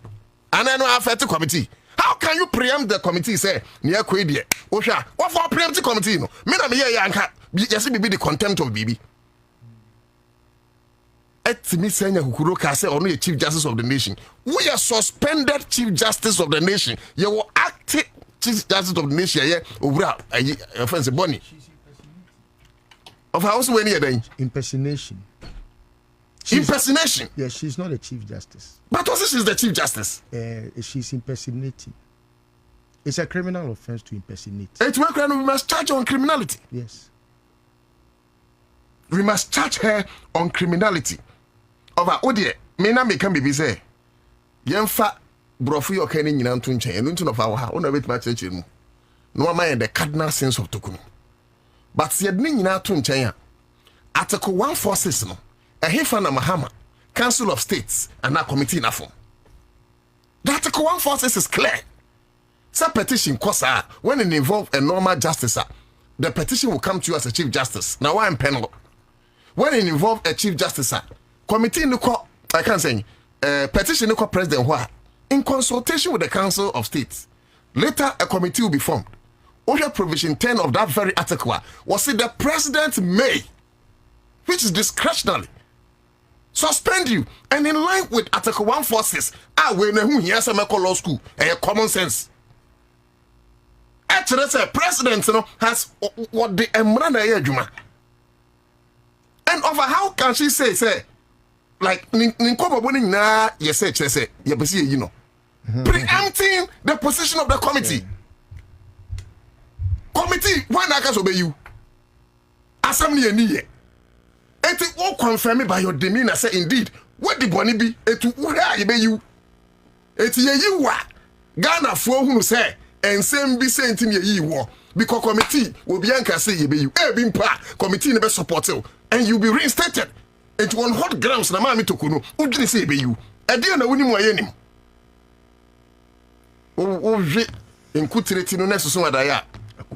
and I know I've had the committee. How can you preempt the committee? Say, near Quadia, Osha, what for preempt the committee? No, me yanka, yes, be the contempt of BB. Et me saying Kukuroka say only a Chief Justice of the nation. We are suspended Chief Justice of the nation. You will act Chief Justice of the nation. Yeah, over a fancy bonnie. Of house when you're doing impersonation. Impersonation? Yes, she's not a Chief Justice. But also she's the Chief Justice. She's impersonating. It's a criminal offense to impersonate. It's where we must charge her on criminality. Yes. We must charge her on criminality. Over Odie, Mena may come be say, Yemfa Brofi or Kenny in Antunche, and into of our house, on a bit much. No mind the cardinal sense of Tukunu. But see, in Antunche, Article 146, no. A Hefana Mahama, Council of States, and our committee in Afon. The Article 146 is clear. Some petition, Kosa, when it involves a normal justice, the petition will come to you as a Chief Justice. Now I'm panel. When it involves a Chief Justice, committee in the I can't say, petition in the President Hua, in consultation with the Council of States. Later, a committee will be formed. Under provision 10 of that very article was it the President may, which is discretionary, suspend you, and in line with Article 146, when who hears a law school, a common sense. Actually, the president has what the Emrana Juma. And over how can she say, like, Ninkoba winning na, yes, you know, preempting the position of the committee. Committee, why not obey you? Assembly and ye. And it all confirmed by your demeanor, say indeed, what the bonny be, it will be you. It's you are Ghana for who say, and same be saying to me ye war, because committee will be anchor say ye be you, being part, committee never support you, and you be reinstated. It on hot grounds, na mammy to Kuno, who didn't say be you, a dear no winning my enemy. Oh, in Kutri no necessary daya.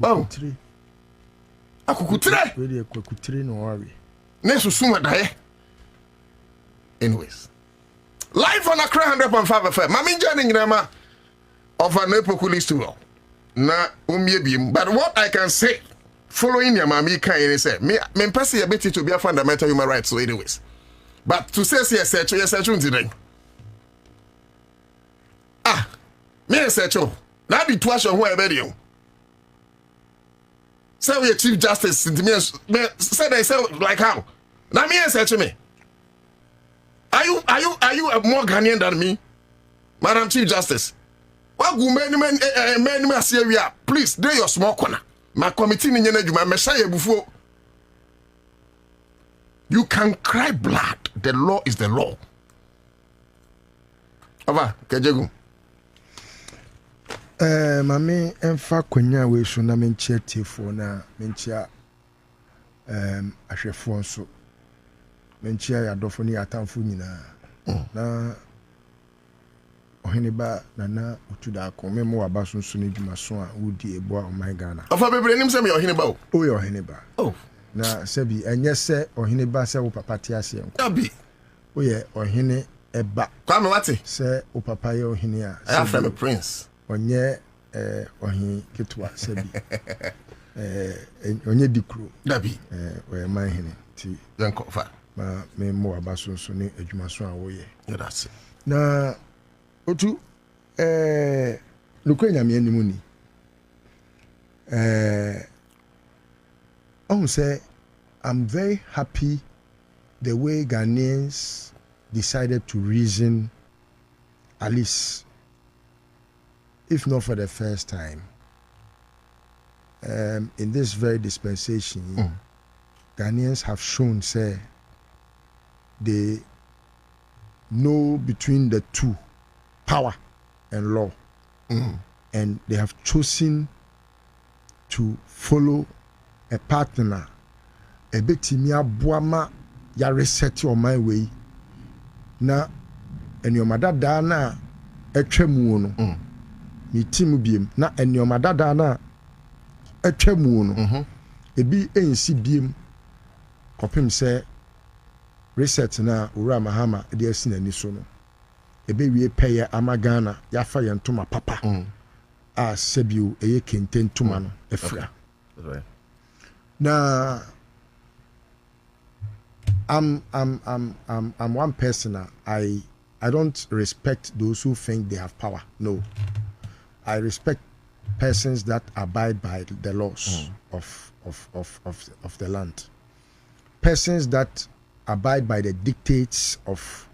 Oh, Akukutre, really a Kukutre, no worry. Nesusuma daye. Anyways, live on Accra100.5FM. Mami joining Nama of an epochal na umyebim. But what I can say, following your mami can say, me pass a bit to be a fundamental human rights. So, anyways, but to say yes, today. Me say now the tuition who I bet you. Say we a Chief Justice say they say like how? Now me say to me. Are you a more Ghanaian than me? Madam Chief Justice. Well go men say we are. Please, do your small corner. My committee ni nyene djuma me say before. You can cry blood. The law is the law. Ava, Kejegu. Mami emfa kwanya we so na menchia tiefo na menchia ahwefo nso menchia ya dofo ni atamfo nyina na ohene ba na otuda ko memo aba so nso ni dwuma so a wodi ebo a my Ghana afa bebre nim se me ohene ba o ye ohene ba na sebi enye se ohene ba se wo papa ti ase enko abi o ye ohene eba kwa me wate se o papa ye ohene a I am a prince onye ohin ketwa sebi onye dikro dabi we man hene ti yanko fa ma me mo abaso so ni adwuma so a wo ye that's it na otu lukwenya me animu ni I say I'm very happy the way Ghanaians decided to reason, at least if not for the first time, in this very dispensation, Ghanaians have shown, say, they know between the two, power and law, and they have chosen to follow a partner a bit aboama ya reset on my way na enioma dada na etwamu no mi team biem na enioma dada na etwamu no ebi ensi biem kopim se reset na ura mahama de asina ni so no ebe wie peye amagana ya fa ye ntoma papa a sebio eye kente ntoma no efra na I'm one person. I don't respect those who think they have power. No, I respect persons that abide by the laws of the land. Persons that abide by the dictates of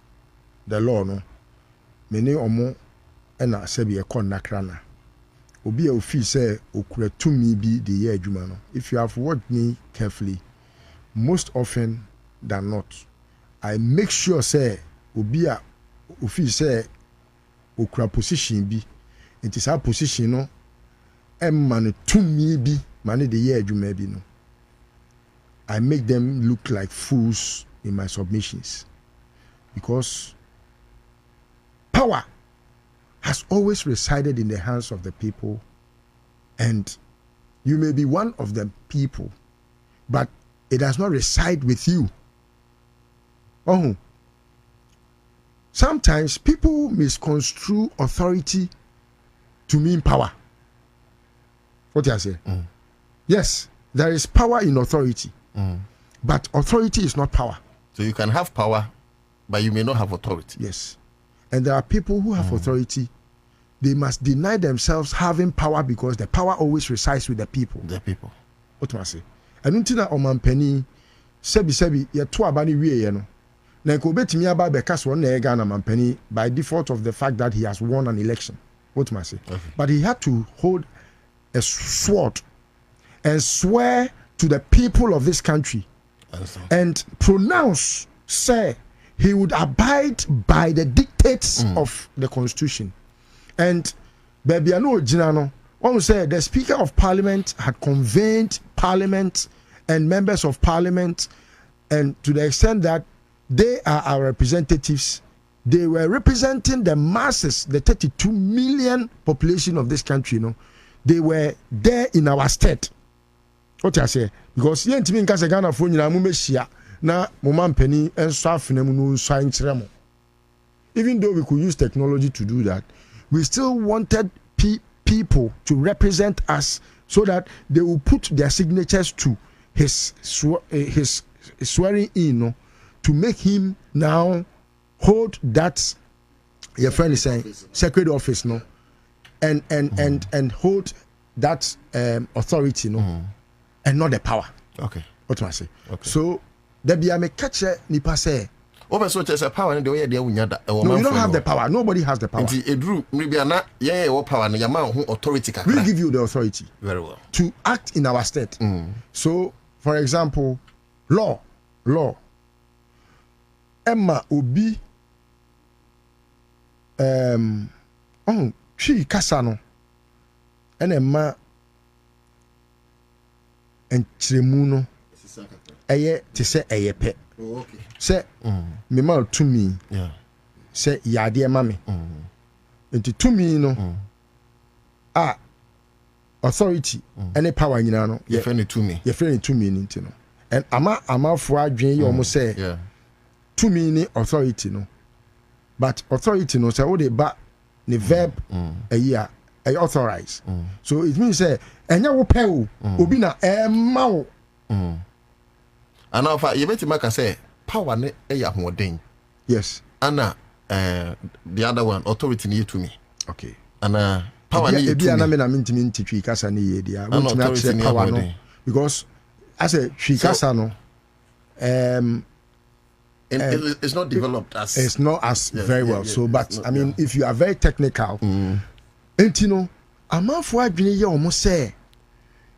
the law. No, many omo ena sebi ekon nakrana. Obi a ofi say okura tumi bi the year adwuma no. If you have watched me carefully, most often than not, I make sure say obi a ofi say okura position bi, it is our position no man to me bi mane the year adwuma bi no. I make them look like fools in my submissions because power has always resided in the hands of the people, and you may be one of the people, but it does not reside with you. Oh, sometimes people misconstrue authority to mean power. What do I say? Yes, there is power in authority, but authority is not power. So you can have power, but you may not have authority. Yes, and there are people who have authority. They must deny themselves having power because the power always resides with the people. The people. What do I say? And until that omanpeni sebi ye to abani wie ye no. Na ko betimi aba be kaso na e Ghana manpeni by default of the fact that he has won an election. What do I say? Okay. But he had to hold a sword and swear to the people of this country and pronounce, say, he would abide by the dictates of the constitution. And baby, I know Jinano, one say the Speaker of Parliament had convened Parliament and members of Parliament, and to the extent that they are our representatives, they were representing the masses, the 32 million population of this country. You know, they were there in our state. What I say? Because yen timi nka se Ghana fo nyina mu mehia na mo mampani enso afenemu no nso ankyeremo. Even though we could use technology to do that, we still wanted people to represent us so that they will put their signatures to his swearing in, no, to make him now hold that, your friend is saying, sacred office, no, and hold that authority, no, and not the power. Okay. What do I say? Okay. So there be a me catch nipa say. Over so there's a power in the way they unyada. No, you don't have the power. Nobody has the power. Maybe not. Yeah, what power? Na yama who authority. We give you the authority. Very well. To act in our state. So, for example, law. Emma obi. She kasano. And Emma. And Chimuno. Eye to say eye pet. Oh, okay. Say, me mal to me. Yeah. Say, ya dear mammy. Into to me, no. Authority, any power, you know. You're friendly to me. You're friendly to me, you know. And I'm for a dream, you almost say, yeah. To me, authority, no. But authority, no, say, oh, they back the verb a year, I authorize. So it means, say, and you will pay, Ubina, mau. And now, if you better make a say, power ne eya more ding. Yes. And the other one, authority near to me. Okay. And power near to me. I mean, to Kasa ni yedia. I want to power no. Because as a Chikasa no, it's not developed as. It's not as very well. So, but I mean, if you are very technical, and you know, a man for a dream, you almost say,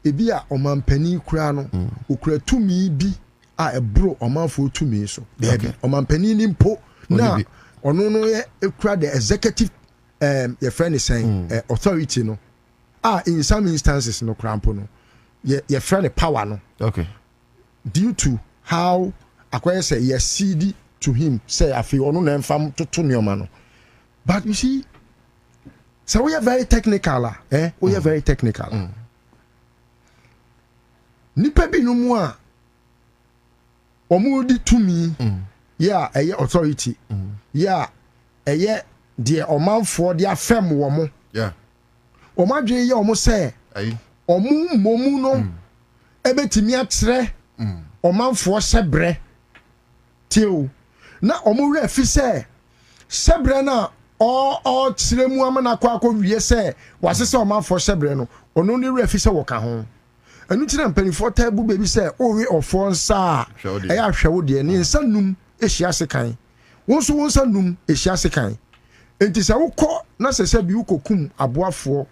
Ebia oman penny crano, ukre to me be. A bro or man for 2 minutes. So there be or man penny nimpo now or no the executive your friend is saying authority no in some instances no crampo no your friend power no. Okay. Due to how Akwai say yes CD to him say I feel ono na mfam to neoma no. But you see, so we are very technical, we are very technical. Nipa bi no mu a omo di to me, yeah, authority, yeah, the omanfo dia fem wo mo. Yeah. Omadwe ye omo say, omo momu no ebetimi atrɛ omanfo sebre tio na omo we afi sɛ sebre na all tremu amana kwa wie sɛ wasese omanfo sebre no ono ne we afi sɛ wɔka ho anu tira mpanifo tabu baby sɛ owe ofo nsa ɛyɛ ahwɛwo de ne nsa num ehia sekan wonso wonsa num ehia sekan enti sɛ wokɔ na sɛ bi wokokum aboafo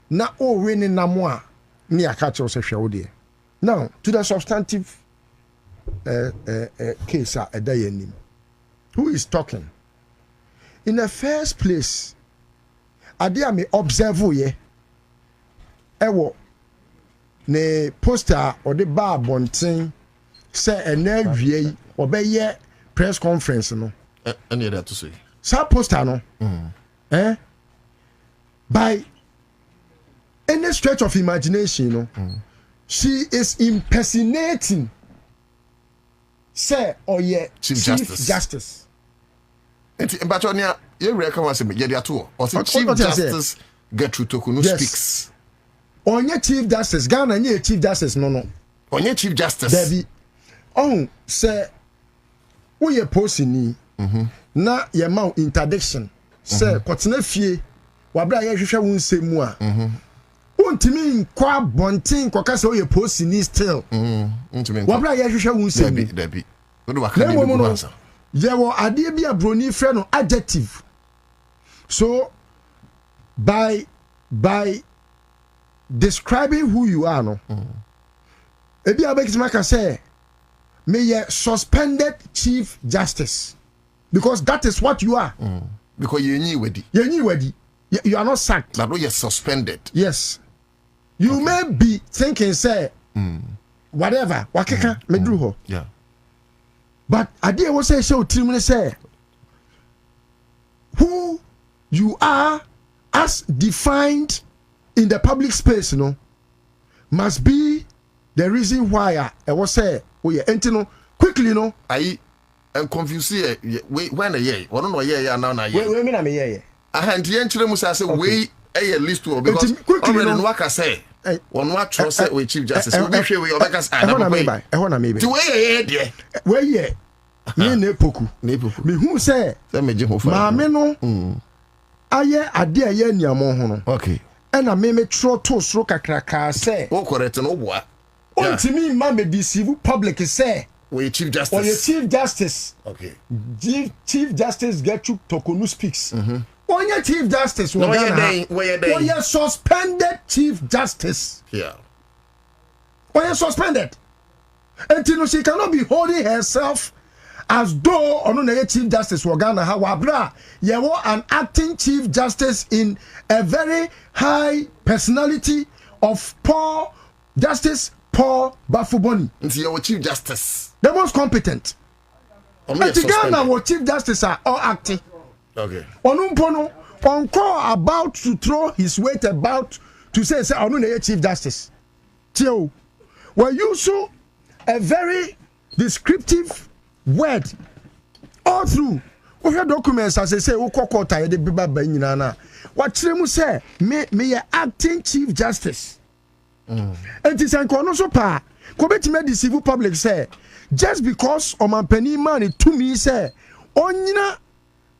na owe ne namo a ne aka kyerɛ sɛ hwɛwo de. Now to the substantive case Edayenim. Who is talking? In the first place, Adia me observe ye. Ewo ne poster or the bar bonting say enevie obeye press conference no. Any that to say. Sa poster no. By any stretch of imagination, you know, she is impersonating say or Chief Justice. But on you reckon was me get to or Chief Justice Gertrude Tokunu speaks. On your Chief Justice, Ghana and Chief Justice, no. On your Chief Justice. Debbie. Oh, say we posting na ye mount interdiction. Say, kotene fie, wabra ye hwehwe won semu a. Untimi nkwa bontin koka se we posting still. Wabra ye hwehwe won semu. Debbie. Odo waka ni bi answer. Ye wo ade bi abroni frɛ no adjective. So by describing who you are no. Ebi abekisima ka say may ye suspended Chief Justice because that is what you are. Because you knew wedi. You are not sacked. That you're suspended. Yes. You may be thinking say whatever wakeka medru ho. Yeah. But idea was say so trimine say who you are as defined in the public space, no, must be the reason why I was say, oh yeah, and no quickly, no. I am confused here. When a year, or no year now. Wait, mean I'm a year. I had the entry must say, wait a list to because quickly, no, what I say. One what trust with Chief Justice. I want to maybe. To where ye, ne poku. Me who say, Mameno, aye, a dear yen yamono. Okay. And I may tro to stroke a cracker say. Oh, correct, no what? Oh, to me, mamma deceive public say. We Chief Justice. Or your Chief Justice. Okay. Chief Justice Gertrude Tokunu speaks. On your Chief Justice, where you suspended Chief Justice. Yeah. Why you suspended? Until she cannot be holding herself as though on the Chief Justice Wagana Hawabra, you were an acting Chief Justice in a very high personality of Paul Justice Paul Bafuboni. Into your Chief Justice. The most competent. And the Ghana what Chief Justice are all acting. Okay. Onumpono on about to throw his weight about to say Onu Chief Justice. Tio, were you so a very descriptive word all through we have documents as I say ukokota ye de biba ba nyina na what tremu say me acting Chief Justice and this anko so pa ko betime deceive public say just because omanpani man to me say onyina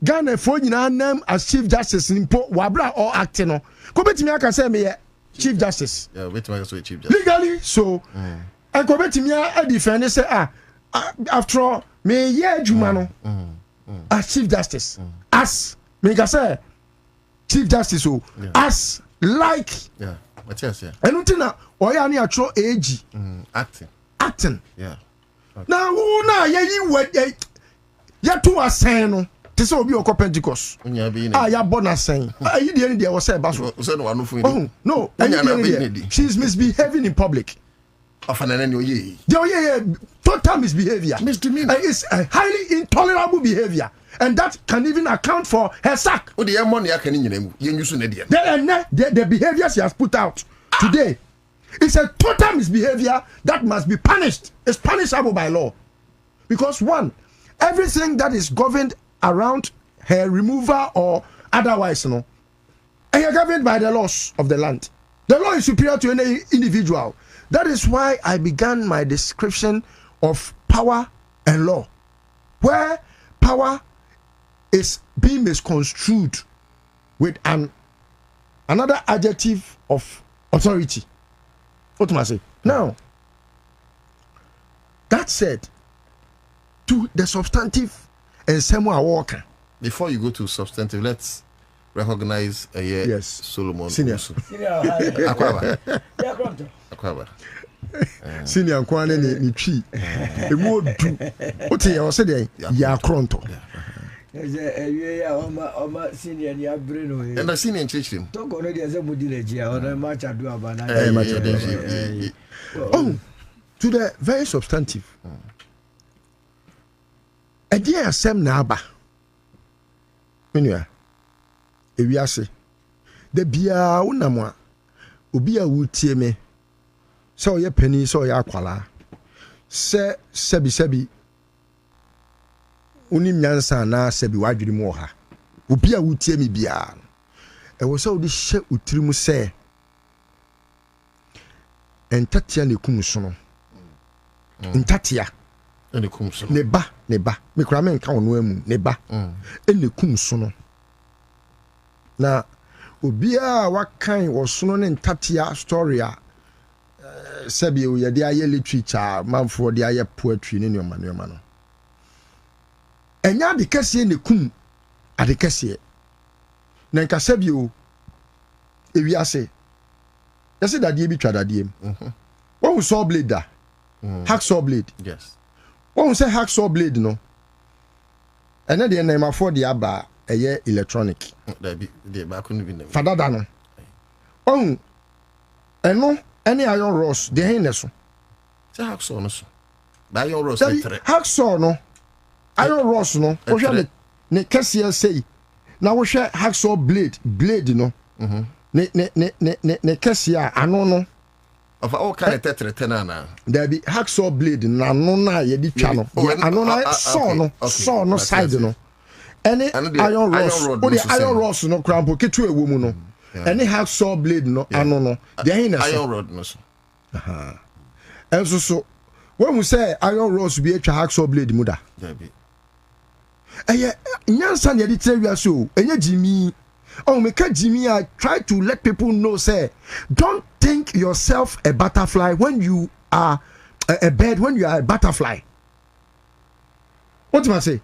Ghana for nyina name as Chief Justice nimpo wabra or acting no ko betime aka say me Chief Justice betime so Chief Justice legally so and ko betime a defend say after all me juma no as Chief Justice as me ka say Chief Justice so as like what yes enutina oya na atro age acting yeah now who na ye to asen no te say obi okọ Pentecost ya born asen yi de any there was say ba so no no she is misbehaving in public of an enemy. Total misbehavior. Misdemeanor. It's a highly intolerable behavior. And that can even account for her sack. The behavior she has put out today is a total misbehavior that must be punished. It's punishable by law. Because one, everything that is governed around her removal or otherwise, and you're governed by the laws of the land. The law is superior to any individual. That is why I began my description of power and law, where power is being misconstrued with another adjective of authority. What am I saying? Now, that said, to the substantive and Samuel Walker. Before you go to substantive, let's recognize Solomon. Senior. Akwaba. Senior Kwane ni tree. Emu du. Ote ya ose ya kronto. Senior ni abreno. And the senior church him. Toko no dey say mudileji ona match adu abana. Oh, to the very substantive. A dear asem na aba. Menua. Ewiase. De bia unamwa. Obi a wutie me. So ye penny so ya akwala. Se sebi unim nyansa na sebi wadwiri mu ha. Obi a wutie me bia. E wo so de hye utirimu se. Entatia ne kumso no. Ntatia. Ne kumso. Ne ba. Me kura me nka ono amu ne ba. Ne kumso no. Na obia wakan wosono ne ntatia story a sebi o ye de aye literature manfo de aye poetry ne nyoma no. Enya de kese ne kum ade kese. Na nka sebi o ewiase. Yase dadie bi twa dadie m. Won saw blade da. Hacksaw blade. Yes. Won say hacksaw blade no. Ena de na ma for de aba eye electronic. De ba ko no bi na. Fadada no. Eno any iron rods de hin ne so. Say hacksaw no so. Ba iron rods hacksaw no. Iron rods no. Wo hwe ne kese sei. Na wo hwe hacksaw blade no. Ne kese a ano no. Of all kind of tetreten na. There be hacksaw blade na no na ye di twa no. Ano na saw no side no. Any iron rods. O the iron rods no crampo ketu ewo mu no. Any hacksaw blade no ano no. There hin na iron rod no so. Enso so when we say iron rods be atwa hacksaw blade mu da. There be. Nyansa ne di tire so enye Jimmy. Oh, make Jimmy, I try to let people know, say, don't think yourself a butterfly when you are a bird, when you are a butterfly. What do I say?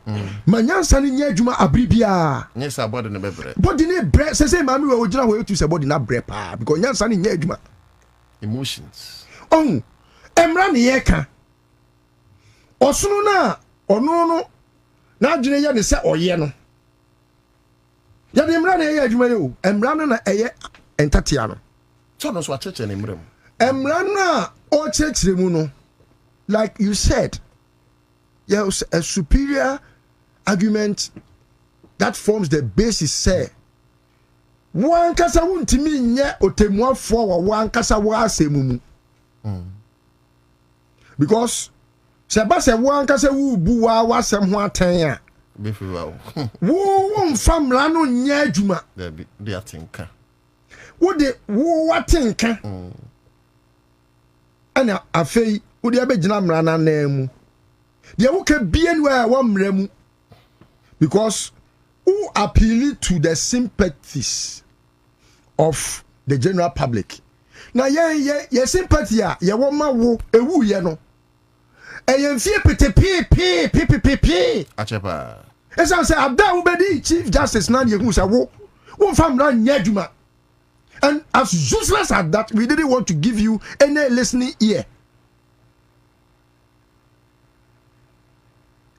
Manyansa ni nye juma abribia. Yes, I body ne bebre. Body ne bre. Say mami we ojina we to say body na bre pa because nyansa ni nye juma. Emotions. Oh, emra ni yeka. Osunu na ono no na adwene ye ne se oye no. Ya de mra na ye adwuma yo emra na eye entatia no so no so a church na mra mu emra na o church mu no like you said there's a superior argument that forms the basis say wan kasa wuntimi nye otemuafo wa wan kasa wa asemu mu because se ba se wan kasa wu bu wa wasem ho aten a wo famla no nya adwuma de atenka wo de wo watenka ana afei wo de abegina mra na namu de wo ka bienu a wo mra mu because who appeal to the sympathies of the general public na ye sympathy a ye wo ma wo ewu ye no eyemfie petepe achepa esa say abda ubedi chief justice na ye hu say wo famra nya adwuma and as useless as that we didn't want to give you any listening ear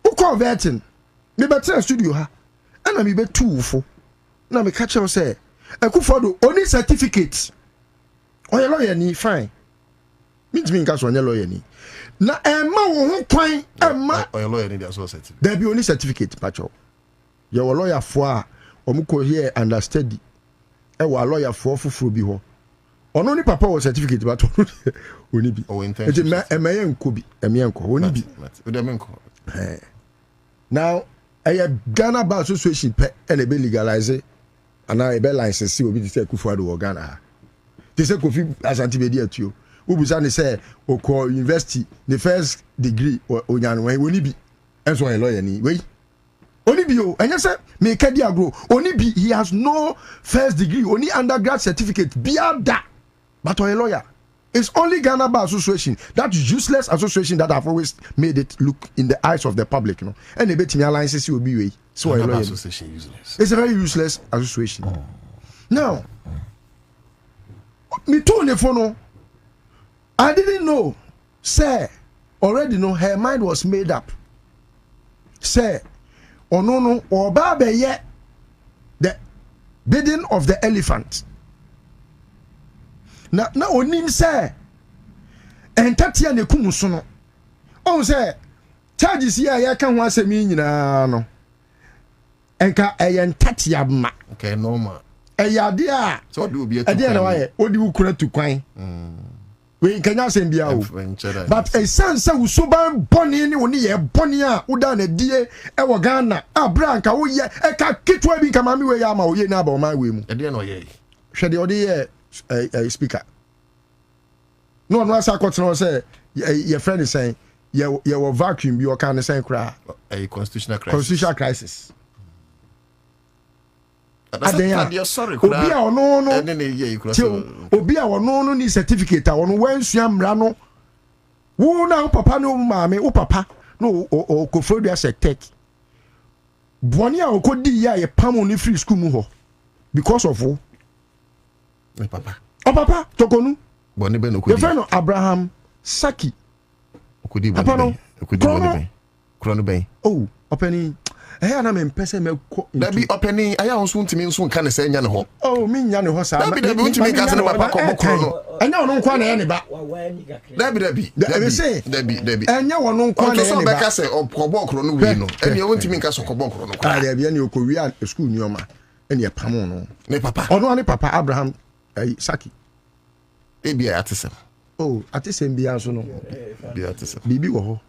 who converting me better studio ha and me be tuufo na me catch you say Ekufodo only certificate oye lawyer ni fine means me nka so onye lawyer ni na emma wo ho kwan emma oyo lawyer ni dey so certificate there be only certificate pacho ye wo lawyer fo a omuko here understudy e wa lawyer fo fufuro bi ho ono ni papa wo certificate but oni bi o intention emaye nko bi emaye nko oni bi o dem nko now Ghana Bar Association pe and be legalize and now be license obi dey say Kufuor do Ghana they say Kofi Asante be there too who be say okọ university the first degree onyan we oni bi enso a lawyer ni we oni bi o enye say me kadi agro oni bi he has no first degree only undergrad certificate biada but a lawyer. It's only Ghana Bar Association, that useless association that have always made it look in the eyes of the public, you know. And the betting alliances will be way. So Ghana Bar Association useless. It's a very useless association. Now, me too on the phone. I didn't know, sir. Already know her mind was made up. Sir, or no, or babe yet the bidding of the elephant. Na onim say entatia ne kumuso no on say charges here ya kan ho asemi nyina no enka entatia ma okay normal eyade a so do obi atu ade na waye odi wukura tu kwan we kanya asem bia o but a sense we so ban boni ni woni ye boni a uda na die e wo Ghana abranka wo ye e ka kitwa bi kama mi we ya ma wo ye na ba o ma we mu ade na ye hwede odi ye speaker no one wants to say your friend is saying your vacuum you can say cry a constitutional crisis sorry obi a ono no obi a ono no ni certificate ono wansua mra no wo na papa no maame wo papa no o kofrodu as a tech boni a okodi ya ye pam oni free school mu ho because of wo papa tokonu boni be no kodi your friend Abraham Saki okodi boni okodi be oh openi na me mpese me ko dabi openi aya onso ntimi nso nka ne se nya ne ho oh mi nya ne ho sa dabi ntimi ka se ne papa ko bokro no enya wono nkwa na ye ne ba dabi enya wono nkwa na ye ne ba ka se ko bokro no wi no eni o ntimi ka so ko bokro no kwa dabi eni okowi a school ni oma eni e pam no ne papa ono ne papa Abraham Saki ebia atesem oh atesem bia so no bia atesem bibi wo ho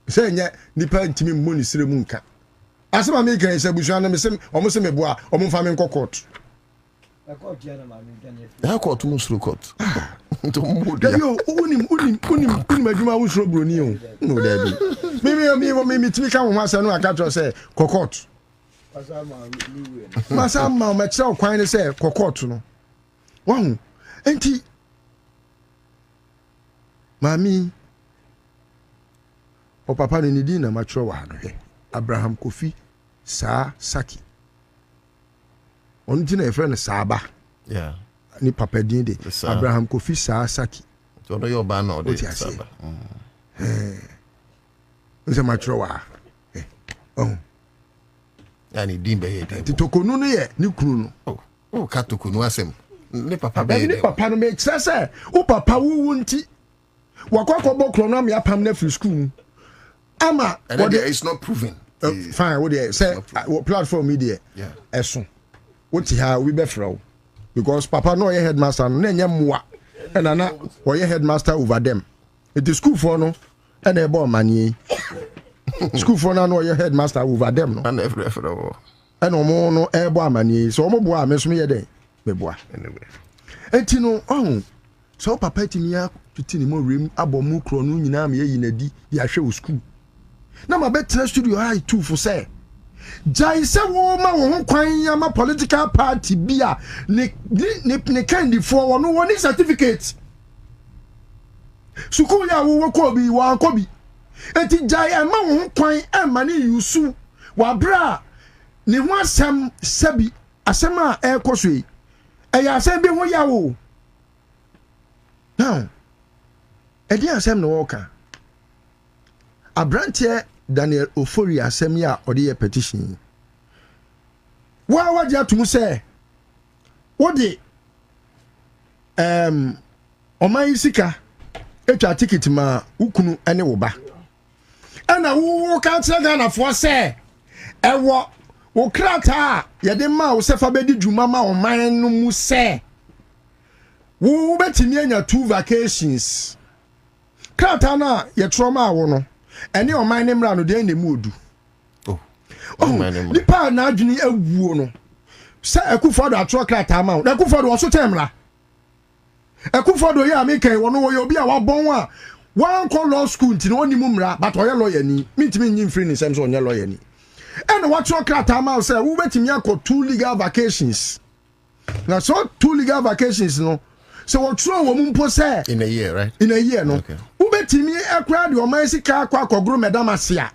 se nya nipa ntimi mmo ni sire mu nka asema me kan se busuan na me se omo se me boa omo fa me court ya court mu suru court to mu dia yo unim adwuma wo suru broni o no da bi me timi kan ho asa no aka tro se court masama ma kira kwan ne se court no wahu enti mami o papa ni di na matro wa no he Abraham Kofi Saki on tina e friend Saba yeah ni papa din de Abraham Kofi Saki so no your ban no de Saba nse matro wa oh yani din be he de tokonu no ye ni kunu no oh ka tokonu asem ni papa be ni papa no me kire o papa wu nti wakwa bokro no me apam na free school ama what is not proven fine what they say platform media yeah eso what ha we be fraw because papa no your headmaster no nya moa and na or your headmaster over them it is school for no and e bo manie school for no your headmaster over them no and every fraw and omo no e bo amanie so omo bo a me so me ye den me bo anyway enti no so papa timia tutini mo rem abomu kro no nyina me yi na di ya hwe wo school na ma betra studio high too for say jai se wo ma wo ho kwan ya ma political party bia ne kandi for wo no woni certificate school ya wo ko bi wa ko bi enti jai e ma wo ho kwan e ma ne yusu wa bra ne ho asem sabi asem a e koso yi e ya asem bi ho ya wo now e di asem no wo ka Abrantie Daniel Ofori asem ya odi ye petition wa waje atum se wodi oman sika etwa ticket ma ukunu ene wo ba ana wo ka tse Ghana for say ewo wo krata ye de ma wo se fa bedi dwuma ma o man no mu se wo betimi anya 2 vacations krata na ye troma wo no ene o man ne mra no de ne mu odu nipa na adwini awuo no se Akufo-Addo atro krata ma wo Akufo-Addo wo so temra Akufo-Addo ya me kai wono wo ye obi a wabon a one call law school nti no ni mumra but oye lawyer ni mitimi nyin free ni sem so onye lawyer ni and what your krata ma say wo betimi akọ 2 legal vacations na so 2 legal vacations no so what throw wo mumpo say in a year, right? In a year no wo betimi akra de o man sika akọ akọgro medam asia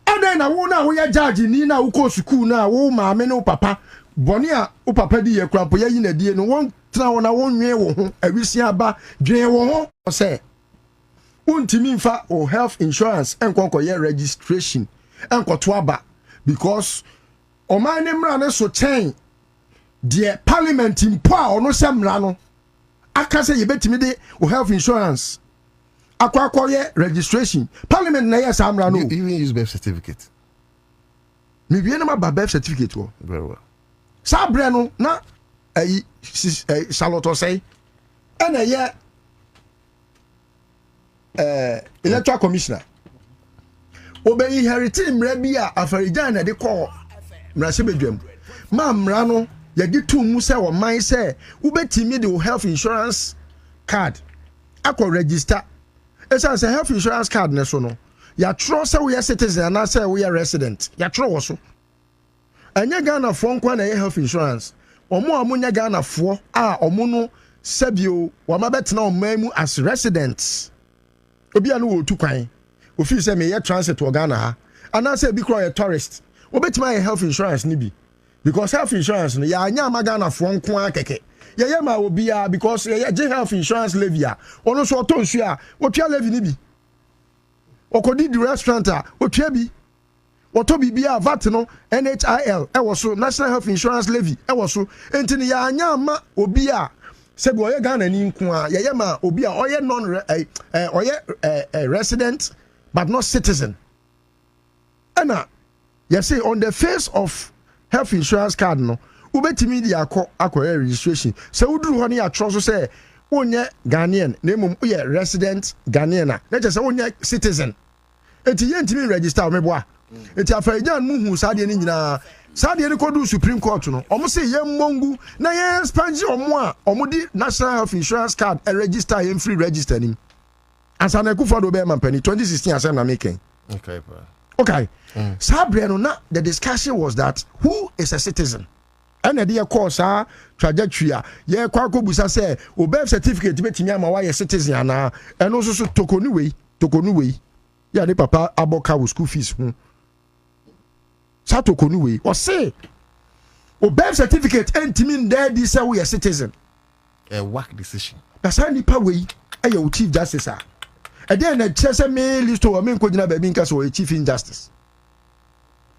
and na wo ye judge ni na wo ko school na wo maame ne wo papa boni a wo papa di ye kra po ye na die no won tra wo na won nwe wo ho awisi aba dwen wo ho say untimi mfa o health insurance enkonko ye registration enkoto aba because o man ne mra ne so chen de parliament impo a ono se mra no aka se ye betimi de o health insurance akwa ye registration parliament na yes amra no you even use birth certificate me bi na ma birth certificate wo very well sabre no na Charlotte say ena ye electoral commissioner obe inherit mra bi a afarijan na de call mra se bedwam ma mra no ye di tu mu se wo man se wo betimi de health insurance card akọ register esa se health insurance card ne so no ya tro se we citizen na se we resident ya tro wo so anya Ghana fo nkwa na health insurance omo amunya Ghana fo a omo no sabio wa mabetena omamu as residents obi anu wo tu kwan ofi se me ye transit wo Ghana ha ana se bi kro ye tourist obetima ye health insurance ni bi because health insurance no ya anya ma Ghana fo nko akeke ye ma obi a because ye health insurance levy a ono so to nsu a otua levy ni bi okodi di restaurant a otua bi oto bibia VAT no NHIL e wo so national health insurance levy e wo so enti ni ya anya ma obi a sebi oye Ghana ni nko a ye ma obi a oye non resident but not citizen ana you say on the face of health insurance card no ubetimi di akọ registration se uduru ho na ya tro so say onye Ghanaian na emom uye resident Ghanaian na je say onye citizen enti ye ntimi register me boa enti afarijan mu hu sade ni nyina sade ni kodu Supreme Court no omo say ye mongu na ye spanji omo a omo di national health insurance card e register ye free register nim asana Akufo-Addo be man pani 2016 asem na making okay sabre no na the discussion was that who is a citizen and the course trajectory ye kwa busa say o birth certificate betimi ama wa ye citizen ana eno so tokonu we ya ni papa aboka wo school fees sa tokonu we o say o birth certificate entimi there di say we a citizen a work decision that's how nipa we aye o chief justice a then na chese me list o me nkogina ba bi nka so o chief injustice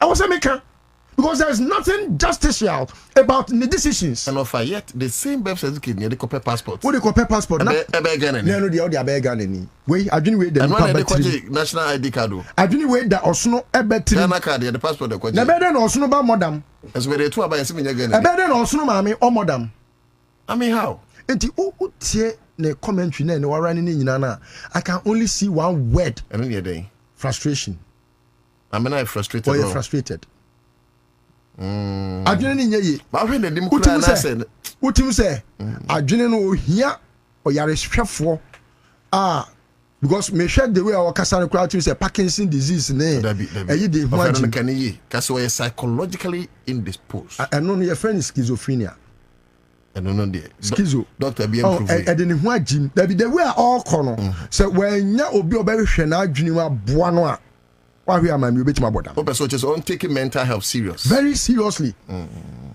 I was a maker because there is nothing justicial about the decisions. And offer yet the same birth certificate near the copy passport. What the copy passport? No, the other Ghana. Wait, I didn't wait the national ID card. I didn't wait the Osno Ebetri. Ghana card, the passport. The better than Osno ba madam. As we two about seeing again. A better than Osno mami or madam. I mean how? And the ne commentary ne no running in nana. I can only see one word. And then day. Frustration. I mean, I'm frustrated. Oh, you're frustrated. Adwene ni nye ba hwe na dim kura na se wotim se adwene no ohia oyarehwefo because me hwe the way our kasane kura tim say Parkinson disease ne eyi de ho agi kan yi kasi we psychologically indisposed no your friend is schizophrenia no de schizo doctor be improve e de ne ho agi the way all kono say wanya obi obehwe na adwene mu aboa no a why we are my betima boda. So just on taking mental health serious. Very seriously.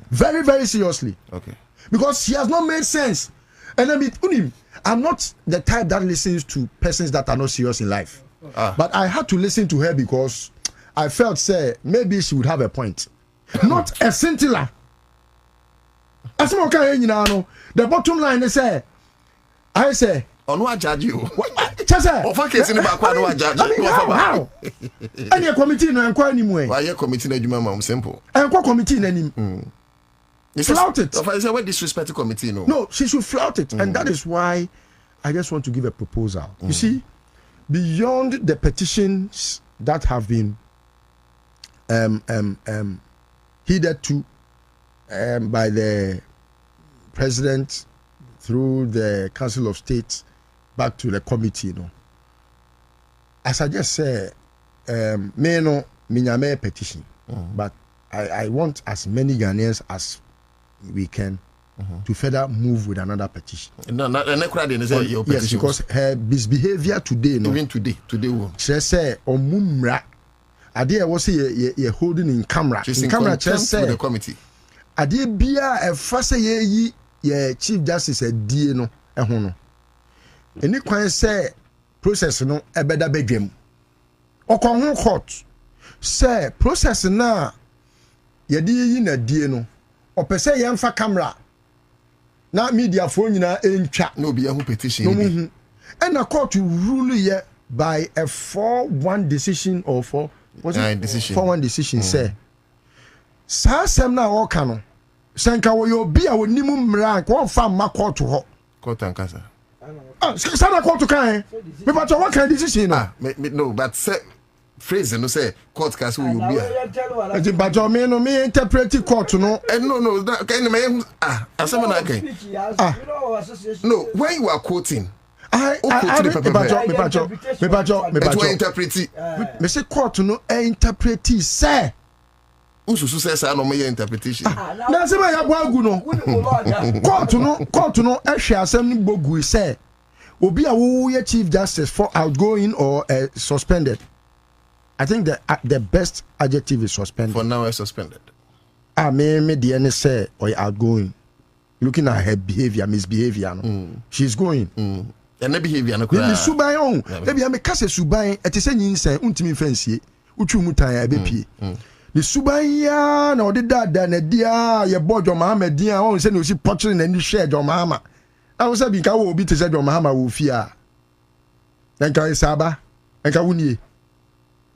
Very, very seriously. Okay. Because she has not made sense. And I mean, I'm not the type that listens to persons that are not serious in life. But I had to listen to her because I felt, say, maybe she would have a point. Not a scintilla. The bottom line is, I say, no I judge you. Chese. Ofa case ni ba kwa no I judge. How? Any committee no enquire anymore. Why your committee na adwuma ma simple. Enquire committee na nim. Flout it. Ofa say what disrespect the committee no. No, she should flout it, and that is why I just want to give a proposal. You see, beyond the petitions that have been heeded to by the president through the Council of State back to the committee, you know. As I just said, me no minyame petition, but I want as many Ghanaians as we can to further move with another petition. No, your petition. Yes, because her misbehavior today, no. Even today, she say omumra. Ade was ye holding in camera. She's in camera just say the committee. Ade bia e fa say ye chief justice adie no ho no. Eni kwan say process no e beda badwam. Okon ho court say process na ye de yi na die no. Opese ye mfa camera. Na media phone nyina entwa no be a petition. No mu. And the court rule ye by a 4-1 decision or 4-1 decision say sa sem na wo ka no senka wo yo bia wo nimu mra ko fa ma court ho court ankasa sa na court kan me but what kind decision no but say phrase no say court case wo yo bia e but me no me interpret court no no can me asem na kan no when you are quoting me say court no interpret say ususu say say no me interpretation na say ya boagu no court no ehwe asem ni bogu say obi a wo ye chief justice for outgoing or suspended. I think the best adjective is suspended. For now, suspended. Me the say or outgoing. Looking at her behavior, misbehavior, no? She's going. And the behavior no cry. Subai on. Baby, I make kase subai. Eti se nyinsa untimi fancy. Utu mutan ya bepi. The subai ya na odi dada na dia ye bojo mahama dia on se no si potri na ni share jo mahama. I was saying ka wo obi te se jo mahama wo fia. Dan ka isaba. En ka wunie.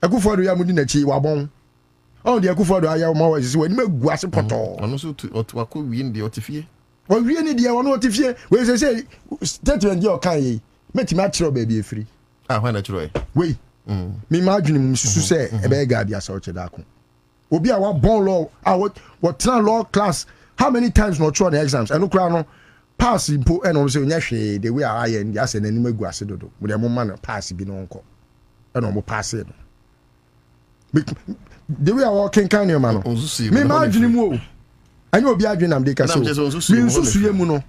Akufo do ya mudi na chi wabon. On the Akufo do aya mo wa sisi we ni magu ase poto. Ono so to akọ wi ndi otifie. Wo wi ni dia wono otifie. We say statement dey o kan yi. Meti ma chiro ba bi efiri. When na chiro e. We. Me ma adwene mu susu say e be ga bia sa o cheda ko. Obi a wa born law, what law class, how many times no throw the exams? And no cry no pass impo and on say nya hwe the way I and ya say nanim agu ase dodo. Mo de mo man pass bi no nko. E no mo pass it. The way I walk in can you man. Me ma adwene mu o. Anya obi adwene am de ka so. Me nsusu ye mu no.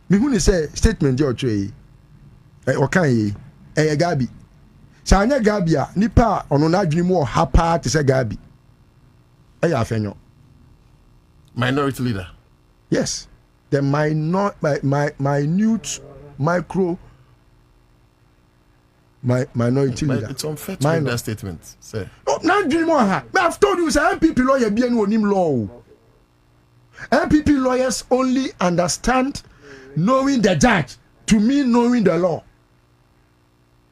Me hu ni say statement dey o twe. O kan yi. E Gabi. Sa anya Gabi a nipa ono na adwene mu o ha pa te say Gabi. Minority leader. Yes, the minute minority leader. It's unfair to make that statement. Say. Oh, now dream on her. I've told you, say MPP lawyer be no him law. MPP lawyers only understand knowing the judge to mean knowing the law.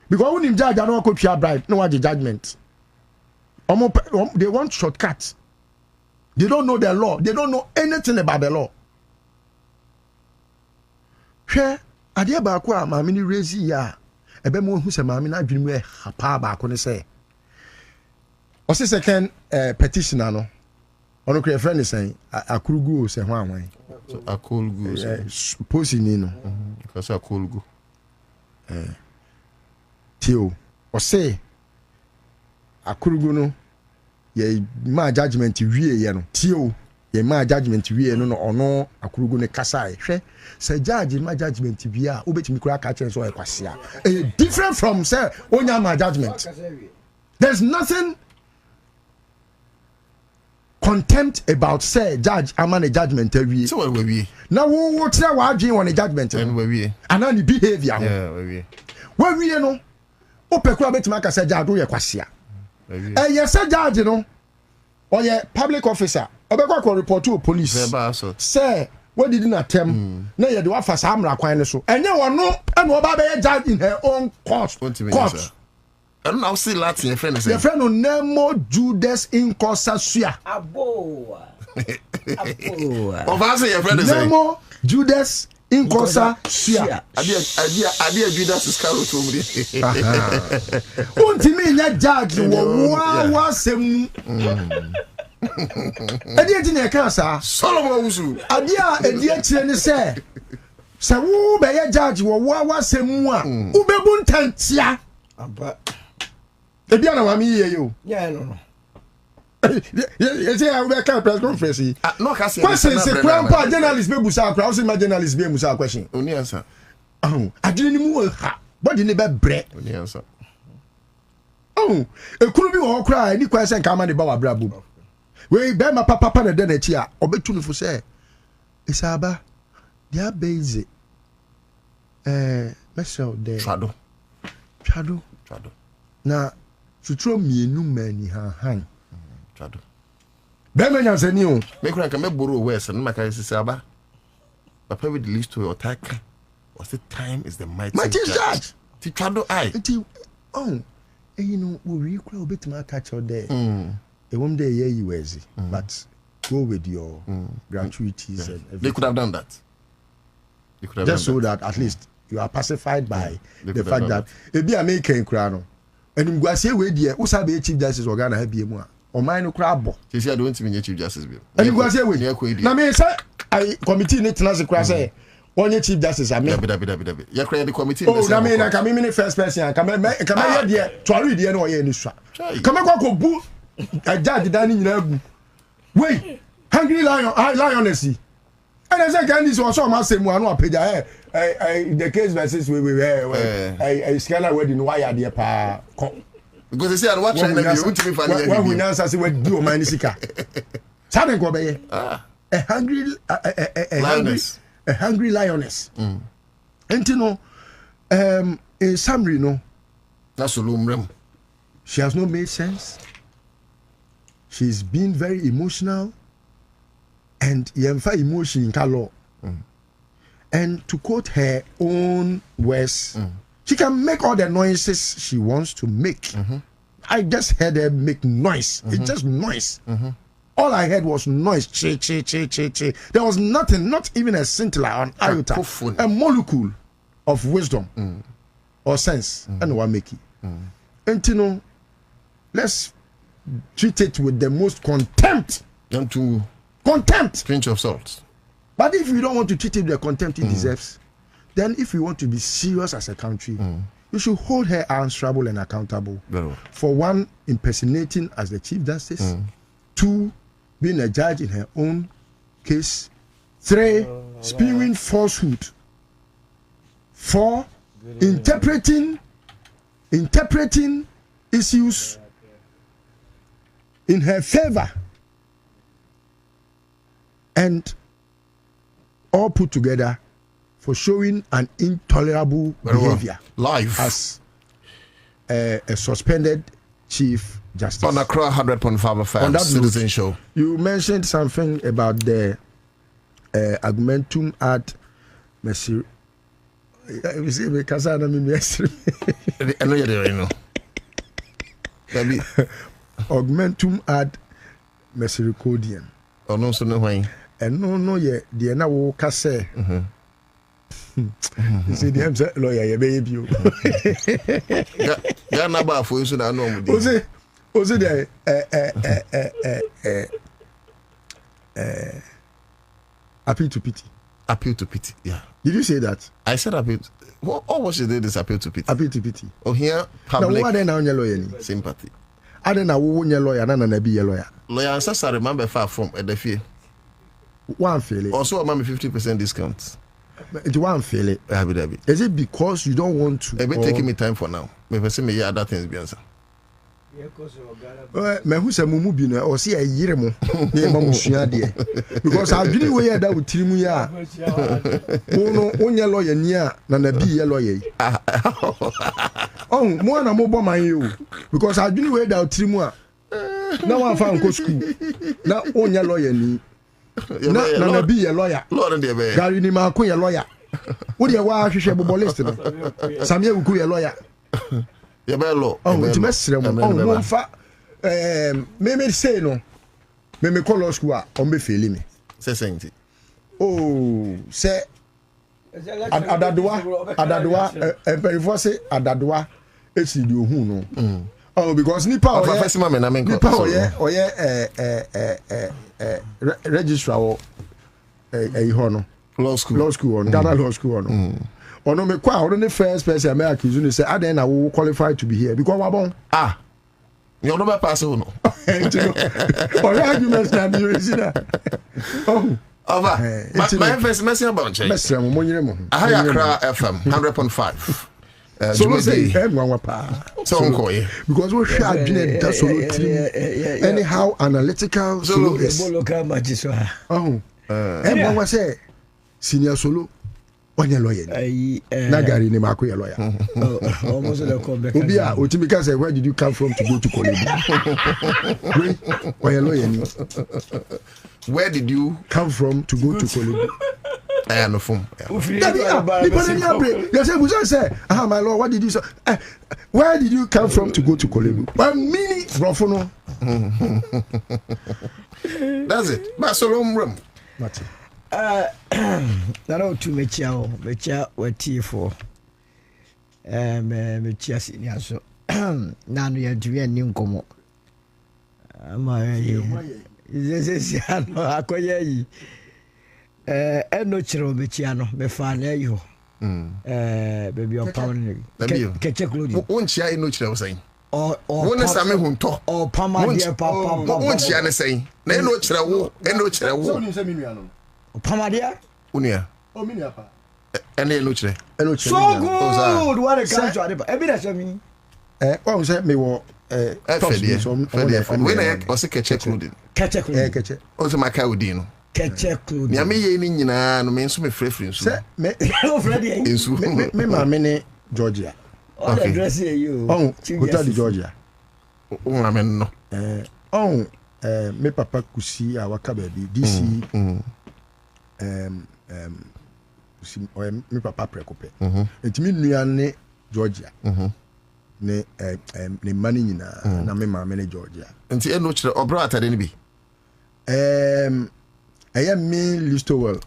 Because when him judge, I don't want to bribe. No, what the judgment. They want shortcuts. They don't know the law. They don't know anything about the law. Hwɛ adeɛ baako a maame ni raise ya ebe mo hu sɛ maame na adwene mu hapa baako ne sɛ ɔse second petitioner no ɔno kra friend is saying akurugu sɛ ho anwan so akurugu posi ni no because akurugu tio ɔse akurugu no ye ma judgment wie ye no tio ye ma judgment wie no ono akurugu ne kasa hwe se judge ma judgment wie a obetimi kura ka chen so e kwasea different from say onya ma judgment. There's nothing contempt about say judge amana judgment wie so we wie na wo tira wa adwen won judgment and we wie ana ni behavior yeah we wie no opekura betimi aka say judge wo ye kwasea yes judge no or ye public officer obekwa ko report to police say what did not attempt na ye de wa fa samra kwan ne so enye wono e no ba be judge in her own court I don't know see Latin your friend say your friend no Nemo Judas Incosa Sua abo of answer your friend say Nemo Judas Incosa Sua adia Judas Iscariot omri untimi nya judge wo wa sem adi enti na kansa Solomon wusu adi a edi akire ni se wo be ye judge wo wa sem mu a wo bebu ntantia aba ebi ana wa mi ye yo yeah no you say I will come press conference no ka say question say grandpa journalist be busa akra o say my journalist be musa question oni answer adwene ni mu ha body ni be bre oni answer ekuru bi wo kra ni kwa say nka ma de ba wa bra bu we be ma papa na de na chi a obetu ni fo say isaba dia base mesel de trado na futuro mienu mani han trado be ma nyanse ni o me kura ka me boro west no maka isaba papa with the list to your attack was the time is the mighty judge ti trado ai ti you know we kura obetima catch out there e won dey here you easy but go with your gratuities and everything. They could have done that. Just so that at least you are pacified by the fact that ebi American kura no enim guase we die wo sabe chief justice organ ha bie mu a o man no kura abo say I don't even chief justice bi enim guase we na me say I committee ne tena se kura say onye chief justice ame dabi ya kura the committee na me na kame me first person kame ye die tori die no ye ni swa kame kwa bu a judge dani nyina gu wait hungry lioness and I say can this was so ma say mu anu apeja the case versus we scanner wedding why are there pa because they say I watch and you want to be funny when we now say we do man sika saben ko be a hungry lioness enti no in summary no that's olumrem she has not made sense. She's been very emotional and yemfa emotion in color. And to quote her own words, she can make all the noises she wants to make. I just heard her make noise. It's just noise. All I heard was noise. Che, che, che, che, che. There was nothing, not even a scintilla, an iota, a molecule of wisdom or sense. And what make it? And you know, let's treat it with the most contempt. Contempt. Pinch of salt. But if you don't want to treat it with the contempt it deserves, then if you want to be serious as a country, you should hold her answerable and accountable. For one, impersonating as the Chief Justice. 2, being a judge in her own case. 3, spewing falsehood. 4, interpreting issues in her favor, and all put together for showing an intolerable behavior live as a suspended Chief Justice. On Accra100.5 FM, that Citizen note, Show. You mentioned something about the argumentum ad mesir. You say me kasana mi mesir. I know you're there, Augmentum ad misericordiam. Oh no, so no way. And no, yeah, the na wo kase. You see, the MC lawyer, your baby. Yeah, na ba for you so that no mo. Ose the appeal to pity. Appeal to pity, yeah. Did you say that? I said appeal. What she did is appeal to pity. Appeal to pity. Oh, here public. Now what are now your lawyer? Sympathy. I don't know who your lawyer, na be your lawyer. Lawyer, I remember far from at the fee. One fail. Also, I'm 50% discount. It one fail it. Is it because you don't want to? It's taking me time for now. Maybe say me other things be answer. Me who say mumu bi no o say ayire mo na ma musua de because adwini we ya da wotirimu ya no onye lawyer ni a na bi ye lawyer oh mo na mo bo man you because adwini we da wotirimu a na wan fa nko school na onye lawyer ni na be a lawyer. Lord and the Gary ni ma ko ye lawyer. Wo de wa hwehwe bobo list no. Samia wuku ye lawyer. Ye be law. Oh, it mesre mo. Oh, mo fa me say no. Me call law school a on be fail me. Say saying. Oh, say Adadoa emperifo say Adadoa esi di ohun no. Oh, because nipa oye registrar o no law school on Ghana law school no. Ono me kwa ono ne first person me accuse you say aden na we qualified to be here because wa bon you no be pass no. Or arguments na me reason. Oh. Over. My first message about change. Accra FM 100.5. So say because we shall adwene that solo team anyhow analytical solo is was say senior solo onye lawyer na Gary ni mako ye lawyer almost the comeback obia otimika say where did you come from to go to college onye lawyer ni where did you come from to go to college I am no phone. Yes, my Lord, what did you say? Where did you come from to go to Kolebu? Mini Rofono. That's it. Basolom room. Nano to Mechao, were T4. Mechia senior so. Nano ya to new como. This is no chiro bechiano me fa na yo baby on pound keche clothing won chia no chiro say o won sa me hunto o pama dia papa won chia ne say na no chiro wo so ni se minua no o pama dia unia o minua pa ene no chiro so good what a come to adeba e bi na show me o say me wo when I was a keche clothing keche o so maka odi no keche clothing me ame ye ni nyina no me nso me frefre nso me mama ne Georgia okay address you go to Georgia mama no me papa kusi a waka baby DC kusi me papa prekope etimi nua ne Georgia ne mani nyina na me mama ne Georgia nti eno kire obro atade ne bi I am me Listowell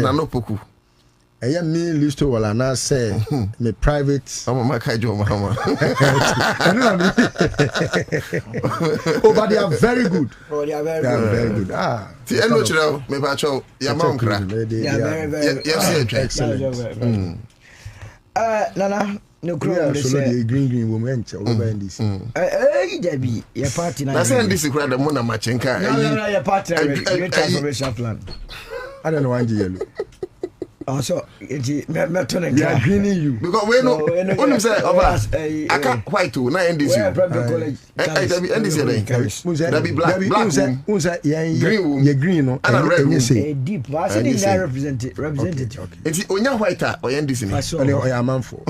na no poku I am me Listowell and I say me private mama kajo mama but they are very good they are very good ti eno kire me ba cho ya mankra they are very excellent nana no crow the green woman over in this Debbie your party na say this crowd the mona machenka your party great transformation plan I don't know why yellow also it me are greening you because we know only say over aka white to na NDC NDC that be black green no and say deep I see the representative it's onya white or NDC ni o ya manfo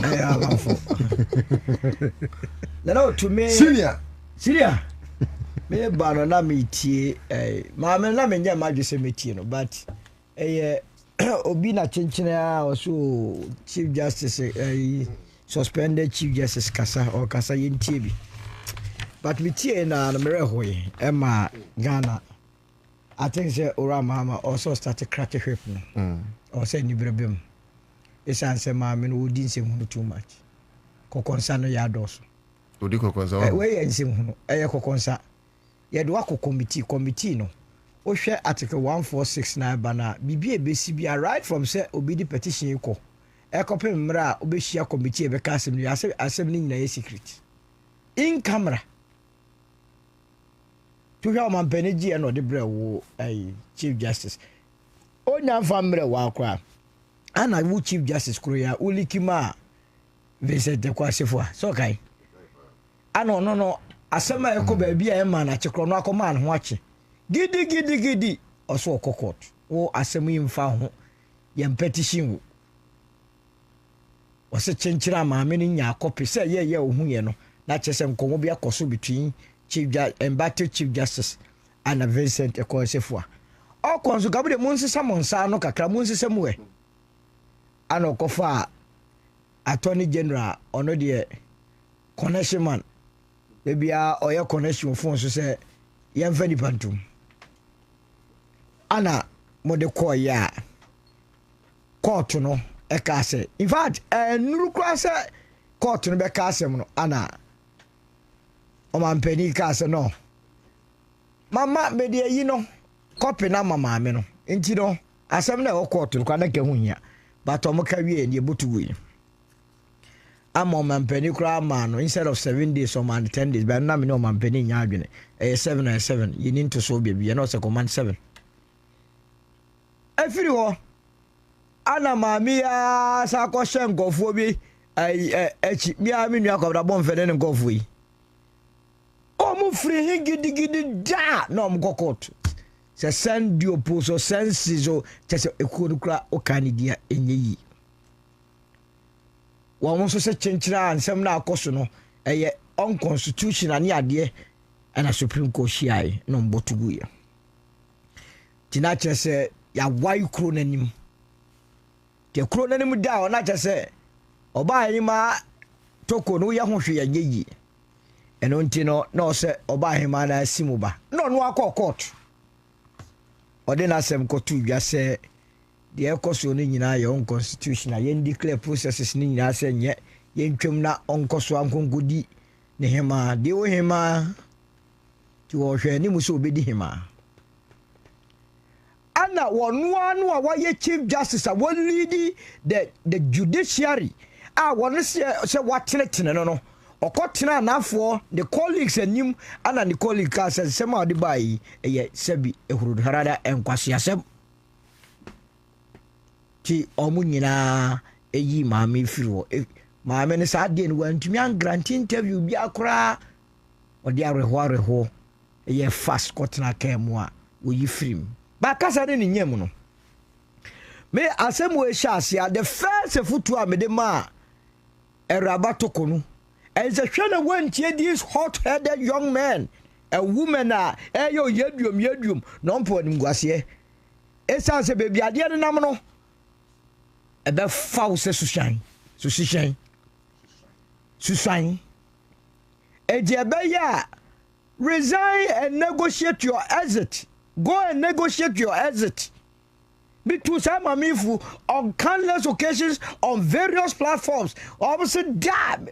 no to me senior me ba no na me tie ma me na me nya ma dwese me tie no but obi na chenchene a also chief justice suspended chief justice kasa or kasa yentie bi but me tie na mere hoye ema Ghana I think say Ora Mama also started cracking whip no or say ni brebem it's answer ma me no di nsem hunu too much kokonsa no ya doso odi kokonsa we nsem hunu kokonsa ye do akọ committee no o hwe article 1469 bana bibia besi bia right from say obi di petition iko ekopem mra obehia committee e be ka asem ni asem ni nyina secret in camera to hwe man penegi e no de bre wo chief justice onya famre wa akwa ana wo chief justice kuro ya ulikima Vincent de Kwasefo so kai ano no asema eko ba bia e ma na chekro no akoma an ho ache gidi oso okokot wo asem yimfa ho yem petition wo wose chenchira ma me ni nya copy say ye ohun ye no na chese nkomo bia koso between chief justice and Vincent Kwasefo all consu gabu de munsi samonsa no kakra munsi semwe ano kofa attorney general ono de connection man bebia oya connection phone so say yemfa nipantum ana mode call ya court no e ka say in fact nuru kwa say court no be ka asem no ana o man peni ka say no mama me de yi no copy na mama me no enti no asem na o court no kwa na ka hunya but o mo ka wie ne butu wi ama man peni kra ma no instead of 7 days or man 10 days but na me no man peni nya adwene 7 and 7 you need to so baby you know say command 7 efiri ho ana mami ya sa ko hye ngofo bi echi bia me nua kwabda bon fede ne ngofo yi o mu free higidi da no m kokot se send you poso sensizo chese ekuru kra o kanidia enye yi wa mo so se chenchira ansem na akoso no eye unconstitutional ne ade ana supreme court hiai no mbotugu ya tina chese ya wai kro nanim te kro nanim da ona chese oba yi ma toko no ya hwehwe ya yeyi eno ntino no se oba yi ma na simuba no no akọ court ode na sem ko tu bia se de ekoso no nyina ya unconstitutional yen declare processes ni nyina se nye yen twem na onkoso ankongodi ne hema de o hema ti wo hwe ni muso obedi hema ana wonu anu a waye chief justice a won lead the judiciary a wonu se watenetene no okotena anafo the colleagues anim ana the colleague ka se sema ode bai eye sebi ehuru harada enkwase asem ti omu nyina eyi maame firiwo maame ne sa de no wantumi an grant interview bi akora ode areho eye fast kotena kemu a wo yi firim ba kasa de ne nyam no me asem we shasia the first futu a me de ma erabato konu and the shana went these hot-headed young men a woman yo yedum no mpo nim gwase esa se baby ade ne nam no e be faw se sushan e je be ya resign and negotiate your exit. Go and negotiate your exit. Between some amifu on countless occasions on various platforms. Almost damn.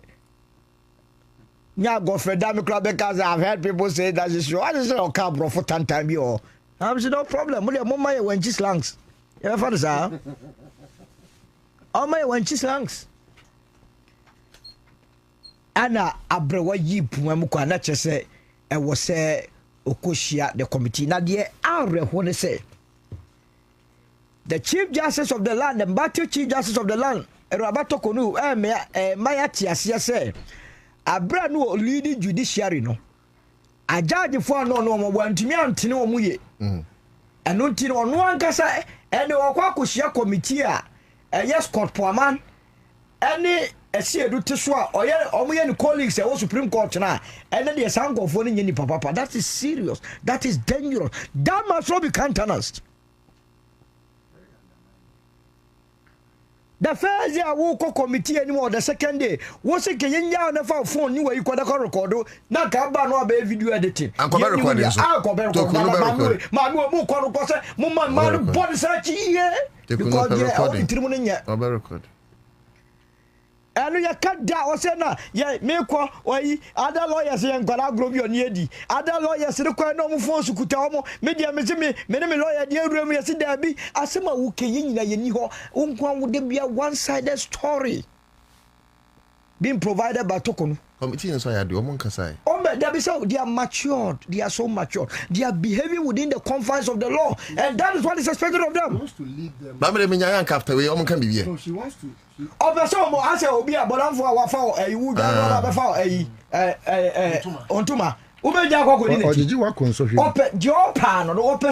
Nya go for damn because I've heard people say that is true. I just say okay bro for time yo. I'm say no problem. Only mama when she slangs. You ever find ça? Oh my when she slangs. Ana abrewa yipu mu kwa na chese e wo se okoshia the committee na de areho ne say the chief justice of the land, the battle chief justice of the land Rabato Konu maya tiasia say abra no lead judiciary no a judge for no wantumi antene omu ye eno ntino ono ankasa ene okwakoshia committee a yes court poaman ene esiedu teso a oye omoye ni colleagues e wo supreme court na ene de sangofo ni nyini papa. That is serious, that is dangerous, that must not be countenanced. The first day I woke up committee anymore, the second day was a Kenya on the phone ni where you could record na kaba no be video editing and come record this manu mo ko ko se mo man body search here because they record anu ya kada o se na ye me ko oyi other lawyers ye nkwala grobi oni edi other lawyers re kwa no mo phone sukuta o mo me dia me se me lawyer dia ewura mu ye se da bi asema wo kenyi nyina ye ni ho unkwan wo de bia one sided story being provided by Tokono committee and so I do among Kasai. Oh, they are matured. They are so mature. They are behaving within the confines of the law, and that is what is expected of them. She wants to lead them. So she wants to. Oh, but so I say, Obia, but I'm for our foul. You would Ontuma. Did you work on Sophie? Your pan or per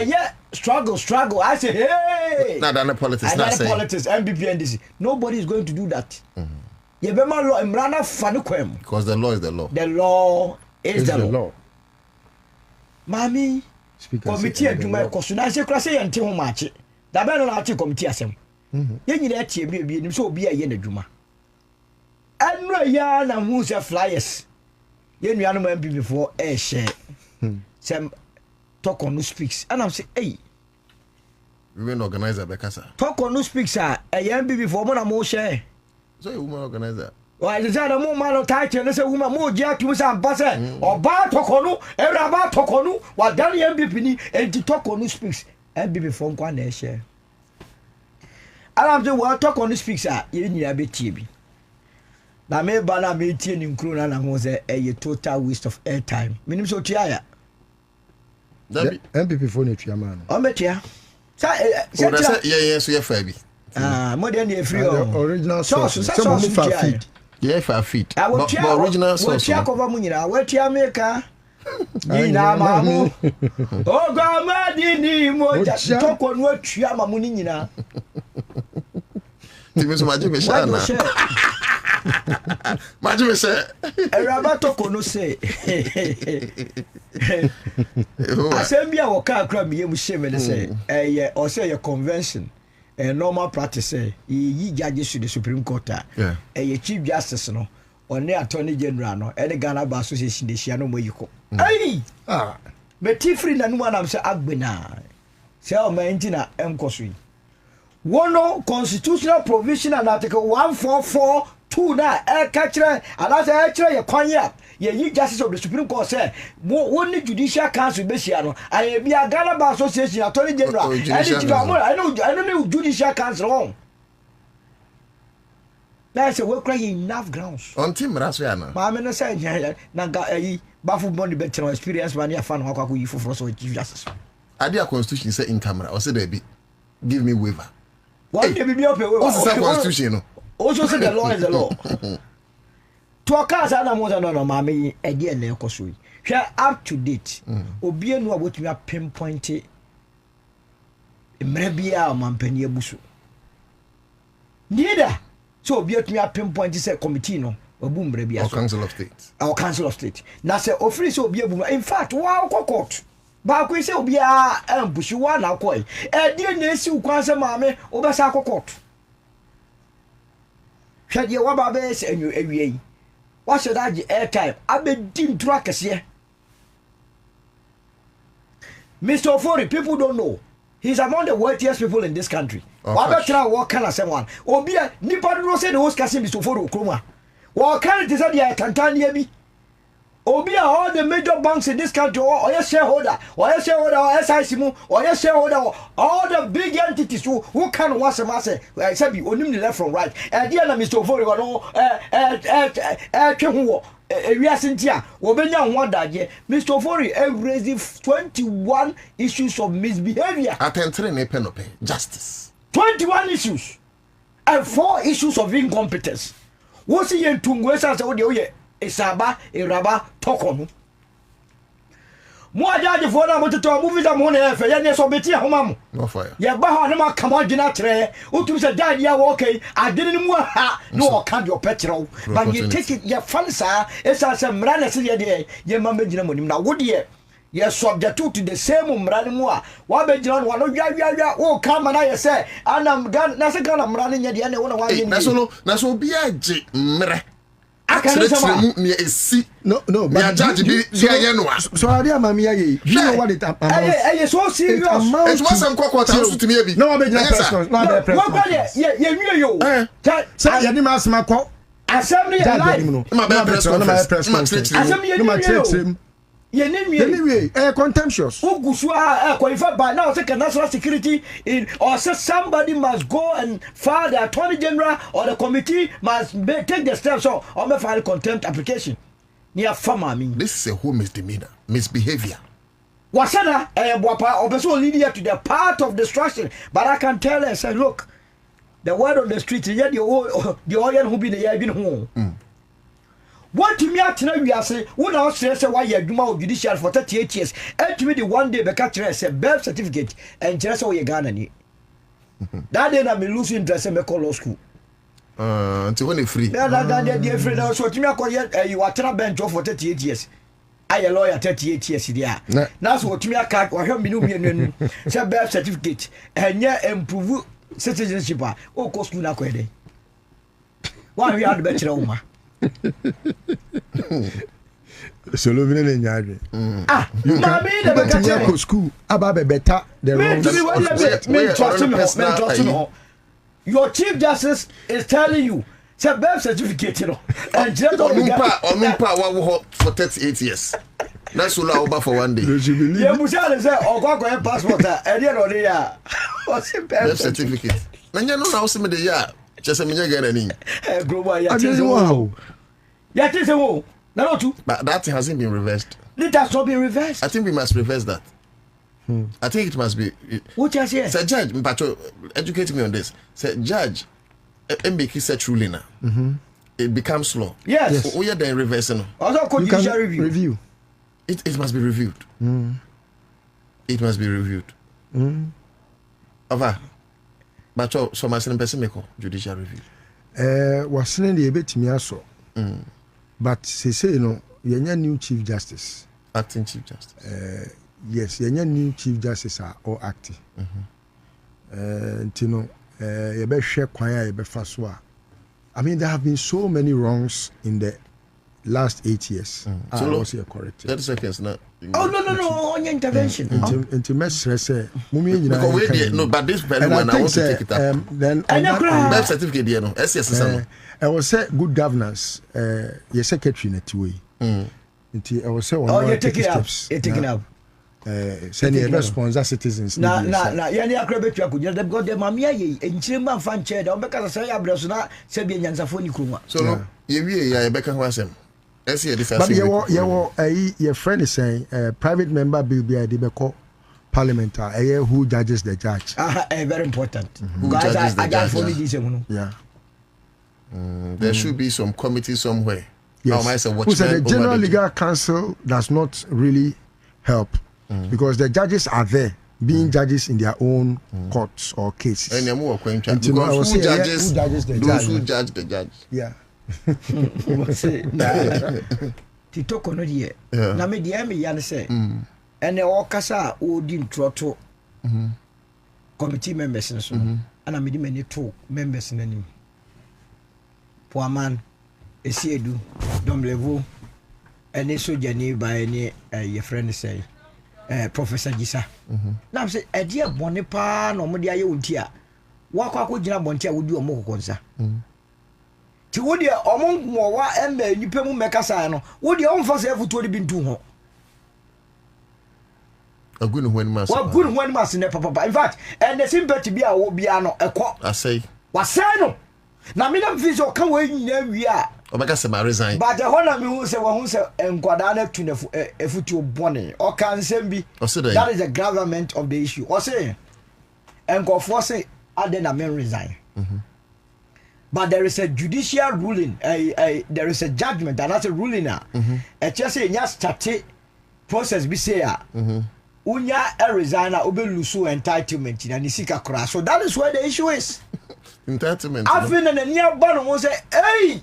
yet struggle. I say, hey, not politics. MPP and DC. Nobody is going to do that. Because the law is the law. The law is the law. Mommy, committee adwuma ko so na se kura se yente ho maache da be no na ati committee asem ye nyina atie bi nim so obi aye na adwuma anu ya na hu se flyers ye nua no MB before share sem talk on no speaks and I'm say hey women organizer bekasa talk on no speaks MB before mo na mo share so a woman organizer. Why is that a woman title? Let's say woman more jack to some basse or bar tokonu, every about tokonu, while Danny MB and to talk on who speaks and be before one share. I'm the one talk on who speaks you need a bit TV. Now, may Bana meeting in Krona and was a total waste of airtime. Minim so tiaya. MPP phone it, your man. I'm a tia. Yes, we are Fabi. More than the free original sauce. Some feet. Yeah, 5 feet. But original sauce. What cover munira? What you make? Nina mamu. Oh, God, ni mo just talk on what you are mamuni nina. Timis majime shana. Majime se. Erabato kono se. Assembly o ka kra me yemu sheme say or say your convention. A normal practice ye judges to the Supreme Court. A Chief Justice no or near Attorney General no any Ghana Bar Association de Shiano Moyuko. Hey! But Tifri and one am say Agbena. Sell Maintina M. Cosui. One constitutional provision and Article 1442 na catcher and as a actually a quanya. Ye Justice of the Supreme Court say only Judicial Council Bessiano. I be a Ghana Bar Association Attorney General. I don't know Judicial Council on. That's a work crying enough grounds. On Tim Rasviana. Mamma said, Naga baffled body better experience when you found how you for so Chief Justice. Idea Constitution say in camera or say there be give me waiver. Why did you be up? What's the Constitution? Also say the law is the law. To a case ana mo no mama again na ekoso yi up to date obi enu abotumi a pinpoint mrebia o mampani abuso neither so obi atumi a pinpoint say committee no obu mrebia so council of state na say office obi abu in fact wa court ba ko say obi a ambushi wa na akoi die na esi ukwan say maame obesa court hwede wa ba be say enyu awie what should I do airtime? I've been dim trackers here. Mr. Ofori, people don't know. He's among the wealthiest people in this country. What try what kind of someone? Obia, nipadu no say the host kasi Mr. Ofori Okroma. What kind of desire I can tell you? Obia, all the major banks in this country, or your shareholder, or SICMO, or your shareholder, all the big entities who can once a master, except you only left from right. And dear Mr. Ofori, we are Cynthia, Obenya wonder, Mr. Ofori raising 21 issues of misbehavior. Attend penope, justice. 21 issues and 4 issues of incompetence. What's he in Tungwesa? Isaba, Iraba, Tokomu. More judge for them to move the money for Yanis or Betty Homam. No fire. Ya Bahanama, come on, Dinatre, who to dad, ya okay. I didn't want no can't your petrol, but you take it, your fancy, it's as a mrana day, ye mamma Jinamon. Now, would ye? Yes, subject to the same Mranimoa. What be John, one of ya, oh, come and I say, and I'm gone, that's a gun, I'm running at the end of one. That's all be a mre. No, but so I am Mamia. You know what it amounts so serious. It was some quack to me. No, I'm not Assembly anyway, contemptuous. Qualified by now, second national security in or say somebody must go and file the Attorney General or the committee must take the steps or may file contempt application. Near farmer, this is a whole misdemeanor, misbehavior. Wasana, or person leading to the path of destruction. But I can tell her, say, look, the word on the street is the oil who be the year been home. What to me at now we are saying, what else say why you do more judicial for 38 years? And to me the one day because a birth certificate and just all you Ghana. That day I'm losing interest in law school. Until when free. That free now. So to me I call you are trying bench for 38 years. I a lawyer 38 years there. Now so what me a card or help me no me say birth certificate and yeah improve citizenship. Oh, cost school na kwede. Why we had better woman. So loving in Yadri. Mommy, the better school about better the wrong. Your Chief Justice is telling you, say birth certificate, you know, and just for 38 years. That's all over for one day. Yeah, Musha say, "Oh, go get passport." And you know they are. What's the birth certificate? And you know how some of the year. Just a minute get any. Wow. Yeah, this is all. No, too. But that hasn't been reversed. It has not been reversed. I think we must reverse that. I think it must be. What you say? Sir Judge, Mpacho, educate me on this. Sir Judge, MBK said ruling now. It becomes law. Yes. We are then reversing. Also, could you review? It must be reviewed. It must be reviewed. Over. But so much in person make judicial review. Was the bit me also. But say no, you're new Chief Justice. Acting Chief Justice. Yes, you're new Chief Justice or acting. You be share kwanya you be faswa. I mean, there have been so many wrongs in the last 8 years. So I was here correct. 30 seconds now. Oh no, on your intervention. Into mess say, no, but this very one I want to take it up. Then birth certificate there no. SS I will say good governance. Your secretary net way. I will say one. You take it up. You take it up. Send your sponsor citizens. Na. Yani akrabetwa kunya dem god dem amia ye enchirema fan chair da obeka say abreso na se bi nyansafo ni kroma. So no, ye wie ya ebeka ho asem. Ese ye this asem. But your friend is saying private member bill be dey beko parliament who judges the judge. Very important. Who judges the judge? Yeah. There should be some committee somewhere. Yes. Who said the General Legal Council does not really help because the judges are there being judges in their own courts or cases. And who judges those who judge the judge? Yeah. Tito kono die. Na me die me yan say. And the okasa odin troto. Committee members so. And me di many two members nanim. Poaman Esiedu Domlevo and so Jani by any your friend say Professor Gisa. Now say a dear Bonipa no Modia Untia. Waka could jina Bontia would do a more concern. To would you among more and you pay Mecasano, would your own first ever to been too home? A good one mass. What good one mass in papa. In fact, and the simple to be a Wobiano a quack. I say, what say na me na visa kan we nyina wia o meka se ma resign but the one me who say enkwada na tu na efutu bone o kan nsem bi that is the government of the issue o say enkofo say ade na me resign but there is a judicial ruling there is a judgment and that's a ruling now just say nya start process bi say unya a resign obe lose entitlement na ni sika kra so that is where the issue is. Entitlement. I feel that near Bono say, hey,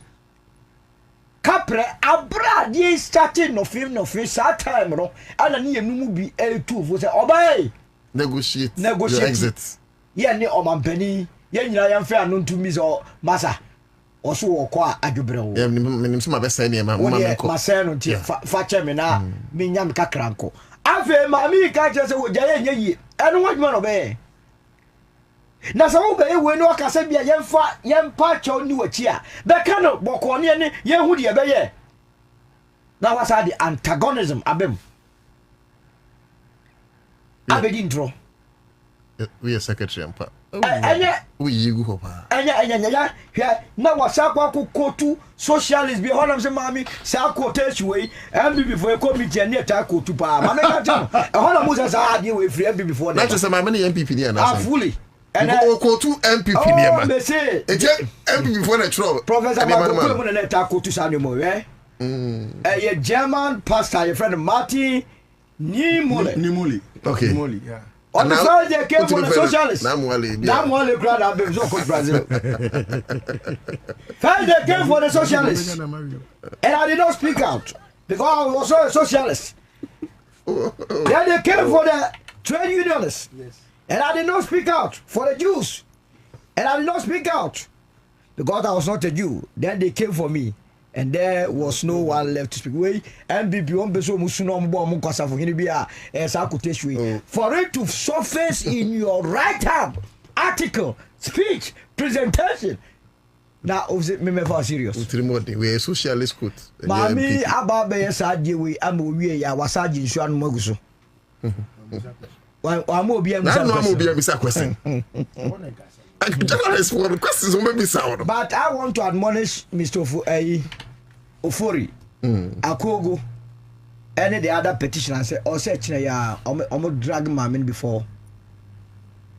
Capre, Abra, ye started no film, that time, no, and a near movie L2 was obey. Negotiate your exit. Yeah, near Oman Penny, yeah, I am fair known to Miss or Massa, or so or qua Adubro. Yeah, my best idea, my son, Fatchamina, Minyam Cacranco. I feel Mammy catches a Jay, and what man obey. Na so be we no kasa bia yempa cho ni wachia be ka no bokone ne ye hu de be ye na wasa the antagonism abem abedi ntro we are secretary ampa we yigu ho pa enya hwe na wasa kwa kotu socialist bi honam se mami sa quotation we MB before committee ne ta kotu pa ma me ka tell honam mo sa ade we free MB before na say ma me MPP ne na fully and I go to MPP near they say MPP before the trouble. Professor Marco and Darko to Sanimo, a German pastor, your friend Martin Nimuli. Okay. Nimuli, yeah. On the side, they came from the socialists. Namwali crowd have been so Brazil. First, they came for the socialists. And I did not speak out. because I was also a socialist. Then they came for the trade unionists. Yes. And I did not speak out for the Jews. And I did not speak out because I was not a Jew. Then they came for me. And there was no one left to speak. For it to surface in your right hand, article, speech, presentation. Now, was it me for serious? We are socialist good. Mami, about be saji we amu ya wasaji nsuan maguso. Wa mo bi am sa question. But I want to admonish Mr. Ofori, Akogo, any the other petitioner say or say ya omo drag mamin before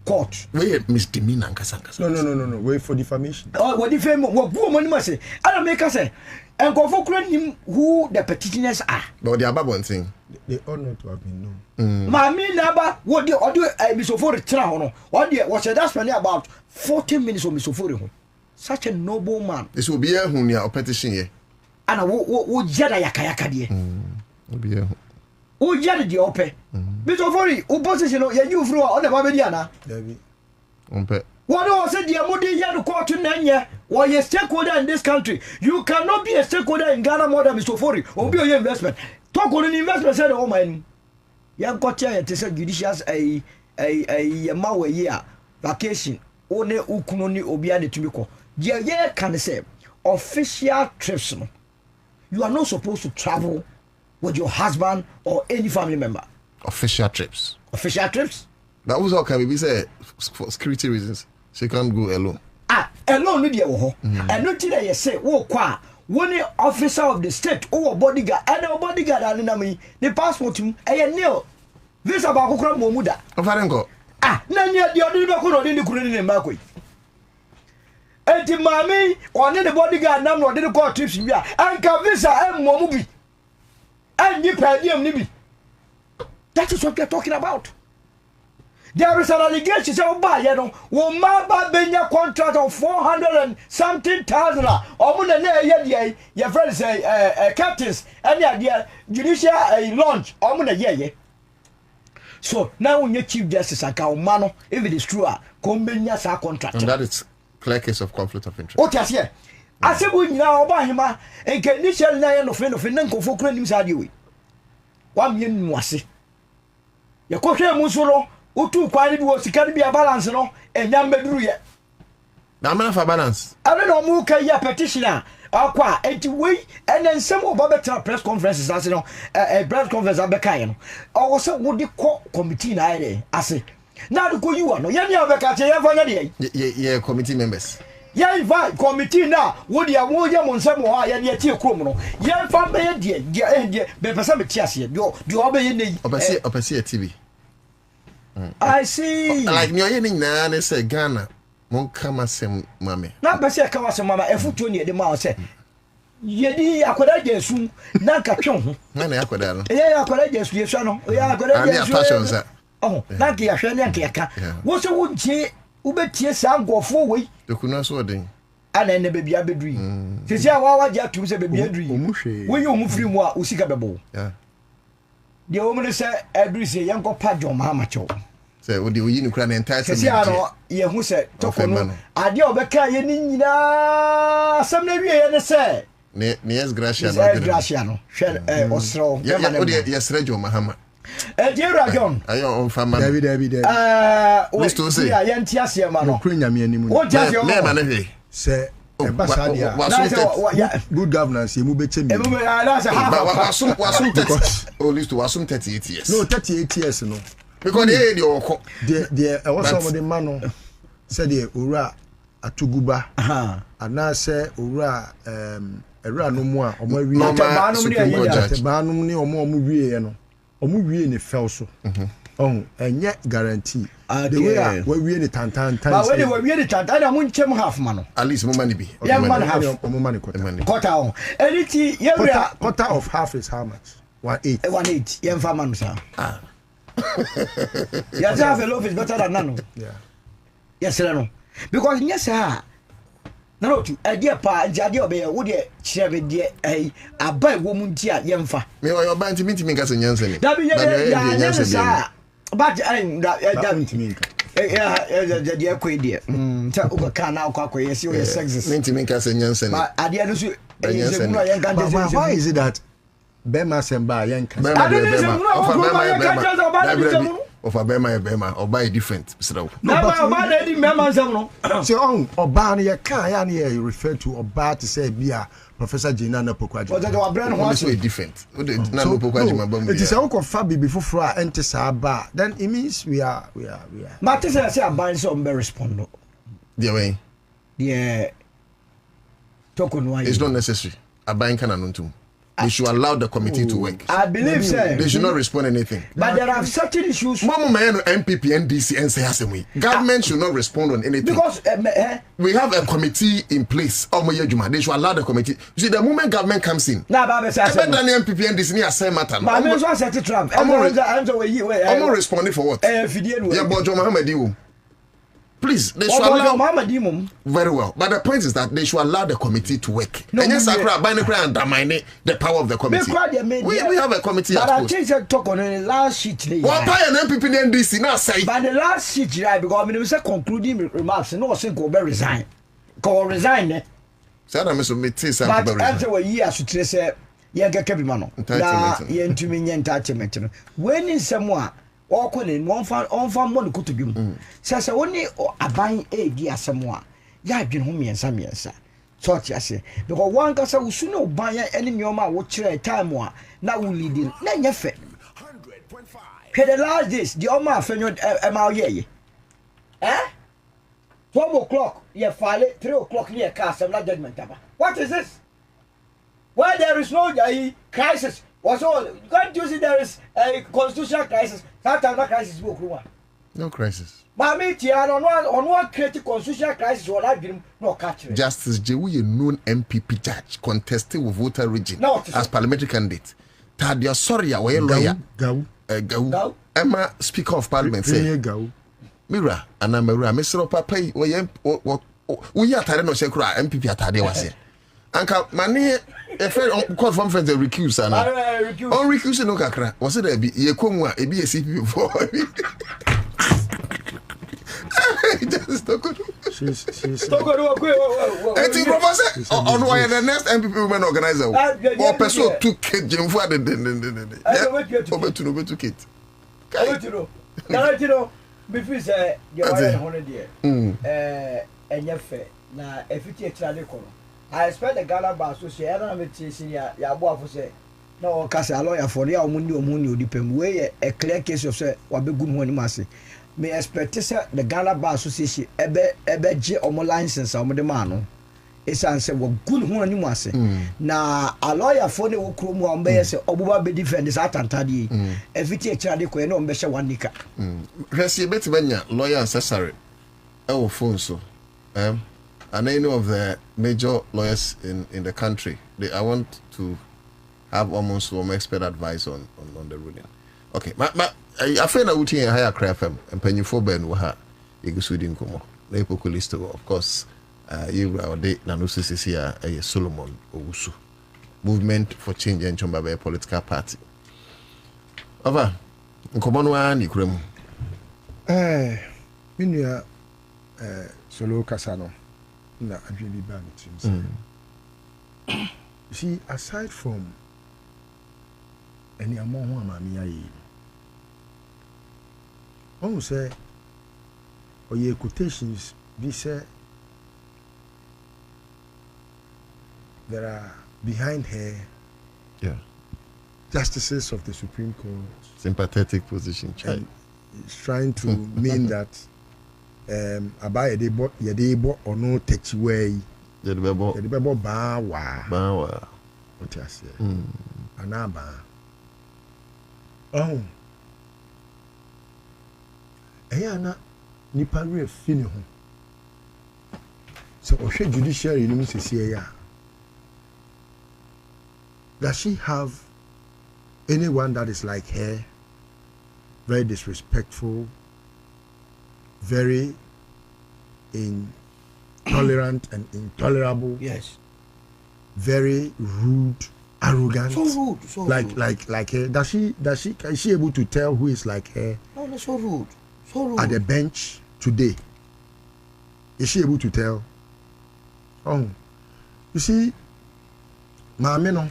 court. Wait, misdemeanor kasanga. No. Wait for defamation. Oh, what defamation? What money must say? I don't make us say. And go for him who the petitioners are. But the above one thing. They ought not to have been known. Mami naba what the audio Mr. Ofori try no. What the was that spending about 40 minutes on Mr. Ofori. Such a noble man. This will be a hunia or petition here. And wo jada yakayaka die. Be wo jada die ope. Mr. Ofori, opposition ya you through on the babediana. David. Ompe. What was it? The Amodi Yadu court to Nanya, or a stakeholder in this country. You cannot be a stakeholder in Ghana more than Mr. Ofori, or be your investment. Talk on an investment, said, oh, man. Young Cotia, it is a judicious a Maui year vacation, only Ukunoni Obiani Tumiko. Yeah, can say official trips. You are not supposed to travel with your husband or any family member. Official trips. Official trips? That was all can be said for security reasons. She can't go alone. Alone with you. And not today, you say, oh, qua. One officer of the state, or bodyguard, and a bodyguard, and the passport, and nil. This about Kukra Momuda. Farengo. Nanya, the other Bakuro in the Kurin and Makui. And the mammy, or the bodyguard, none or didn't call trips in here, and Kavisa and Momubi. And you pay them, Nibi. That is what we are talking about. There is an allegation, say, oh, you know, Maba Benya contract of 400 and something thousand, or more than your friends say, captains, and your judicial launch, or more than yeah. So now, when your Chief Justice, Mano, if it is true, Combina sa contract. And that is clear case of conflict of interest. Oh, yes, yeah. I said, we now buy him, and can initial nine of Fenanco for claiming Sadi. 1 million was it. Your coach, Musolo. Utu kwani bi was can be a balance no enyam beduru ye na mana for balance I don't know mu kai ya petitioner akwa enti we and then some of better press conferences as no a press conference abeka no o say wo de committee na ide ase na de ko you no ye ne abeka che ye fanya de ye committee members ye invite committee na wo de wo ye mo nsem ho a ye ne tie krom no ye fa be ye de be pesa me tie ase de obe ye nei opesi TV. I see. Like me oye na na say Ghana mon kama sem mame. Na be say kama sem mama efutu ne de ma say. Ye di akoda jesu na ka twon ho. Na na akoda no. Ye akoda jesu ye swa no. Ye akoda jesu. Passions. Oh, na ki ya hwe ne ka yaka. Wo so wo ntie wo betie sa ngofo we. De kunu so den. Ana ne be bia bedui. Sisi a wa ja tum se be bia dui. Wo ye omufiri mu a osika bebo. Yeah. De o mo say edui se ye nko pa John Mahama cho. Say wo de oyi nukura na entire se ano ye hu se tokono ade obeka ye ni nyina asem na wie ne se ne yes gracia no yes gracia no hwe osro o de yes John Mahama Dear John ayo on fama David what to say ya ntia se ma no kru nyame animu o just yo me ma ne hwe se Embassade good governance you be check me that's a half at least 38 years no 38 years no because they oko the was some of the man said the owura atuguba ana say owura ewura no mu a omo awie ba no ni omo wie no omo wie ne fel so oh enye guarantee the way we wie ne tantan but when we wie ne tantan na mun chem half man at least mo money be yeah man half omo money quarter on anything quarter of half is how much 1/8 yemfa man sir yes, half a loaf is better than none. Yeah. Yes, no. Because yes, sir. No, idea pa, idea be would ye share with ye a by woman tia yemfa. Me or your band to meet me as a Yansen. That be yes, but I'm that me. The dear quid dear. Uber can now quack you see your sexes. Mean to make us a Yansen. I didn't why is it that Bema Semba Yanka? Of a Bema or buy different. So, Obani, you refer to Oba to say, Bia, Professor Jinana Pokwaji. That's way different. It is Uncle Fabi before Fra enters our bar. Then it means we are. Martin says, I buy some very respond. The way. Yeah. It's not necessary. A buying can they should allow the committee to work. I believe so. They should not respond anything. But there are certain issues. Mama man, MPP, NDC, and say government should not respond on anything. Because we have a committee in place. They should allow the committee. You see, the moment government comes in, MPP, NDC, near same matter. I'm not responding for what? Yeah, but John Mohammed, please, they should allow. Very well, but the point is that they should allow the committee to work. And yes, undermine the power of the committee. We have a committee. But I think I talk on the last sheet. What by an MPP and NDC now say? But the last sheet, right? Because I mean, we say concluding remarks. No, say go resign. Go resign. So I'm submitting. But after a year, to say, yeah, get Kevin yeah, to me, entitlement. When is someone? In one farm one could be. Says only a buying a dear someone. Ya been home and some years, so I say, because one casa will soon buy any yoma watch a time one. Now we lead in. Then your fit. The last days, the Oma Fenyon MRA. Eh? 12 o'clock, ye file 3 o'clock near Castle, not judgment. What is this? Why there is no crisis? Was all you can't use it. There is a constitutional crisis. Sometimes that crisis will grow. No crisis. Mammy, on one creative constitutional crisis, or I didn't no catch. Justice Jewi, a known MPP judge, contested with voter region as parliamentary candidate. Tadia Soria, where lawyer Gau Emma, Speaker of Parliament, say Gau Mira, and I'm a Mr. Papa, we are Tarano Shekra, MPP at Tadewasi. Uncle Mani, a friend called from friends, recuse, and on recuse no Accra. Was it a be a Kumwa, a BSC before? Just she's I think Professor on why the next MPP women organizer or person took Jim for the over to kit. Before say you are 100 years. And your fair now if you take I expect the Ghana Bar Association ya boafo say no case a lawyer for the omuni depend way a clear case of say wa be good money mase me expect say the Ghana Bar Association ebe je omo license omo de ma no esan say wa good money mase na a lawyer for the okromu o be say obuba be defend this atantade efiti ekirade ko e no be she wanika hwese betibanya lawyer accessory e wo phone so and any of the major lawyers in the country, I want to have almost some expert advice on the ruling. Okay, I feel that we higher Accra100.5FM and penny for Ben Waha, Igusudin Kumo, Nepokolisto, of course, you are the Nanusis here, a Solomon Owusu Movement for Change and Chomba political party. Over, Nkomonwa Nikrem. Minya Solo Casano. No, I really bad it. You see, aside from any among one, mammy, I won't say, or your quotations be said, there are behind her, justices of the Supreme Court, sympathetic position, it's trying to mean that. About a debo or no touch way. The bebo bawa. What I say? Anaba. Oh. Ayana Nipari fini home. So, Oshe judiciary, you must say, does she have anyone that is like her, very disrespectful? Very tolerant and intolerable. Yes. Very rude, arrogant. So rude. So rude. Like her. Is she able to tell who is like her? No, no, so rude. So rude. At the bench today. Is she able to tell? Oh, you see, Mami no.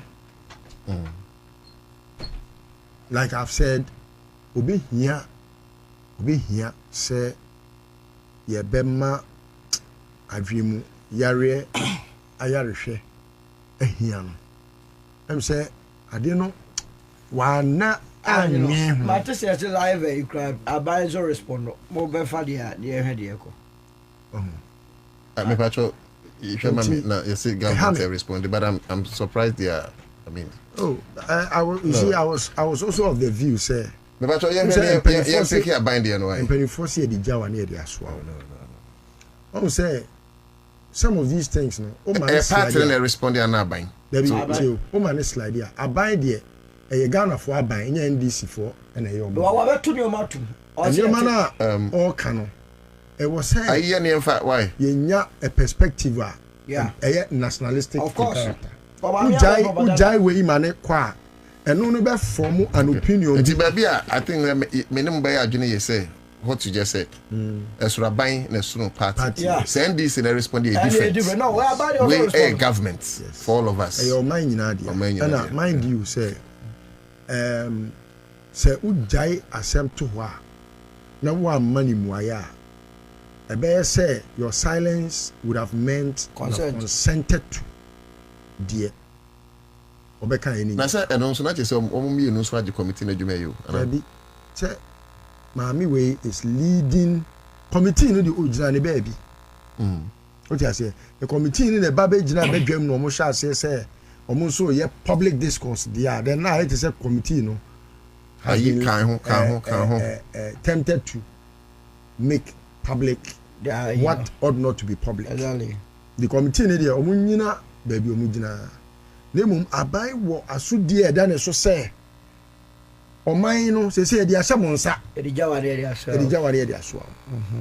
Like I've said, obi here say ye bema adrimu yare ayarehwe ehia no. Em say ade no wana anwe ho. But this is live you cry abai so respond. Mo be fa dia hwe de ko. Me pacho if you see government responded, but I'm surprised they are. I mean, I was also of the view say. Me pacho you take here bind the no. Penny force the jawa near the aswa. No. Say some of these things no. O man pattern respond they are not buying. There be o man slide here. Abai there. Ghana for abai nya NDC for and a young. Wa be to your matu. And your man all canon. It was said. I hear in fact why? You a perspective. Yeah. A nationalistic. Of course. Ujai we imane kwa. And no be form an opinion. I think minimum by you say what you just said. As Rabbi Nesuno party. Send this in a responding different. No, we a government for all of us. Your mind in mind you say Ujai asem to wa. Na wa money muaya. I better say your silence would have meant consented to dear. Obeka any. Na say and also not just me no so the committee na dwuma yo. Abi say Mami way is leading committee no the original baby. What you say? The committee in the baby jina bedwam no mo sha say omo so ye public discourse there. Then now it is a committee no. Tempted to make public what ought not to be public. Exactly. The committee in there, omunyina baby omujina. Nemum abai wo asudi eda ne so say. Oman no say dey asamonsa. Edi jawari dey aso.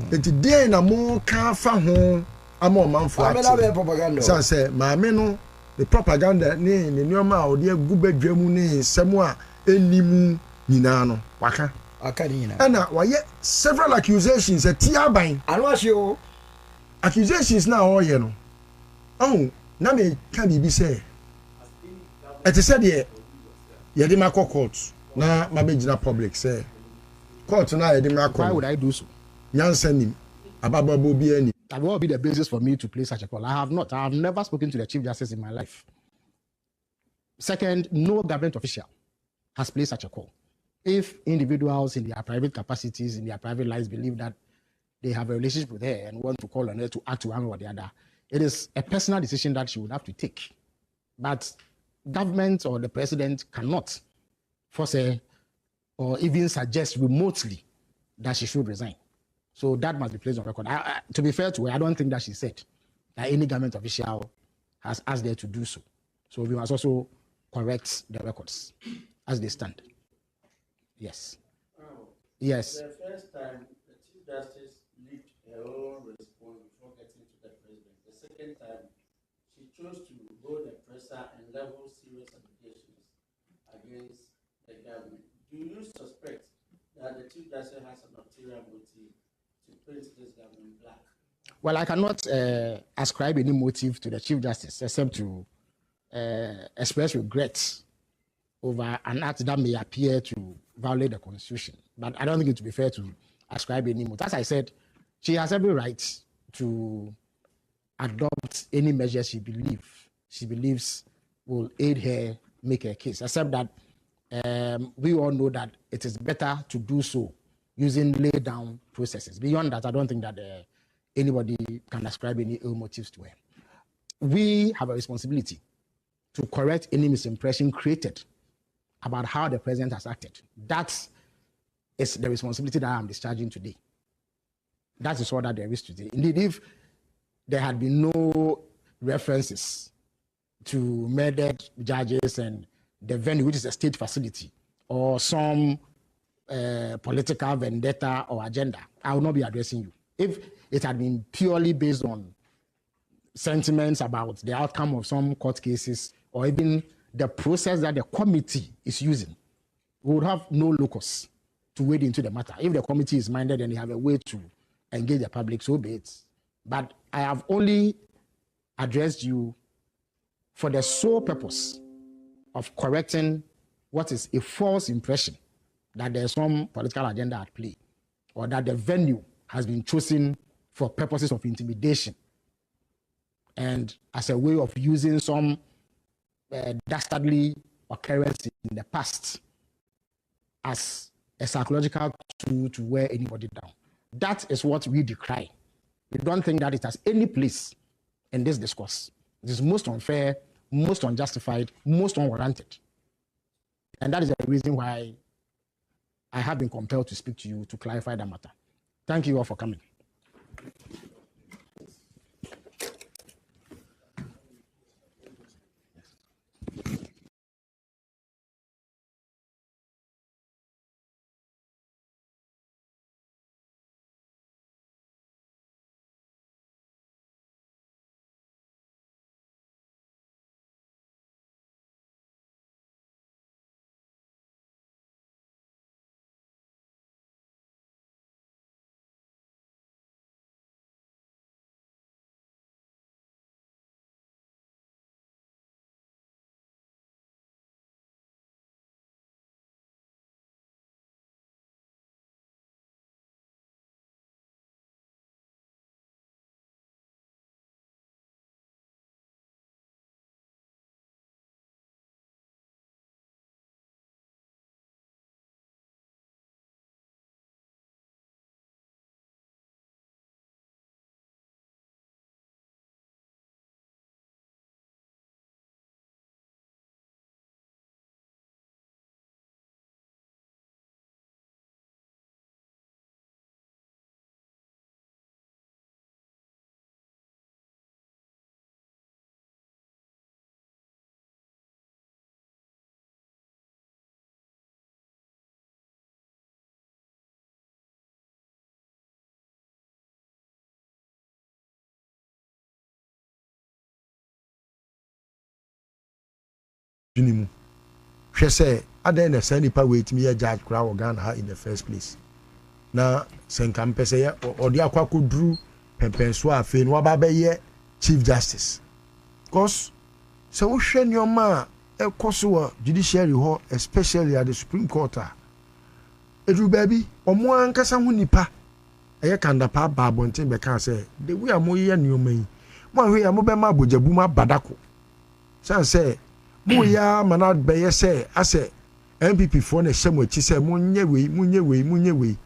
Enti dey na mo ka fa ho ama omanfo ati. Propaganda. So say maame no the propaganda ne nyoma a ode agu badwamu ne nsemu a enimu nyina no waka. And why several accusations at Tiabain. I was you accusations now, you know. Oh, Name can be say. It is said here, Yadimako courts. Now, my major public say. Court now, Yadimako. Why would I do so? Yansen, Ababa be any. That will be the basis for me to play such a call. I have never spoken to the Chief Justice in my life. Second, no government official has played such a call. If individuals in their private capacities, in their private lives, believe that they have a relationship with her and want to call on her to act one or the other, it is a personal decision that she would have to take. But government or the president cannot force her or even suggest remotely that she should resign. So that must be placed on record. To be fair to her, I don't think that she said that any government official has asked her to do so. So we must also correct the records as they stand. Yes. Yes. The first time the Chief Justice leaked her own response before getting to the president. The second time, she chose to go the presser and level serious allegations against the government. Do you suspect that the Chief Justice has an ulterior motive to paint this government black? Well, I cannot ascribe any motive to the Chief Justice except to express regret over an act that may appear to violate the Constitution. But I don't think it would be fair to ascribe any motive. As I said, she has every right to adopt any measure she believes will aid her make her case, except that we all know that it is better to do so using laid down processes. Beyond that, I don't think that anybody can ascribe any ill motives to her. We have a responsibility to correct any misimpression created about how the president has acted. That is the responsibility that I'm discharging today. That is all that there is today. Indeed, if there had been no references to murdered judges and the venue, which is a state facility, or some political vendetta or agenda, I will not be addressing you. If it had been purely based on sentiments about the outcome of some court cases or even the process that the committee is using, we would have no locus to wade into the matter. If the committee is minded and they have a way to engage the public, so be it. But I have only addressed you for the sole purpose of correcting what is a false impression that there's some political agenda at play or that the venue has been chosen for purposes of intimidation and as a way of using some dastardly occurrence in the past as a psychological tool to wear anybody down. That is what we decry. We don't think that it has any place in this discourse. It is most unfair, most unjustified, most unwarranted. And that is the reason why I have been compelled to speak to you to clarify that matter. Thank you all for coming. She say, I didn't send nipa wait me a judge crowd Ghana in the first place. Na senkam pese ya odi akwa kodru pempenso afi no abaye Chief Justice. Cause so wo hwe nyoma ekoso judiciary ho especially at the Supreme Court. Edu baby omo ankasa ho nipa eye kanda pa ba bonten be kan say the way amoye nyoma yi mo ahwe ya mo be ma bojabu ma badako. San say Muya manad beye say ase MPP for na hyem achi say munye wei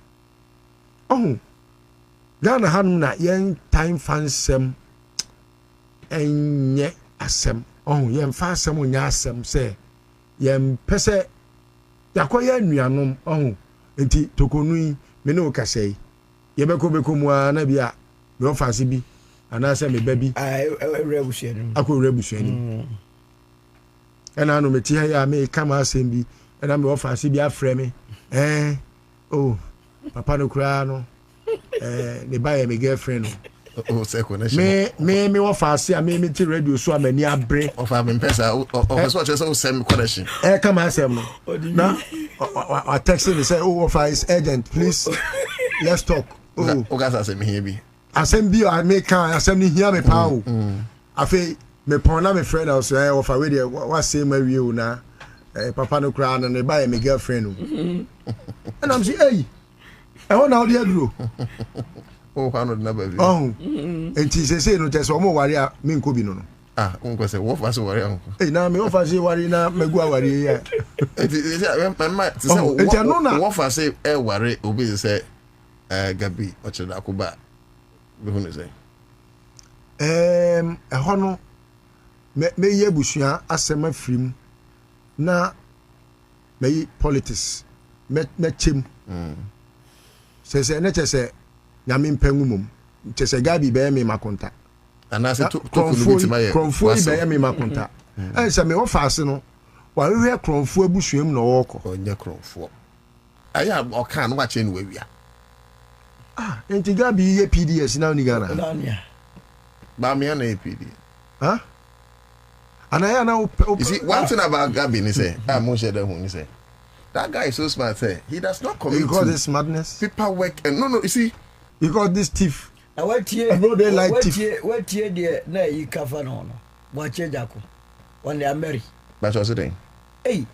oh Ghana hanum na yen time fansem enye asem oh yen fansem onya asem say yen pese yakoya nuanom oh enti tokonu me ne okasei ye beko mu na bia me ofanse bi ana say me baby rebusuani akọ and I know me tia ya me kama asembi and I'm offense bi afre me oh papa no kura no ne buy my girlfriend oh say connection me offense me ti radio so amani abre of am pesa of so just send connection kama asem no na I text me say oh offense agent please let's talk oh gas asem here bi asem bi I make asem ni here me pa o afi me pona me friend also offer we there what say my view na papa no cry na ne buy my girlfriend and I'm say hey I want now there grow oh how no na baby oh enti say no just omo wari a me nko bi no unko say wo fa so wari anko hey na me wo fa say wari na megu wari ya enti say wo fa say wari obi say gabi o che da ko ba be hu ne say hono me ye busua asema frim na me politics me chem se ne chese nyame mpangu mum chese gabi be me makonta ana se to bit ma ye kronfo be me makonta se me ofase no wa hwe kronfo abusuam no woko onye kronfo aya o kan no wa che no wawia enti gabi ye PDS na oni Ghana Bamian APD. Huh? And I know. You see, one thing about Gabi, he say, that guy is so smart. He does not commit you call this madness? Paperwork and no, you see, you got this thief. I went here. They like thief. Wait here, dear. No, you cover no. Watch it, Darko. When they are married. That's what's saying. Hey,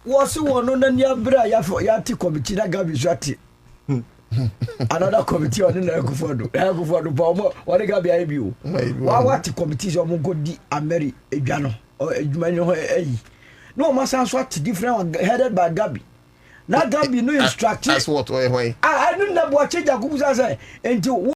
what's one on the near bra? Yati committee that Gabi Shati. Another committee on the Agufodo Bomber. What a Gabi IBU. What the committees of Mugodi and Mary Ebiano or Edumano? No, my son's what different headed by Gabi. Not Gabi, no instruction. That's what way. I don't know what change I could say.